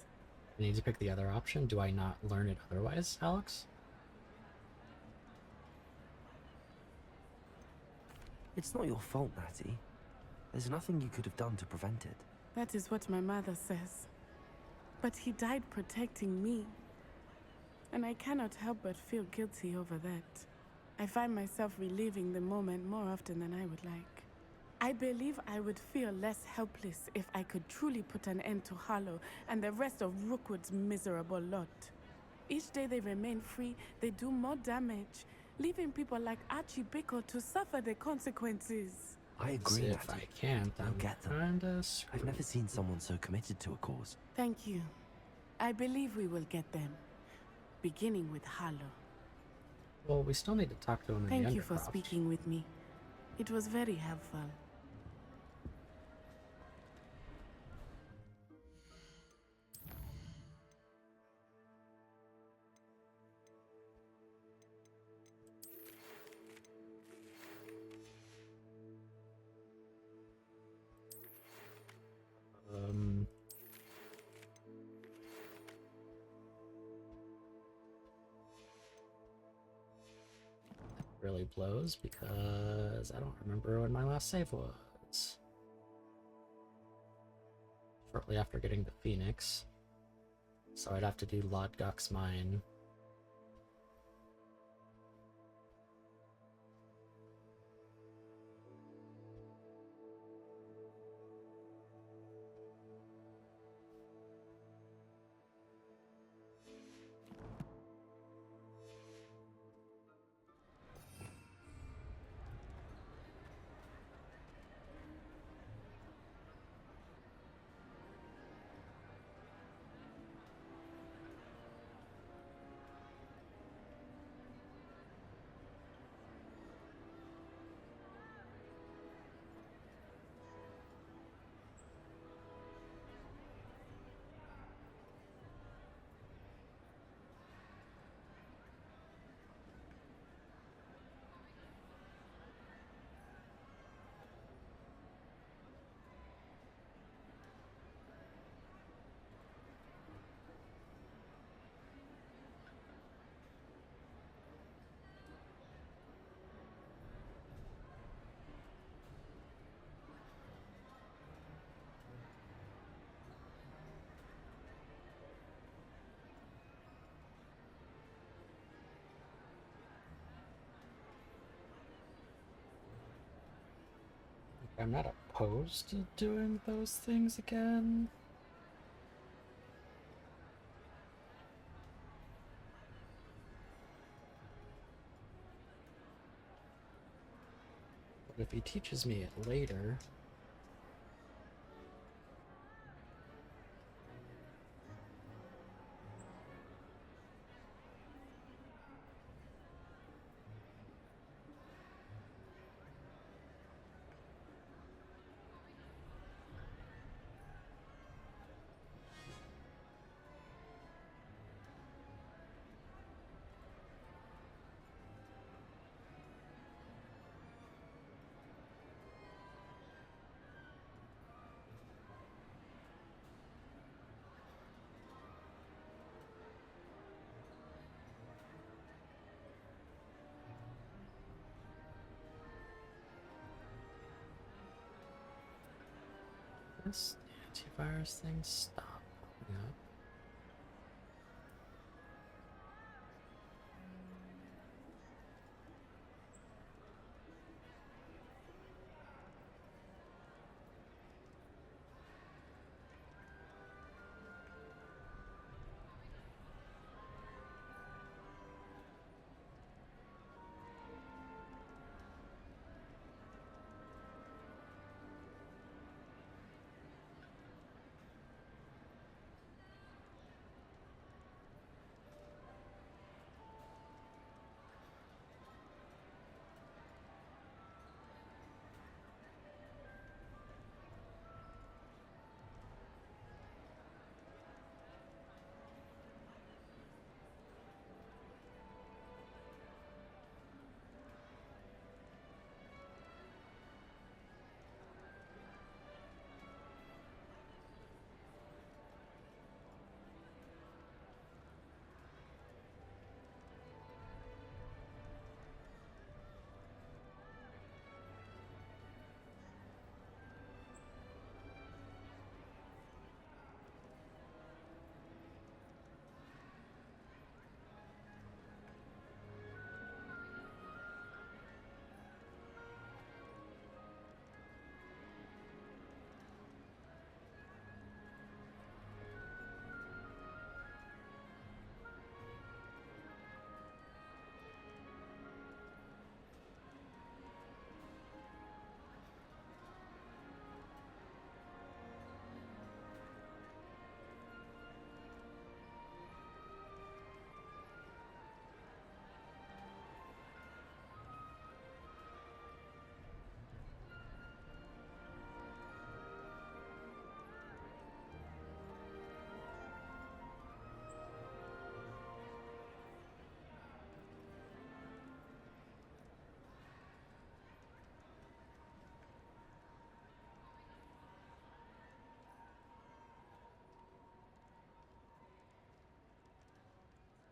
I need to pick the other option. Do I not learn it otherwise, Alex? It's not your fault, Natty. There's nothing you could have done to prevent it. That is what my mother says. But he died protecting me. And I cannot help but feel guilty over that. I find myself reliving the moment more often than I would like. I believe I would feel less helpless if I could truly put an end to Harlow and the rest of Rookwood's miserable lot. Each day they remain free, they do more damage, leaving people like Archie Bickle to suffer the consequences. I agree, If Natty. I can't, I'll I'm get them. kinda I've screwed. never seen someone so committed to a cause. Thank you. I believe we will get them. Beginning with Harlow. Well, we still need to talk to him in Thank the you for Undercroft. speaking with me. It was very helpful. Really blows because I don't remember when my last save was. Shortly after getting the Phoenix. So I'd have to do Lodgok's Mine. I'm not opposed to doing those things again. But if he teaches me it later... This antivirus thing stop. Yeah.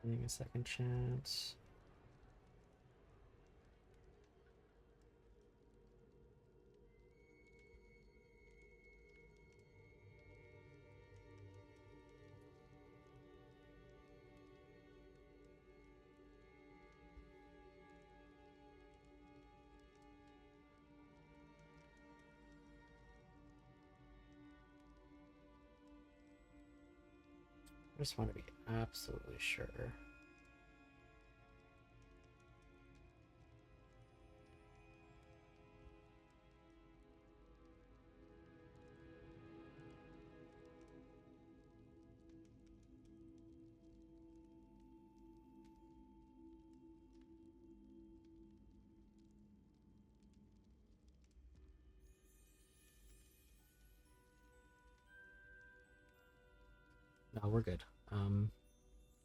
Getting a second chance. I just want to be absolutely sure. No, we're good.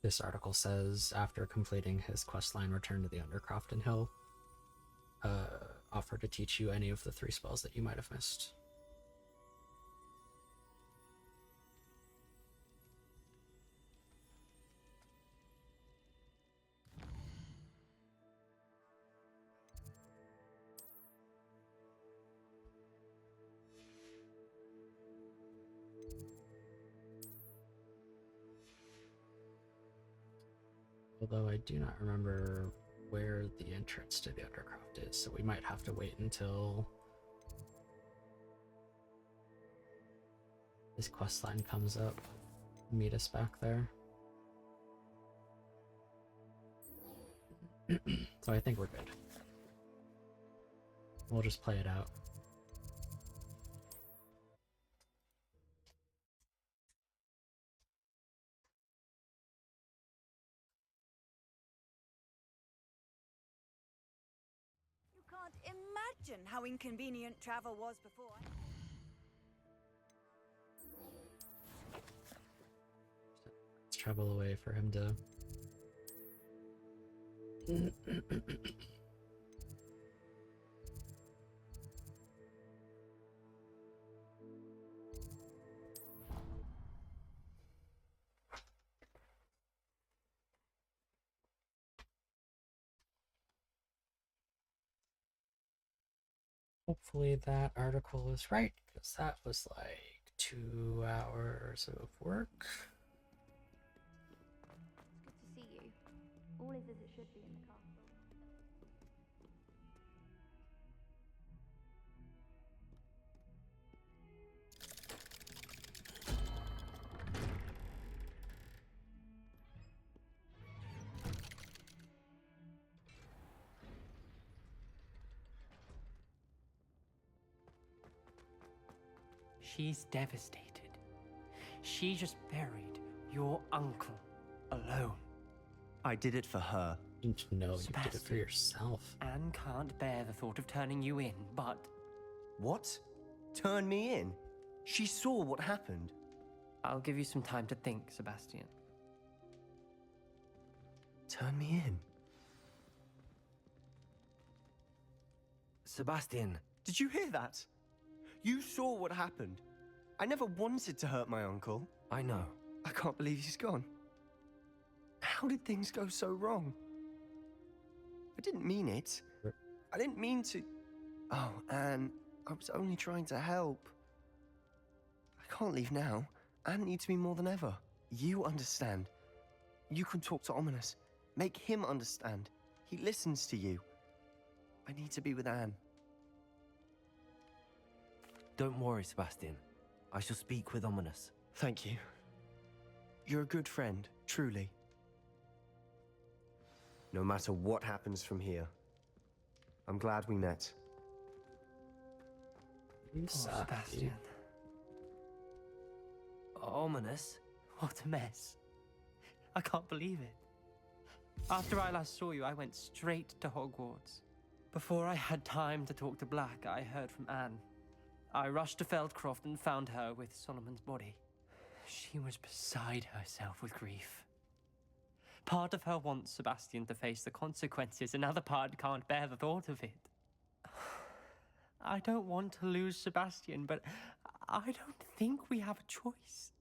This article says after completing his questline, return to the Undercrofton Hill. Offer to teach you any of the 3 spells that you might have missed. Although I do not remember where the entrance to the Undercroft is, so we might have to wait until This quest line comes up. Meet us back there. So I think we're good. We'll just play it out. You can't imagine how inconvenient travel was before. Let's travel away for him to... Hopefully that article is right, because that was like 2 hours of work. It's good to see you. All is as it should be in the castle. She's devastated. She just buried your uncle alone. I did it for her. No, you did it for yourself. Anne can't bear the thought of turning you in, but... What? Turn me in? She saw what happened. I'll give you some time to think, Sebastian. Turn me in? Sebastian. Did you hear that? You saw what happened. I never wanted to hurt my uncle. I know. I can't believe he's gone. How did things go so wrong? I didn't mean it. I didn't mean to... Oh, Anne, I was only trying to help. I can't leave now. Anne needs me more than ever. You understand. You can talk to Ominous. Make him understand. He listens to you. I need to be with Anne. Don't worry, Sebastian. I shall speak with Ominous. Thank you. You're a good friend, truly. No matter what happens from here, I'm glad we met. Sebastian. Ominous? What a mess. I can't believe it. After I last saw you, I went straight to Hogwarts. Before I had time to talk to Black, I heard from Anne. I rushed to Feldcroft and found her with Solomon's body. She was beside herself with grief. Part of her wants Sebastian to face the consequences, another part can't bear the thought of it. I don't want to lose Sebastian, but I don't think we have a choice.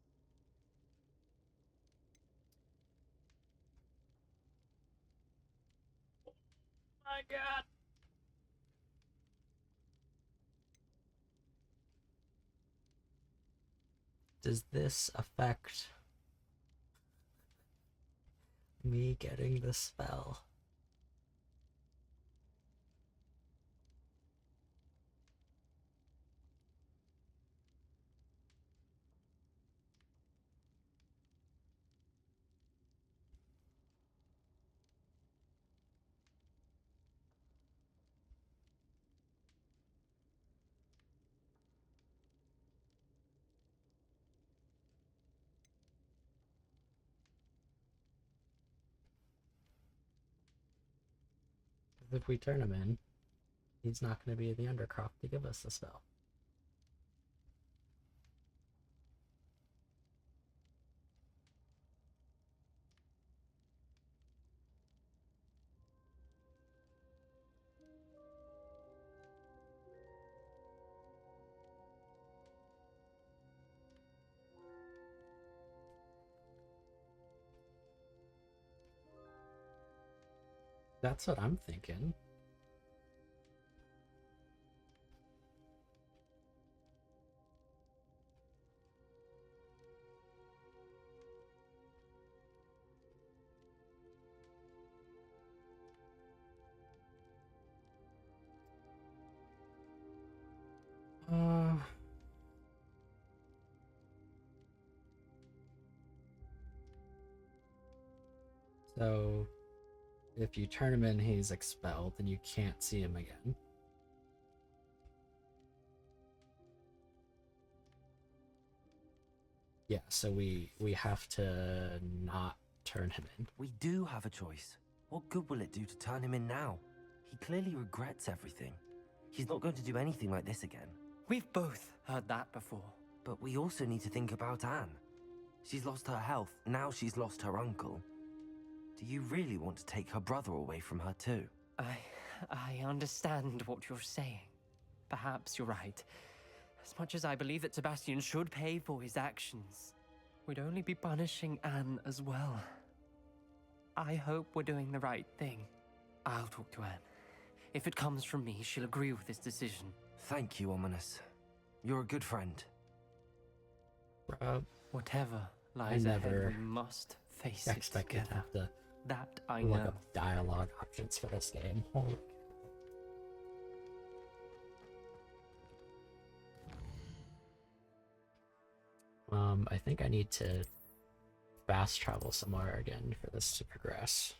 My God. Does this affect me getting the spell? If we turn him in, he's not going to be the Undercroft to give us the spell. That's what I'm thinking. So, if you turn him in, he's expelled, and you can't see him again. Yeah, so we have to not turn him in. We do have a choice. What good will it do to turn him in now? He clearly regrets everything. He's not going to do anything like this again. We've both heard that before. But we also need to think about Anne. She's lost her health, now she's lost her uncle. Do you really want to take her brother away from her too? I understand what you're saying. Perhaps you're right. As much as I believe that Sebastian should pay for his actions, we'd only be punishing Anne as well. I hope we're doing the right thing. I'll talk to Anne. If it comes from me, she'll agree with this decision. Thank you, Ominous. You're a good friend. Whatever lies ahead, we must face it expect together. to have to That I look know. up dialogue options for this game. Holy. I think I need to fast travel somewhere again for this to progress.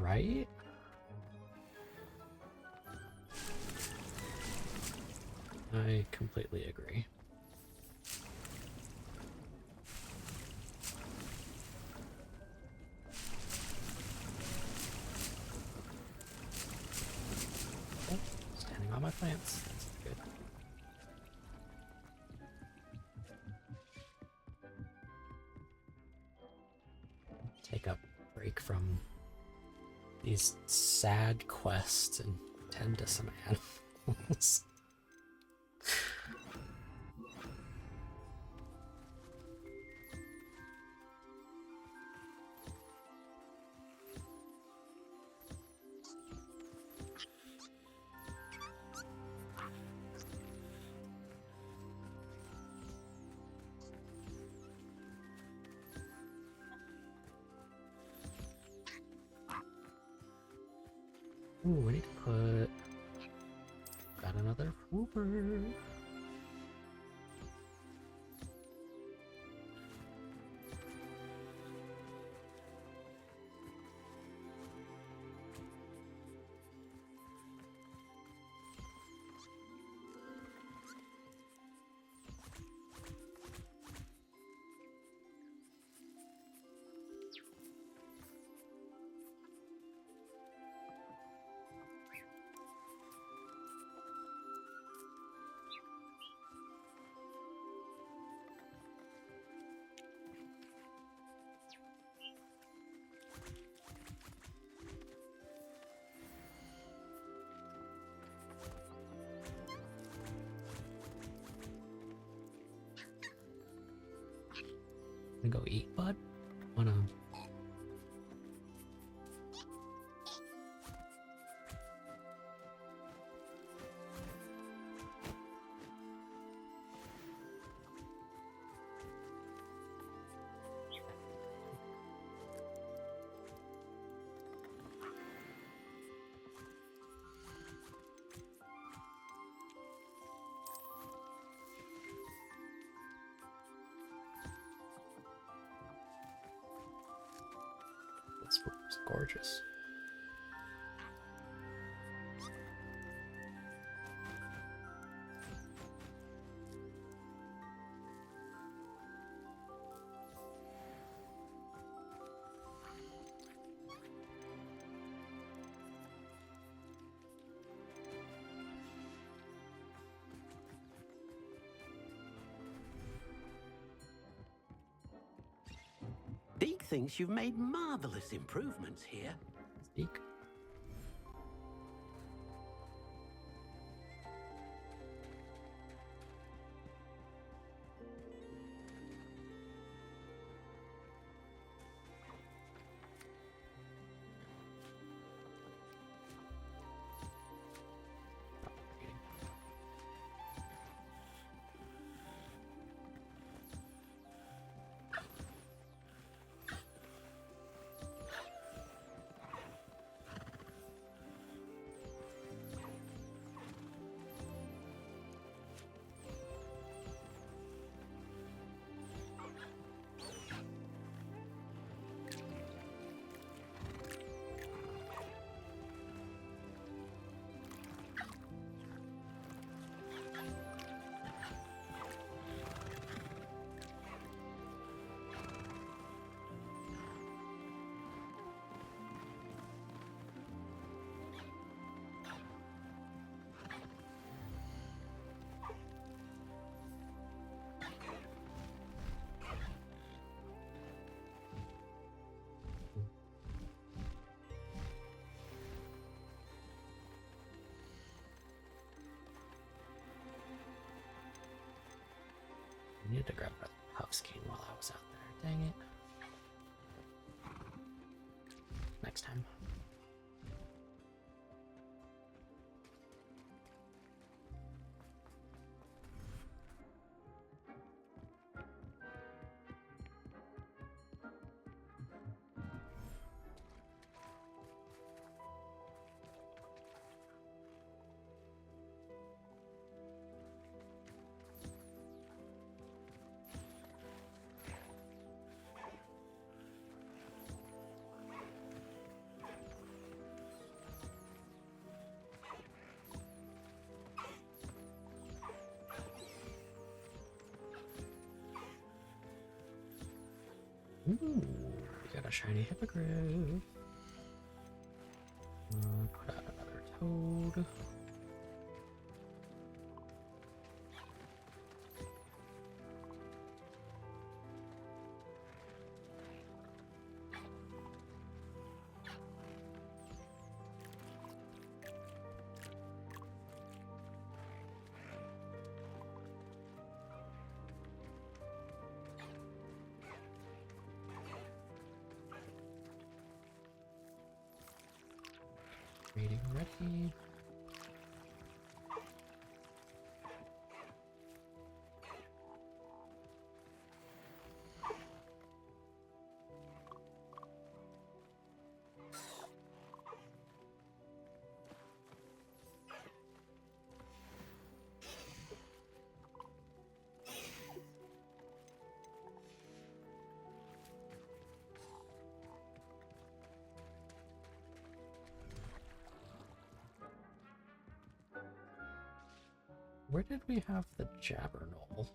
Right? I completely agree. Oh, standing on my plants. That's good. Take a break from these sad quests and tend to some animals. Ooh, we need to put... Got another Hooper. Go eat, bud? Wanna... This food's gorgeous. Deke thinks you've made marvelous improvements here. Deke? to grab a Huffskein while I was out there. Dang it. Next time. Ooh, we got a shiny hippogriff. Put out another toad. Reading ready. Where did we have the Jabberknoll?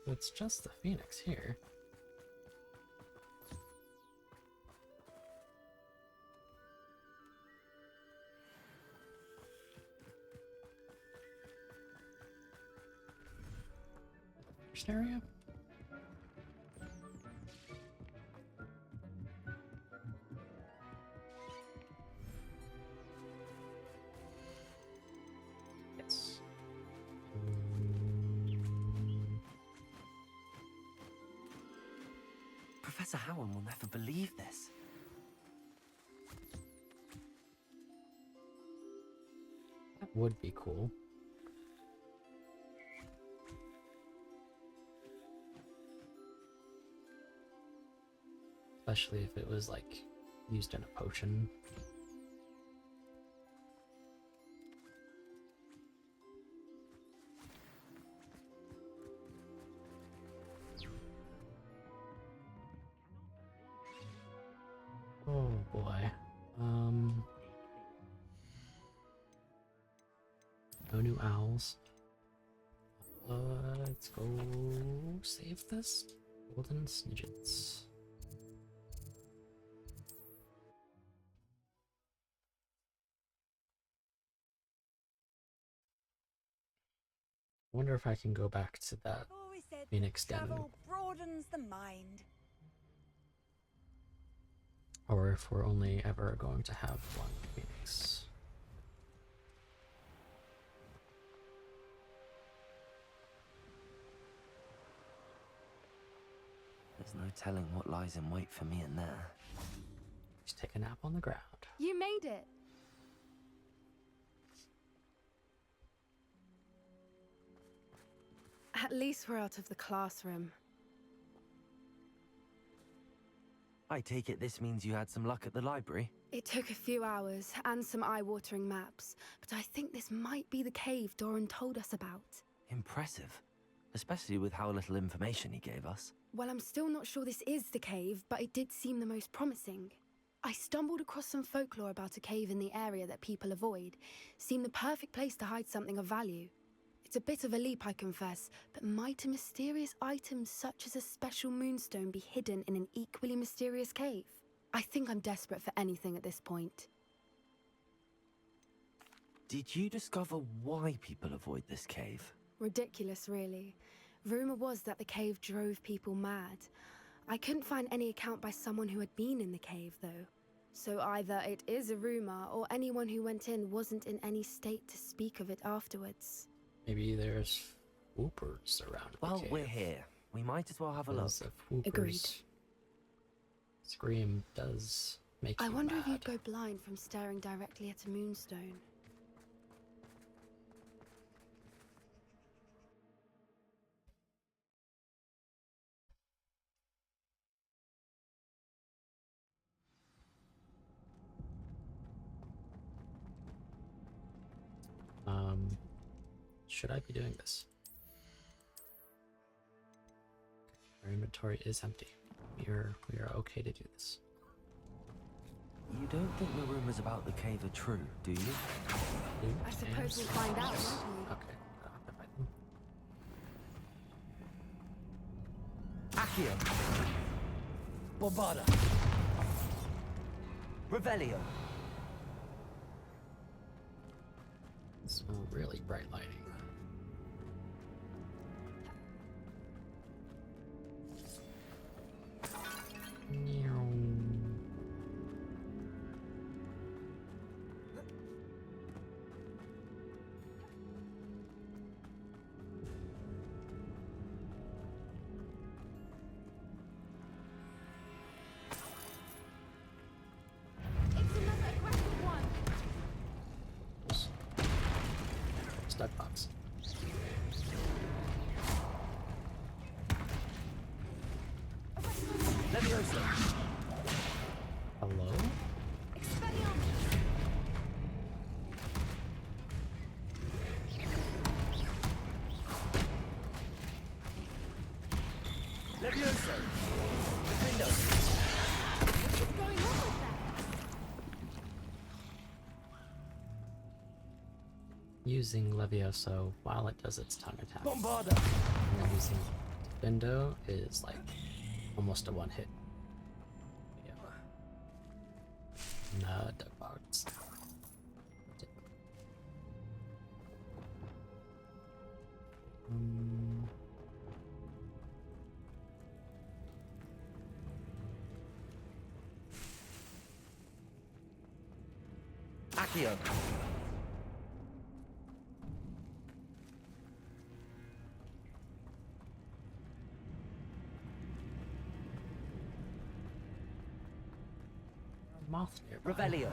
It's just the Phoenix here. First area? Professor Howard will never believe this. That would be cool. Especially if it was like used in a potion. Oh boy. No new owls. Let's go save this. Golden Snidgets. I wonder if I can go back to that Phoenix Den. Travel broadens the mind. Or if we're only ever going to have one Phoenix. There's no telling what lies in wait for me in there. Just take a nap on the ground. You made it. At least we're out of the classroom. I take it this means you had some luck at the library? It took a few hours and some eye-watering maps, but I think this might be the cave Doran told us about. Impressive. Especially with how little information he gave us. Well, I'm still not sure this is the cave, but it did seem the most promising. I stumbled across some folklore about a cave in the area that people avoid. Seemed the perfect place to hide something of value. It's a bit of a leap, I confess, but might a mysterious item such as a special moonstone be hidden in an equally mysterious cave? I think I'm desperate for anything at this point. Did you discover why people avoid this cave? Ridiculous, really. Rumor was that the cave drove people mad. I couldn't find any account by someone who had been in the cave, though. So either it is a rumor, or anyone who went in wasn't in any state to speak of it afterwards. Maybe there's whoopers around the Well, cave. we're here. We might as well have a look. Because if whoopers Agreed. scream does make I you wonder mad. if you'd go blind from staring directly at a moonstone. Should I be doing this? Our inventory is empty. We are okay to do this. You don't think the rumors about the cave are true, do you? I suppose we'll find out, won't we? Okay, I don't have to fight them. Accio! Bombarda! Revelio! It's really bright lighting. Stud box. Leviosa! Hello? Leviosa! Defendo! What's going on with that? Using Levioso while it does its tongue attack. Bombarda! And then using Defendo is like almost a one hit. Yeah. Nah, dug box. Accio! Moth nearby. Revelio!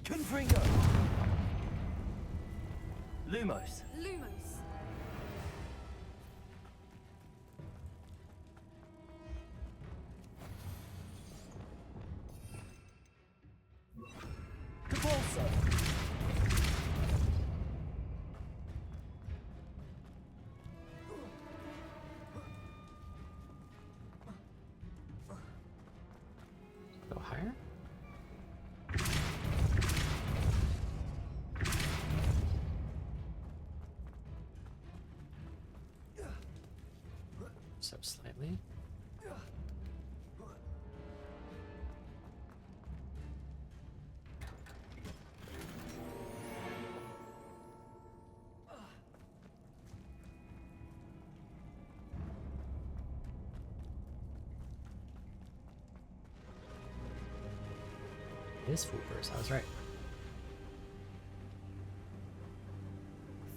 Confringo! Lumos! Lumos. Capulso! Go higher? So slightly. It is Foopers, I was right.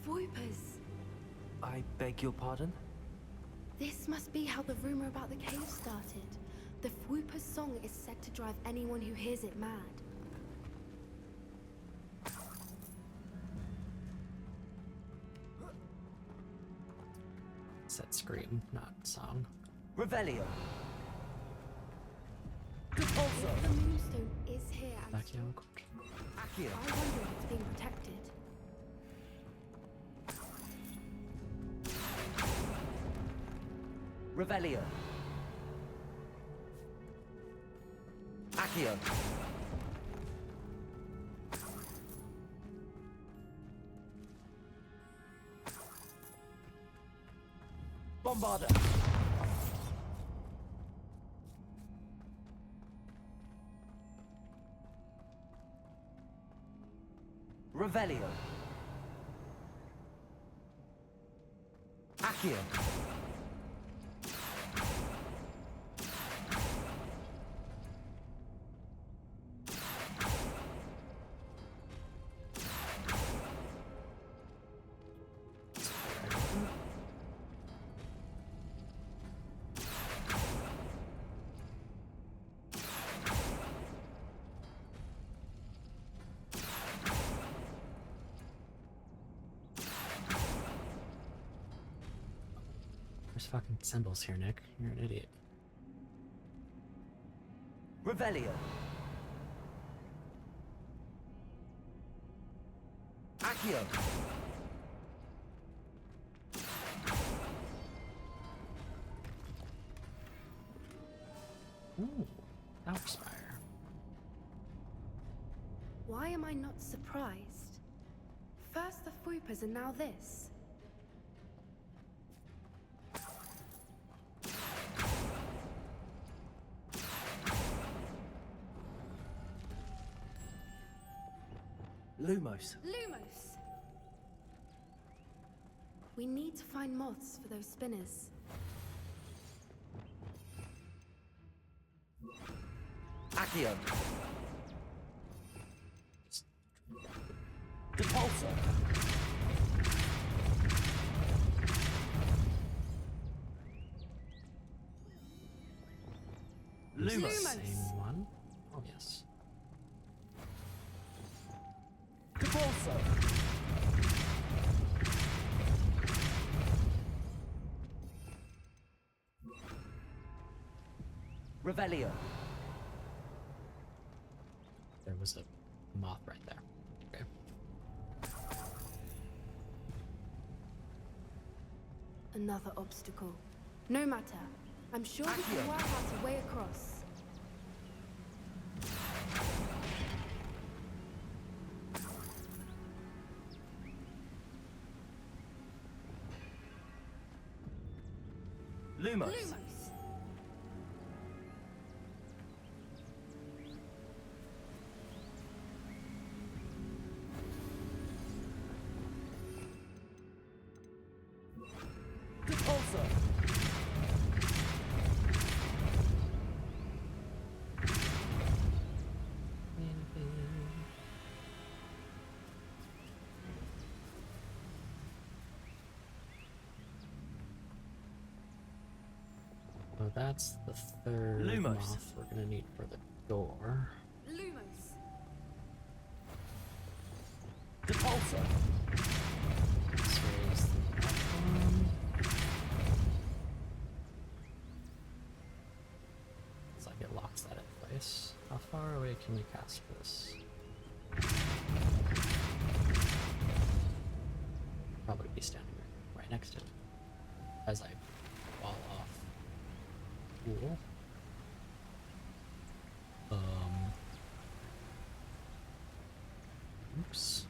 Voipers. I beg your pardon? This must be how the rumor about the cave started. The Fwooper's song is said to drive anyone who hears it mad. Said scream, not song. Revelio! If the moonstone is here and Accio. Accio! I wonder if it's being protected. Revelio! Accio! Bombarda! Revelio! Accio! There's fucking symbols here, Nick. You're an idiot. Revelio. Accio. Ooh, Outspire. Why am I not surprised? First the Fupas and now this. Lumos. Lumos! We need to find moths for those spinners. Accio. Depulso. Lumos. Same one? Oh, yes. Depulso. Revelio. There was a moth right there. Okay. Another obstacle. No matter. I'm sure we can work out a way across. Lumos. Lumos! Depulso. So that's the third Lumos. moth we're gonna need for the door. Lumos! Depulso. Let's raise that one. Looks like it locks that in place. How far away can we cast this? Probably be standing right next to it as I fall off. Cool. Oops.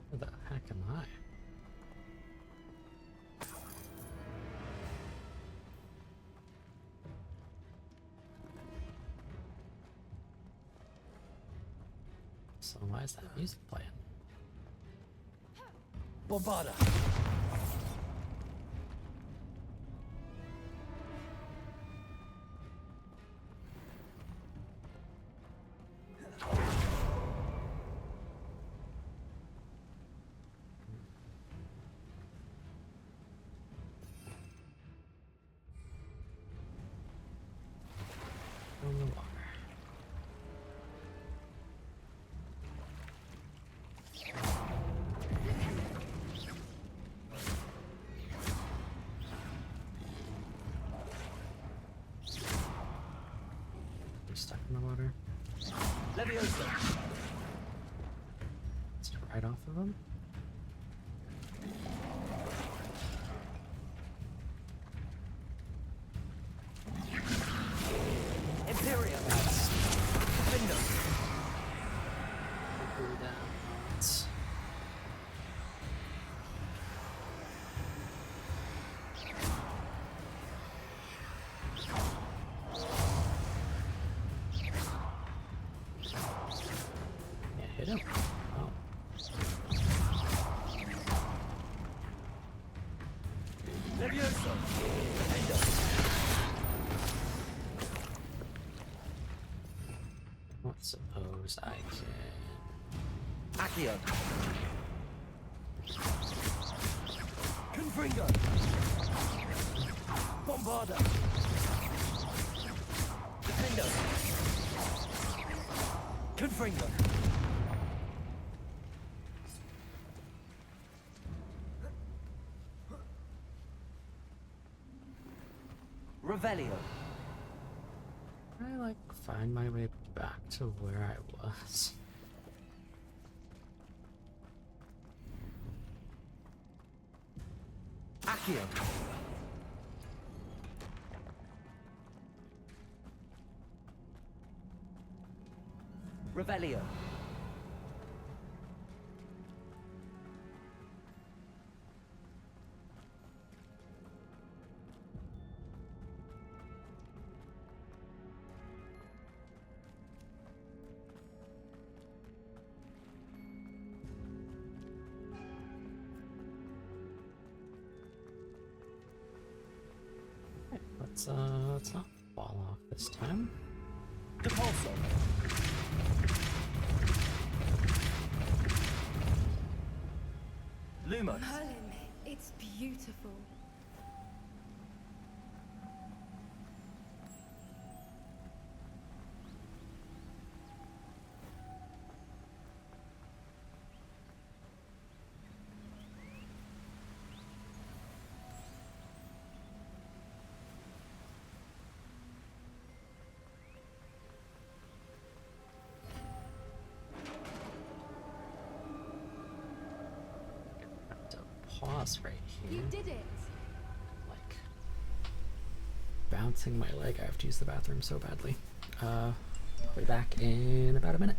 Where the heck am I? So why is that music playing? Bombarda. On the water. I'm stuck in the water. Leviosa. It's right off of them. Imperium. Window. It's yeah, hit him. Oh. Leviosa. Let's suppose I can. Accio. Confringo. Bombarda. Defender! Confringo! Revelio. I like find my way back to where I was. Accio. Revelio. Let's not fall off this time. Depulso! Lumos! Merlin, it's beautiful. Pause right here. You did it! Like bouncing my leg. I have to use the bathroom so badly. I'll be back in about a minute.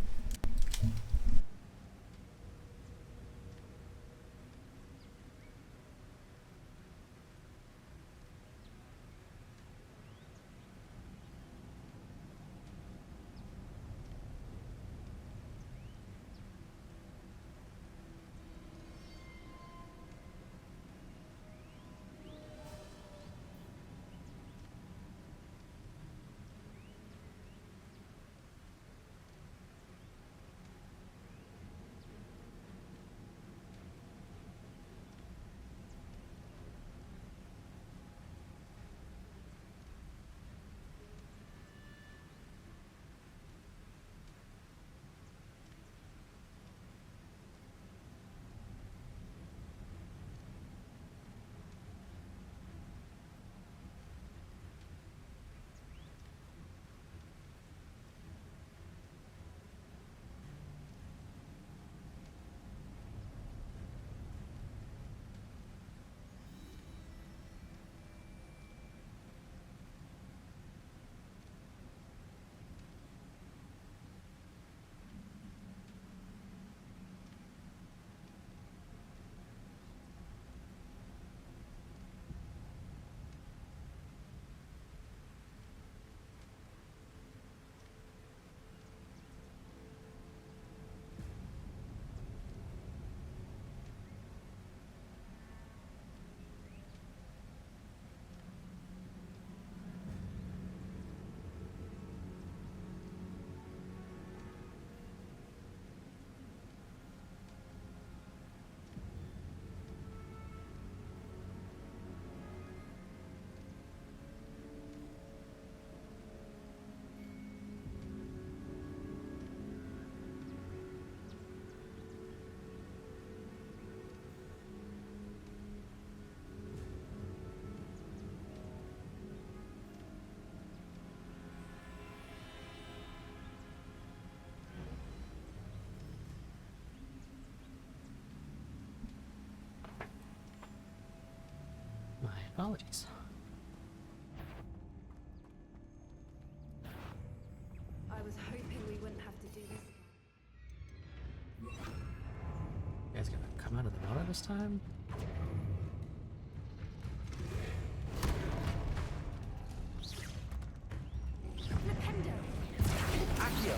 My apologies. I was hoping we wouldn't have to do this. You guys gonna come out of the water this time? Accio.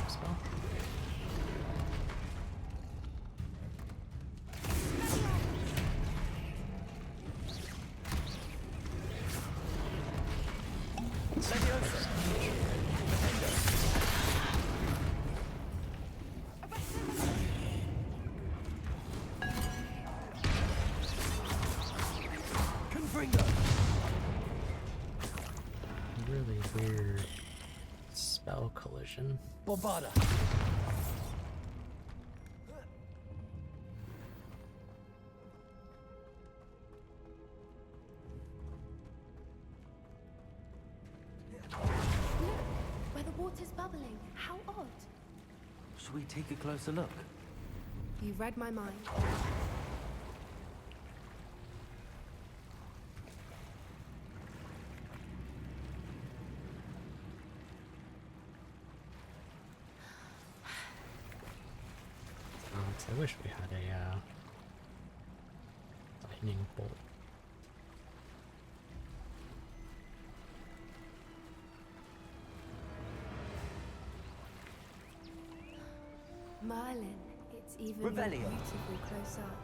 Spell. collision. Bobada. Where the water's bubbling. How odd. Should we take a closer look? You read my mind. I wish we had a lightning bolt. Merlin, it's even more Revelio. beautiful close up.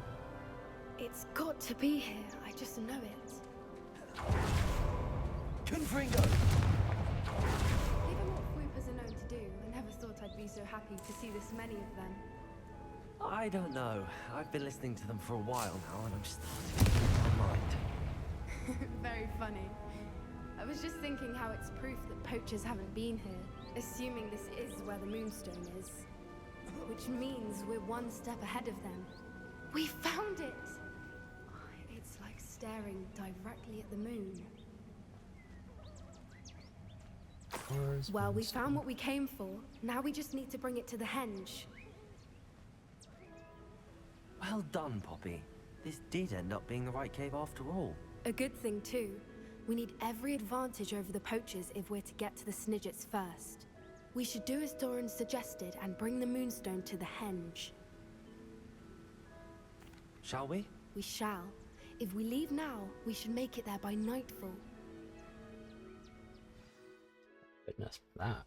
It's got to be here. I just know it. Confringo. Given what swoopers are known to do, I never thought I'd be so happy to see this many of them. I don't know. I've been listening to them for a while now, and I'm starting to lose my mind. Very funny. I was just thinking how it's proof that poachers haven't been here, assuming this is where the Moonstone is. Which means we're one step ahead of them. We found it! It's like staring directly at the moon. Well, we found what we came for. Now we just need to bring it to the henge. Well done, Poppy. This did end up being the right cave after all. A good thing, too. We need every advantage over the poachers if we're to get to the Snidgets first. We should do as Doran suggested and bring the Moonstone to the henge. Shall we? We shall. If we leave now, we should make it there by nightfall. Goodness for that.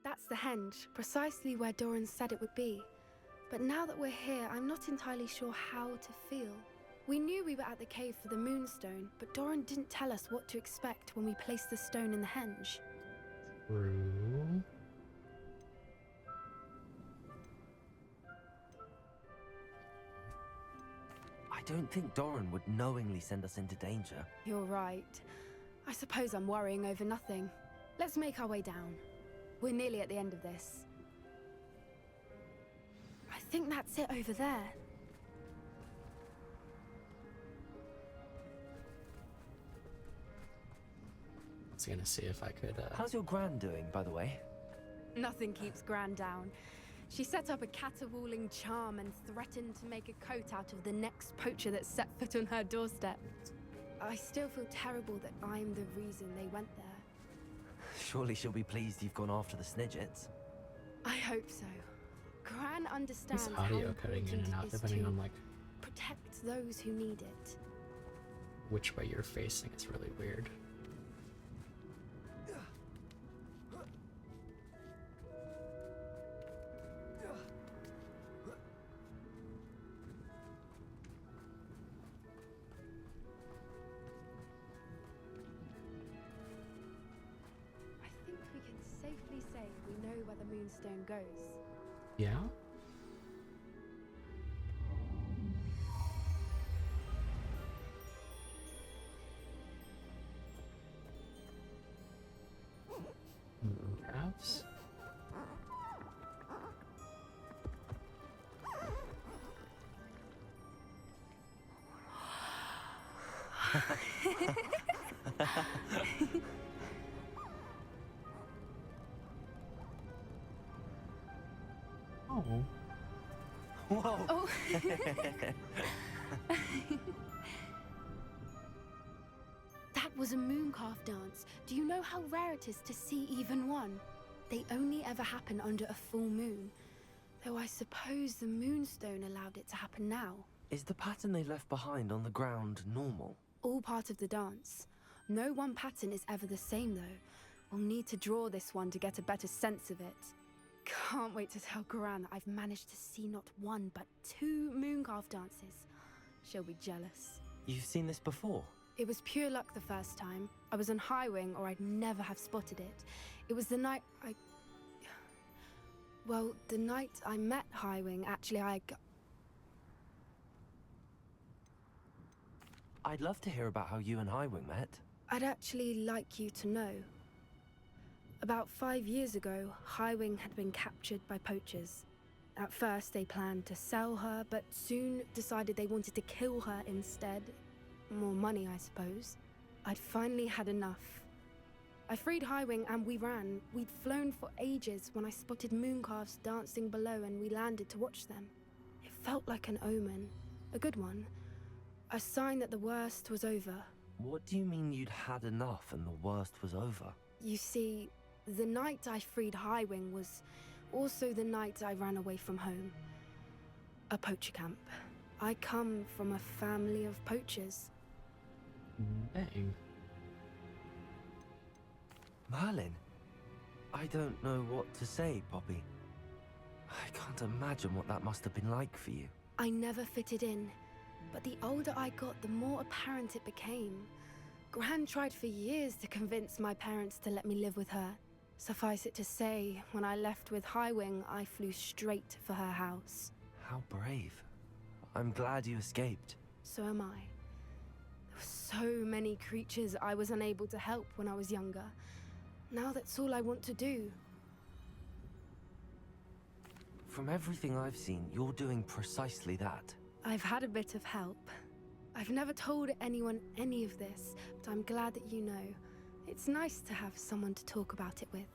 That's the henge, precisely where Doran said it would be. But now that we're here, I'm not entirely sure how to feel. We knew we were at the cave for the Moonstone, but Doran didn't tell us what to expect when we placed the stone in the henge. True. I don't think Doran would knowingly send us into danger. You're right. I suppose I'm worrying over nothing. Let's make our way down. We're nearly at the end of this. I think that's it over there. I was gonna see if I could. How's your gran doing, by the way? Nothing keeps Gran down. She set up a caterwauling charm and threatened to make a coat out of the next poacher that set foot on her doorstep. I still feel terrible that I'm the reason they went there. Surely she'll be pleased you've gone after the Snidgets. I hope so. Gran understands This how audio cutting in important and out it is depending to on like protect those who need it. which way you're facing. It's really weird. I think we can safely say we know where the Moonstone goes. Yeah? Perhaps? Oh. Whoa. Oh. That was a mooncalf dance. Do you know how rare it is to see even one? They only ever happen under a full moon. Though I suppose the Moonstone allowed it to happen now. Is the pattern they left behind on the ground normal? All part of the dance. No one pattern is ever the same though. We'll need to draw this one to get a better sense of it. Can't wait to tell Gran that I've managed to see not one but 2 mooncalf dances. She'll be jealous. You've seen this before? It was pure luck the first time. I was on High Wing or I'd never have spotted it. It was the night Well, the night I met High Wing, actually I'd love to hear about how you and Highwing met. I'd actually like you to know. About 5 years ago, Highwing had been captured by poachers. At first, they planned to sell her, but soon decided they wanted to kill her instead. More money, I suppose. I'd finally had enough. I freed Highwing and we ran. We'd flown for ages when I spotted mooncalves dancing below and we landed to watch them. It felt like an omen. A good one. A sign that the worst was over. What do you mean you'd had enough and the worst was over? You see, the night I freed Highwing was also the night I ran away from home. A poacher camp. I come from a family of poachers. Dang. Merlin? I don't know what to say, Poppy. I can't imagine what that must have been like for you. I never fitted in, but the older I got, the more apparent it became. Gran tried for years to convince my parents to let me live with her. Suffice it to say, when I left with Highwing, I flew straight for her house. How brave. I'm glad you escaped. So am I. There were so many creatures I was unable to help when I was younger. Now that's all I want to do. From everything I've seen, you're doing precisely that. I've had a bit of help. I've never told anyone any of this, but I'm glad that you know. It's nice to have someone to talk about it with.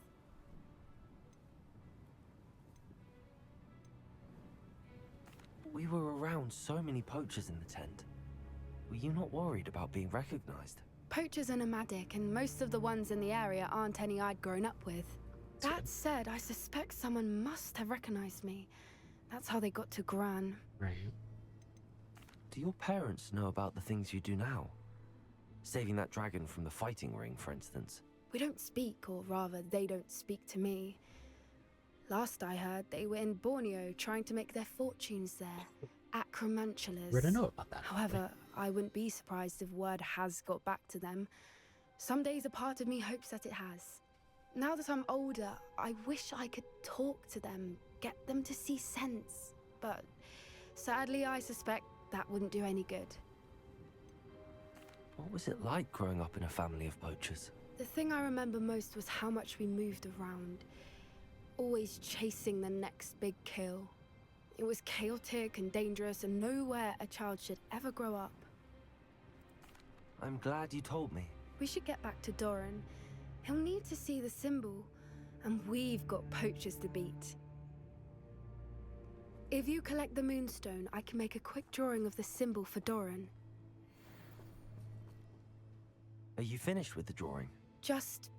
We were around so many poachers in the tent. Were you not worried about being recognized? Poachers are nomadic, and most of the ones in the area aren't any I'd grown up with. That said, I suspect someone must have recognized me. That's how they got to Gran. Right. Do your parents know about the things you do now? Saving that dragon from the fighting ring, for instance. We don't speak, or rather, they don't speak to me. Last I heard, they were in Borneo trying to make their fortunes there. Acromantulas. Read a note about that. However, I wouldn't be surprised if word has got back to them. Some days a part of me hopes that it has. Now that I'm older, I wish I could talk to them, get them to see sense. But sadly, I suspect that wouldn't do any good. What was it like growing up in a family of poachers? The thing I remember most was how much we moved around. Always chasing the next big kill. It was chaotic and dangerous and nowhere a child should ever grow up. I'm glad you told me. We should get back to Doran. He'll need to see the symbol, and we've got poachers to beat. If you collect the moonstone, I can make a quick drawing of the symbol for Doran. Are you finished with the drawing? Just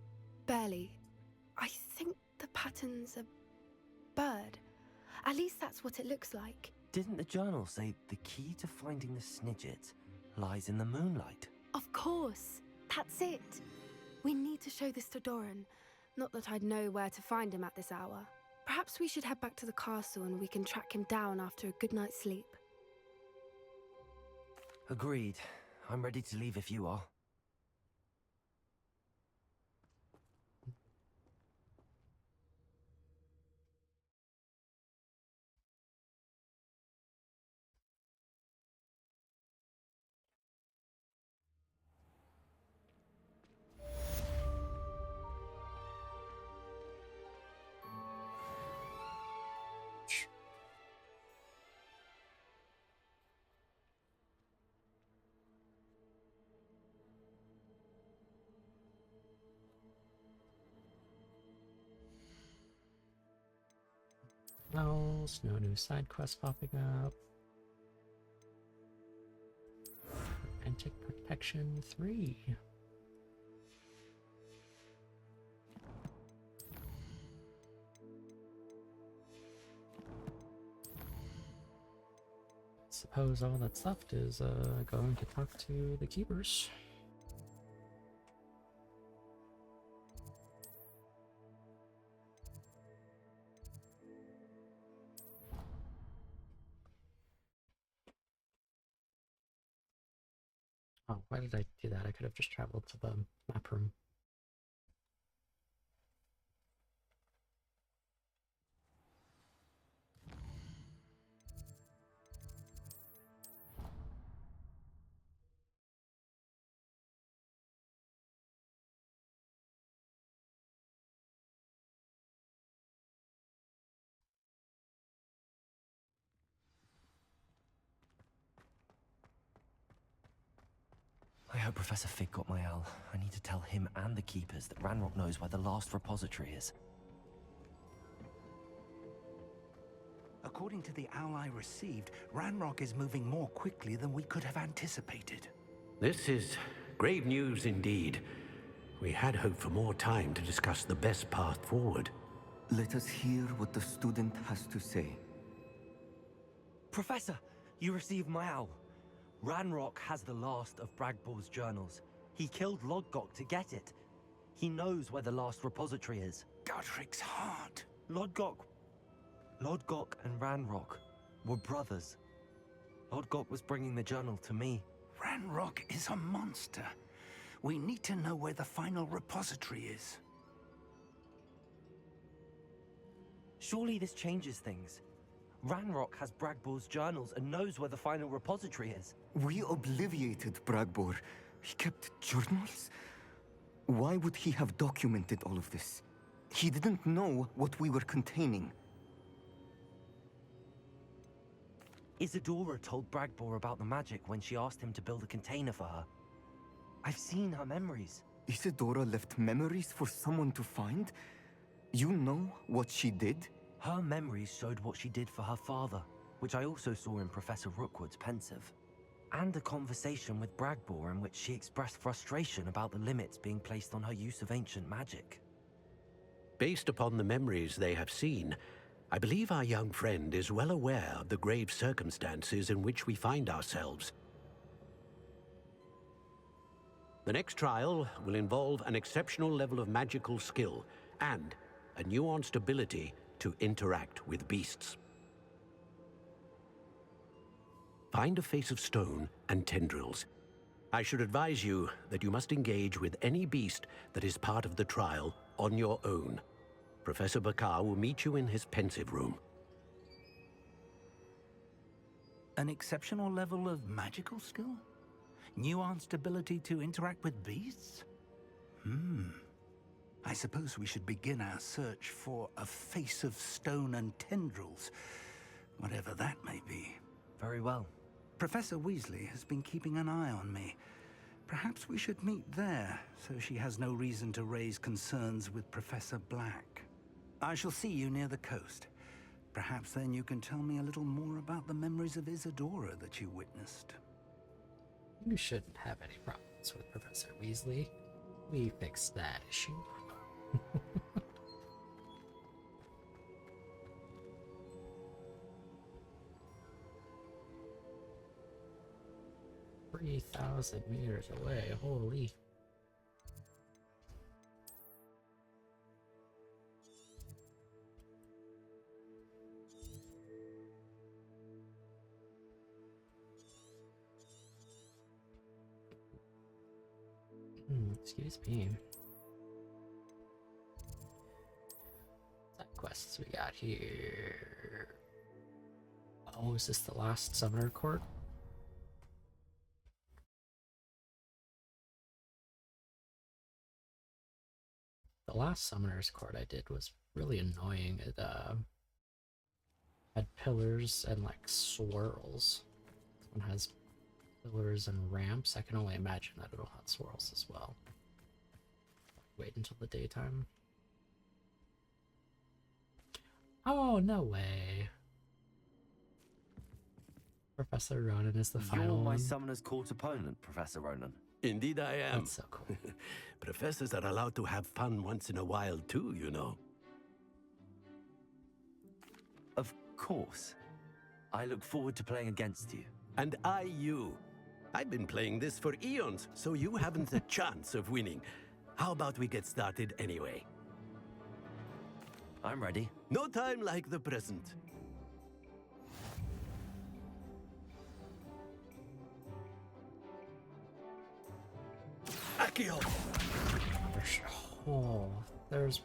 barely. I think the pattern's a bird. At least that's what it looks like. Didn't the journal say the key to finding the Snidget lies in the moonlight? Of course. That's it. We need to show this to Doran. Not that I'd know where to find him at this hour. Perhaps we should head back to the castle and we can track him down after a good night's sleep. Agreed. I'm ready to leave if you are. Else, no new side quests popping up. Romantic Protection 3. Suppose all that's left is going to talk to the keepers. Oh, why did I do that? I could have just traveled to the map room. hope Professor Fig got my owl. I need to tell him and the Keepers that Ranrock knows where the last repository is. According to the owl I received, Ranrock is moving more quickly than we could have anticipated. This is grave news indeed. We had hoped for more time to discuss the best path forward. Let us hear what the student has to say. Professor, you received my owl. Ranrock has the last of Bragbor's journals. He killed Lodgok to get it. He knows where the last repository is. Godric's heart. Lodgok and Ranrock were brothers. Lodgok was bringing the journal to me. Ranrock is a monster. We need to know where the final repository is. Surely this changes things. Ranrock has Bragbor's journals and knows where the final repository is. We obliviated Bragbor. He kept journals? Why would he have documented all of this? He didn't know what we were containing. Isadora told Bragbor about the magic when she asked him to build a container for her. I've seen her memories. Isadora left memories for someone to find? You know what she did? Her memories showed what she did for her father, which I also saw in Professor Rookwood's pensive. And a conversation with Bragbor in which she expressed frustration about the limits being placed on her use of ancient magic. Based upon the memories they have seen, I believe our young friend is well aware of the grave circumstances in which we find ourselves. The next trial will involve an exceptional level of magical skill and a nuanced ability to interact with beasts. Find a face of stone and tendrils. I should advise you that you must engage with any beast that is part of the trial on your own. Professor Bakar will meet you in his pensive room. An exceptional level of magical skill? Nuanced ability to interact with beasts? I suppose we should begin our search for a face of stone and tendrils, whatever that may be. Very well. Professor Weasley has been keeping an eye on me. Perhaps we should meet there, so she has no reason to raise concerns with Professor Black. I shall see you near the coast. Perhaps then you can tell me a little more about the memories of Isadora that you witnessed. You shouldn't have any problems with Professor Weasley. We fixed that issue. $3,000 meters away, holy. Excuse me. What quests we got here? Oh, is this the last Summoner Court? The last Summoner's Court I did was really annoying. It had pillars and like swirls. This one has pillars and ramps. I can only imagine that it'll have swirls as well. Wait until the daytime. Oh, no way. Professor Ronan is the final You're my one. Summoner's Court opponent, Professor Ronan. Indeed I am. That's so cool. Professors are allowed to have fun once in a while too, you know. Of course. I look forward to playing against you. And I you. I've been playing this for eons, so you haven't a chance of winning. How about we get started anyway? I'm ready. No time like the present. Accio! There's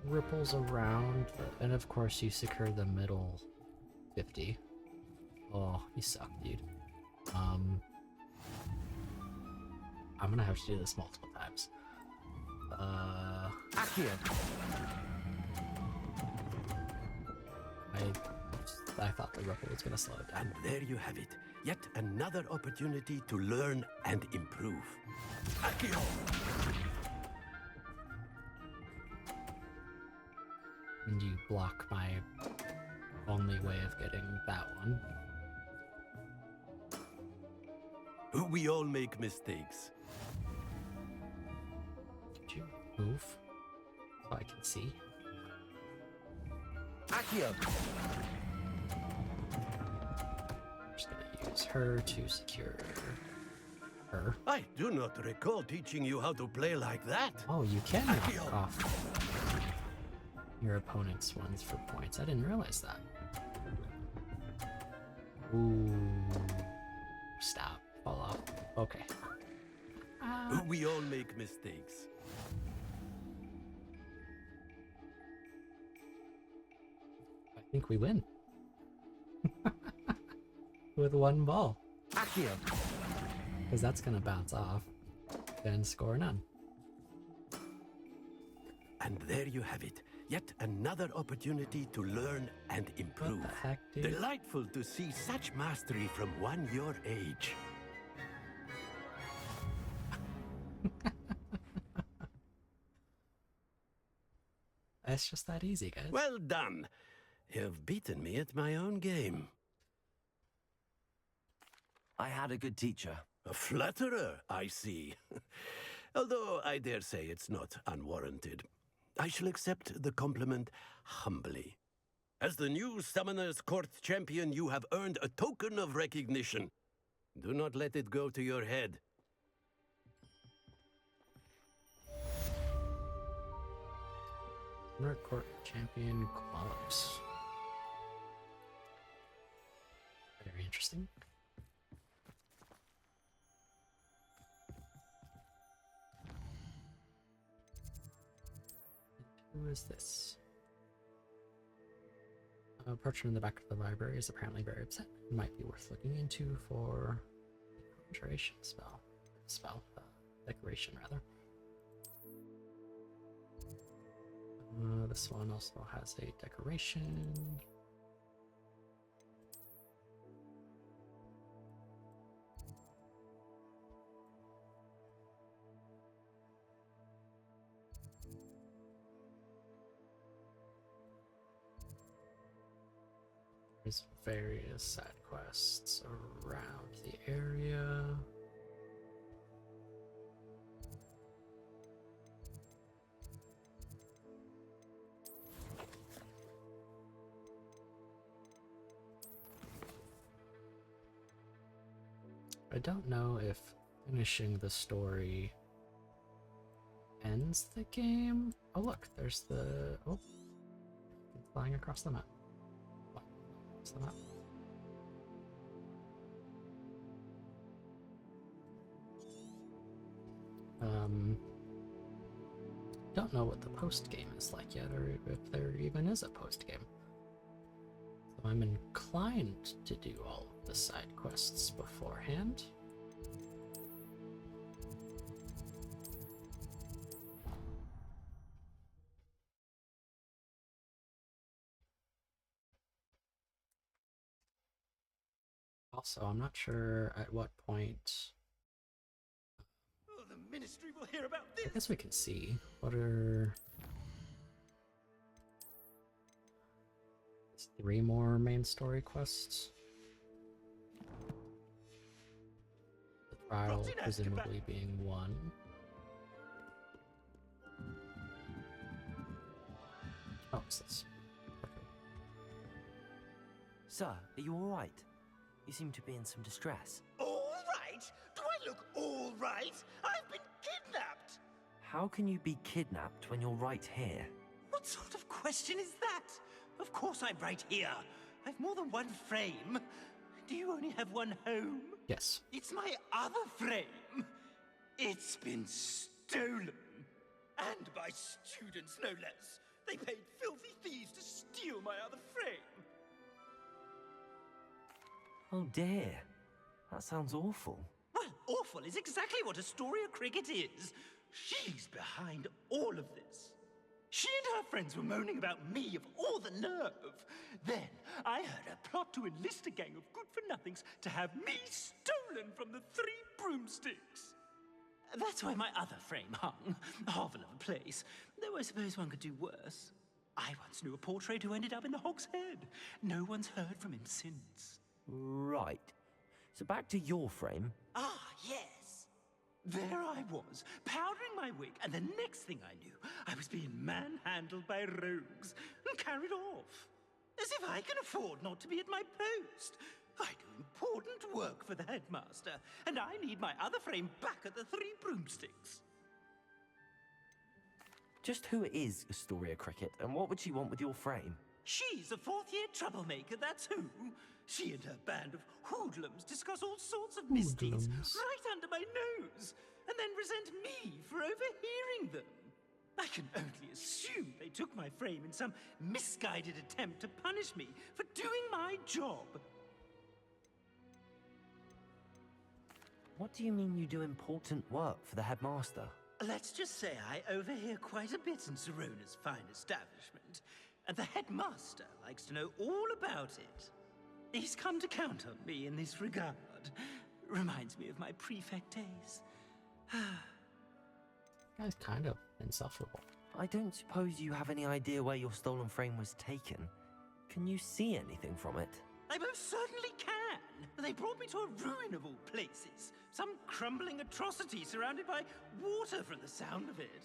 ripples around, and of course you secure the middle 50. Oh, you suck, dude. I'm gonna have to do this multiple times. Accio! I thought the ripple was gonna slow it down. And there you have it. Yet another opportunity to learn and improve. Accio! And you block my only way of getting that one. We all make mistakes. Could you move so I can see? Accio! I'm just gonna use her to secure her. I do not recall teaching you how to play like that. Oh, you can knock off your opponent's ones for points. I didn't realize that. Ooh. Stop. Fall off. Okay. We all make mistakes. I think we win. With one ball. Accio! Because that's gonna bounce off. Then score none. And there you have it. Yet another opportunity to learn and improve. What the heck, dude? Delightful to see such mastery from one your age. It's just that easy, guys. Well done. You've beaten me at my own game. I had a good teacher. A flatterer, I see. Although I dare say it's not unwarranted. I shall accept the compliment humbly. As the new Summoner's Court champion, you have earned a token of recognition. Do not let it go to your head. Summoner Court champion qualities. Very interesting. Who is this? A portrait in the back of the library is apparently very upset. It might be worth looking into for a conjuration decoration rather. This one also has a decoration. There's various side quests around the area. I don't know if finishing the story ends the game. Oh look, there's the flying across the map. Across the map. Don't know what the post game is like yet, or if there even is a post game. So I'm inclined to do all of the side quests beforehand. Also, I'm not sure at what point. Oh, the ministry will hear about this. I guess we can see what are. It's 3 more main story quests. The trial presumably being 1. Oh, what's this? Okay. Sir, are you all right? You seem to be in some distress. All right? Do I look all right? I've been kidnapped. How can you be kidnapped when you're right here? What sort of question is that? Of course I'm right here. I've more than one frame. Do you only have one home? Yes. It's my other frame. It's been stolen. And by students, no less. They paid filthy thieves to steal my other frame. Oh dear. That sounds awful. Well, awful is exactly what Astoria Cricket is. She's behind all of this. She and her friends were moaning about me of all the nerve. Then I heard her plot to enlist a gang of good-for-nothings to have me stolen from the 3 broomsticks. That's why my other frame hung. A hovel of a place. Though I suppose one could do worse. I once knew a portrait who ended up in the Hog's Head. No one's heard from him since. Right. So back to your frame. Ah, yes. There I was, powdering my wig, and the next thing I knew, I was being manhandled by rogues and carried off. As if I can afford not to be at my post. I do important work for the headmaster, and I need my other frame back at the 3 broomsticks. Just who is Astoria Cricket, and what would she want with your frame? She's a 4th-year troublemaker, that's who. She and her band of hoodlums discuss all sorts of misdeeds right under my nose, and then resent me for overhearing them. I can only assume they took my frame in some misguided attempt to punish me for doing my job. What do you mean you do important work for the headmaster? Let's just say I overhear quite a bit in Serona's fine establishment, and the headmaster likes to know all about it. He's come to count on me in this regard. Reminds me of my prefect days. Guy's kind of insufferable. I don't suppose you have any idea where your stolen frame was taken. Can you see anything from it? I most certainly can. They brought me to a ruin of all places. Some crumbling atrocity surrounded by water from the sound of it.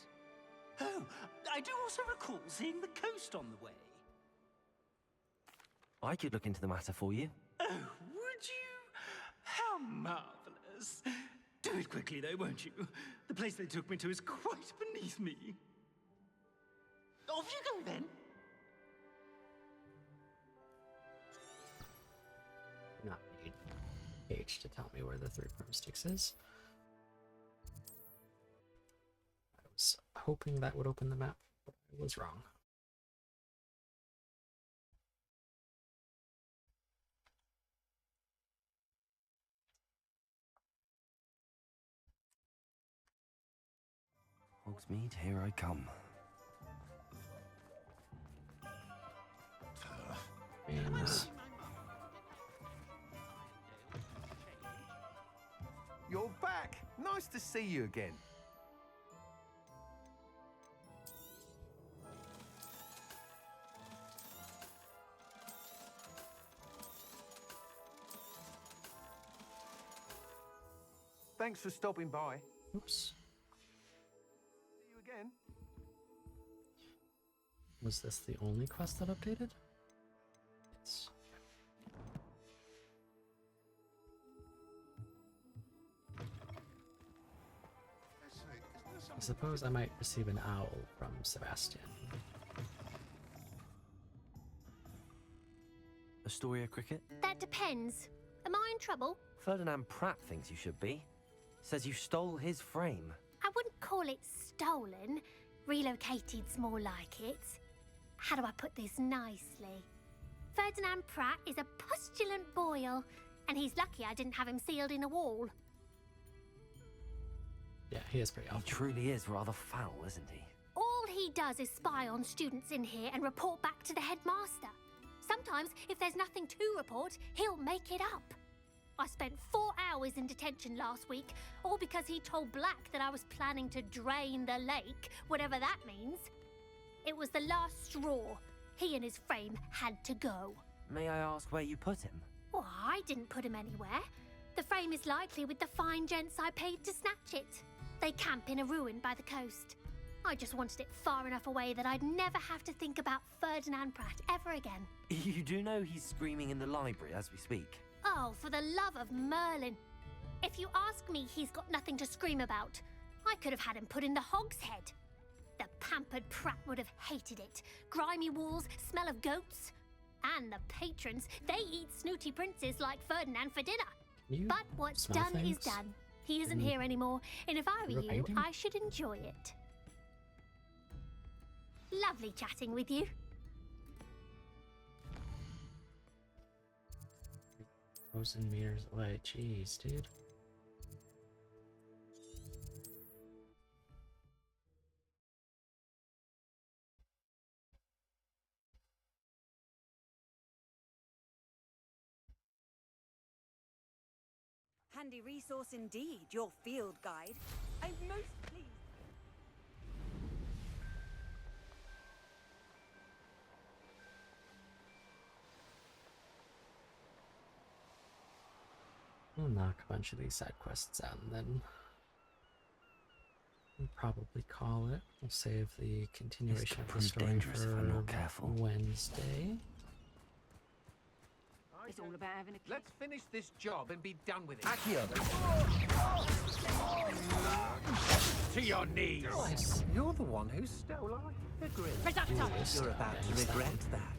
Oh, I do also recall seeing the coast on the way. I could look into the matter for you. Oh, would you? How marvelous. Do it quickly, though, won't you? The place they took me to is quite beneath me. Off you go, then. Not need H to tell me where the 3 broomsticks is. I was hoping that would open the map, but I was wrong. Hogsmeade, here I come. Names. You're back! Nice to see you again. Thanks for stopping by. Oops. See you again. Was this the only quest that updated? Yes. I suppose I might receive an owl from Sebastian. Astoria Cricket? That depends. Am I in trouble? Ferdinand Pratt thinks you should be. Says you stole his frame. I wouldn't call it stolen. Relocated's more like it. How do I put this nicely? Ferdinand Pratt is a postulant boil, and he's lucky I didn't have him sealed in a wall. Yeah, he is pretty awful. He truly is rather foul, isn't he? All he does is spy on students in here and report back to the headmaster. Sometimes, if there's nothing to report, he'll make it up. I spent 4 hours in detention last week, all because he told Black that I was planning to drain the lake, whatever that means. It was the last straw. He and his frame had to go. May I ask where you put him? Well, I didn't put him anywhere. The frame is likely with the fine gents I paid to snatch it. They camp in a ruin by the coast. I just wanted it far enough away that I'd never have to think about Ferdinand Pratt ever again. You do know he's screaming in the library as we speak. Oh, for the love of Merlin. If you ask me, he's got nothing to scream about. I could have had him put in the Hog's Head. The pampered Pratt would have hated it. Grimy walls, smell of goats. And the patrons, they eat snooty princes like Ferdinand for dinner. But what's done is done. He isn't here anymore, and if I were you, I should enjoy it. Lovely chatting with you. 1,000 meters away. Jeez, dude. Handy resource indeed, your field guide. I'm most pleased. We'll knock a bunch of these side quests out and then we'll probably call it. We'll save the continuation of the story for Wednesday. It's all about having a Let's finish this job and be done with it. Accio! To your knees! Nice. You're the one who stole our degree. You're about to regret that.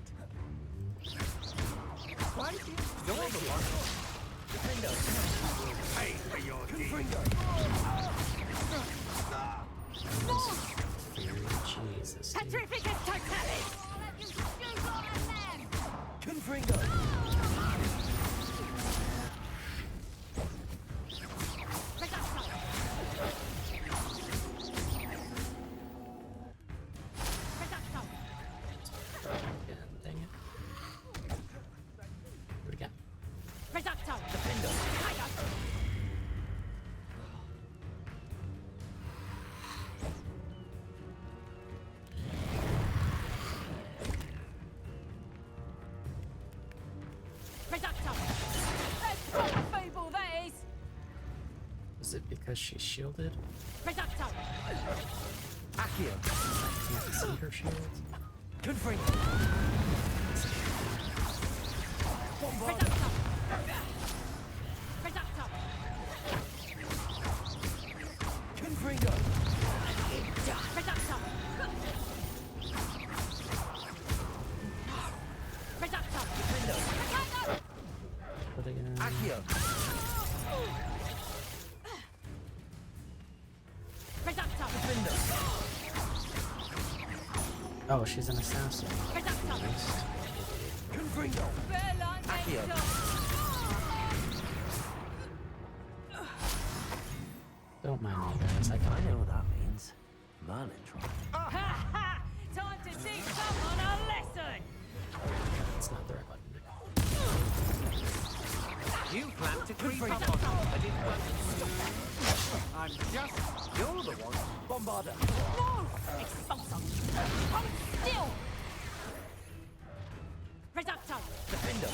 Why? You're the one. Pay for your deeds. Jesus. Petrificus totalis! Confringo! Dang it. Do it again. Defendo! Feeble, that is! Is it because she's shielded? Reducto! Accio! I can't see her shield. Confringo! Reducto! Reducto! Confringo! Reducto! Reducto! Defendo! But again. Accio! Reducto! Defendo! Oh, she's an assassin. Reducto! Nice. Confringo! Accio! Don't mind me, guys. I I can know what that means. Merlin tried. Ha ha! Time to teach someone a lesson! It's not the right button. You plan to creep up on me. I didn't want to. I'm just... You're the one. Bombarda! No! Expulso! Hold still! Reducto! Defendo!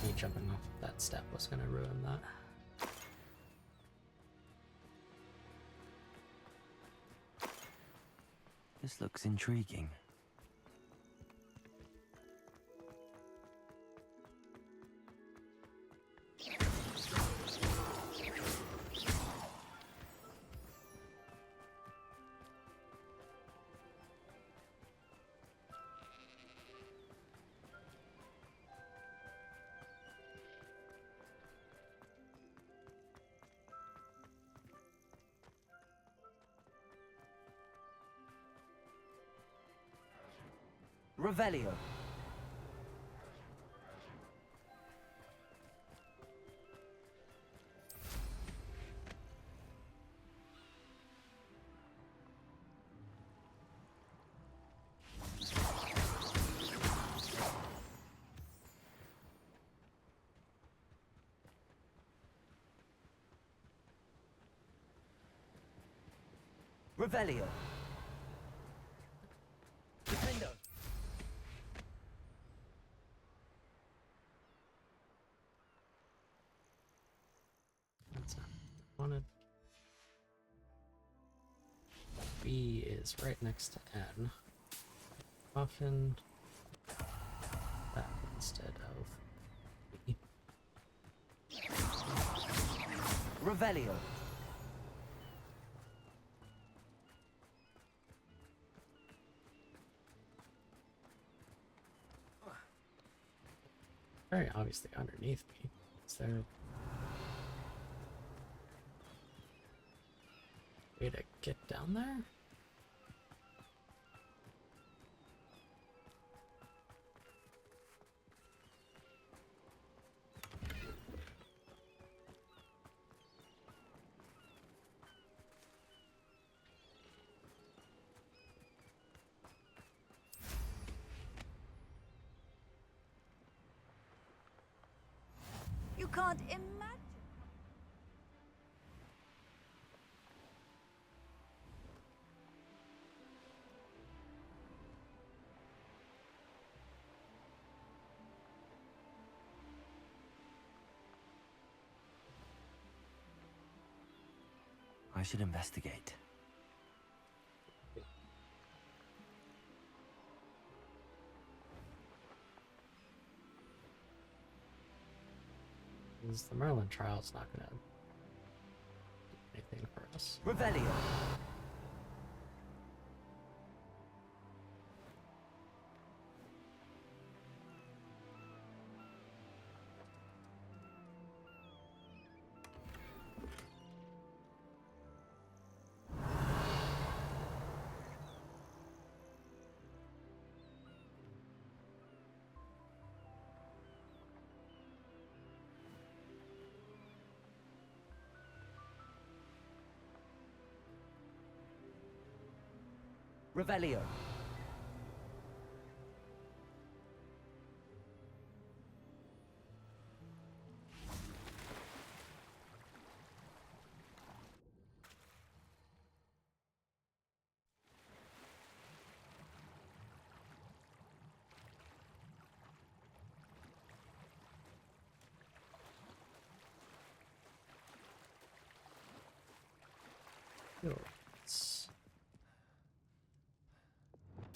Me jumping off that step was gonna ruin that. This looks intriguing. Revelio. Revelio. Defendo. That's not what I wanted. B is right next to N. Often that instead of B. Revelio. Very obviously underneath me. Is there a way to get down there? You can't imagine. should investigate. The Merlin trial's not gonna do anything for us. Revelio. Revelio.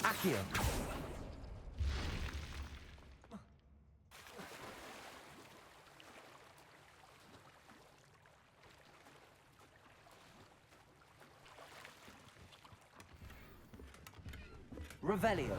Accio. Revelio.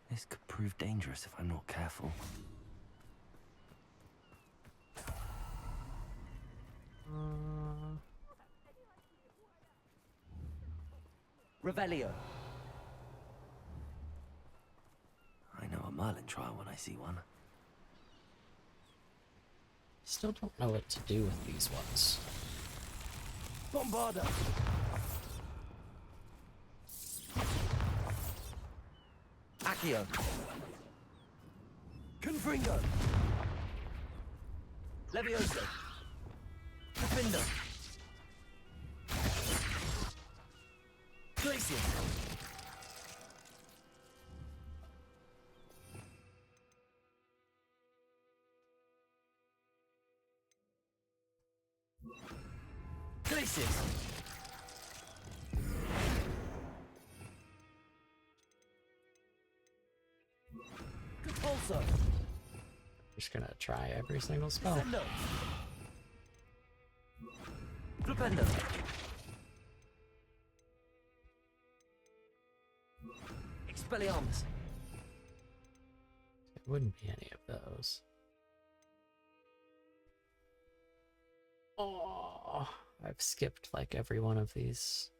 This could prove dangerous if I'm not careful. Revelio. I know a Merlin trial when I see one. Still don't know what to do with these ones. Bombarda. Accio. Confringo. Levioso. Defender. Glacier. Glacier. Also. Just gonna try every single spell. Flipendo. Expelliarmus. It wouldn't be any of those. Oh, I've skipped like every one of these.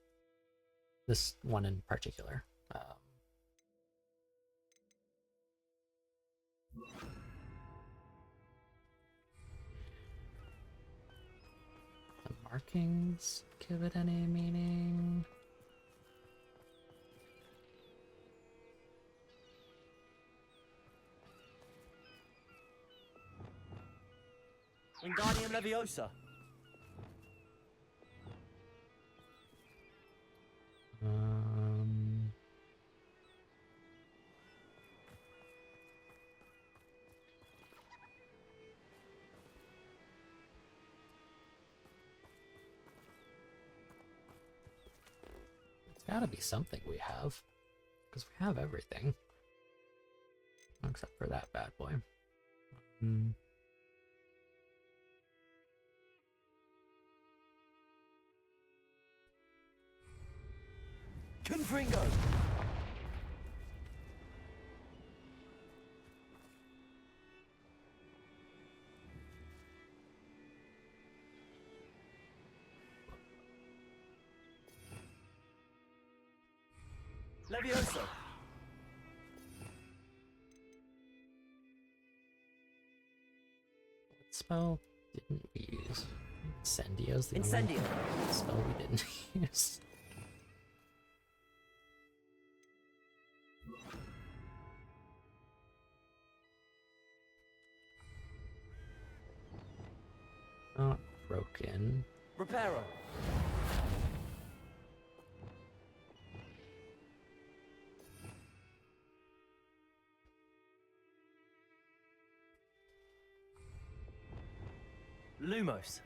This one in particular. The markings give it any meaning? Wingardium Leviosa. It's gotta be something we have. Because we have everything. Except for that bad boy. Confringo. Leviosa! What spell didn't we use? Incendio's the Incendio. only spell we didn't use. Not broken. Reparo. Lumos.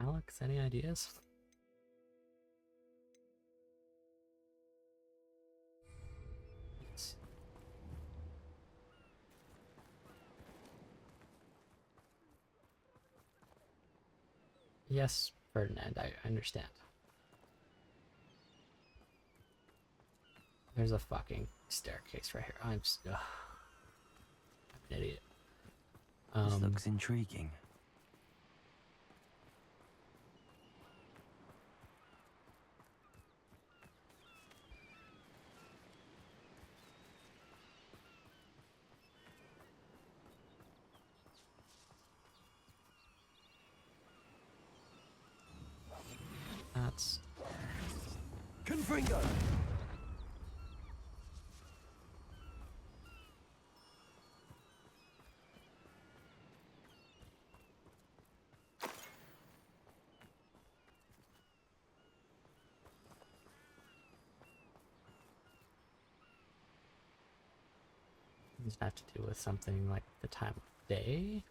Alex, any ideas? Yes, Ferdinand, I understand. There's a fucking staircase right here. I'm an idiot. This looks intriguing. That's Confringo. Does it have to do with something like the time of day?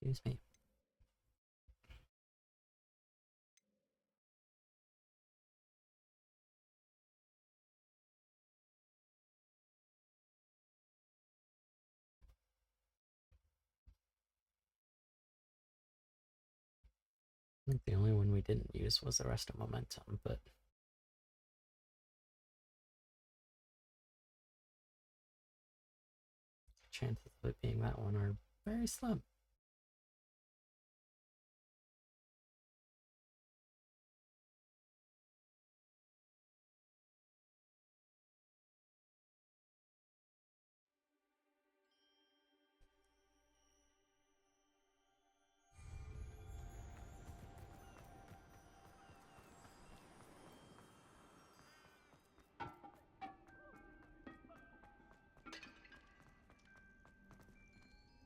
Excuse me. I think the only one we didn't use was the rest of momentum, but chances of it being that one are very slim.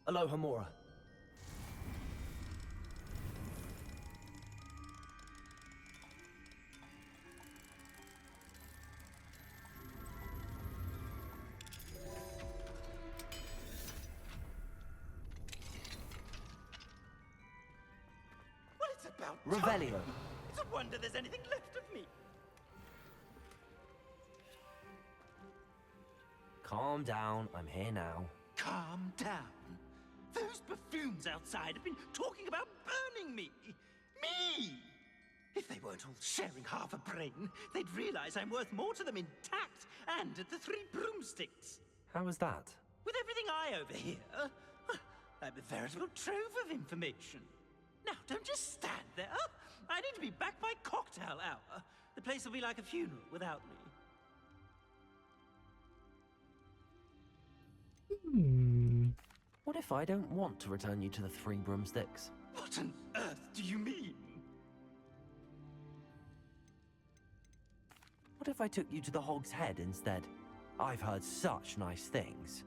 Aloha Mora. Well, it's about Revelio. time. It's a wonder there's anything left of me. Calm down, I'm here now. Calm down. Those buffoons outside have been talking about burning me. Me! If they weren't all sharing half a brain, they'd realize I'm worth more to them intact and at the Three Broomsticks. How was that? With everything I overhear, I'm a veritable trove of information. Now, don't just stand there. I need to be back by cocktail hour. The place will be like a funeral without me. What if I don't want to return you to the Three Broomsticks? What on earth do you mean? What if I took you to the Hog's Head instead? I've heard such nice things.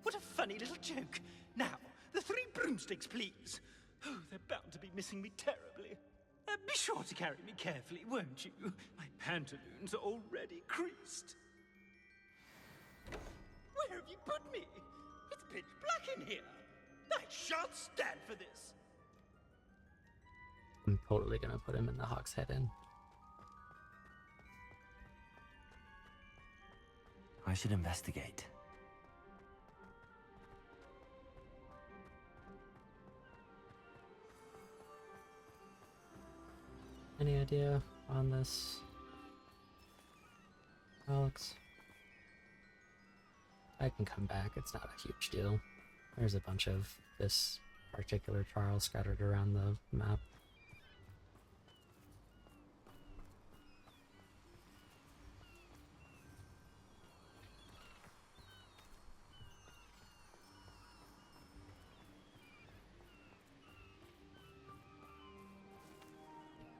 What a funny little joke. Now, the Three Broomsticks, please. Oh, they're bound to be missing me terribly. Be sure to carry me carefully, won't you? My pantaloons are already creased. Where have you put me? It's pitch black in here. I shan't stand for this. I'm totally gonna put him in the Hawk's Head Inn. I should investigate. Any idea on this, Alex? I can come back, it's not a huge deal. There's a bunch of this particular trial scattered around the map.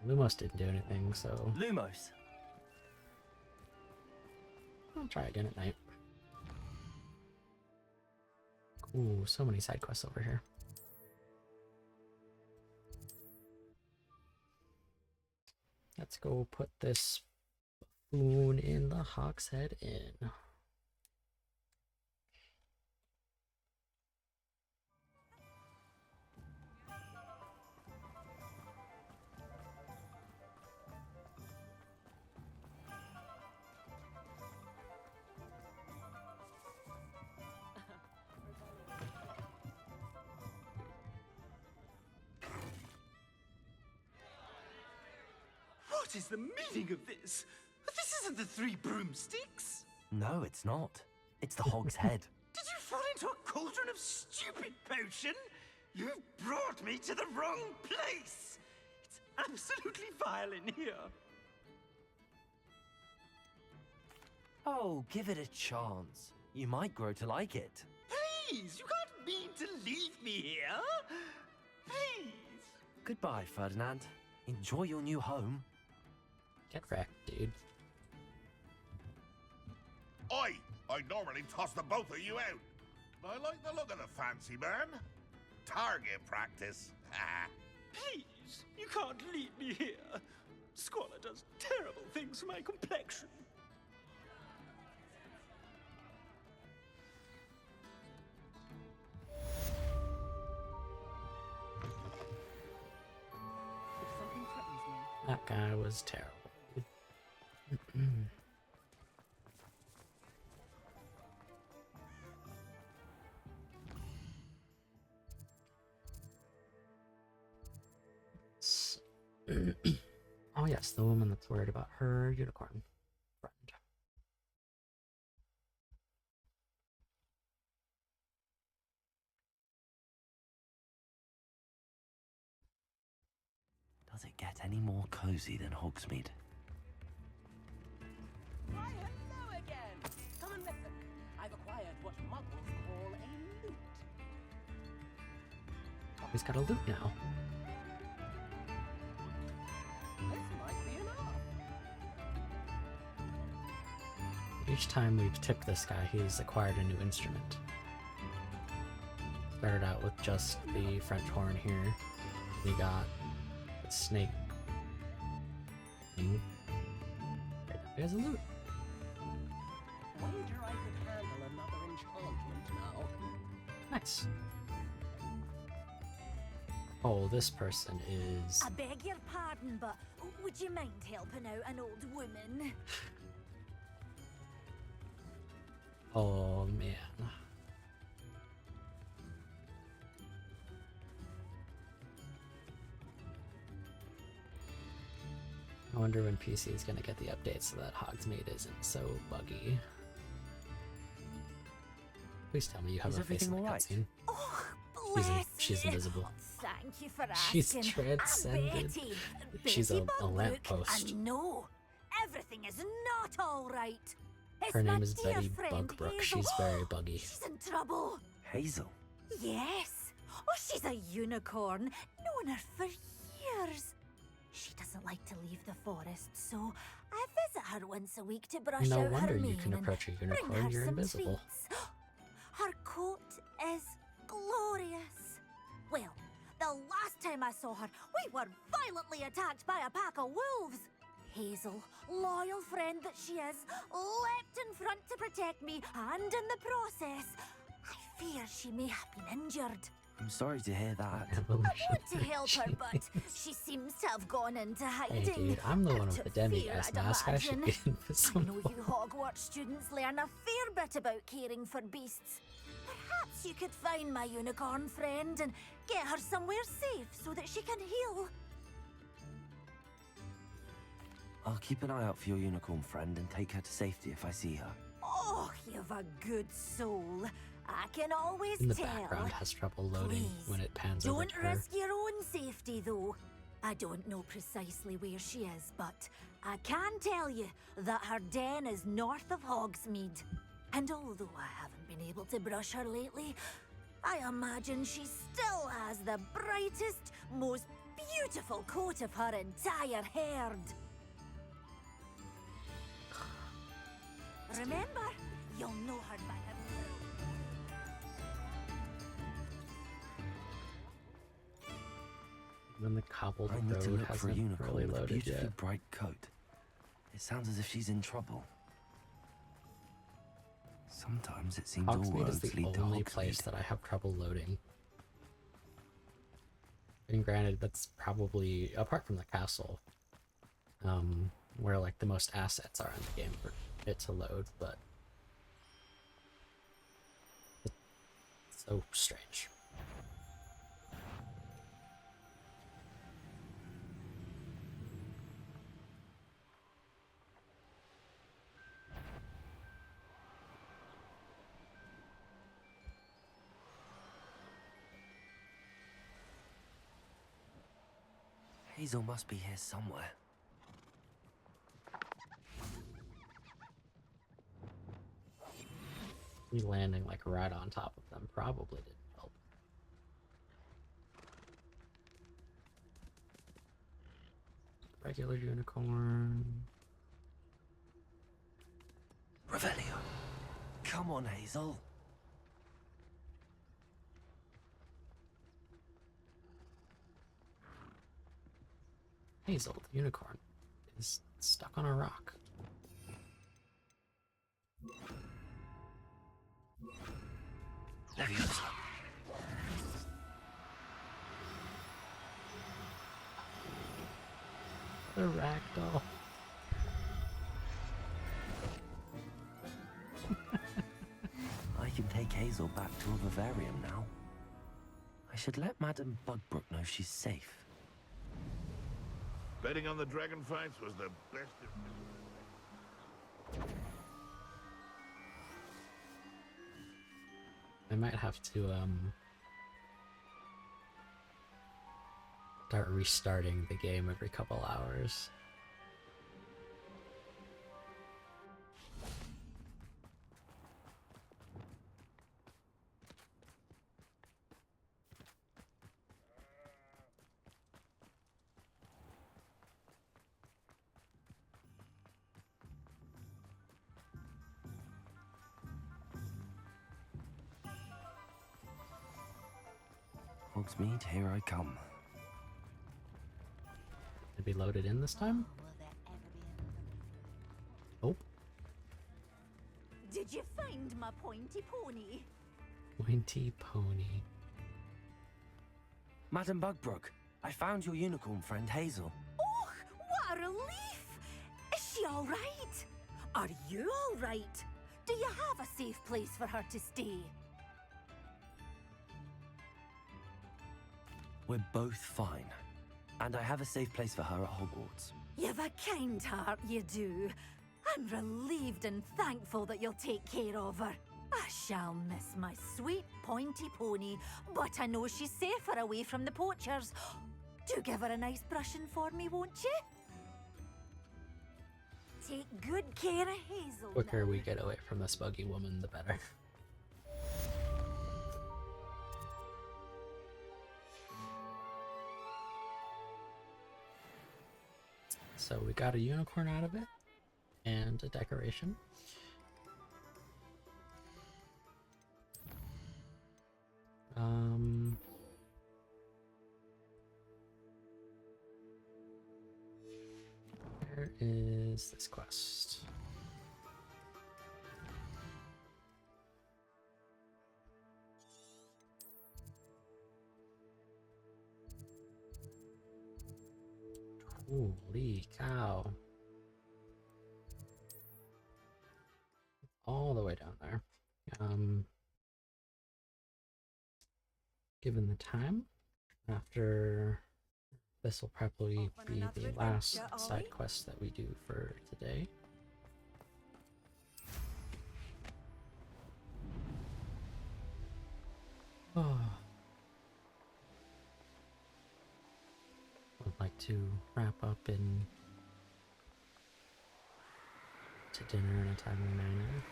Lumos didn't do anything, so Lumos. I'll try again at night. Ooh, so many side quests over here. Let's go put this buffoon in the Hawk's Head Inn. What is the meaning of this? This isn't the Three Broomsticks. No, it's not. It's the Hog's Head. Did you fall into a cauldron of stupid potion? You've brought me to the wrong place. It's absolutely vile in here. Oh, give it a chance. You might grow to like it. Please, you can't mean to leave me here. Please. Goodbye, Ferdinand. Enjoy your new home. Get wrecked, dude. Oi! I normally toss the both of you out. I like the look of the fancy man. Target practice. Please, you can't leave me here. Squalor does terrible things to my complexion. That guy was terrible. Oh yes, the woman that's worried about her unicorn friend. Does it get any more cozy than Hogsmeade? Why, hello again! Come and listen. I've acquired what muggles call a loot. Oh, he's got a loot now. This might be enough. Each time we've tipped this guy, he's acquired a new instrument. Started out with just the French horn here. We got the snake thing. Right now he has a loot. Wonder I could handle another enchantment now. Nice. Oh, this person is... I beg your pardon, but would you mind helping out an old woman? Oh, man. I wonder when PC is going to get the update so that Hogsmeade isn't so buggy. Please tell me you have a face in the cutscene. Oh, She's invisible. Thank you for She's asking. transcended. I'm Betty. She's Betty a lamppost. And no, everything is not all right. It's Her name my is dear Betty friend Bugbrook. Hazel. She's very buggy. She's in trouble. Hazel? Yes. Oh, she's a unicorn. Known her for years. She doesn't like to leave the forest, so I visit her once a week to brush No out wonder her you mane can approach a and bring unicorn. her You're some invisible. treats. Her coat is glorious. Well, the last time I saw her, we were violently attacked by a pack of wolves. Hazel, loyal friend that she is, leapt in front to protect me, and in the process, I fear she may have been injured. I'm sorry to hear that. I want to help her, but she seems to have gone into hiding. Hey dude, I'm the one with the demi fear, as I'd mask. I should imagine. be invisible. I know you Hogwarts students learn a fair bit about caring for beasts. Perhaps you could find my unicorn friend and get her somewhere safe so that she can heal. I'll keep an eye out for your unicorn friend and take her to safety if I see her. Oh, you've a good soul. I can always In the tell. background has trouble loading Please, when it pans over don't to her. risk your own safety, though. I don't know precisely where she is, but I can tell you that her den is north of Hogsmeade. And although I haven't been able to brush her lately, I imagine she still has the brightest, most beautiful coat of her entire herd. Remember, you'll know her by her. When the cobbled I need to road look for a hasn't unicorn really with a loaded beautifully yet. bright coat. It sounds as if she's in trouble. Sometimes it seems all Hogsmeade is roads the lead to only Hogsmeade. place that I have trouble loading. And granted, that's probably, apart from the castle, where like the most assets are in the game for it to load, but it's so strange. Hazel must be here somewhere. Me landing like right on top of them probably didn't help. Regular unicorn. Revelio. Come on, Hazel. Hazel, the unicorn, is stuck on a rock. Leviosa. The ragdoll. I can take Hazel back to a vivarium now. I should let Madame Bugbrook know she's safe. Betting on the dragon fights was the best of... I might have to start restarting the game every couple hours. Hogsmeade, here I come. To be loaded in this time? Oh, Did you find my pointy pony? pointy pony. Madame Bugbrook, I found your unicorn friend Hazel. Oh, what a relief! Is she all right? Are you all right? Do you have a safe place for her to stay? We're both fine. And I have a safe place for her at Hogwarts. You've a kind heart, you do. I'm relieved and thankful that you'll take care of her. I shall miss my sweet pointy pony, but I know she's safer away from the poachers. Do give her a nice brushing for me, won't you? Take good care of Hazel. Quicker we get away from this buggy woman, the better. So we got a unicorn out of it, and a decoration. Where is this quest? Holy cow. All the way down there. Given the time, after this will probably be the last side quest that we do for today. Oh. Would like to wrap up to dinner in a timely manner.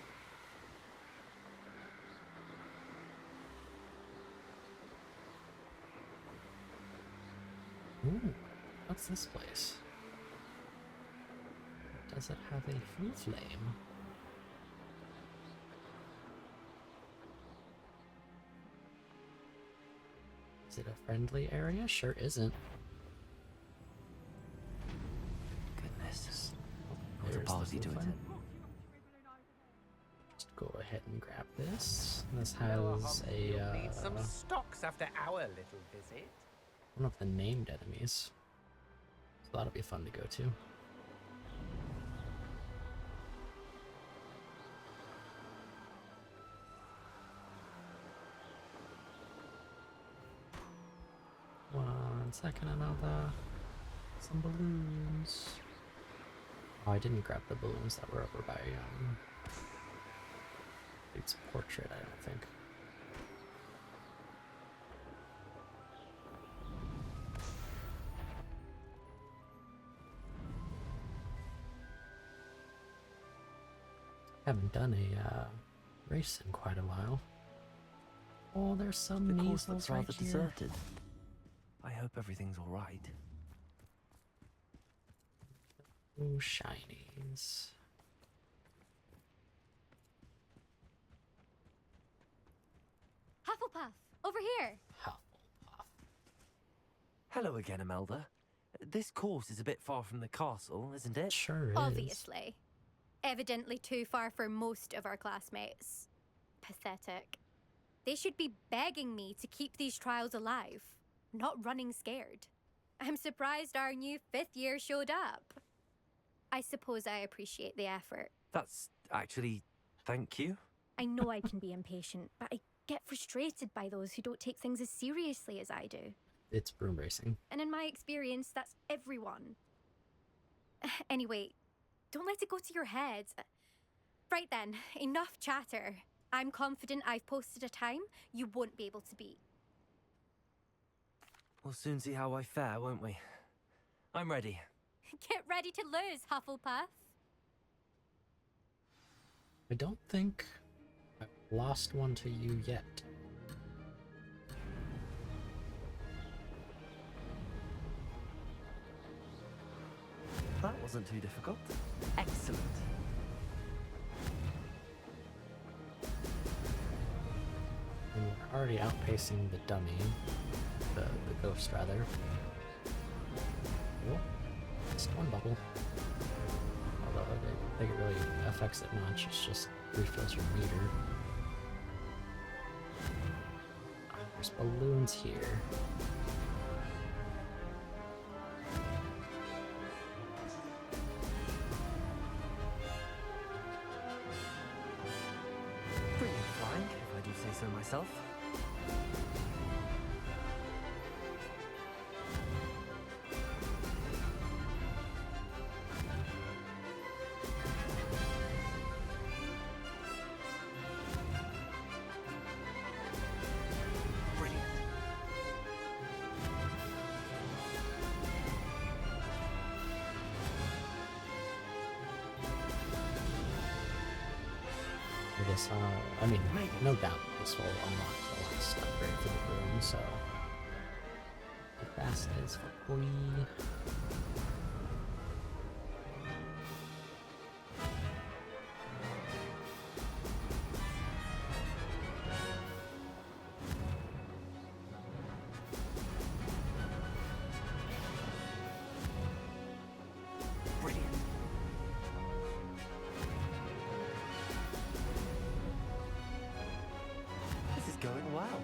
Ooh, what's this place? Does it have a full flame? Is it a friendly area? Sure isn't. Goodness. What a There's the party to full attend. flame. Just go ahead and grab this. This has a Need some stocks after our little visit. one of the named enemies. So that'll be fun to go to. One second, some balloons. Oh, I didn't grab the balloons that were over by its portrait, I don't think. Haven't done a race in quite a while. Oh, there's some The course measles looks right rather here. deserted. I hope everything's all right. Oh, shinies. Hufflepuff, over here. Hello again, Imelda. This course is a bit far from the castle, isn't it? Sure is. Obviously. Evidently too far for most of our classmates. Pathetic. They should be begging me to keep these trials alive, not running scared. I'm surprised our new 5th year showed up. I suppose I appreciate the effort. That's actually... thank you. I know I can be impatient, but I get frustrated by those who don't take things as seriously as I do. It's broom racing. And in my experience, that's everyone. Anyway, don't let it go to your head. Right then, enough chatter. I'm confident I've posted a time you won't be able to beat. We'll soon see how I fare, won't we? I'm ready. Get ready to lose, Hufflepuff. I don't think I've lost one to you yet. That wasn't too difficult. Excellent. And we're already outpacing the dummy. The ghost, rather. Oh, just one bubble. Although I don't think it really affects it much, it just refills your meter. Oh, there's balloons here. Brilliant flying, if I do say so myself. Brilliant. This, I mean, no doubt this will unlock the last upgrade for the room, so the fast is for boy. Brilliant. This is going well.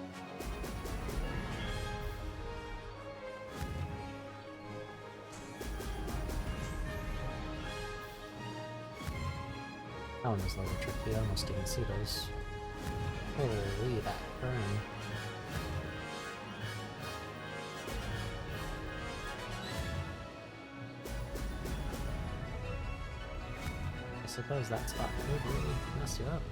That one was a little tricky. I almost didn't see those. Holy, that burn. I suppose that spot could really mess you up.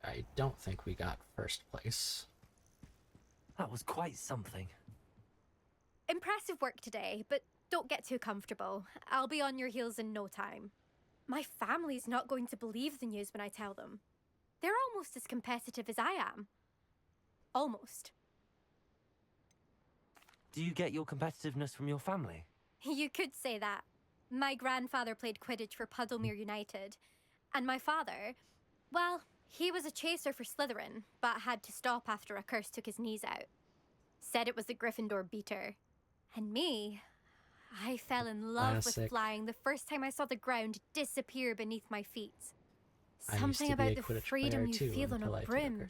I don't think we got first place. That was quite something. Impressive work today, but don't get too comfortable. I'll be on your heels in no time. My family's not going to believe the news when I tell them. They're almost as competitive as I am. Almost. Do you get your competitiveness from your family? You could say that. My grandfather played Quidditch for Puddlemere United. And my father, well, he was a chaser for Slytherin, but had to stop after a curse took his knees out. Said it was the Gryffindor beater. And me, I fell in love with flying the first time I saw the ground disappear beneath my feet. Something about the freedom you feel on a broom.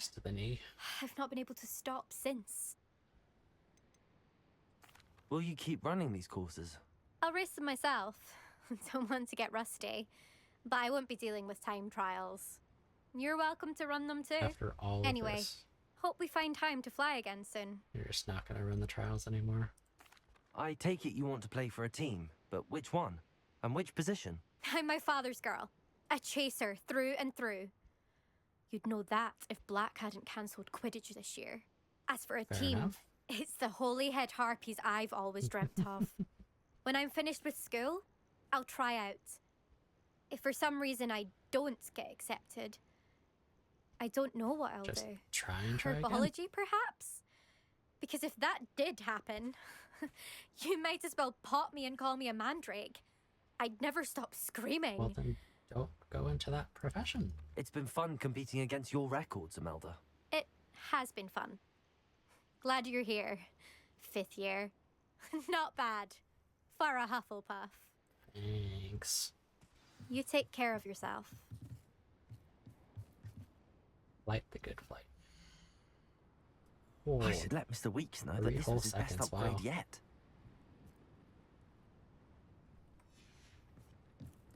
I've not been able to stop since. Will you keep running these courses? I'll race them myself. Don't want to get rusty. But I won't be dealing with time trials. You're welcome to run them too. After all anyway, of this, hope we find time to fly again soon. you're just not going to run the trials anymore. I take it you want to play for a team, but which one? And which position? I'm my father's girl. A chaser through and through. You'd know that if Black hadn't cancelled Quidditch this year. As for a Fair team, enough. it's the Holyhead Harpies I've always dreamt of. When I'm finished with school, I'll try out. If for some reason I don't get accepted, I don't know what I'll Just do. try and try again. Herbology, perhaps? Because if that did happen, you might as well pop me and call me a mandrake. I'd never stop screaming. Well, then don't go into that profession. It's been fun competing against your records, Imelda. It has been fun. Glad you're here. 5th year. Not bad. For a Hufflepuff. Thanks. You take care of yourself. Light the good flight. I should let Mr. Weeks know that 3 this whole was his best seconds, upgrade wow. yet.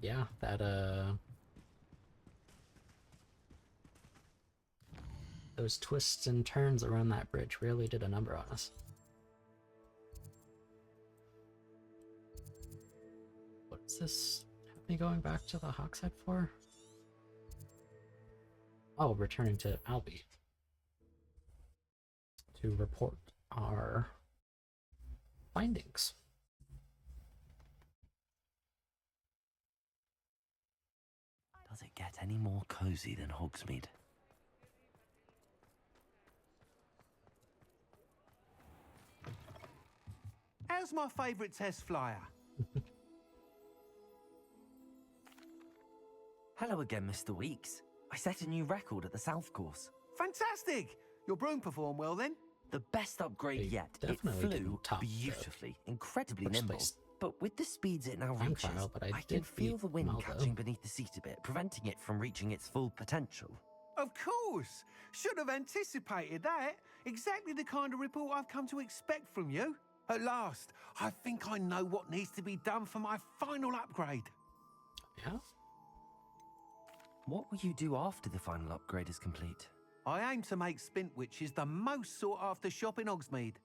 Yeah, that, those twists and turns around that bridge really did a number on us. What's this? Have me going back to the Hogshead for? Oh, returning to Albie to report our findings. Does it get any more cozy than Hogsmeade? How's my favourite test flyer? Hello again, Mr. Weeks. I set a new record at the South Course. Fantastic! Your broom performed well then? The best upgrade yet. It definitely flew didn't top the beautifully, incredibly first nimble. place But with the speeds it now time reaches, trial, but I can did feel beat the wind Maldo. catching beneath the seat a bit, preventing it from reaching its full potential. Of course! Should have anticipated that. Exactly the kind of report I've come to expect from you. At last, I think I know what needs to be done for my final upgrade. Yeah? What will you do after the final upgrade is complete? I aim to make Spintwitches the most sought-after shop in Hogsmeade.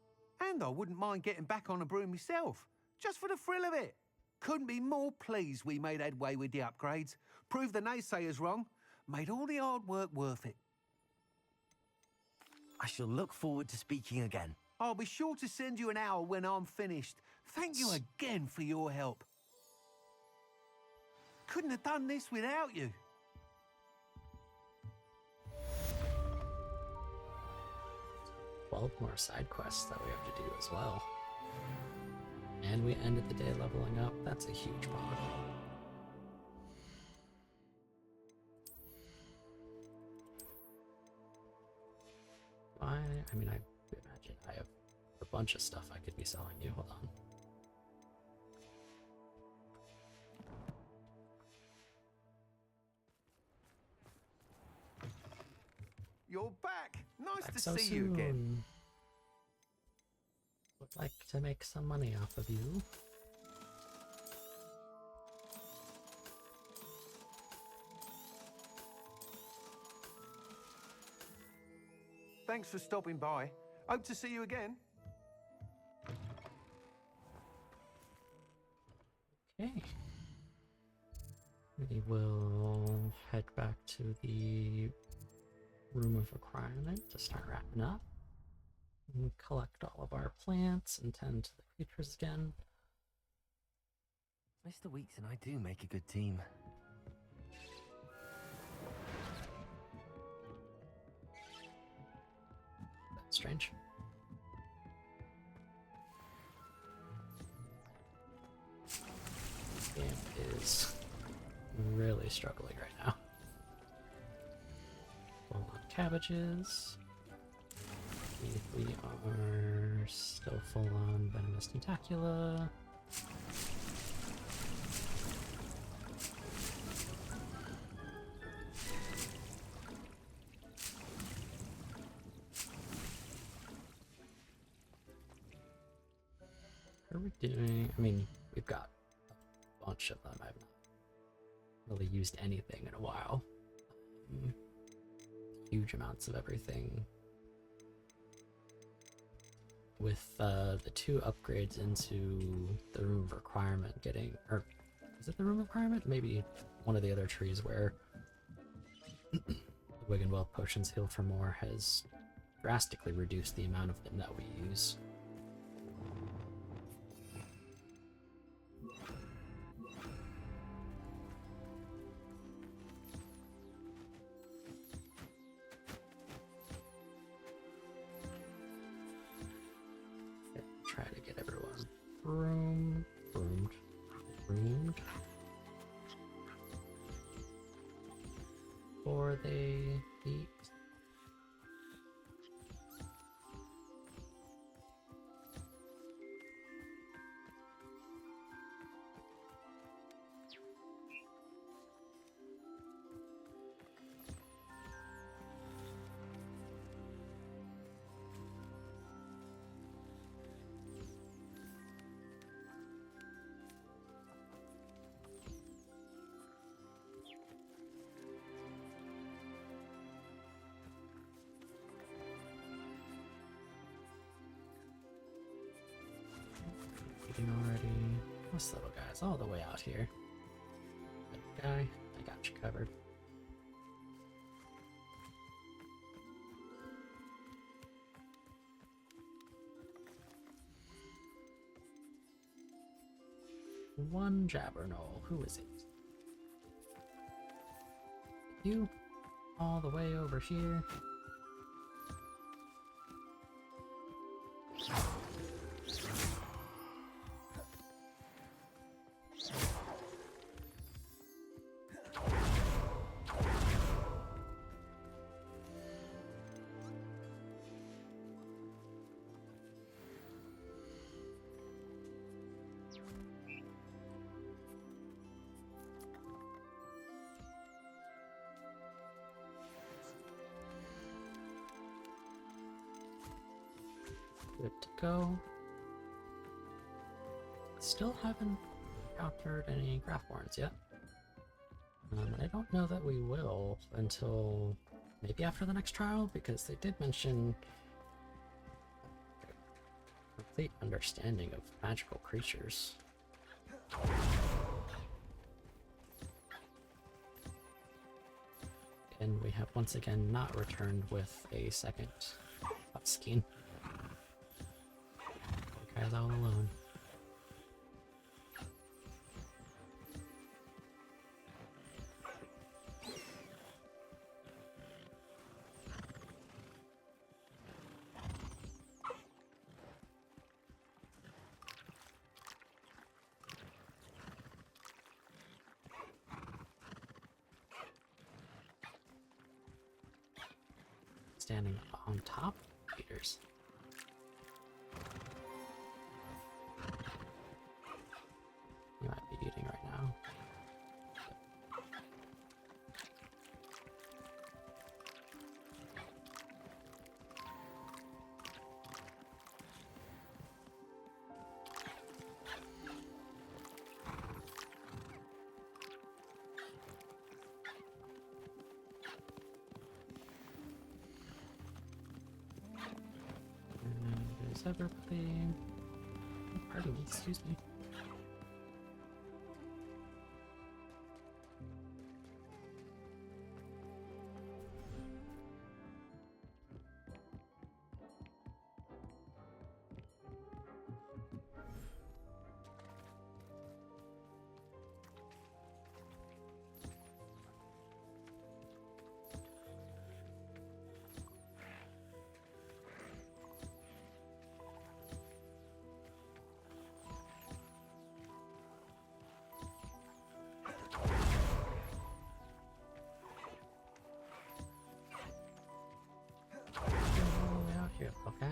And I wouldn't mind getting back on a broom myself, just for the thrill of it. Couldn't be more pleased we made headway with the upgrades, proved the naysayers wrong, made all the hard work worth it. I shall look forward to speaking again. I'll be sure to send you an hour when I'm finished. Thank you again for your help. Couldn't have done this without you. 12 more side quests that we have to do as well. And we ended the day leveling up. That's a huge mod. I mean, I imagine I have a bunch of stuff I could be selling you. Hold on. You're back. Nice Back to so see you again. soon. Would like to make some money off of you. Thanks for stopping by. Hope to see you again. Okay. We will head back to the room of requirement to start wrapping up. And collect all of our plants and tend to the creatures again. Mr. Weeks and I do make a good team. That's strange. Game is really struggling right now. Full on cabbages. We are still full on venomous tentacula. What are we doing? I mean, we've got a bunch of them. I've not really used anything in a while. Huge amounts of everything. With the 2 upgrades into the room of requirement getting, or is it the room of requirement? Maybe one of the other trees where the Wiggenweld potions heal for more has drastically reduced the amount of them that we use. Try to get everyone broomed before they eat. Already. This little guy's all the way out here. Good guy, I got you covered. One Jabberknoll. Who is it? You? All the way over here? Good to go. Still haven't encountered any Graphorns yet. And I don't know that we will until maybe after the next trial, because they did mention a complete understanding of magical creatures. And we have once again not returned with a second Huskin. Guy's all alone. Standing on top of Peters. You might be eating right now. guys ever play? Pardon me, excuse me. Out here, okay.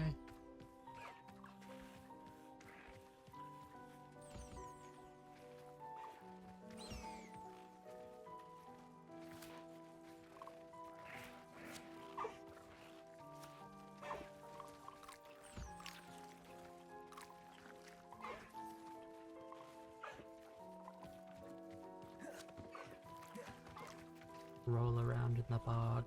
Roll around in the bog.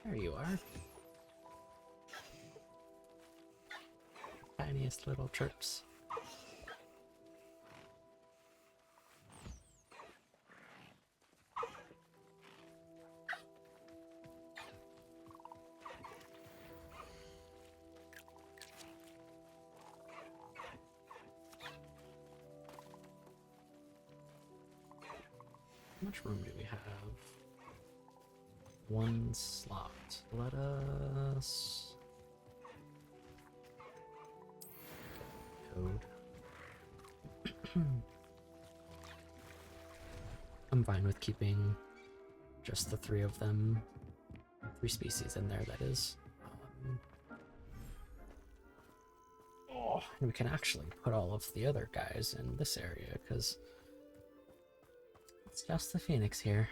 There you are. Tiniest little chirps. How much room do we have? One slot. Let us code. I'm fine with keeping just the three of them, 3 species in there, that is. Oh, and we can actually put all of the other guys in this area because it's just the Phoenix here.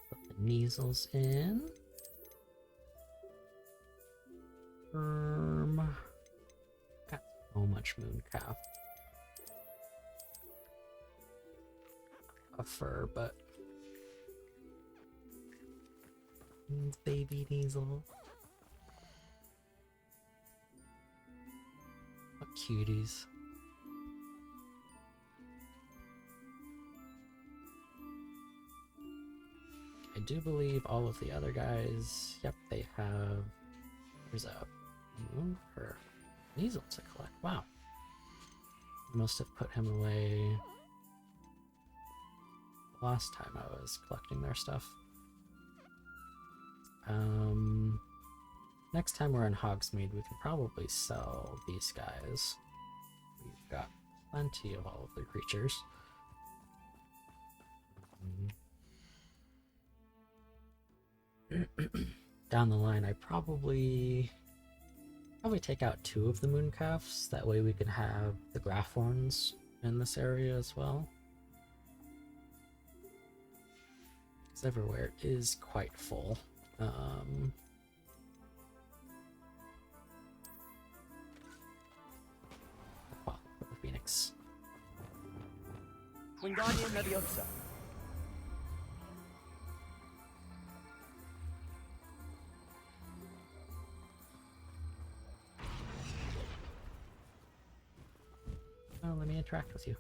Put the measles in. Got so much mooncalf. A fur, but baby Diesel. What cuties. I do believe all of the other guys, yep, they have, there's a moon for Weasel to collect. Wow. Must have put him away last time I was collecting their stuff. Next time we're in Hogsmeade, we can probably sell these guys. We've got plenty of all of their creatures. Down the line, I probably take out 2 of the mooncalves. That way we can have the Graphorns in this area as well. Because everywhere is quite full. Well, for the Phoenix. Wingardium Leviosa. Oh, let me interact with you.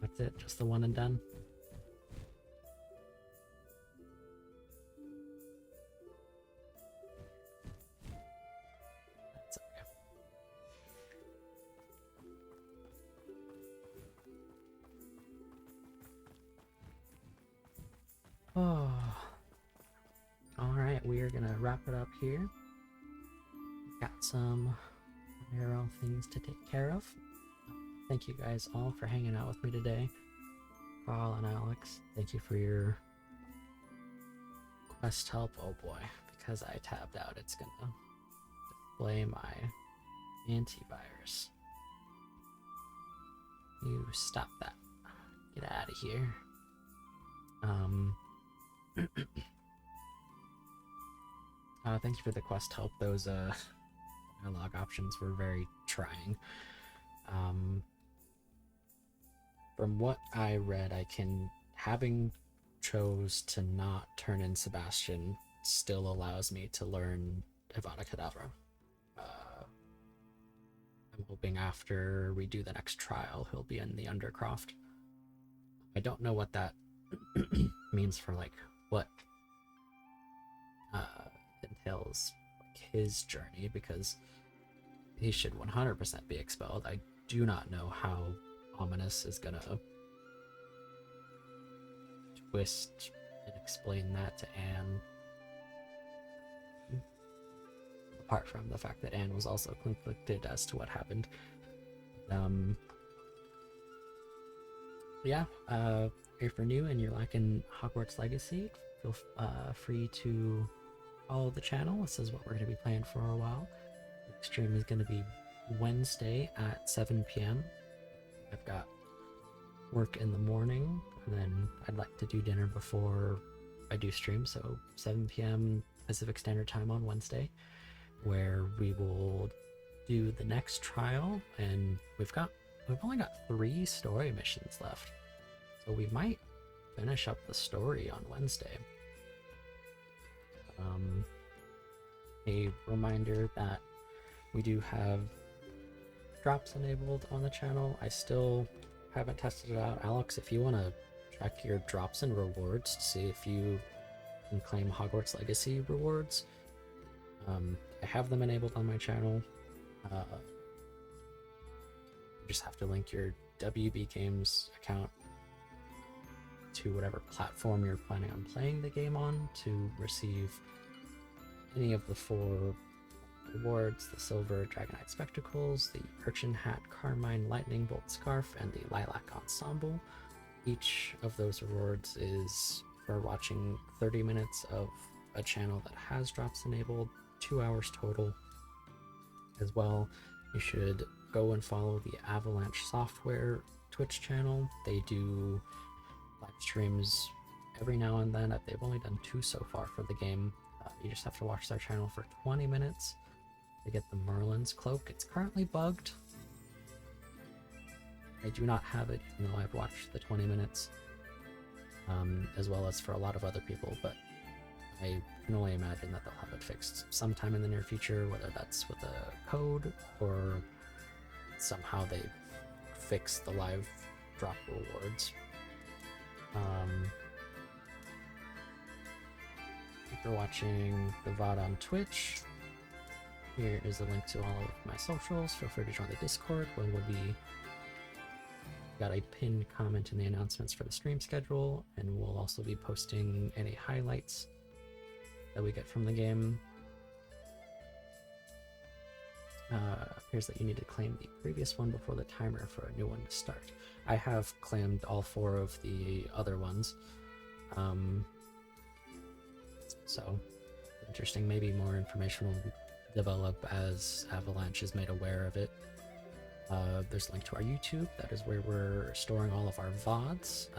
That's it, just the one and done. That's okay. Oh. Alright, we are gonna wrap it up here. Got some IRL things to take care of. Thank you guys all for hanging out with me today. Carl and Alex, thank you for your quest help. Oh boy, because I tabbed out, it's gonna display my antivirus. You stop that. Get out of here. Thank you for the quest help. Those dialogue options were very trying. From what I read, having chose to not turn in Sebastian still allows me to learn Avada Kedavra. I'm hoping after we do the next trial, he'll be in the Undercroft. I don't know what that means for, like, what entails like, his journey, because he should 100% be expelled. I do not know how Ominous is gonna twist and explain that to Anne. Apart from the fact that Anne was also conflicted as to what happened. Yeah, if you're new and you're liking Hogwarts Legacy, feel free to follow the channel. This is what we're going to be playing for a while. The next stream is going to be Wednesday at 7 p.m. I've got work in the morning, and then I'd like to do dinner before I do stream, so 7 p.m. Pacific Standard Time on Wednesday, where we will do the next trial, and we've only got 3 story missions left, so we might finish up the story on Wednesday. A reminder that we do have drops enabled on the channel. I still haven't tested it out. Alex, if you want to check your drops and rewards to see if you can claim Hogwarts Legacy rewards, I have them enabled on my channel. You just have to link your WB Games account to whatever platform you're planning on playing the game on to receive any of the 4 rewards: the Silver Dragonite Spectacles, the Urchin Hat Carmine Lightning Bolt Scarf, and the Lilac Ensemble. Each of those rewards is for watching 30 minutes of a channel that has drops enabled, 2 hours total. As well, you should go and follow the Avalanche Software Twitch channel. They do live streams every now and then. They've only done 2 so far for the game. You just have to watch their channel for 20 minutes to get the Merlin's cloak. It's currently bugged. I do not have it, even though I've watched the 20 minutes, as well as for a lot of other people, but I can only imagine that they'll have it fixed sometime in the near future, whether that's with a code or somehow they fix the live drop rewards. If you're watching the VOD on Twitch, here is a link to all of my socials. Feel free to join the Discord, where we'll be got a pinned comment in the announcements for the stream schedule, and we'll also be posting any highlights that we get from the game. Appears that you need to claim the previous one before the timer for a new one to start. I have claimed all 4 of the other ones. So, interesting. Maybe more information will develop as Avalanche is made aware of it. There's a link to our YouTube. That is where we're storing all of our VODs.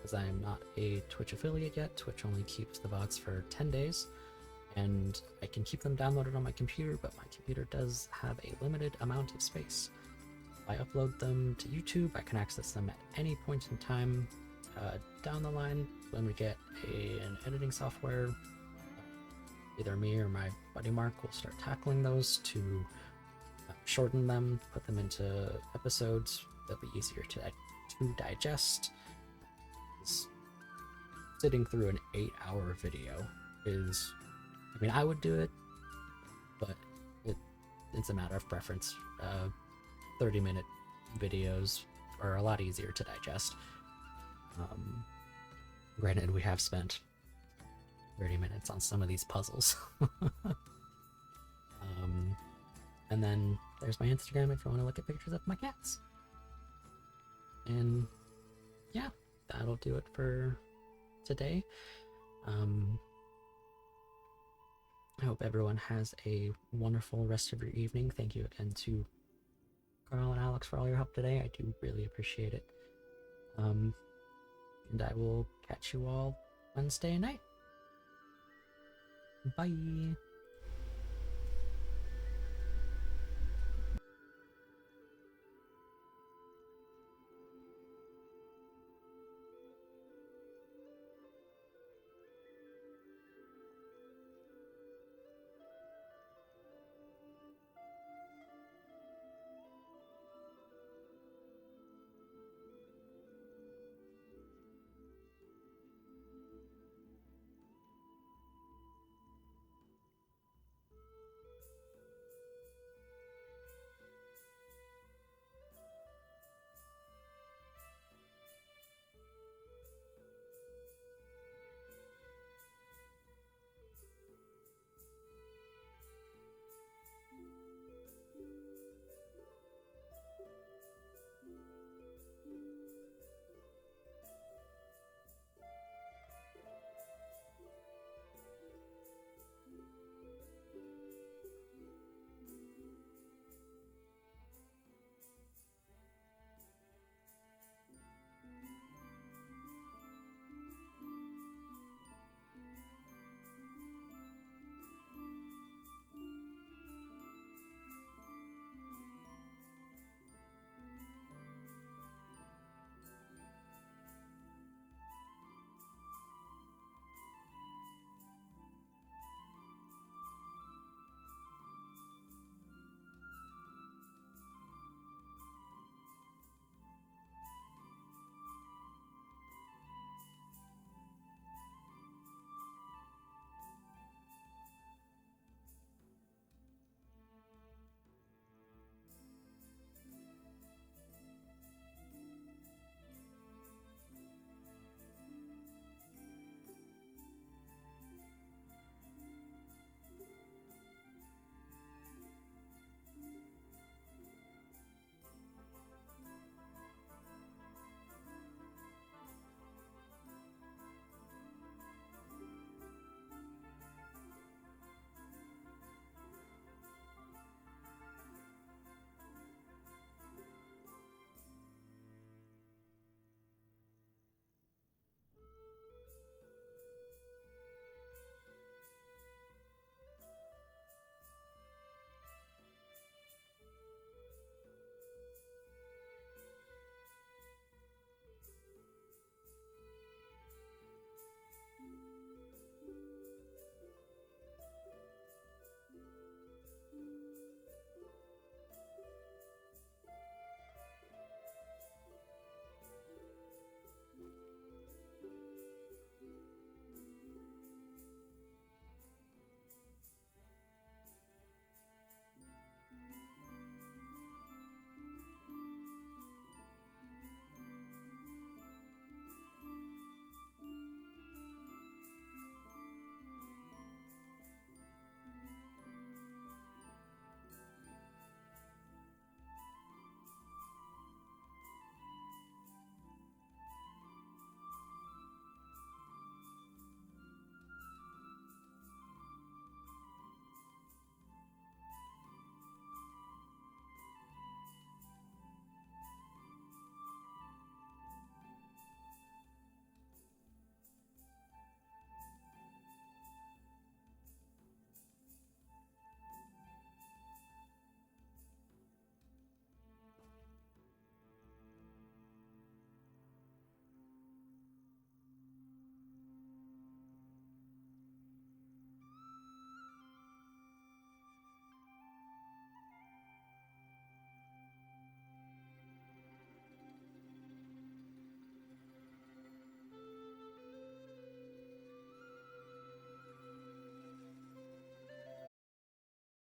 As I am not a Twitch affiliate yet, Twitch only keeps the VODs for 10 days. And I can keep them downloaded on my computer, but my computer does have a limited amount of space. If I upload them to YouTube, I can access them at any point in time. Down the line, when we get an editing software, either me or my buddy Mark will start tackling those to shorten them, put them into episodes. They'll be easier to digest. Sitting through an 8-hour video is, I mean, I would do it, but it's a matter of preference. 30-minute videos are a lot easier to digest. Granted, we have spent 30 minutes on some of these puzzles. And then there's my Instagram if you want to look at pictures of my cats. And yeah, that'll do it for today. I hope everyone has a wonderful rest of your evening. Thank you again to Carl and Alex for all your help today. I do really appreciate it. And I will catch you all Wednesday night. Bye.